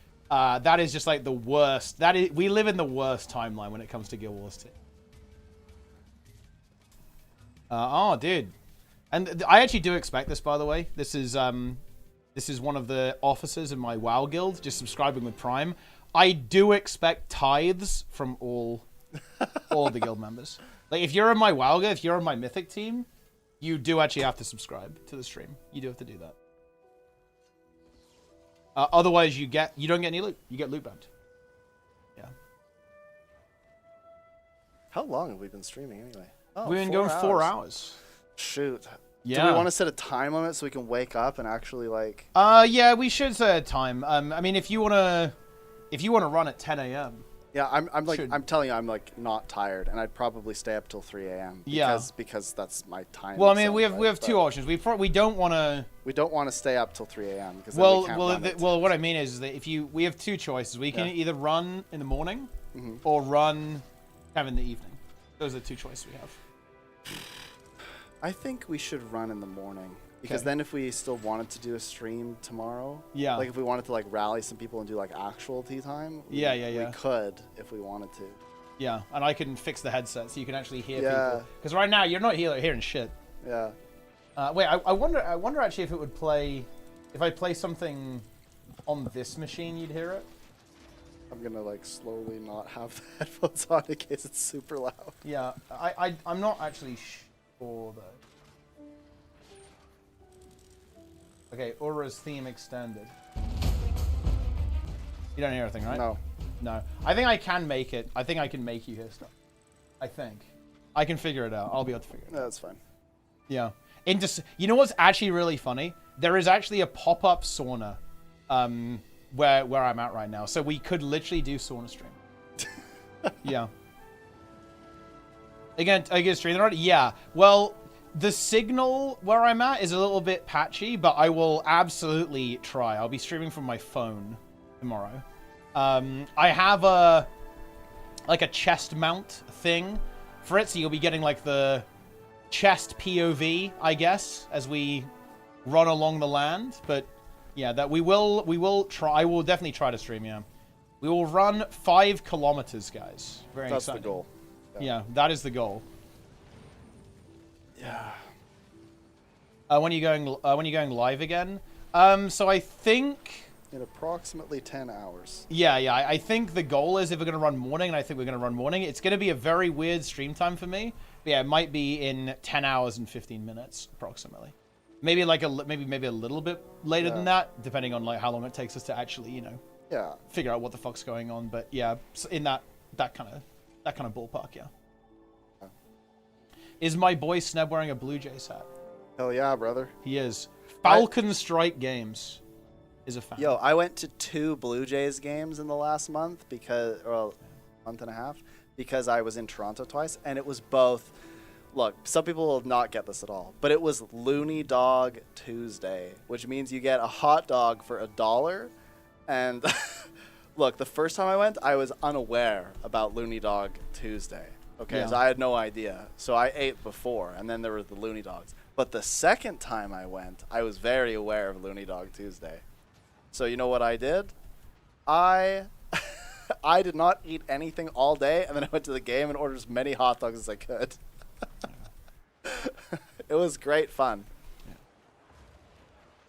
That is just like the worst. We live in the worst timeline when it comes to Guild Wars 2. Oh, dude. And I actually do expect this, by the way. This is one of the officers in my WoW guild, just subscribing with Prime. I do expect tithes from all the guild members. Like, if you're in my WoW guild, if you're on my Mythic team, you do actually have to subscribe to the stream. You do have to do that. Otherwise, you don't get any loot. You get loot bound. Yeah. How long have we been streaming anyway? Oh, we've been going 4 hours. Shoot. Yeah. Do we want to set a time limit so we can wake up and actually like? Yeah, we should set a time. I mean, if you wanna run at 10 a.m. Yeah, I'm telling you, I'm like not tired, and I'd probably stay up till 3 a.m. because that's my time. Well, I mean, we have two options. We don't want to stay up till 3 a.m. because what I mean is that we have two choices. We can either run in the morning or run kind of in the evening. Those are the two choices we have. I think we should run in the morning because then if we still wanted to do a stream tomorrow, like if we wanted to like rally some people and do like actual tea time, we could if we wanted to. Yeah, and I can fix the headset so you can actually hear people. Because right now you're not hearing shit. Yeah. Wait, I wonder actually if it would play, if I play something on this machine, you'd hear it. I'm gonna like slowly not have the headphones on in case it's super loud. Yeah, I'm not actually sure though. Okay, Aura's theme extended. You don't hear anything, right? No. No. I think I can make it. I think I can make you hear stuff. I think. I can figure it out. I'll be able to figure it out. No, that's fine. Yeah. You know what's actually really funny? There is actually a pop-up sauna where I'm at right now. So we could literally do sauna stream. Yeah. Again, stream. Yeah. Well, the signal where I'm at is a little bit patchy, but I will absolutely try. I'll be streaming from my phone tomorrow. I have a chest mount thing for it, so you'll be getting like the chest POV, I guess, as we run along the land. But yeah, that we will try. I will definitely try to stream. Yeah, we will run 5 kilometers, guys. Very That's exciting. the goal. Yeah, that is the goal. Yeah. When are you going live again? So I think in approximately 10 hours. Yeah. I think the goal is if we're going to run morning, and I think we're going to run morning, it's going to be a very weird stream time for me. But yeah, it might be in 10 hours and 15 minutes approximately. Maybe like maybe a little bit later than that, depending on like how long it takes us to actually, figure out what the fuck's going on. But yeah, in that kind of ballpark, yeah. Is my boy Sneb wearing a Blue Jays hat? Hell yeah, brother. He is. Falcon Strike Games is a fan. Yo, I went to 2 Blue Jays games in the last month month and a half, because I was in Toronto twice, and it was both. Look, some people will not get this at all, but it was Looney Dog Tuesday, which means you get a hot dog for $1. And look, the first time I went, I was unaware about Looney Dog Tuesday. Okay, so I had no idea. So I ate before, and then there were the Looney Dogs. But the second time I went, I was very aware of Looney Dog Tuesday. So you know what I did? I did not eat anything all day, and then I went to the game and ordered as many hot dogs as I could. It was great fun.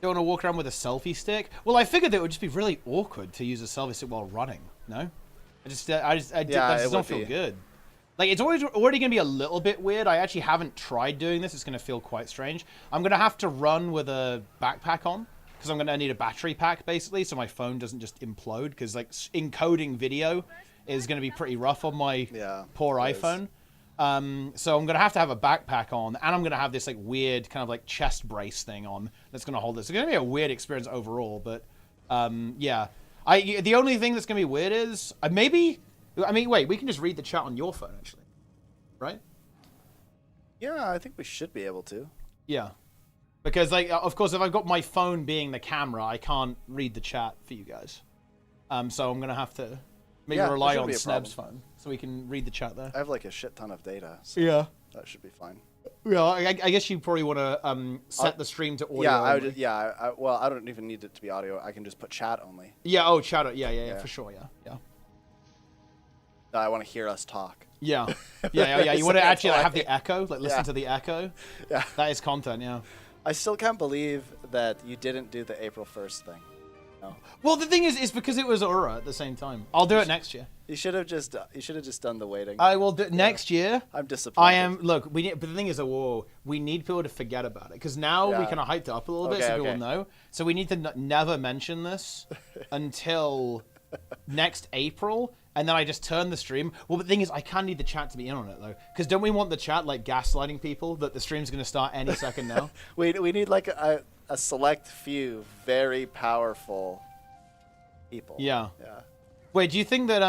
Don't want to walk around with a selfie stick? Well, I figured that it would just be really awkward to use a selfie stick while running. No, I just don't feel good. Like, it's already going to be a little bit weird. I actually haven't tried doing this. It's going to feel quite strange. I'm going to have to run with a backpack on because I'm going to need a battery pack, basically, so my phone doesn't just implode, because, like, encoding video is going to be pretty rough on my poor iPhone. So I'm going to have a backpack on, and I'm going to have this, like, weird kind of, like, chest brace thing on that's going to hold this. It's going to be a weird experience overall, but, yeah. The only thing that's going to be weird is wait, we can just read the chat on your phone, actually. Right? Yeah, I think we should be able to. Yeah. Because, like, of course, if I've got my phone being the camera, I can't read the chat for you guys. So I'm gonna have to maybe Yeah, rely there on shouldn't be a Sneb's phone so we can read the chat there. I have like a shit ton of data. So Yeah. that should be fine. Yeah, I guess you probably want to set the stream to audio. Yeah, I only. would. Yeah, well, I don't even need it to be audio. I can just put chat only. Yeah. Oh, chat. Yeah, for sure. Yeah. I want to hear us talk. Yeah. You want to actually have the echo, like listen Yeah. to the echo. Yeah. That is content. Yeah. I still can't believe that you didn't do the April 1st thing. No. Well, the thing is because it was Aura at the same time. I'll do it next year. You should have just done the waiting. I will do next year. I'm disappointed. I am. Look, we need, but the thing is, we need people to forget about it because now we Yeah. kind of hyped it up a little bit so people know. So we need to never mention this until next April, and then I just turn the stream. Well, the thing is, I can need the chat to be in on it though, because don't we want the chat like gaslighting people that the stream's going to start any second now? we need like a select few very powerful people. Yeah. Yeah. Wait, do you think that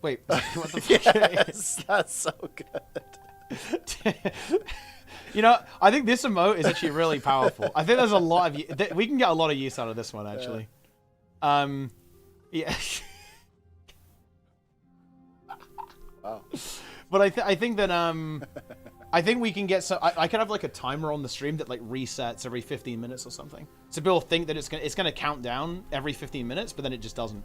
wait, what the fuck? Yes, that's so good. You know, I think this emote is actually really powerful. I think there's a lot of we can get a lot of use out of this one actually. Yeah. Wow. But I think that I think we can get some. I could have like a timer on the stream that like resets every 15 minutes or something. So people think that it's gonna count down every 15 minutes, but then it just doesn't.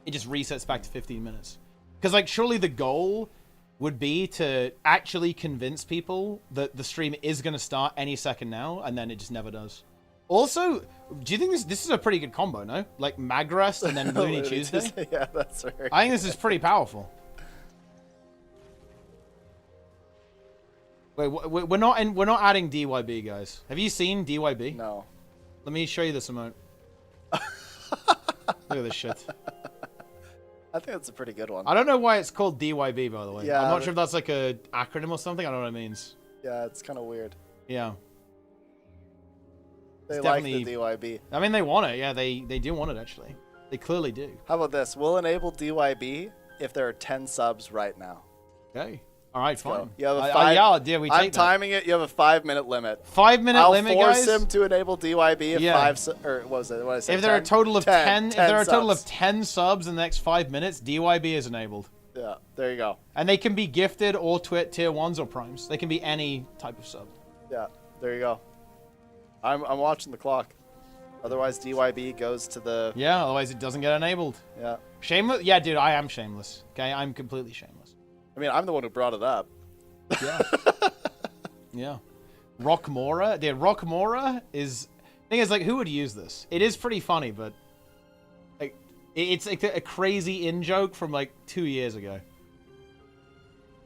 It just resets back to 15 minutes. Because like surely the goal would be to actually convince people that the stream is gonna start any second now, and then it just never does. Also, do you think this is a pretty good combo? No, like Magrest and then Looney Tuesday. Yeah, that's right. I think this is pretty powerful. Wait, we're not adding DYB, guys. Have you seen DYB? No. Let me show you this emote. Look at this shit. I think that's a pretty good one. I don't know why it's called DYB, by the way. Yeah, I'm not sure if that's like a acronym or something. I don't know what it means. Yeah, it's kind of weird. Yeah. They It's like the definitely- DYB. I mean, they want it. Yeah, they do want it, actually. They clearly do. How about this? We'll enable DYB if there are 10 subs right now. Okay. All right, So fine. you have a 5. Yeah, we I'm take that. timing it. You have a 5-minute limit. 5-minute I'll limit, force guys. him to enable DYB if Yeah. or what was it? What did I say? If there are a 10? total of 10, if there are a total of subs. 10 subs in the next 5 minutes, DYB is enabled. Yeah, there you go. And they can be gifted or tier 1s or primes. They can be any type of sub. Yeah, there you go. I'm watching the clock. Otherwise, DYB goes to the Yeah, otherwise it doesn't get enabled. yeah. Shameless? Yeah, dude, I am shameless. Okay, I'm completely shameless. I mean, I'm the one who brought it up. Yeah. Yeah. Rockmora? Dude, Rockmora is... Thing is, like, who would use this? It is pretty funny, but... Like, it's like a crazy in-joke from, like, 2 years ago.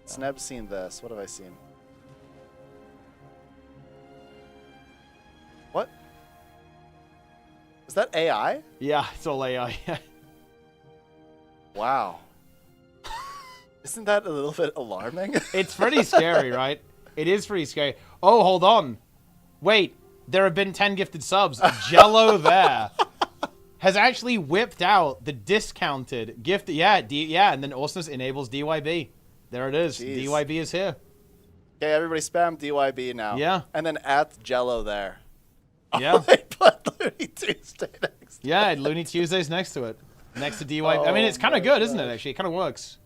Sneb's seen this. What have I seen? What? Is that AI? Yeah, it's all AI. Wow. Isn't that a little bit alarming? It's pretty scary, right? It is pretty scary. Oh, hold on. Wait, there have been 10 gifted subs. Jello there has actually whipped out the discounted gift. Yeah, and then Awesomeness enables DYB. There it is. Jeez. DYB is here. Okay, everybody spam DYB now. Yeah. And then at Jello there. Yeah. They put Looney Tuesday next. Yeah, Looney Tuesday's next to it. Next to DYB. I mean, it's kind my of good, isn't it, gosh. actually? It kind of works.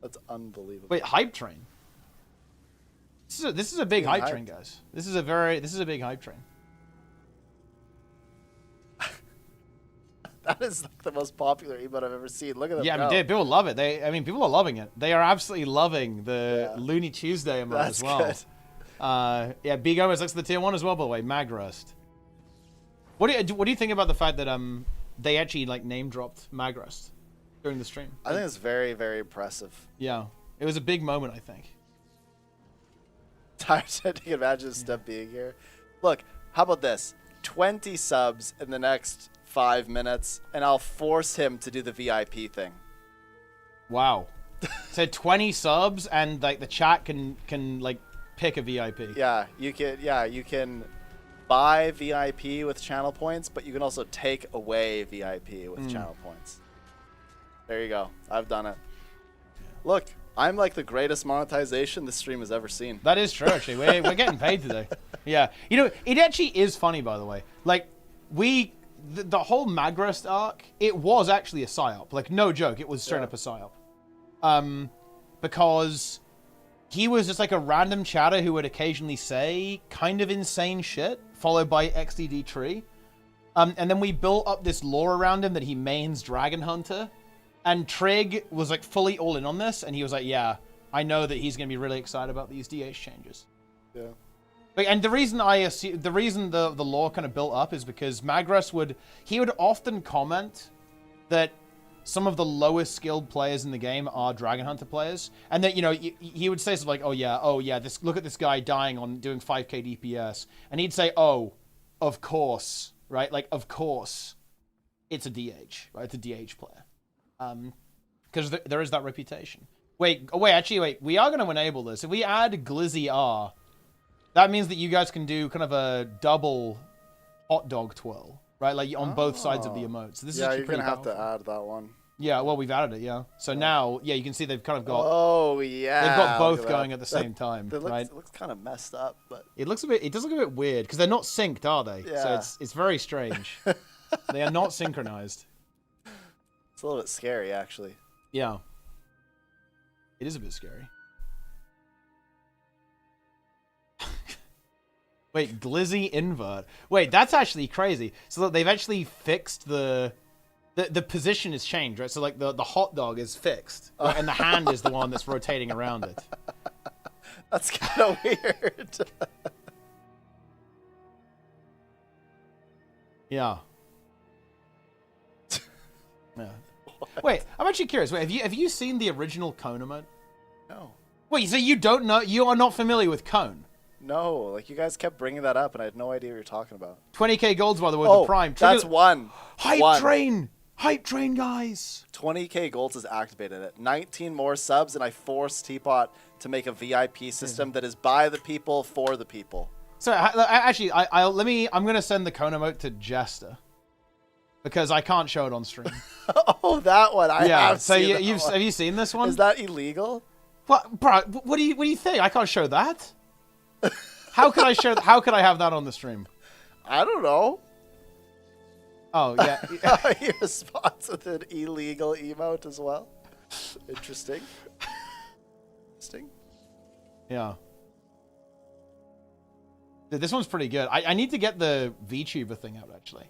That's unbelievable. Wait, Hype Train. This is a big Being hype train, hyped. guys. This is a big hype train. That is like the most popular emote I've ever seen. Look at them Yeah, I mean, go. dude, people love it. People are loving it. They are absolutely loving the Yeah. Looney Tuesday emote That's as well. good. Yeah, B Gomez looks at the tier 1 as well, by the way. Magrest. What do you think about the fact that they actually like name dropped Magrest during the stream? I think it's very, very impressive. Yeah, it was a big moment, I think. I can imagine Steph being here. Look, how about this? 20 subs in the next 5 minutes, and I'll force him to do the VIP thing. Wow. So 20 subs and like the chat can like pick a VIP. Yeah, you can buy VIP with channel points, but you can also take away VIP with channel points. There you go. I've done it. Look, I'm like the greatest monetization this stream has ever seen. That is true, actually. We're getting paid today. Yeah. You know, it actually is funny, by the way. Like, the whole Magrest arc, it was actually a psyop. Like, no joke, it was straight up a psyop. Because he was just like a random chatter who would occasionally say kind of insane shit, followed by XDD tree. And then we built up this lore around him that he mains Dragon Hunter. And Trig was like fully all in on this, and he was like, yeah, I know that he's going to be really excited about these DH changes. Yeah. Like, and the reason the lore kind of built up is because Magrest would often comment that some of the lowest skilled players in the game are Dragon Hunter players, and that, you know, he would say something like, oh yeah, look at this guy dying on doing 5k DPS, and he'd say, oh, of course, right? Like, of course, it's a DH, right? It's a DH player, because there is that reputation. Wait, actually, we are going to enable this. If we add Glizzy R, that means that you guys can do kind of a double hot dog twirl, right? Like on both sides of the emote. So this is actually you're pretty gonna have powerful. to add that one. Yeah, well, we've added it, yeah. So now, yeah, you can see they've kind of got... Oh, yeah. They've got both going at the same time, right? It looks kind of messed up, but... It does look a bit weird, because they're not synced, are they? Yeah. So it's very strange. They are not synchronized. It's a little bit scary, actually. Yeah. It is a bit scary. Wait, Glizzy invert. Wait, that's actually crazy. So look, they've actually fixed the position is changed, right? So like the hot dog is fixed, right? And the hand is the one that's rotating around it. That's kind of weird. Yeah. Yeah. Wait, I'm actually curious. Wait, have you seen the original Cone emote? No. Wait, so you don't know? You are not familiar with Cone? No, like you guys kept bringing that up, and I had no idea what you're talking about. 20k golds, by the way, Oh, the prime. that's one. Hype train! Hype train, guys! 20k golds is activated at 19 more subs, and I forced Teapot to make a VIP system that is by the people for the people. So actually, I'm gonna send the Cone emote to Jester because I can't show it on stream. Oh, that one! I have so seen have you seen this one? Is that illegal? What, bro? What do you think? I can't show that. How could I show? How could I have that on the stream? I don't know. Oh yeah. He responds with an illegal emote as well. Interesting. Interesting. Yeah. Dude, this one's pretty good. I need to get the VTuber thing out actually,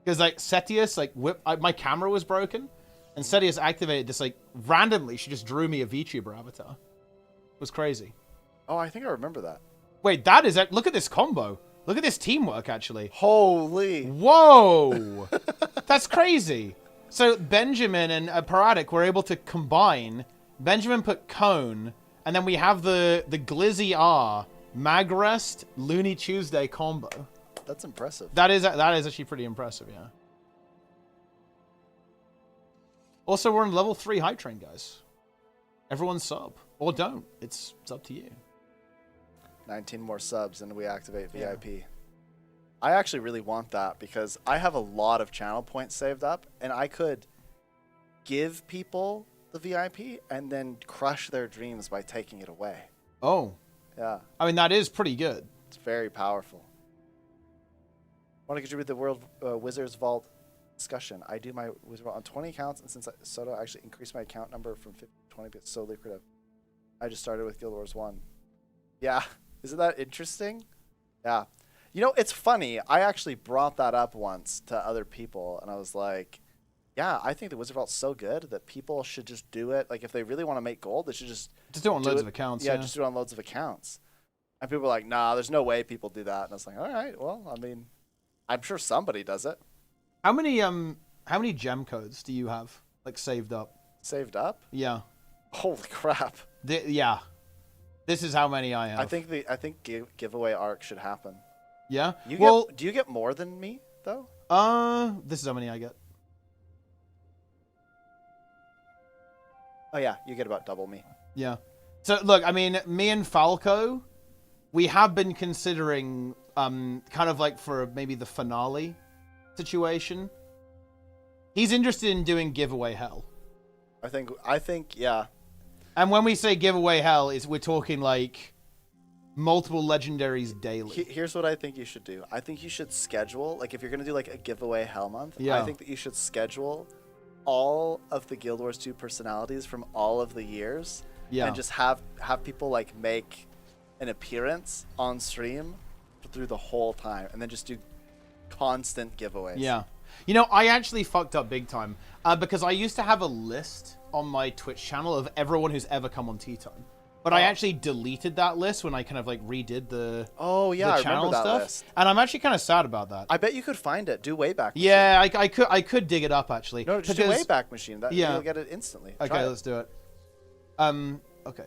because like Setius, like my camera was broken, and Setius activated this like randomly. She just drew me a VTuber avatar. It was crazy. Oh, I think I remember that. Wait, that is... Look at this combo. Look at this teamwork, actually. Holy. Whoa. That's crazy. So Benjamin and Paradic were able to combine. Benjamin put Cone, and then we have the Glizzy R, Magrest, Looney Tuesday combo. That's impressive. That is actually pretty impressive, yeah. Also, we're on level 3 hype train, guys. Everyone sub. Or don't. It's up to you. 19 more subs and we activate VIP. I actually really want that because I have a lot of channel points saved up, and I could give people the VIP and then crush their dreams by taking it away. Oh. Yeah. I mean, that is pretty good. It's very powerful. Want to contribute to the World Wizards Vault discussion. I do my Wizard Vault on 20 accounts, and since Soto actually increased my account number from 50 to 20, it's so lucrative. I just started with Guild Wars 1. Yeah. Isn't that interesting? Yeah. You know, it's funny. I actually brought that up once to other people, and I was like, yeah, I think the Wizard Vault's so good that people should just do it. Like, if they really want to make gold, they should just do it on loads of accounts. Yeah, just do it on loads of accounts. And people were like, nah, there's no way people do that. And I was like, all right, well, I mean, I'm sure somebody does it. How many gem codes do you have, like, saved up? Saved up? Yeah. Holy crap. Yeah. This is how many I have. I think giveaway arc should happen. Yeah? Do you get more than me, though? This is how many I get. Oh, yeah. You get about double me. Yeah. So, look, I mean, me and Falco, we have been considering, kind of like for maybe the finale situation. He's interested in doing giveaway hell. I think, yeah. And when we say giveaway hell, we're talking like multiple legendaries daily. Here's what I think you should do. I think you should schedule, like if you're going to do like a giveaway Hell Month, Yeah. I think that you should schedule all of the Guild Wars 2 personalities from all of the years. Yeah. And just have people like make an appearance on stream through the whole time, and then just do constant giveaways. Yeah. You know, I actually fucked up big time because I used to have a list on my Twitch channel of everyone who's ever come on TEATIME. But I actually deleted that list when I kind of like redid the I channel remember that stuff. list. And I'm actually kind of sad about that. I bet you could find it. Do Wayback Machine. Yeah, I could dig it up actually. No, just do Wayback Machine. Yeah. You'll get it instantly. Okay, Try it. let's do it. Okay.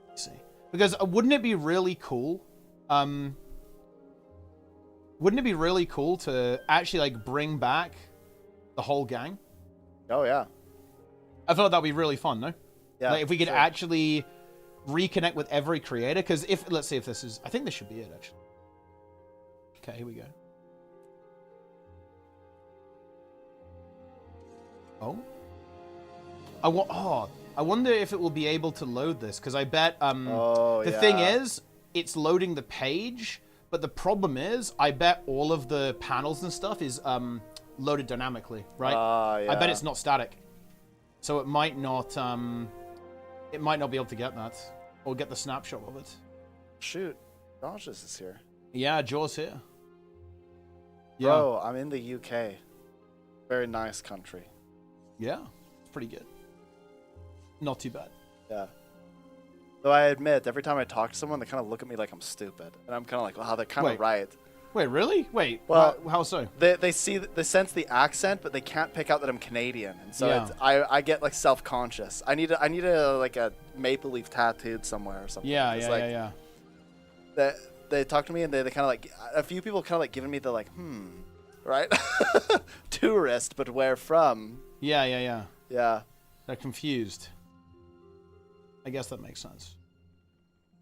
Let's see. Because wouldn't it be really cool? Wouldn't it be really cool to actually like bring back the whole gang? Oh yeah. I feel like that'd be really fun, no? Yeah. Like if we could sure. actually reconnect with every creator, because let's see if this is, I think this should be it actually. Okay, here we go. I wonder if it will be able to load this, because I bet the thing is it's loading the page, but the problem is I bet all of the panels and stuff is loaded dynamically, right? Yeah. I bet it's not static, so it might not be able to get that or get the snapshot of it. Shoot, Rogers is here. Yeah, Jaw's here. Yeah. Bro, I'm in the UK. Very nice country. Yeah, it's pretty good. Not too bad. Yeah. Though I admit, every time I talk to someone, they kind of look at me like I'm stupid, and I'm kind of like, wow, they're kind of Wait. right. Wait, really? Wait, Well, how so? They sense the accent, but they can't pick out that I'm Canadian, and so Yeah. I get like self-conscious. I need a like a maple leaf tattooed somewhere or something. Yeah, It's yeah, like, yeah, yeah. They talk to me and they kind of like, a few people kind of like giving me the like, right? Tourist, but where from? Yeah, yeah, yeah. Yeah. They're confused. I guess that makes sense.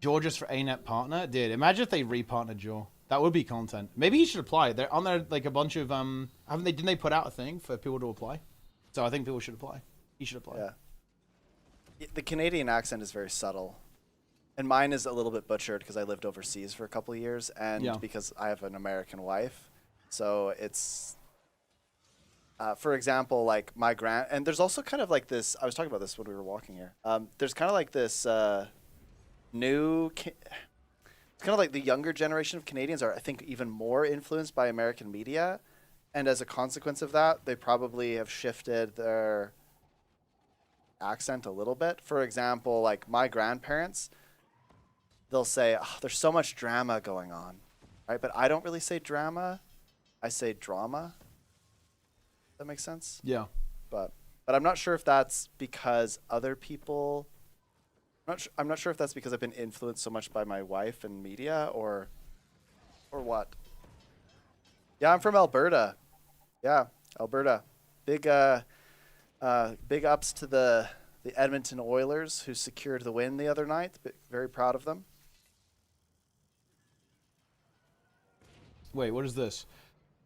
Georgia's for ArenaNet partner? Dude, imagine if they re-partnered Jaw. That would be content. Maybe he should apply. Aren't there like a bunch of didn't they put out a thing for people to apply? So I think people should apply. He should apply. Yeah. The Canadian accent is very subtle. And mine is a little bit butchered because I lived overseas for a couple of years, and because I have an American wife. So it's for example, like and there's also kind of like this, I was talking about this when we were walking here. There's kind of like this it's kind of like the younger generation of Canadians are, I think, even more influenced by American media. And as a consequence of that, they probably have shifted their accent a little bit. For example, like my grandparents, they'll say, oh, there's so much drama going on, right? But I don't really say drama. I say drama. That makes sense? Yeah. But I'm not sure if that's because other people... I'm not sure if that's because I've been influenced so much by my wife and media, or what. Yeah, I'm from Alberta. Yeah, Alberta. Big ups to the Edmonton Oilers, who secured the win the other night. Very proud of them. Wait, what is this?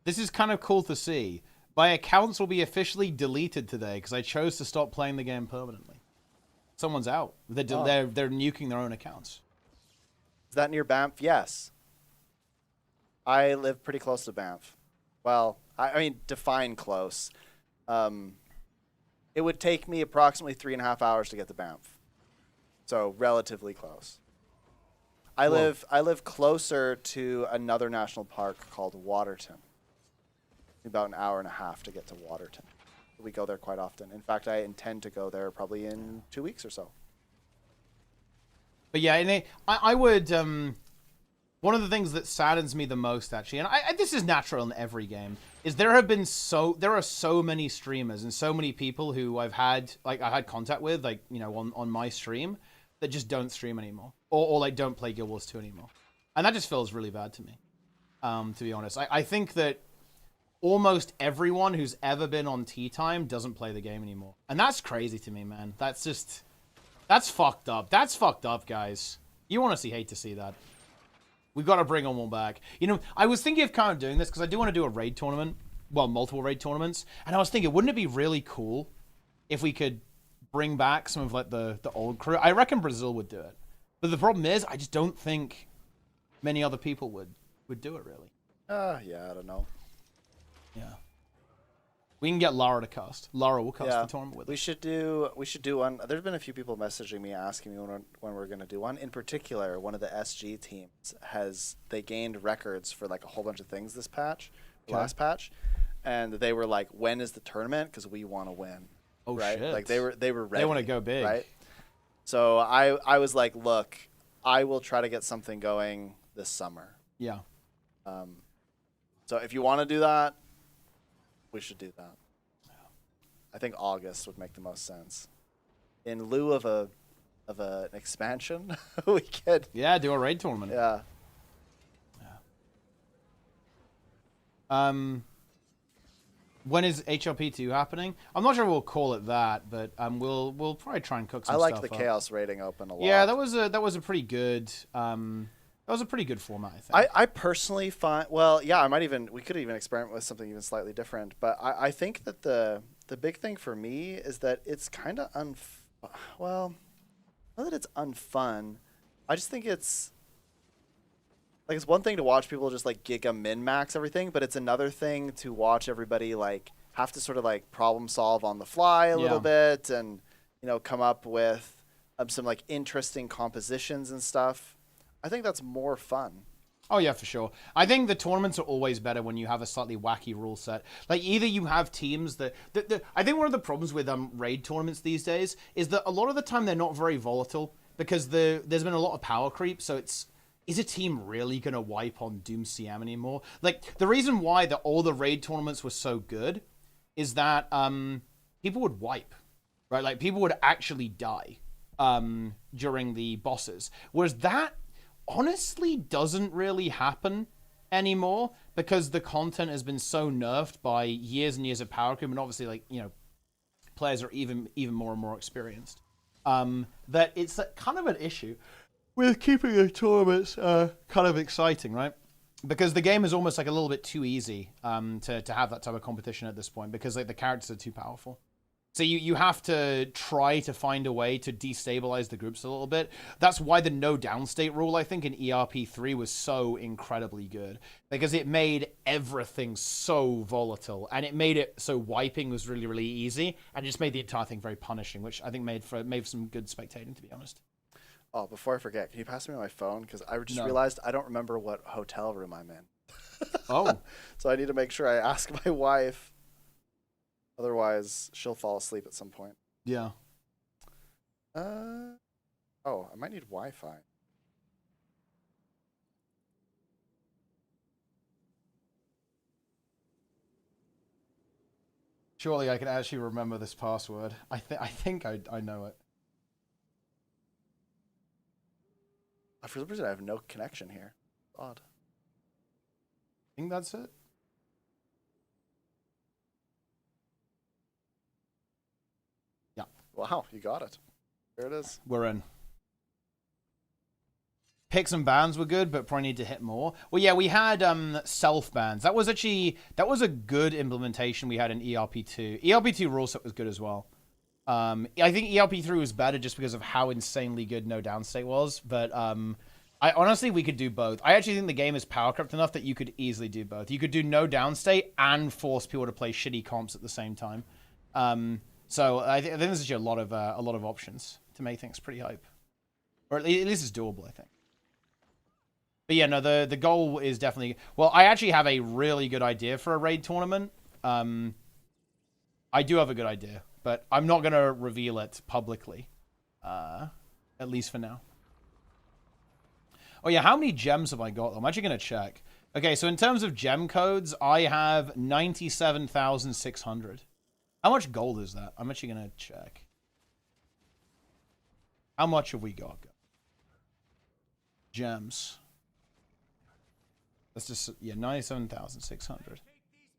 This is kind of cool to see. My accounts will be officially deleted today because I chose to stop playing the game permanently. Someone's out. They're nuking their own accounts. Is that near Banff? Yes. I live pretty close to Banff. Well, I mean, define close. It would take me approximately 3.5 hours to get to Banff. So relatively close. I live closer to another national park called Waterton. About an hour and a half to get to Waterton. We go there quite often. In fact, I intend to go there probably in 2 weeks or so. But yeah, and I would. One of the things that saddens me the most, actually, and this is natural in every game, is there are so many streamers and so many people who I had contact with, like, you know, on my stream, that just don't stream anymore, or like don't play Guild Wars 2 anymore, and that just feels really bad to me. To be honest, I think that almost everyone who's ever been on TEATIME doesn't play the game anymore. And that's crazy to me, man. That's fucked up. That's fucked up, guys. You honestly hate to see that. We've got to bring on one back. You know, I was thinking of kind of doing this because I do want to do a raid tournament. Well, multiple raid tournaments. And I was thinking, wouldn't it be really cool if we could bring back some of like the old crew? I reckon Brazil would do it. But the problem is, I just don't think many other people would do it, really. Yeah, I don't know. Yeah. We can get Lara to cast. Lara will cast the tournament with us. We should do one. There's been a few people messaging me asking me when we're gonna do one. In particular, one of the SG teams they gained records for like a whole bunch of things this last patch, and they were like, "When is the tournament? Because we want to win." Oh right? shit! Like they were ready. They want to go big, right? So I was like, "Look, I will try to get something going this summer." Yeah. So if you want to do that, we should do that. I think August would make the most sense. In lieu of an expansion, we could do a raid tournament. Yeah. When is HLP2 happening? I'm not sure we'll call it that, but we'll probably try and cook some stuff up. I like the Chaos rating open a lot. Yeah, that was a pretty good format, I think. I personally find we could even experiment with something even slightly different, but I think that the big thing for me is that it's kind of not that it's unfun. I just think it's like, it's one thing to watch people just like giga min-max everything, but it's another thing to watch everybody like have to sort of like problem solve on the fly a little bit, and come up with some like interesting compositions and stuff. I think that's more fun. Oh yeah, for sure. I think the tournaments are always better when you have a slightly wacky rule set. Like, either you have teams that I think one of the problems with raid tournaments these days is that a lot of the time they're not very volatile, because there's been a lot of power creep. So is a team really gonna wipe on Doom CM anymore? Like, the reason why all the raid tournaments were so good is that people would wipe, right? Like, people would actually die during the bosses, whereas that honestly doesn't really happen anymore, because the content has been so nerfed by years and years of power creep, and obviously, like, players are even more and more experienced, that it's kind of an issue with keeping the tournaments kind of exciting, right? Because the game is almost like a little bit too easy to have that type of competition at this point, because like the characters are too powerful. So you have to try to find a way to destabilize the groups a little bit. That's why the no downstate rule, I think, in ERP3 was so incredibly good, because it made everything so volatile, and it made it so wiping was really, really easy, and it just made the entire thing very punishing, which I think made for some good spectating, to be honest. Oh, before I forget, can you pass me my phone? Because I just realized I don't remember what hotel room I'm in. Oh. So I need to make sure I ask my wife. Otherwise, she'll fall asleep at some point. Yeah. I might need Wi-Fi. Surely I can actually remember this password. I think I know it. For some reason, I have no connection here. Odd. I think that's it. Yeah. Wow, you got it. There it is. We're in. Picks and bans were good, but probably need to hit more. Well, yeah, we had self bans. That was a good implementation we had in ERP2. ERP2 rule set was good as well. I think ERP3 was better just because of how insanely good no downstate was, but I honestly, we could do both. I actually think the game is power crept enough that you could easily do both. You could do no downstate and force people to play shitty comps at the same time. So I think there's actually a lot of options to make things pretty hype, or at least it's doable, I think. But yeah, no, the goal is definitely... Well, I actually have a really good idea for a raid tournament. I do have a good idea, but I'm not going to reveal it publicly, at least for now. Oh yeah, how many gems have I got? I'm actually going to check. Okay, so in terms of gem codes, I have 97,600. How much gold is that? I'm actually going to check. How much have we got? Gems. That's just, yeah, 97,600.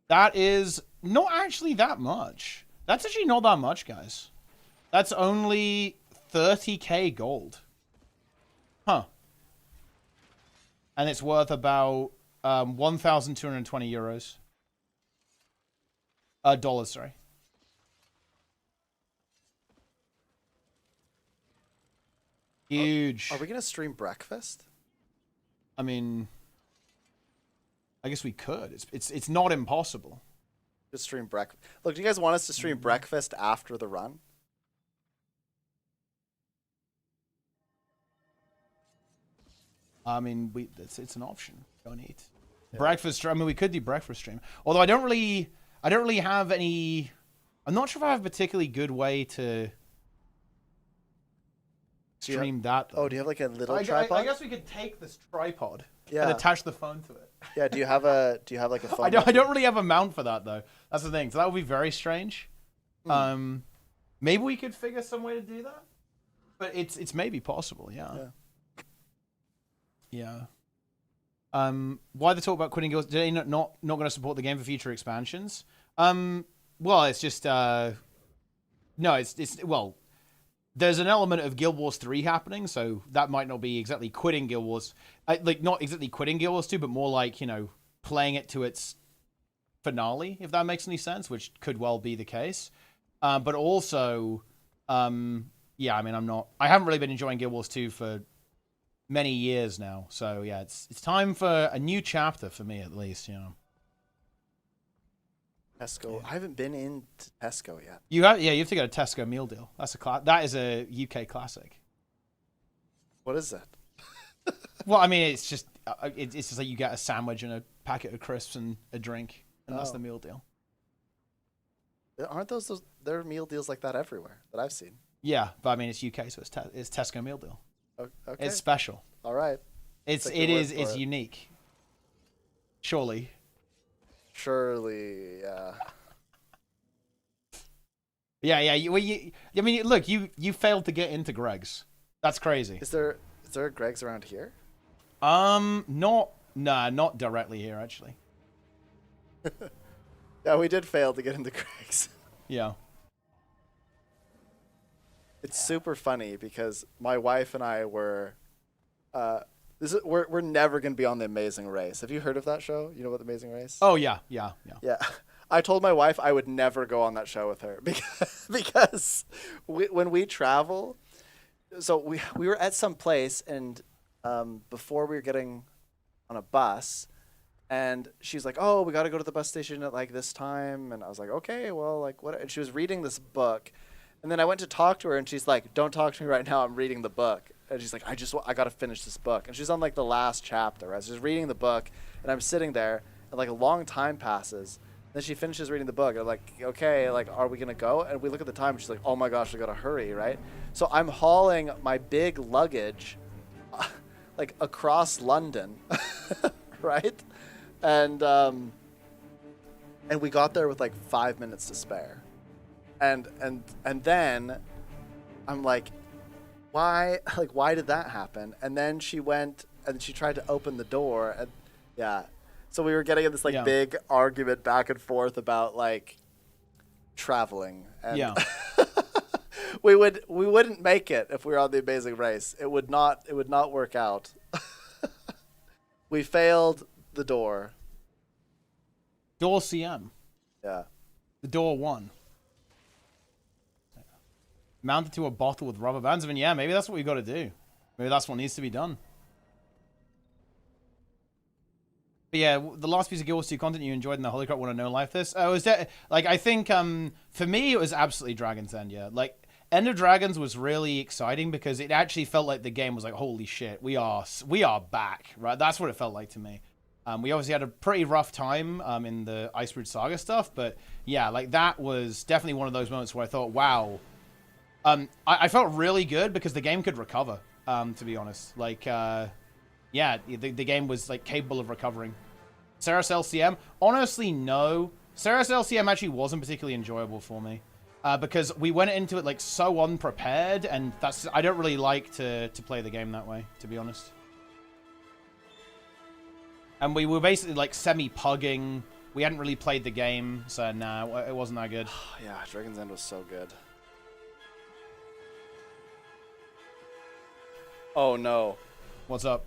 That is not actually that much. That's actually not that much, guys. That's only 30k gold. Huh. And it's worth about 1,220 euros. Dollars, sorry. Huge. Are we going to stream breakfast? I mean, I guess we could. It's not impossible. Just stream breakfast. Look, do you guys want us to stream breakfast after the run? I mean, it's an option. Don't eat. Yeah. Breakfast stream. I mean, we could do breakfast stream. Although I don't really have any. I'm not sure if I have a particularly good way to stream that. Though. Oh, do you have like a little tripod? I guess we could take this tripod and attach the phone to it. Yeah. Do you have like a phone? I don't really have a mount for that though. That's the thing. So that would be very strange. Maybe we could figure some way to do that. But it's maybe possible. Yeah. Why the talk about quitting guilds? Did they not going to support the game for future expansions? Well, it's just no. It's well. There's an element of Guild Wars 3 happening, so that might not be exactly quitting Guild Wars, like not exactly quitting Guild Wars 2, but more like playing it to its finale, if that makes any sense, which could well be the case. But also, yeah, I mean, I haven't really been enjoying Guild Wars 2 for many years now, so yeah, it's time for a new chapter for me at least, Tesco. Yeah. I haven't been into Tesco yet. You have to get a Tesco meal deal. That is a UK classic. What is that? Well, I mean, it's just like you get a sandwich and a packet of crisps and a drink, and that's the meal deal. Aren't those there are meal deals like that everywhere that I've seen? Yeah, but I mean, it's UK, so it's Tesco meal deal. Okay. It's special. All right. It's unique. Surely, yeah. I mean, look, you failed to get into Greg's. That's crazy. Is there a Greg's around here? Not directly here actually. Yeah, we did fail to get into Greg's. Yeah. It's super funny because my wife and I were, we're never gonna be on The Amazing Race. Have you heard of that show? You know about The Amazing Race? Oh yeah. I told my wife I would never go on that show with her because when we travel, so we were at some place and before we were getting on a bus, and she's like, "Oh, we got to go to the bus station at like this time," and I was like, "Okay, well, like what?" And she was reading this book. And then I went to talk to her, and she's like, "Don't talk to me right now. I'm reading the book." And she's like, I got to finish this book." And she's on like the last chapter. Right? She's reading the book, and I'm sitting there, and like a long time passes. Then she finishes reading the book. And I'm like, "Okay, like, are we gonna go?" And we look at the time, and she's like, "Oh my gosh, I gotta hurry!" Right? So I'm hauling my big luggage, like across London, right? And we got there with like 5 minutes to spare. And then I'm like, why did that happen? And then she went and she tried to open the door, and so we were getting in this like big argument back and forth about like traveling, and we wouldn't make it if we were on The Amazing Race. It would not work out. We failed the door. Door CM. Yeah. The door 1. Mounted to a bottle with rubber bands. I mean, yeah, maybe that's what we got to do. Maybe that's what needs to be done. But yeah, the last piece of Guild Wars 2 content you enjoyed in the Holy Crap Want to Know Life this? I think for me it was absolutely Dragon's End. Yeah, like End of Dragons was really exciting because it actually felt like the game was like, holy shit, we are back, right? That's what it felt like to me. We obviously had a pretty rough time in the Icebridge Saga stuff, but yeah, like that was definitely one of those moments where I thought, wow. I felt really good because the game could recover, to be honest. Like, yeah, the game was like capable of recovering. Ceres LCM? Honestly, no. Ceres LCM actually wasn't particularly enjoyable for me because we went into it like so unprepared, and I don't really like to play the game that way, to be honest. And we were basically like semi-pugging. We hadn't really played the game, so nah, it wasn't that good. Yeah, Dragon's End was so good. Oh no. What's up?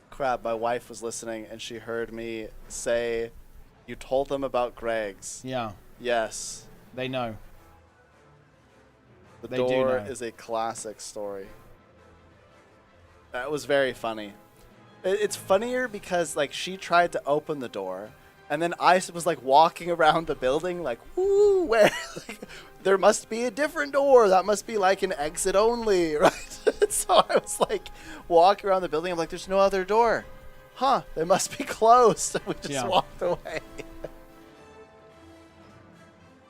Crap, my wife was listening and she heard me say, "You told them about Greg's." Yeah. Yes. They know. The door is a classic story. That was very funny. It's funnier because like she tried to open the door, and then I was like walking around the building like, "Ooh, where? Like, there must be a different door. That must be like an exit only, right?" So I was like walking around the building. I'm like, "There's no other door, huh? They must be closed." We just walked away.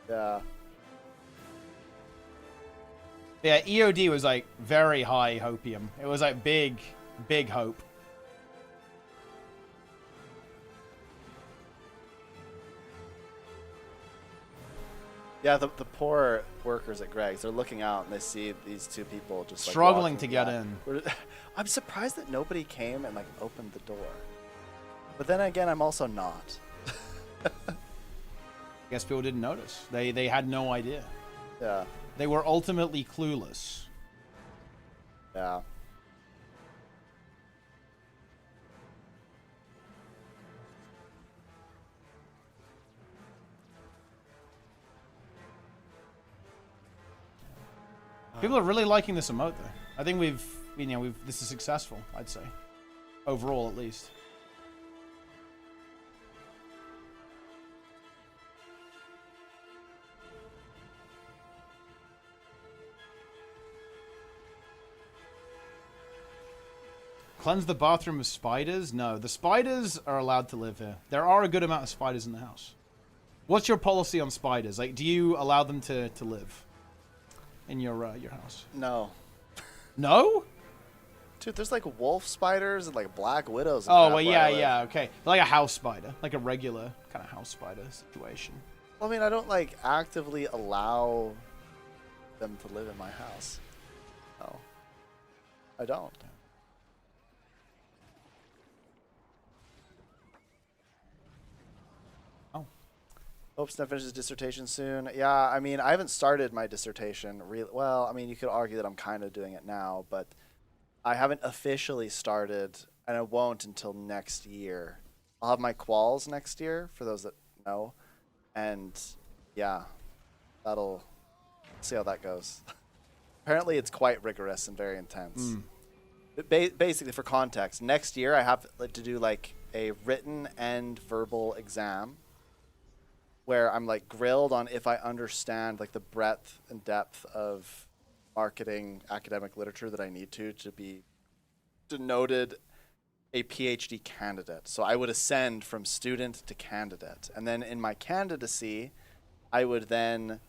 Yeah. Yeah, EOD was like very high hopium. It was like big hope. Yeah, the poor workers at Greg's, they're looking out and they see these two people just like struggling to walking get by. in. I'm surprised that nobody came and like opened the door. But then again, I'm also not. I guess people didn't notice. They had no idea. Yeah. They were ultimately clueless. Yeah. People are really liking this emote, though. I think this is successful, I'd say. Overall, at least. Cleanse the bathroom of spiders? No, the spiders are allowed to live here. There are a good amount of spiders in the house. What's your policy on spiders? Like, do you allow them to live in your house? No. No? Dude, there's like wolf spiders and like black widows. And Oh, crap well, where I live. yeah, okay. Like a house spider. Like a regular kind of house spider situation. Well, I mean, I don't like actively allow them to live in my house. No. I don't. Oh. Hope Steph finishes dissertation soon. Yeah, I mean, I haven't started my dissertation. Well, I mean, you could argue that I'm kind of doing it now, but I haven't officially started, and I won't until next year. I'll have my quals next year, for those that know. And, yeah, that'll see how that goes. Apparently, it's quite rigorous and very intense. But basically, for context, next year I have to do, like, a written and verbal exam where I'm like grilled on if I understand like the breadth and depth of marketing academic literature that I need to be denoted a PhD candidate. So I would ascend from student to candidate. And then in my candidacy, I would then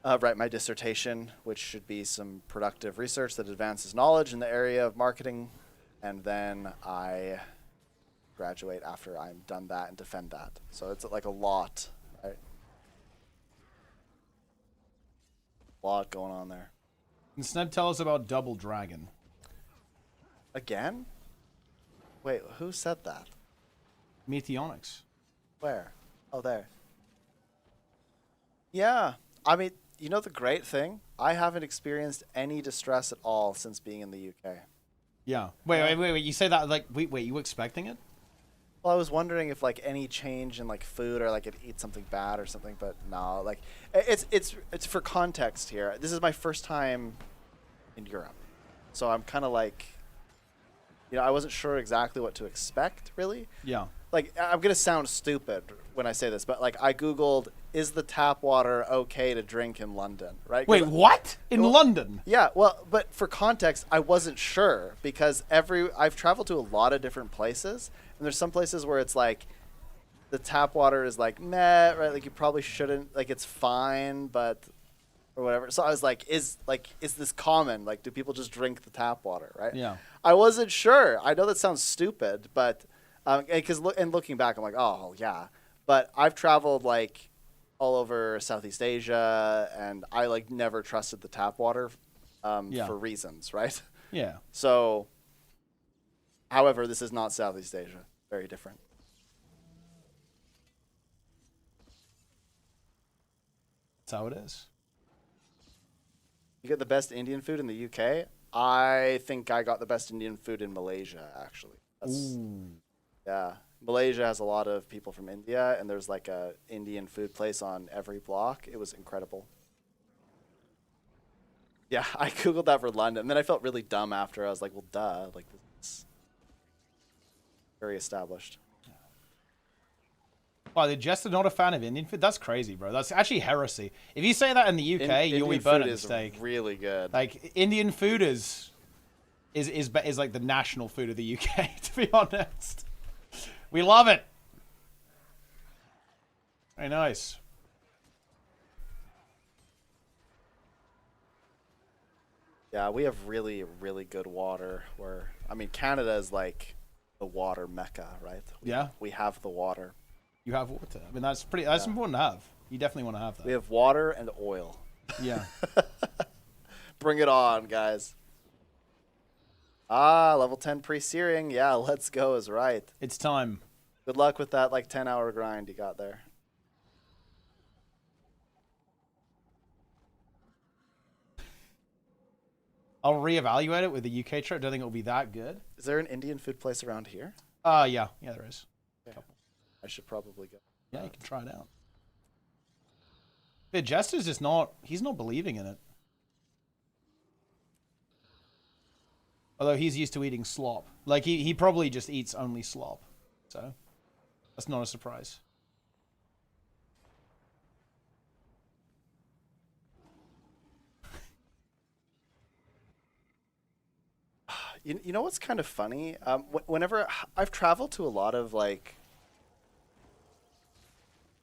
write my dissertation, which should be some productive research that advances knowledge in the area of marketing. And then I graduate after I'm done that and defend that. So it's like a lot, right? A lot going on there. Can Sneb tell us about Double Dragon? Again? Wait, who said that? Meteonics. Where? Oh, there. Yeah. I mean, you know the great thing? I haven't experienced any distress at all since being in the UK. Yeah. Wait. You say that like, wait, you were expecting it? Well, I was wondering if like any change in like food or like I'd eat something bad or something, but no, like it's for context here. This is my first time in Europe. So I'm kind of like, I wasn't sure exactly what to expect, really. Yeah. Like, I'm going to sound stupid when I say this, but like I Googled, is the tap water okay to drink in London, right? Wait, what? In London? Yeah, well, but for context, I wasn't sure because I've traveled to a lot of different places, and there's some places where it's like the tap water is like meh, right? Like you probably shouldn't, like it's fine, but or whatever. So I was like, is this common? Like, do people just drink the tap water, right? Yeah. I wasn't sure. I know that sounds stupid, but because looking back, I'm like, oh yeah. But I've traveled like all over Southeast Asia, and I like never trusted the tap water for reasons, right? Yeah. So, however, this is not Southeast Asia. Very different. That's how it is. You get the best Indian food in the UK. I think I got the best Indian food in Malaysia, actually. Ooh. Yeah. Malaysia has a lot of people from India, and there's like a Indian food place on every block. It was incredible. Yeah, I Googled that for London, and then I felt really dumb after. I was like, well, duh. Like, Very established. Wow, they're just not a fan of Indian food? That's crazy, bro. That's actually heresy. If you say that in the UK, you'll be burnt at the stake. Really good. Like, Indian food is like the national food of the UK, to be honest. We love it. Very nice. Yeah, we have really, really good water. I mean, Canada is like the water mecca, right? We have the water. You have water. I mean, that's important to have. You definitely want to have that. We have water and oil. Yeah. Bring it on, guys. Ah, level 10 pre-searing. Yeah, let's go is right. It's time. Good luck with that like 10-hour grind you got there. I'll reevaluate it with the UK trip. Don't think it'll be that good. Is there an Indian food place around here? Yeah, there is. Okay. I should probably go. Yeah, you can try it out. But Jester's just not, he's not believing in it. Although he's used to eating slop. Like, he probably just eats only slop. So, that's not a surprise. You know what's kind of funny? Whenever I've traveled to a lot of like,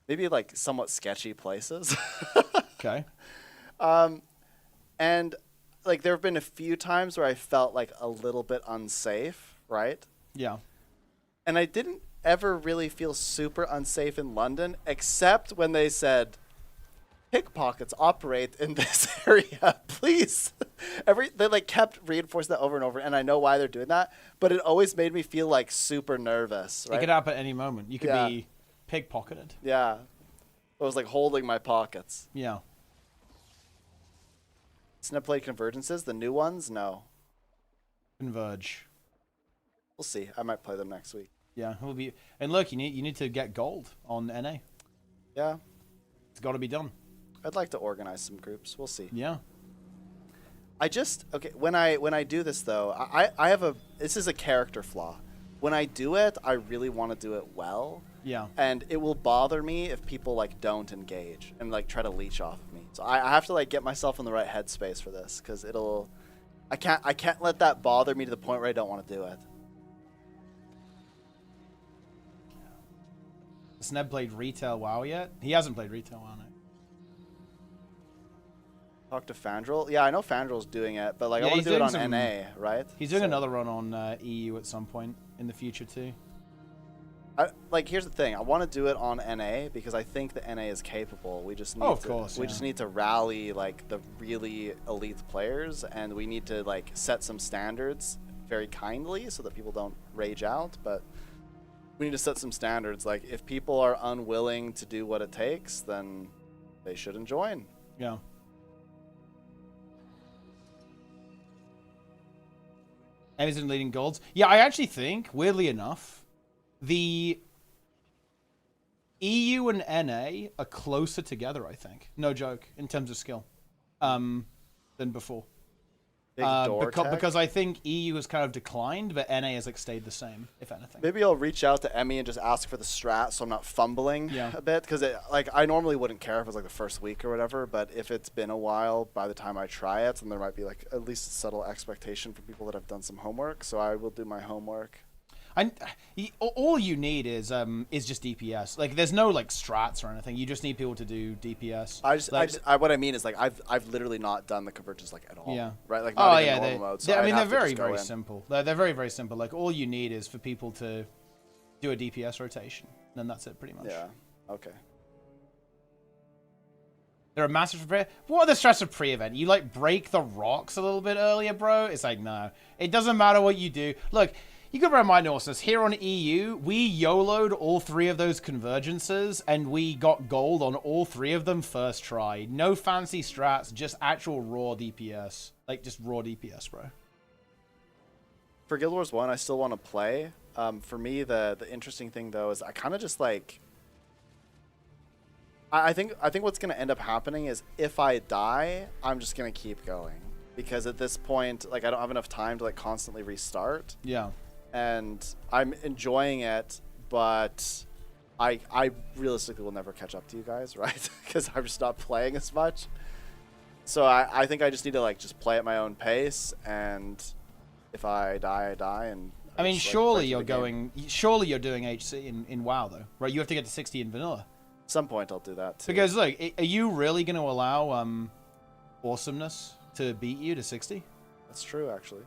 maybe like somewhat sketchy places. Okay. And like there have been a few times where I felt like a little bit unsafe, right? Yeah. And I didn't ever really feel super unsafe in London, except when they said, pickpockets operate in this area, please. They like kept reinforcing that over and over, and I know why they're doing that, but it always made me feel like super nervous. Right? It could happen at any moment. You could be pickpocketed. Yeah. I was like holding my pockets. Yeah. Snap played Convergences, the new ones? No. Converge. We'll see. I might play them next week. Yeah, it will be. And look, you need to get gold on NA. Yeah. It's got to be done. I'd like to organize some groups. We'll see. Yeah. When I do this though, I have this is a character flaw. When I do it, I really want to do it well. Yeah. And it will bother me if people like don't engage and like try to leech off of me. So I have to like get myself in the right headspace for this, because I can't let that bother me to the point where I don't want to do it. Has Ned played Retail WoW yet? He hasn't played Retail WoW, no. Talk to Fandral. Yeah, I know Fandral's doing it, but like I want to do it on NA, right? He's doing another run on EU at some point in the future too. Here's the thing. I want to do it on NA because I think the NA is capable. We just need just need to rally like the really elite players, and we need to like set some standards very kindly so that people don't rage out. But we need to set some standards. Like if people are unwilling to do what it takes, then they shouldn't join. Yeah. Amazon leading golds. Yeah, I actually think, weirdly enough, the EU and NA are closer together, I think. No joke, in terms of skill, than before. Because I think EU has kind of declined, but NA has like stayed the same, if anything. Maybe I'll reach out to Emmy and just ask for the strat so I'm not fumbling a bit. Because like I normally wouldn't care if it was like the first week or whatever, but if it's been a while by the time I try it, then there might be like at least a subtle expectation for people that have done some homework. So I will do my homework. All you need is just DPS. Like, there's no like strats or anything. You just need people to do DPS. What I mean is like I've literally not done the convergence like at all. Yeah. Right. Like not even normal mode. So they're very simple. They're very very simple. Like all you need is for people to do a DPS rotation, and then that's it pretty much. Yeah. Okay. They're a massive pre. What are the strats of pre-event? You like break the rocks a little bit earlier, bro. It's like no, it doesn't matter what you do. Look. You could remind us, here on EU, we YOLO'd all 3 of those convergences, and we got gold on all 3 of them first try. No fancy strats, just actual raw DPS. Like, just raw DPS, bro. For Guild Wars 1, I still want to play. For me, the interesting thing, though, is I kind of just, like... I think what's going to end up happening is if I die, I'm just going to keep going. Because at this point, like, I don't have enough time to, like, constantly restart. Yeah. and I'm enjoying it, but I realistically will never catch up to you guys, right? Because I'm just not playing as much. So I think I just need to like just play at my own pace, and if I die, I die. And I mean, just, like, surely play you're through the going. Surely you're doing HC in WoW though, right? You have to get to 60 in vanilla. At some point, I'll do that too. Because look, are you really going to allow awesomeness to beat you to 60? That's true, actually.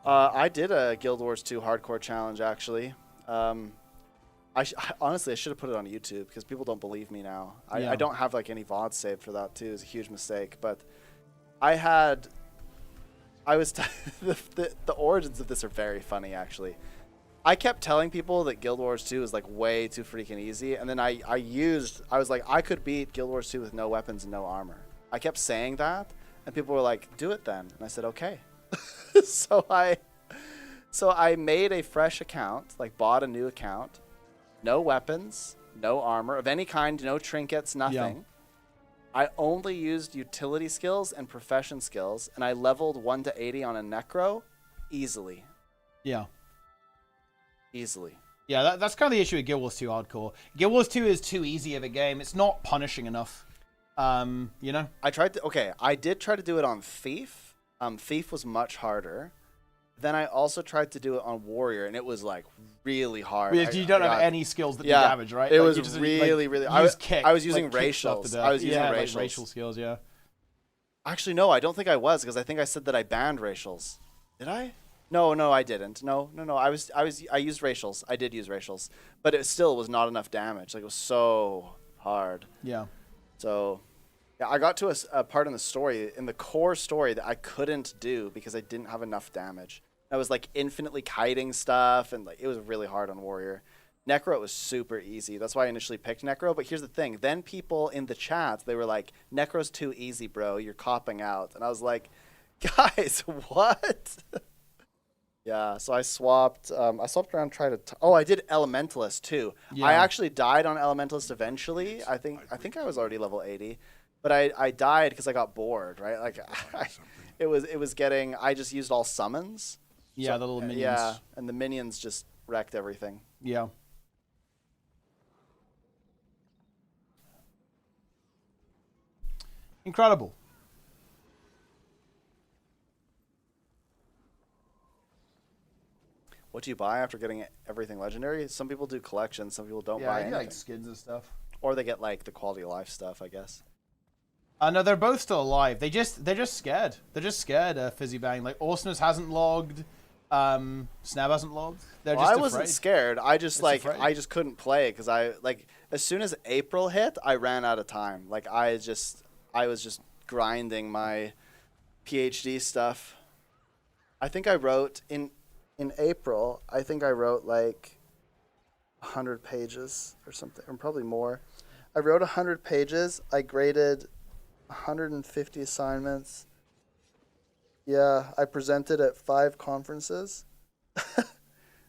I did a Guild Wars 2 hardcore challenge, actually. Honestly, I should have put it on YouTube because people don't believe me now. I don't have like any VODs saved for that too. It's a huge mistake. But the origins of this are very funny, actually. I kept telling people that Guild Wars 2 is like way too freaking easy, and then I was like, I could beat Guild Wars 2 with no weapons and no armor. I kept saying that, and people were like, do it then. And I said, okay. So I made a fresh account, like bought a new account, no weapons, no armor of any kind, no trinkets, nothing. Yeah. I only used utility skills and profession skills, and I leveled 1 to 80 on a necro easily. Yeah. Easily. Yeah, that's kind of the issue with Guild Wars 2 hardcore. Guild Wars 2 is too easy of a game. It's not punishing enough. You know? I did try to do it on Thief. Thief was much harder. Then I also tried to do it on Warrior, and it was like really hard. You don't have any skills that do damage, right? It was really. I was using racials. I was using racials. Like racial skills, yeah. Actually, no, I don't think I was, because I think I said that I banned racials. Did I? No, I didn't. No. I used racials. I did use racials, but it still was not enough damage. Like, it was so hard. Yeah. So. Yeah, I got to a part in the story, in the core story, that I couldn't do because I didn't have enough damage. I was like infinitely kiting stuff, and like it was really hard on Warrior. Necro was super easy. That's why I initially picked Necro. But here's the thing: then people in the chat, they were like, "Necro's too easy, bro. You're copping out." And I was like, "Guys, what?" Yeah. So I swapped. I swapped around. I did Elementalist too. Yeah. I actually died on Elementalist eventually. I think I was already level 80. But I died because I got bored, right? Like, I just used all summons. Yeah, so, the little minions. Yeah, and the minions just wrecked everything. Yeah. Incredible. What do you buy after getting everything legendary? Some people do collections, some people don't buy anything. Yeah, like skins and stuff. Or they get like the quality of life stuff, I guess. No, they're both still alive. They're just scared. They're just scared. Fizzy Bang. Like Awesomeness hasn't logged. Snap hasn't logged. They're just I afraid. wasn't scared. I just I just couldn't play because as soon as April hit, I ran out of time. Like I was just grinding my PhD stuff. I think I wrote in April. I think I wrote like 100 pages or something, or probably more. I wrote 100 pages. I graded 150 assignments. Yeah, I presented at 5 conferences.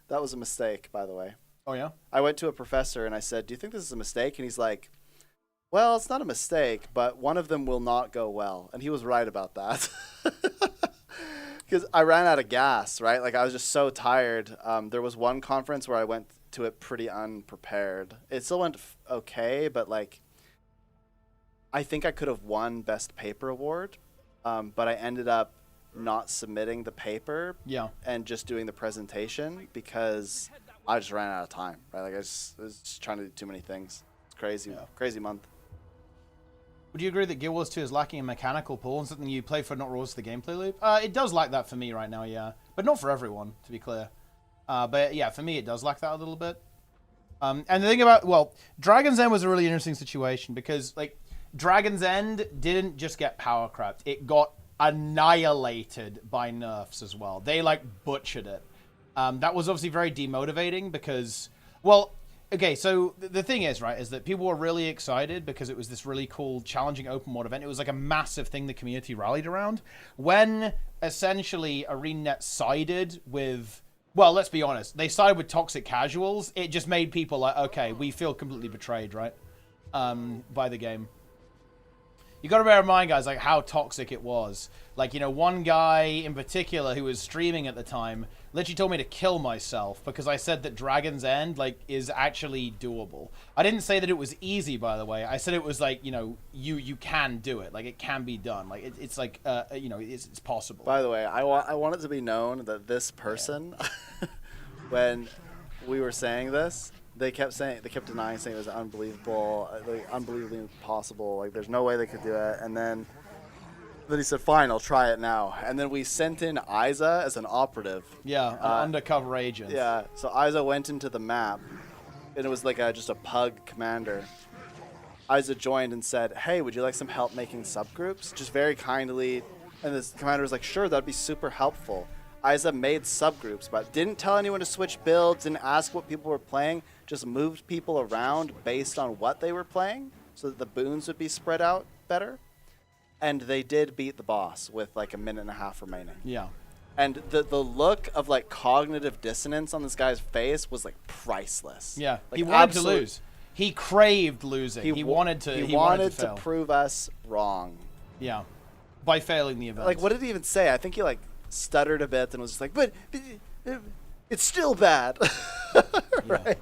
That was a mistake, by the way. Oh, yeah? I went to a professor and I said, "Do you think this is a mistake?" And he's like, "Well, it's not a mistake, but one of them will not go well." And he was right about that. Because I ran out of gas, right? Like, I was just so tired. There was one conference where I went to it pretty unprepared. It still went okay, but, like, I think I could have won Best Paper Award, but I ended up not submitting the paper and just doing the presentation because I just ran out of time, right? Like, I was just trying to do too many things. It's crazy. Yeah. Crazy month. Would you agree that Guild Wars 2 is lacking a mechanical pull and something you play for, not rules to the gameplay loop? It does lack that for me right now, yeah. But not for everyone, to be clear. But yeah, for me, it does lack that a little bit. And the thing about, well, Dragon's End was a really interesting situation because, like, Dragon's End didn't just get power crept. It got annihilated by nerfs as well. They, like, butchered it. That was obviously very demotivating because, well, okay, so the thing is, right, is that people were really excited because it was this really cool, challenging open world event. It was like a massive thing the community rallied around. When, essentially, ArenaNet sided with, well, let's be honest, they sided with toxic casuals, it just made people like, okay, we feel completely betrayed, right, by the game. you got to bear in mind, guys, like how toxic it was. Like, you know, one guy in particular who was streaming at the time literally told me to kill myself because I said that Dragon's End, like, is actually doable. I didn't say that it was easy, by the way. I said it was like, you know, you can do it. Like, it can be done. Like, it's like, you know, it's possible. By the way, I want it to be known that this person, when we were saying this, they kept denying, saying it was unbelievable, like, unbelievably impossible. Like, there's no way they could do it. And then he said, "Fine, I'll try it now." And then we sent in Isa as an operative. Yeah, an undercover agent. Yeah. So Isa went into the map, and it was like just a pug commander. Isa joined and said, "Hey, would you like some help making subgroups?" Just very kindly. And this commander was like, "Sure, that'd be super helpful." Isa made subgroups, but didn't tell anyone to switch builds, didn't ask what people were playing, just moved people around based on what they were playing so that the boons would be spread out better. And they did beat the boss with like a minute and a half remaining. Yeah. And the look of like cognitive dissonance on this guy's face was like priceless. Yeah, like, he wanted to lose. He craved losing. He wanted to prove us wrong. Yeah, by failing the event. Like, what did he even say? I think he like stuttered a bit and was just like, but it's still bad. Right?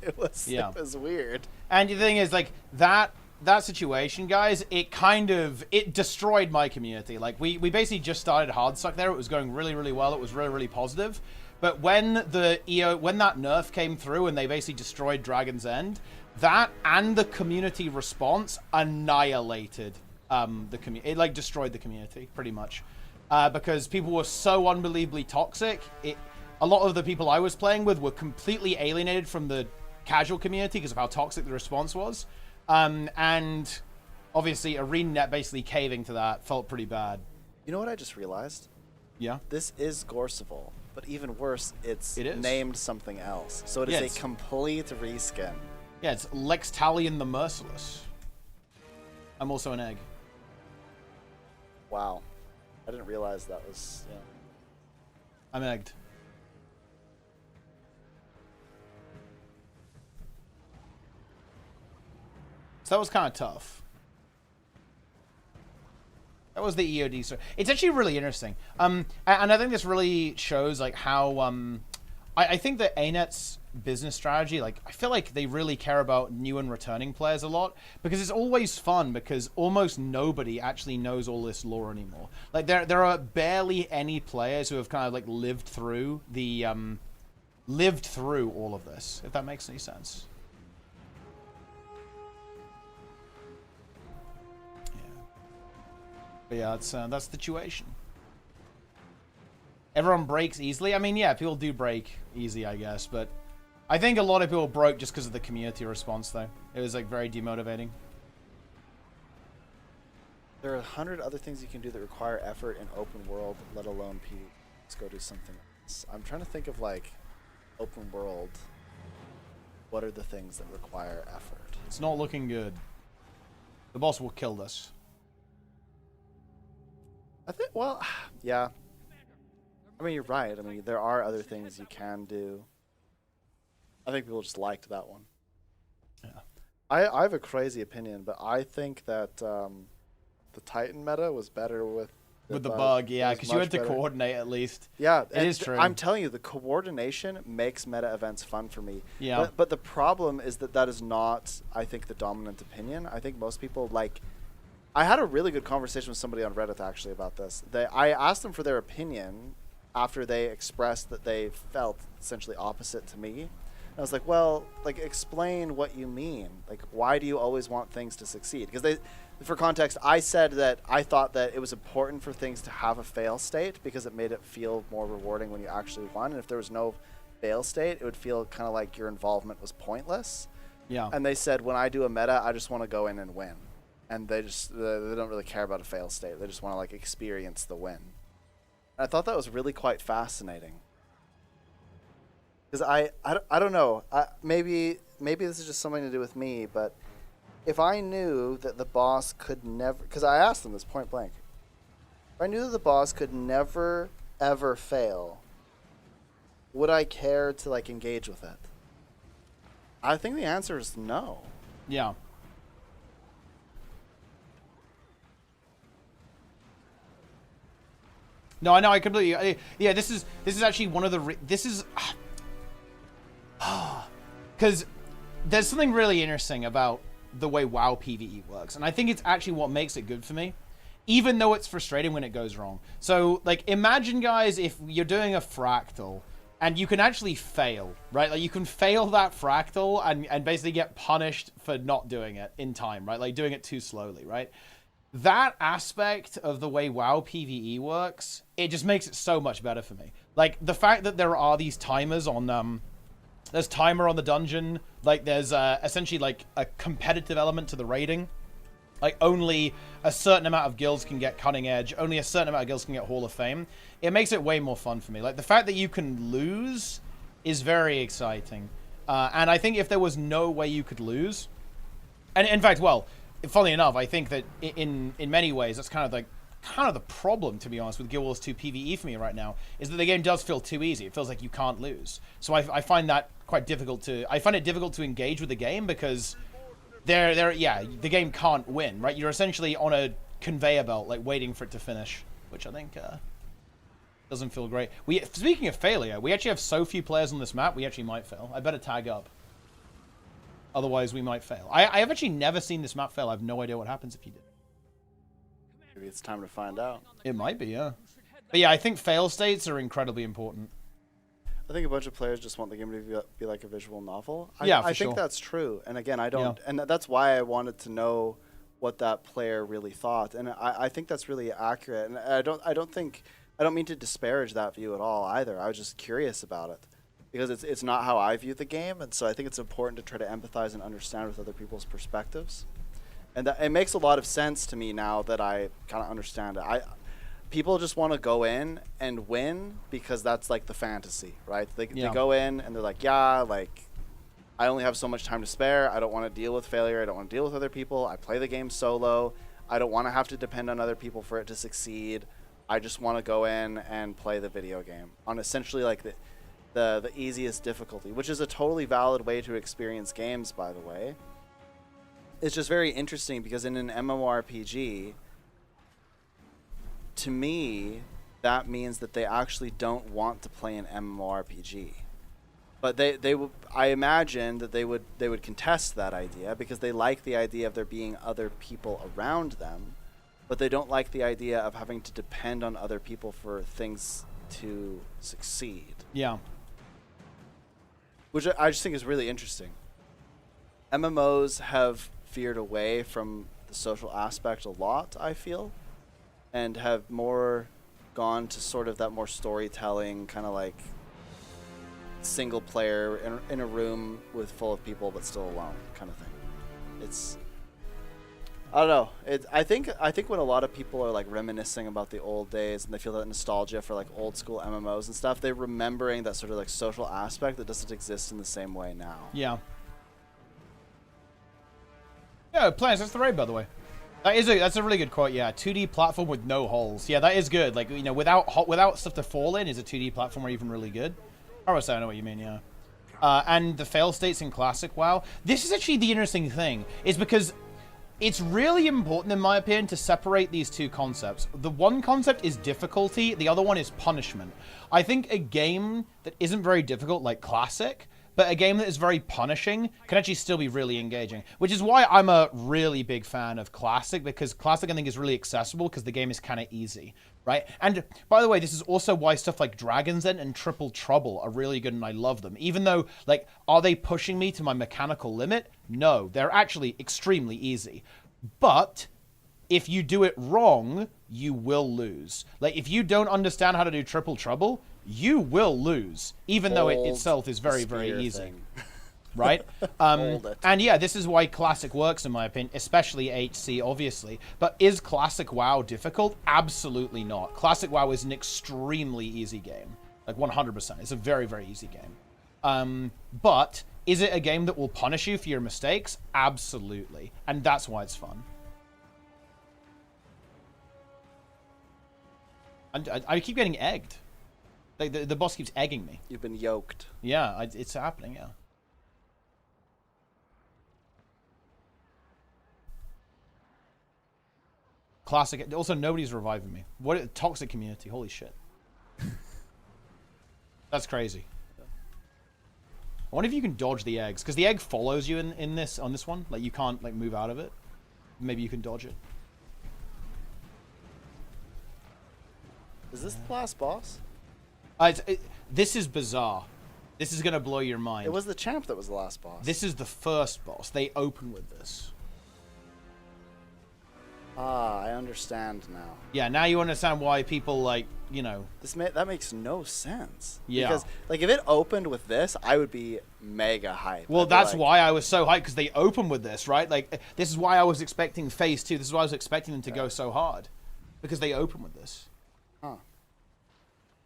It was weird. And the thing is, like, that situation, guys, it destroyed my community. Like, we basically just started Hardstuck there. It was going really, really well. It was really, really positive. But when that nerf came through and they basically destroyed Dragon's End, that and the community response annihilated the community. It like destroyed the community pretty much because people were so unbelievably toxic. A lot of the people I was playing with were completely alienated from the casual community because of how toxic the response was. And obviously ArenaNet basically caving to that felt pretty bad. You know what I just realized? Yeah. This is Gorseval, but even worse, it is named something else. So it is a complete reskin. Yeah, it's Lextalion the Merciless. I'm also an egg. Wow. I didn't realize that was, yeah. I'm egged. So that was kind of tough. That was the EOD story. It's actually really interesting. And I think this really shows like how I think that ArenaNet's business strategy, like I feel like they really care about new and returning players a lot because it's always fun because almost nobody actually knows all this lore anymore. Like there are barely any players who have kind of like lived through all of this, if that makes any sense. But yeah, that's the situation. Everyone breaks easily. I mean, yeah, people do break easy, I guess, but I think a lot of people broke just because of the community response, though. It was like very demotivating. There are 100 other things you can do that require effort in open world, let alone PvP. Let's go do something else. I'm trying to think of like open world. What are the things that require effort? It's not looking good. The boss will kill us. I think, well, yeah. I mean, you're right. I mean, there are other things you can do. I think people just liked that one. Yeah. I have a crazy opinion, but I think that the Titan meta was better with the bug, yeah, because you had to coordinate at least. Yeah, it is true. I'm telling you, the coordination makes meta events fun for me. Yeah. But the problem is that is not, I think, the dominant opinion. I think most people like. I had a really good conversation with somebody on Reddit actually about this. I asked them for their opinion after they expressed that they felt essentially opposite to me. And I was like, well, like, explain what you mean. Like, why do you always want things to succeed? Because for context, I said that I thought that it was important for things to have a fail state because it made it feel more rewarding when you actually won. And if there was no fail state, it would feel kind of like your involvement was pointless. Yeah. And they said, when I do a meta, I just want to go in and win. And they don't really care about a fail state. They just want to like experience the win. And I thought that was really quite fascinating. Because I don't know. Maybe this is just something to do with me, but if I knew that the boss could never, because I asked them this point blank, if I knew that the boss could never ever fail, would I care to like engage with it? I think the answer is no. Yeah. No, I know. I completely. Yeah, this is actually one of the. This is because there's something really interesting about the way WoW PvE works, and I think it's actually what makes it good for me, even though it's frustrating when it goes wrong. So, like, imagine, guys, if you're doing a fractal and you can actually fail, right? Like, you can fail that fractal and basically get punished for not doing it in time, right? Like, doing it too slowly, right? That aspect of the way WoW PvE works, it just makes it so much better for me. Like, the fact that there are these timers on, there's timer on the dungeon, like, there's essentially, like, a competitive element to the raiding. Like, only a certain amount of guilds can get Cutting Edge, only a certain amount of guilds can get Hall of Fame. It makes it way more fun for me. Like, the fact that you can lose is very exciting. And I think if there was no way you could lose, and in fact, well, funnily enough, I think that in many ways, that's kind of the problem, to be honest, with Guild Wars 2 PvE for me right now, is that the game does feel too easy. It feels like you can't lose. So I find that quite difficult I find it difficult to engage with the game because yeah, the game can't win, right? You're essentially on a conveyor belt, like, waiting for it to finish, which I think doesn't feel great. Speaking of failure, we actually have so few players on this map, we actually might fail. I better tag up. Otherwise, we might fail. I have actually never seen this map fail. I have no idea what happens if you did. Maybe it's time to find out. It might be, yeah. But yeah, I think fail states are incredibly important. I think a bunch of players just want the game to be like a visual novel. Yeah, for I sure. think that's true. And again, I don't, and that's why I wanted to know what that player really thought. And I think that's really accurate. And I don't mean to disparage that view at all either. I was just curious about it because it's not how I view the game. And so I think it's important to try to empathize and understand with other people's perspectives. And that, it makes a lot of sense to me now that I kind of understand it. People just want to go in and win because that's like the fantasy, right? They go in and they're like, yeah, like, I only have so much time to spare. I don't want to deal with failure. I don't want to deal with other people. I play the game solo. I don't want to have to depend on other people for it to succeed. I just want to go in and play the video game on essentially like the easiest difficulty, which is a totally valid way to experience games, by the way. It's just very interesting because in an MMORPG, to me, that means that they actually don't want to play an MMORPG. But I imagine that they would contest that idea because they like the idea of there being other people around them, but they don't like the idea of having to depend on other people for things to succeed. Yeah. Which I just think is really interesting. MMOs have veered away from the social aspect a lot, I feel, and have more gone to sort of that more storytelling, kind of like single player in a room with full of people but still alone kind of thing. It's, I don't know. I think when a lot of people are like reminiscing about the old days and they feel that nostalgia for like old school MMOs and stuff, they're remembering that sort of like social aspect that doesn't exist in the same way now. Yeah. Yeah, Plans, that's the raid, by the way. That's a really good quote, yeah. 2D platform with no holes. Yeah, that is good. Like, you know, without stuff to fall in, is a 2D platformer even really good? Obviously, I know what you mean, yeah. And the fail states in Classic WoW. This is actually the interesting thing, is because it's really important, in my opinion, to separate these two concepts. The one concept is difficulty, the other one is punishment. I think a game that isn't very difficult, like Classic, but a game that is very punishing can actually still be really engaging, which is why I'm a really big fan of Classic, because Classic I think is really accessible because the game is kind of easy, right? And by the way, this is also why stuff like Dragon's Den and Triple Trouble are really good and I love them. Even though, like, are they pushing me to my mechanical limit? No, they're actually extremely easy. But if you do it wrong, you will lose. Like, if you don't understand how to do Triple Trouble, you will lose, even though it itself is very, very easy. Right? And yeah, this is why Classic works, in my opinion, especially HC, obviously. But is Classic WoW difficult? Absolutely not. Classic WoW is an extremely easy game. Like, 100%. It's a very, very easy game. But is it a game that will punish you for your mistakes? Absolutely. And that's why it's fun. And I keep getting egged. Like, the boss keeps egging me. You've been yoked. Yeah, it's happening, yeah. Classic. Also, nobody's reviving me. What a toxic community. Holy shit. That's crazy. I wonder if you can dodge the eggs, because the egg follows you in this on this one. Like you can't like move out of it. Maybe you can dodge it. Is this the last boss? This is bizarre. This is gonna blow your mind. It was the champ that was the last boss. This is the first boss. They open with this. Ah, I understand now. Yeah, now you understand why people like, you know. That makes no sense. Yeah. Because like if it opened with this, I would be mega hyped. Well, I'd be that's like, why I was so hyped, because they open with this, right? Like this is why I was expecting phase 2. This is why I was expecting them to go so hard, because they open with this. Huh.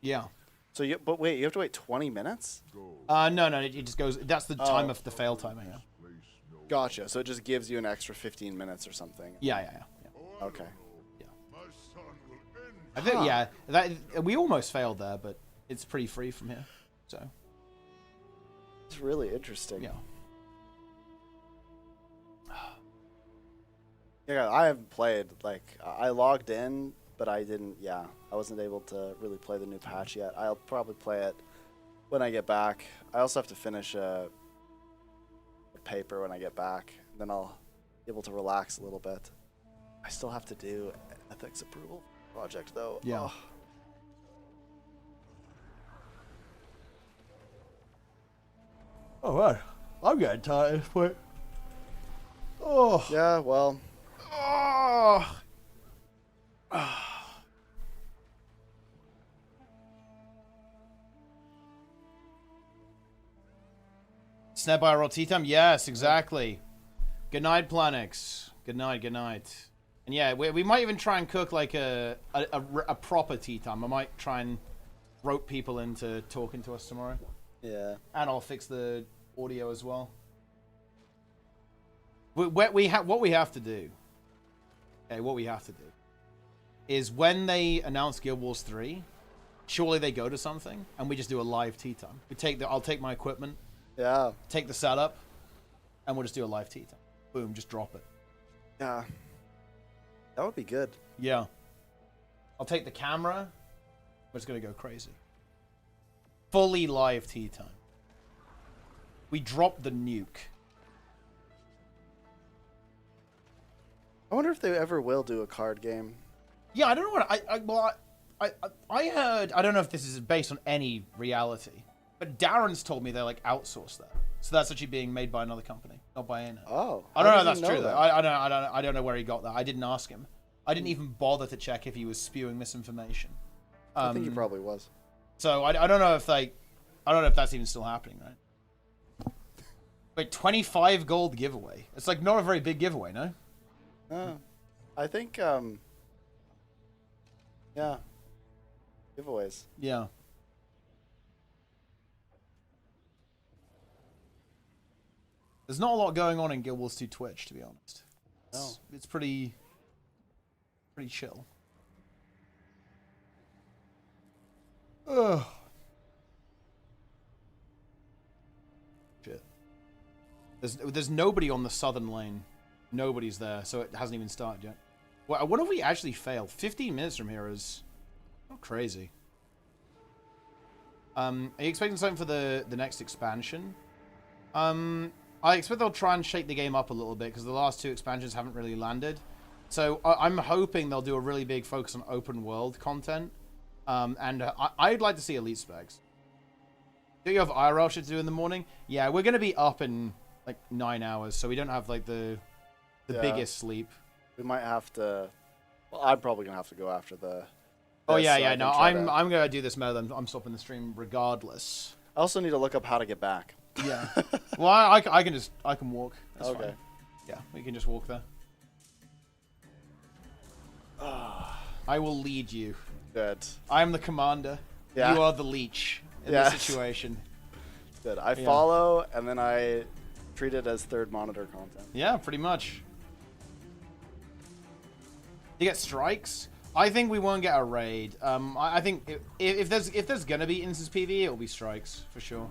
Yeah. So but wait, you have to wait 20 minutes? No, it just goes. That's the time of the fail timer. Yeah. Gotcha. So it just gives you an extra 15 minutes or something. Yeah. Okay. I think that we almost failed there, but it's pretty free from here. So. It's really interesting. Yeah. Yeah, I haven't played. Like I logged in, but I didn't. Yeah, I wasn't able to really play the new patch yet. I'll probably play it when I get back. I also have to finish a paper when I get back. Then I'll be able to relax a little bit. I still have to do ethics approval project though. Yeah. Oh, right. I'm getting tired at this point. Oh. Yeah. Well. Oh. Snap by roll tea time? Yes, exactly. Good night, Planix. Good night, good night. And yeah, we might even try and cook like a proper tea time. I might try and rope people into talking to us tomorrow. Yeah. And I'll fix the audio as well. What we have to do, okay, what we have to do is when they announce Guild Wars 3, surely they go to something, and we just do a live tea time. I'll take my equipment, Yeah. take the setup, and we'll just do a live tea time. Boom, just drop it. Yeah. That would be good. Yeah. I'll take the camera. We're just gonna go crazy. Fully live tea time. We drop the nuke. I wonder if they ever will do a card game. Yeah, I don't know what I heard. I don't know if this is based on any reality, but Darren's told me they like outsource that, so that's actually being made by another company, not by ArenaNet. Oh, I don't know if I that's didn't know true though. that. I don't know where he got that. I didn't ask him. I didn't even bother to check if he was spewing misinformation. I think he probably was. So I don't know if that's even still happening, right? Wait, 25 gold giveaway. It's like not a very big giveaway, no? I think, yeah, giveaways. Yeah. There's not a lot going on in Guild Wars 2 Twitch, to be honest. It's pretty chill. Ugh. Shit. There's nobody on the southern lane. Nobody's there, so it hasn't even started yet. Well, what if we actually fail? 15 minutes from here is not crazy. Are you expecting something for the next expansion? I expect they'll try and shake the game up a little bit, because the last two expansions haven't really landed. So I'm hoping they'll do a really big focus on open world content. And I'd like to see elite specs. Do you have IRL shit to do in the morning? Yeah, we're going to be up in like 9 hours, so we don't have like the biggest sleep. We might have to. Well, I'm probably gonna have to go after the. Oh yeah, so yeah. No, I'm gonna do this mode. I'm stopping the stream regardless. I also need to look up how to get back. Yeah. Well, I can walk. That's Okay. fine. Yeah, we can just walk there. I will lead you. Good. I am the commander. Yeah. You are the leech in Yes. this situation. Good. I follow, and then I treat it as third monitor content. Yeah, pretty much. You get strikes. I think we won't get a raid. I think if there's gonna be instance PvE, it'll be strikes for sure.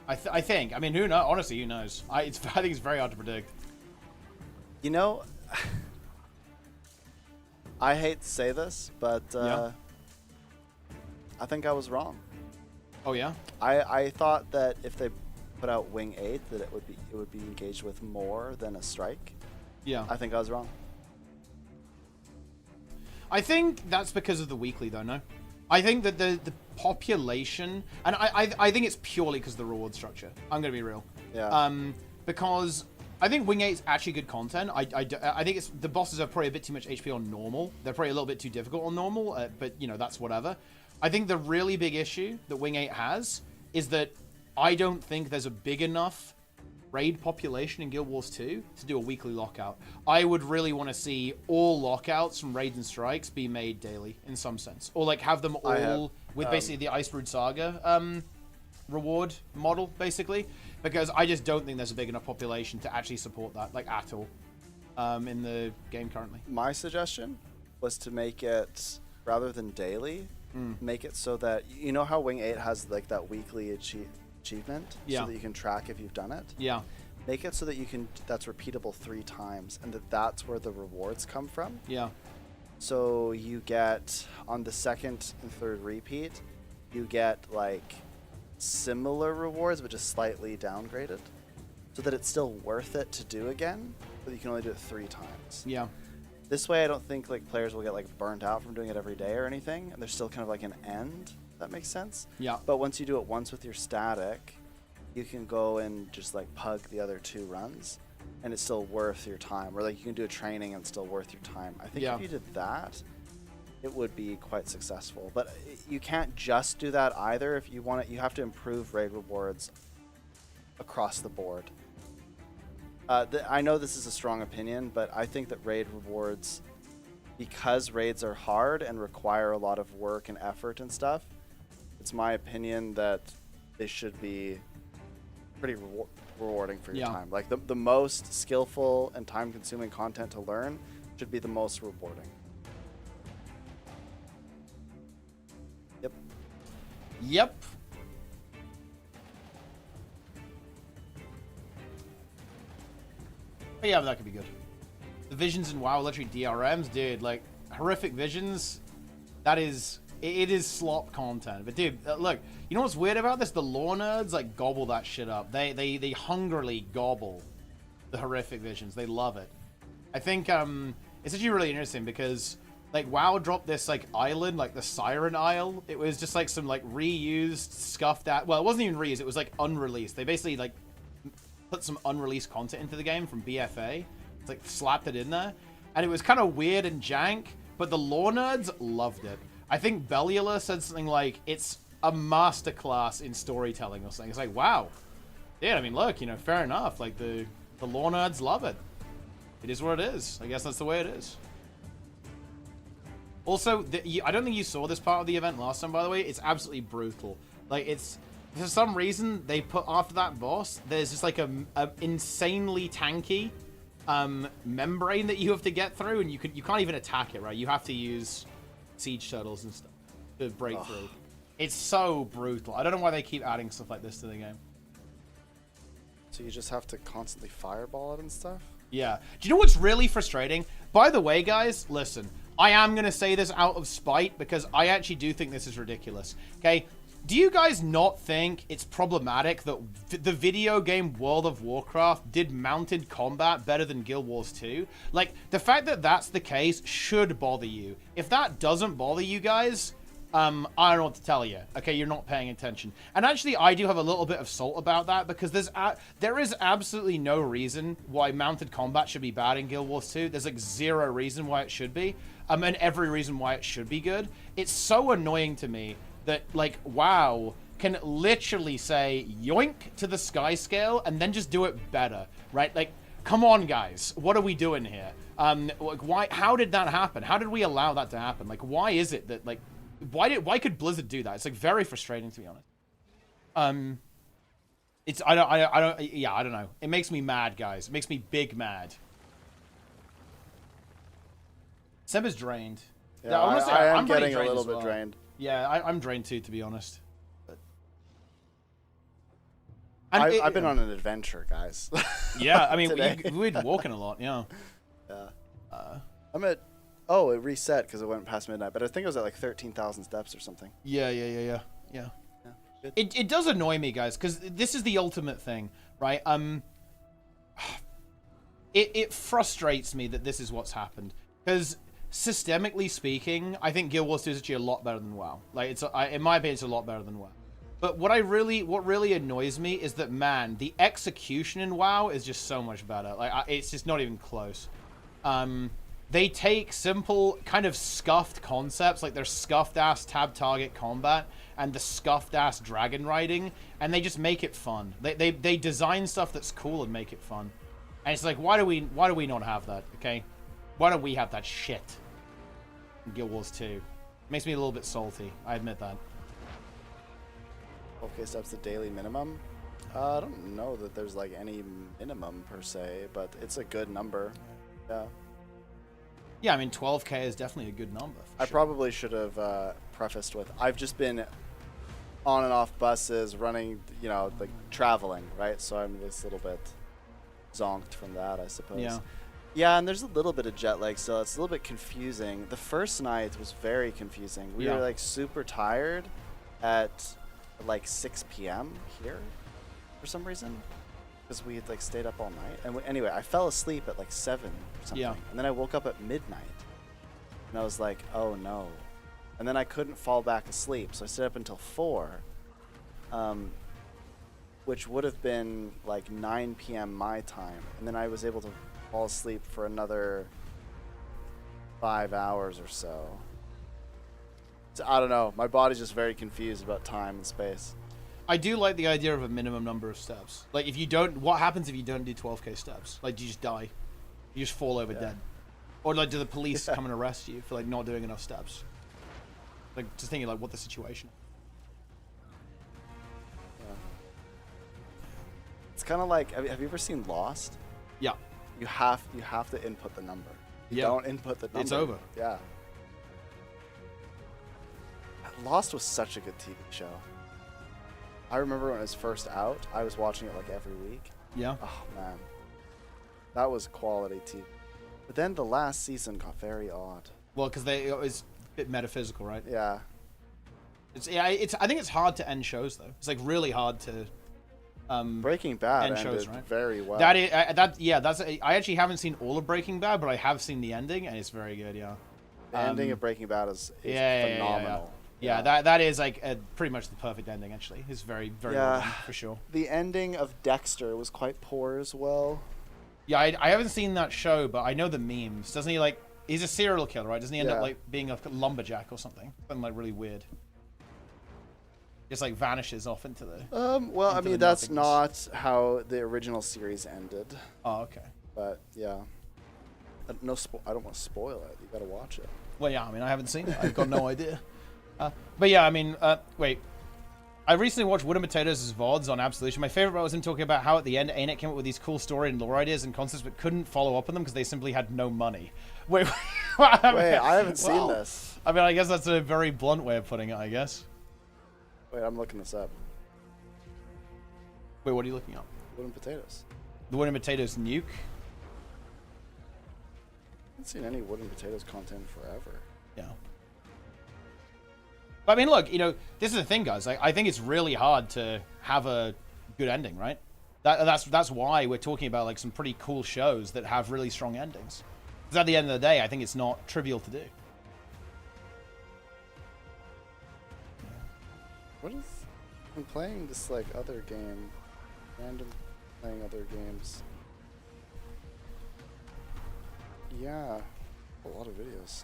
I think. I mean, who knows? Honestly, who knows? I think it's very hard to predict. You know, I hate to say this, but I think I was wrong. Oh yeah. I thought that if they put out Wing 8, that it would be engaged with more than a strike. Yeah. I think I was wrong. I think that's because of the weekly, though. No, I think that the population, and I think it's purely because of the reward structure. I'm gonna be real. Yeah. Because I think Wing 8 is actually good content. I think it's the bosses are probably a bit too much HP on normal. They're probably a little bit too difficult on normal, but you know, that's whatever. I think the really big issue that Wing 8 has is that I don't think there's a big enough raid population in Guild Wars 2 to do a weekly lockout. I would really want to see all lockouts from raids and strikes be made daily in some sense, or like have them all with basically the Icebrood Saga reward model, basically, because I just don't think there's a big enough population to actually support that, like, at all, in the game currently. My suggestion was to make it, rather than daily, make it so that, you know how Wing 8 has like that weekly achievement, so that you can track if you've done it? Yeah. Make it so that that's repeatable 3 times, and that's where the rewards come from. Yeah. So you get, on the 2nd and 3rd repeat, you get like similar rewards, but just slightly downgraded, so that it's still worth it to do again, but you can only do it 3 times. Yeah. This way, I don't think like players will get like burnt out from doing it every day or anything, and there's still kind of like an end. If that makes sense. Yeah. But once you do it once with your static, you can go and just like pug the other 2 runs, and it's still worth your time. Or like you can do a training and it's still worth your time. I think if you did that, it would be quite successful. But you can't just do that either. If you want it, you have to improve raid rewards across the board. I know this is a strong opinion, but I think that raid rewards, because raids are hard and require a lot of work and effort and stuff, it's my opinion that they should be pretty rewarding for your time. Like the most skillful and time-consuming content to learn should be the most rewarding. Yep. Yep. But yeah, that could be good. The visions in WoW, literally DRMs, dude. Like, horrific visions, that is... It is slop content. But dude, look, you know what's weird about this? The lore nerds, like, gobble that shit up. They hungrily gobble the horrific visions. They love it. I think, it's actually really interesting because, like, WoW dropped this, like, island, like, the Siren Isle. It was just, like, some, like, reused, scuffed out... Well, it wasn't even reused. It was, like, unreleased. They basically, like... put some unreleased content into the game from BFA. It's like slapped it in there, and it was kind of weird and jank, but the lore nerds loved it. I think Bellula said something like, it's a masterclass in storytelling or something. It's like, wow. Yeah, I mean, look, you know, fair enough. Like, the lore nerds love it. It is what it is. I guess that's the way it is. Also, I don't think you saw this part of the event last time, by the way. It's absolutely brutal. Like, it's... For some reason, they put after that boss, there's just like a insanely tanky membrane that you have to get through, and you can't even attack it, right? You have to use siege turtles and stuff to break through. It's so brutal. I don't know why they keep adding stuff like this to the game. So you just have to constantly fireball it and stuff? Yeah. Do you know what's really frustrating? By the way, guys, listen. I am going to say this out of spite because I actually do think this is ridiculous. Okay? Do you guys not think it's problematic that the video game World of Warcraft did mounted combat better than Guild Wars 2? Like, the fact that that's the case should bother you. If that doesn't bother you guys, I don't know what to tell you. Okay, you're not paying attention. And actually, I do have a little bit of salt about that because there is absolutely no reason why mounted combat should be bad in Guild Wars 2. There's like 0 reason why it should be, and every reason why it should be good. It's so annoying to me that, like, WoW can literally say yoink to the sky scale and then just do it better, right? Like, come on, guys. What are we doing here? Like, how did that happen? How did we allow that to happen? Like, why is it that, like, why could Blizzard do that? It's, like, very frustrating, to be honest. I don't know. It makes me mad, guys. It makes me big mad. Seb is drained. Yeah, honestly, I'm getting a little bit drained. Yeah, I'm drained too, to be honest. But... I've been on an adventure, guys. Yeah, I mean, we've been walking a lot, yeah. Yeah. I'm at Oh, it reset because it went past midnight, but I think it was at like 13,000 steps or something. Yeah. Yeah, good. It does annoy me, guys, because this is the ultimate thing, right? It frustrates me that this is what's happened, because systemically speaking, I think Guild Wars 2 is actually a lot better than WoW. Like, in my opinion, it's a lot better than WoW. But what really annoys me is that, man, the execution in WoW is just so much better. Like, it's just not even close. They take simple, kind of scuffed concepts, like their scuffed-ass tab target combat and the scuffed-ass dragon riding, and they just make it fun. They design stuff that's cool and make it fun. And it's like, why do we not have that, okay? Why don't we have that shit in Guild Wars 2? Makes me a little bit salty, I admit that. Okay, so that's the daily minimum. I don't know that there's like any minimum per se, but it's a good number. Yeah. Yeah, I mean, 12K is definitely a good number. I probably should have prefaced with, I've just been on and off buses, running, you know, like traveling, right? So I'm just a little bit zonked from that, I suppose. Yeah. Yeah, and there's a little bit of jet lag, so it's a little bit confusing. The first night was very confusing. We were like super tired at like 6 p.m. here for some reason, because we had like stayed up all night. And anyway, I fell asleep at like 7 or something. Yeah. And then I woke up at midnight. And I was like, oh no. And then I couldn't fall back asleep, so I stayed up until 4. Which would have been like 9 p.m. my time. And then I was able to fall asleep for another 5 hours or so. So I don't know. My body's just very confused about time and space. I do like the idea of a minimum number of steps. Like, if you don't, what happens if you don't do 12K steps? Like, do you just die? You just fall over dead? Or like, do the police come and arrest you for like not doing enough steps? Like, just thinking like, what the situation? Yeah. It's kind of like, have you ever seen Lost? Yeah. You have to input the number. You don't input the number, it's over. Yeah. Lost was such a good TV show. I remember when it was first out, I was watching it like every week. Yeah. Oh man, that was quality TV. But then the last season got very odd. Well, because it was a bit metaphysical, right? Yeah. I think it's hard to end shows though. It's like really hard to. Breaking Bad end ended shows, right? very well. I actually haven't seen all of Breaking Bad, but I have seen the ending, and it's very good. Yeah. The ending of Breaking Bad is phenomenal. Yeah, that is like pretty much the perfect ending. Actually, it's very well done, for sure. The ending of Dexter was quite poor as well. Yeah, I haven't seen that show, but I know the memes. Doesn't he like? He's a serial killer, right? Doesn't he end up like being a lumberjack or something? Something like really weird. Just like vanishes off into the. Well, I mean that's not how the original series ended. Oh, okay. But yeah, I don't want to spoil it. You gotta watch it. Well, yeah. I mean, I haven't seen it. I've got no idea. But yeah, I mean, wait. I recently watched Wood and Potatoes' VODs on Absolution. My favorite part was him talking about how at the end, ArenaNet came up with these cool story and lore ideas and concepts, but couldn't follow up on them because they simply had no money. Wait, I haven't seen this. I mean, I guess that's a very blunt way of putting it, I guess. Wait, I'm looking this up. Wait, what are you looking up? Wood and Potatoes. The Wood and Potatoes nuke? I haven't seen any Wood and Potatoes content forever. Yeah. But I mean, look, you know, this is the thing, guys. I think it's really hard to have a good ending, right? That's why we're talking about like some pretty cool shows that have really strong endings. Because at the end of the day, I think it's not trivial to do. What is? I'm playing this like other game, random playing other games. Yeah, a lot of videos.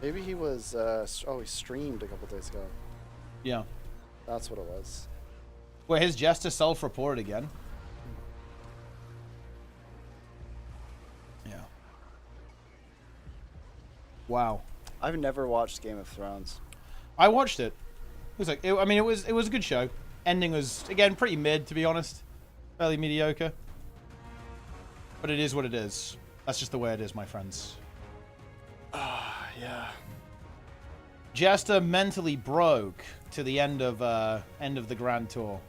Maybe he was. He streamed a couple days ago. Yeah. That's what it was. Well, his Jester self-reported again. Yeah. Wow. I've never watched Game of Thrones. I watched it. It was like, it was a good show. Ending was again pretty mid, to be honest. Fairly mediocre. But it is what it is. That's just the way it is, my friends. Yeah. Jester mentally broke to the end of the Grand Tour.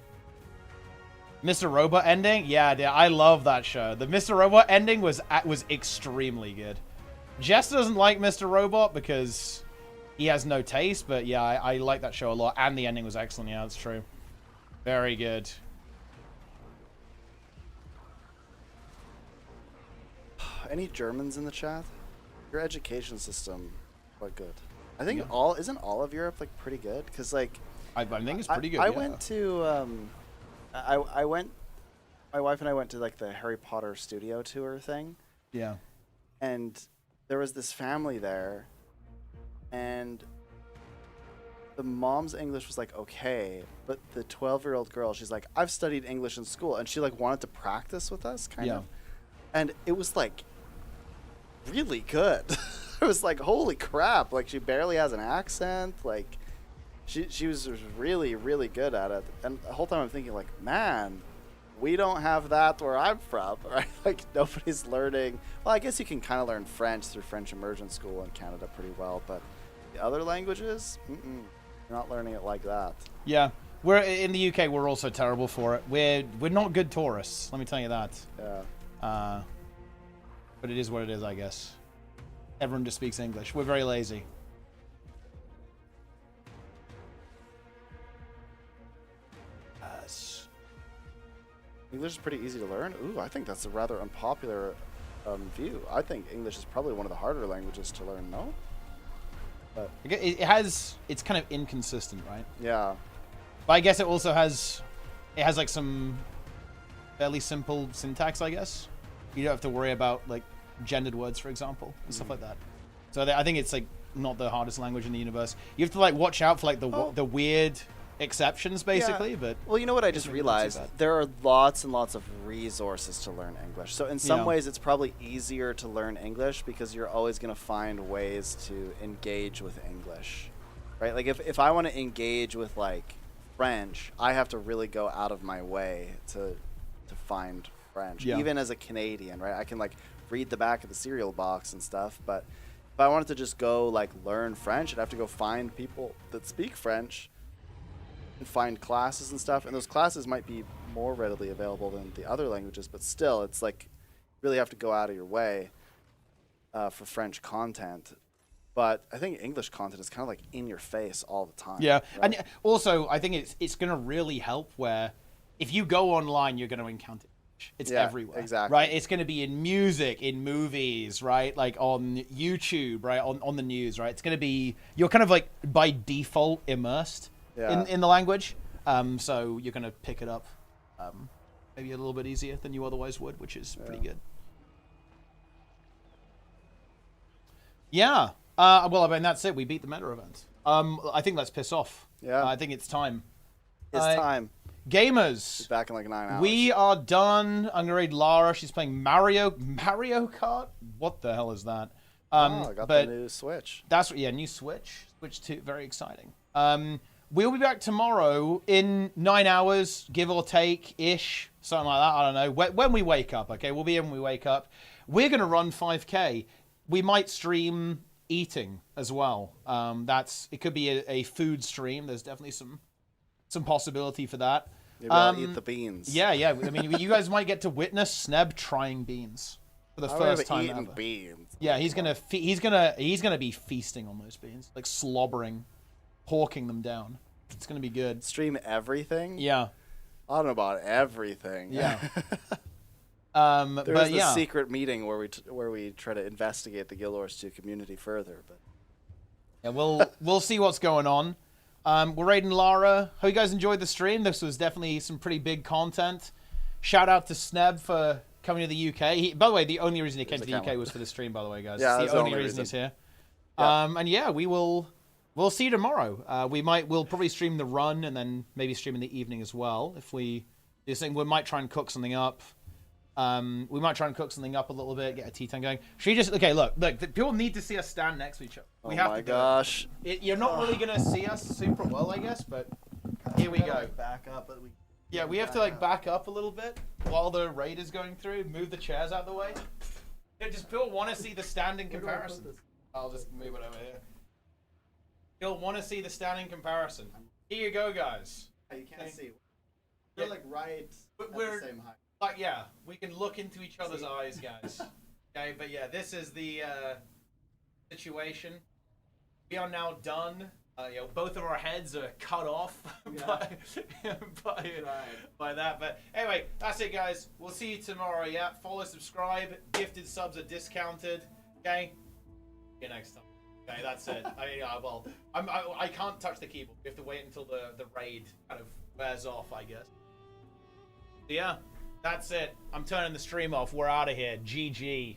Mr. Robot ending? Yeah, dude, I love that show. The Mr. Robot ending was extremely good. Jess doesn't like Mr. Robot because he has no taste, but yeah, I like that show a lot. And the ending was excellent. Yeah, that's true. Very good. Any Germans in the chat? Your education system, quite good. I think Yeah. isn't all of Europe like pretty good? Because like I think it's pretty good. I yeah. went to I went. My wife and I went to like the Harry Potter studio tour thing, Yeah. and there was this family there, and the mom's English was like okay, but the 12-year-old girl, she's like, I've studied English in school, and she like wanted to practice with us, kind Yeah. of, and it was like really good. It was like, holy crap! Like she barely has an accent. Like she was really really good at it, and the whole time I'm thinking like, man, we don't have that where I'm from, right? Like nobody's learning. Well, I guess you can kind of learn French through French immersion school in Canada pretty well, but the other languages, you're not learning it like that. Yeah. We're in the UK. We're also terrible for it. We're not good tourists. Let me tell you that. Yeah. But it is what it is, I guess. Everyone just speaks English. We're very lazy. Yes. English is pretty easy to learn. Ooh, I think that's a rather unpopular view. I think English is probably one of the harder languages to learn. No. But It's kind of inconsistent, right? yeah. But I guess it also has like some fairly simple syntax, I guess. You don't have to worry about like gendered words, for example, and stuff like that. So I think it's like not the hardest language in the universe. You have to like watch out for like the weird exceptions, basically. Yeah. But well, you know what I just maybe not too realized? bad. There are lots and lots of resources to learn English. So in some Yeah. ways, it's probably easier to learn English because you're always going to find ways to engage with English, right? Like if I want to engage with like French, I have to really go out of my way to find French. Yeah. Even as a Canadian, right? I can like read the back of the cereal box and stuff, but if I wanted to just go like learn French, I'd have to go find people that speak French and find classes and stuff, and those classes might be more readily available than the other languages, but still, it's like you really have to go out of your way for French content. But I think English content is kind of like in your face all the time. yeah, right? and also I think it's going to really help where if you go online, you're going to encounter English. It's Yeah, everywhere, exactly. right? It's going to be in music, in movies, right? Like on YouTube, right? On the news, right? It's going to be you're kind of like by default immersed Yeah. in the language, so you're going to pick it up maybe a little bit easier than you otherwise would, which is pretty good. Yeah. Well, I mean that's it. We beat the meta event. I think let's piss off. Yeah. I think it's time. It's time. Gamers. It's back in like 9 hours. We are done. I'm gonna raid Lara. She's playing Mario Kart. What the hell is that? I got the new Switch. That's new Switch. Switch 2, very exciting. We'll be back tomorrow in 9 hours, give or take ish, something like that. I don't know. When we wake up, okay, we'll be in when we wake up. We're gonna run 5K. We might stream eating as well. It could be a food stream. There's definitely some possibility for that. Maybe I'll eat the beans. Yeah. I mean, you guys might get to witness Sneb trying beans for the first time eaten ever. beans. Yeah, he's gonna be feasting on those beans, like slobbering, hawking them down. It's gonna be good. Stream everything? Yeah. I don't know about everything. Yeah. There's but the yeah. secret meeting where we try to investigate the Guild Wars 2 community further, but Yeah, we'll see what's going on. We're raiding Lara. Hope you guys enjoyed the stream. This was definitely some pretty big content. Shout out to Sneb for coming to the UK. By the way, the only reason he came to the UK was for the stream, by the way, guys. Yeah, it's that's the only reason he's here. Yeah. And yeah, we'll see you tomorrow. We'll probably stream the run and then maybe stream in the evening as well. If we do something, we might try and cook something up. We might try and cook something up a little bit, get a tea time going. Should we just look, people need to see us stand next to each other. We have to do gosh. You're not really gonna see us super well, I guess, but here we go. Back up, but We have to like back up a little bit while the raid is going through. Move the chairs out of the way. Just people want to see the standing comparison. I'll just move it over here. You'll want to see the standing comparison. Here you go, guys. You can't see. We're like right But at we're- the same height. But yeah, we can look into each other's eyes, guys. Okay, but yeah, this is the situation. We are now done. You know, both of our heads are cut off by that. But anyway, that's it, guys. We'll see you tomorrow. Yeah, follow, subscribe. Gifted subs are discounted. Okay. See you next time. Okay, that's it. I can't touch the keyboard. We have to wait until the raid kind of wears off, I guess. So yeah, that's it. I'm turning the stream off. We're out of here. GG.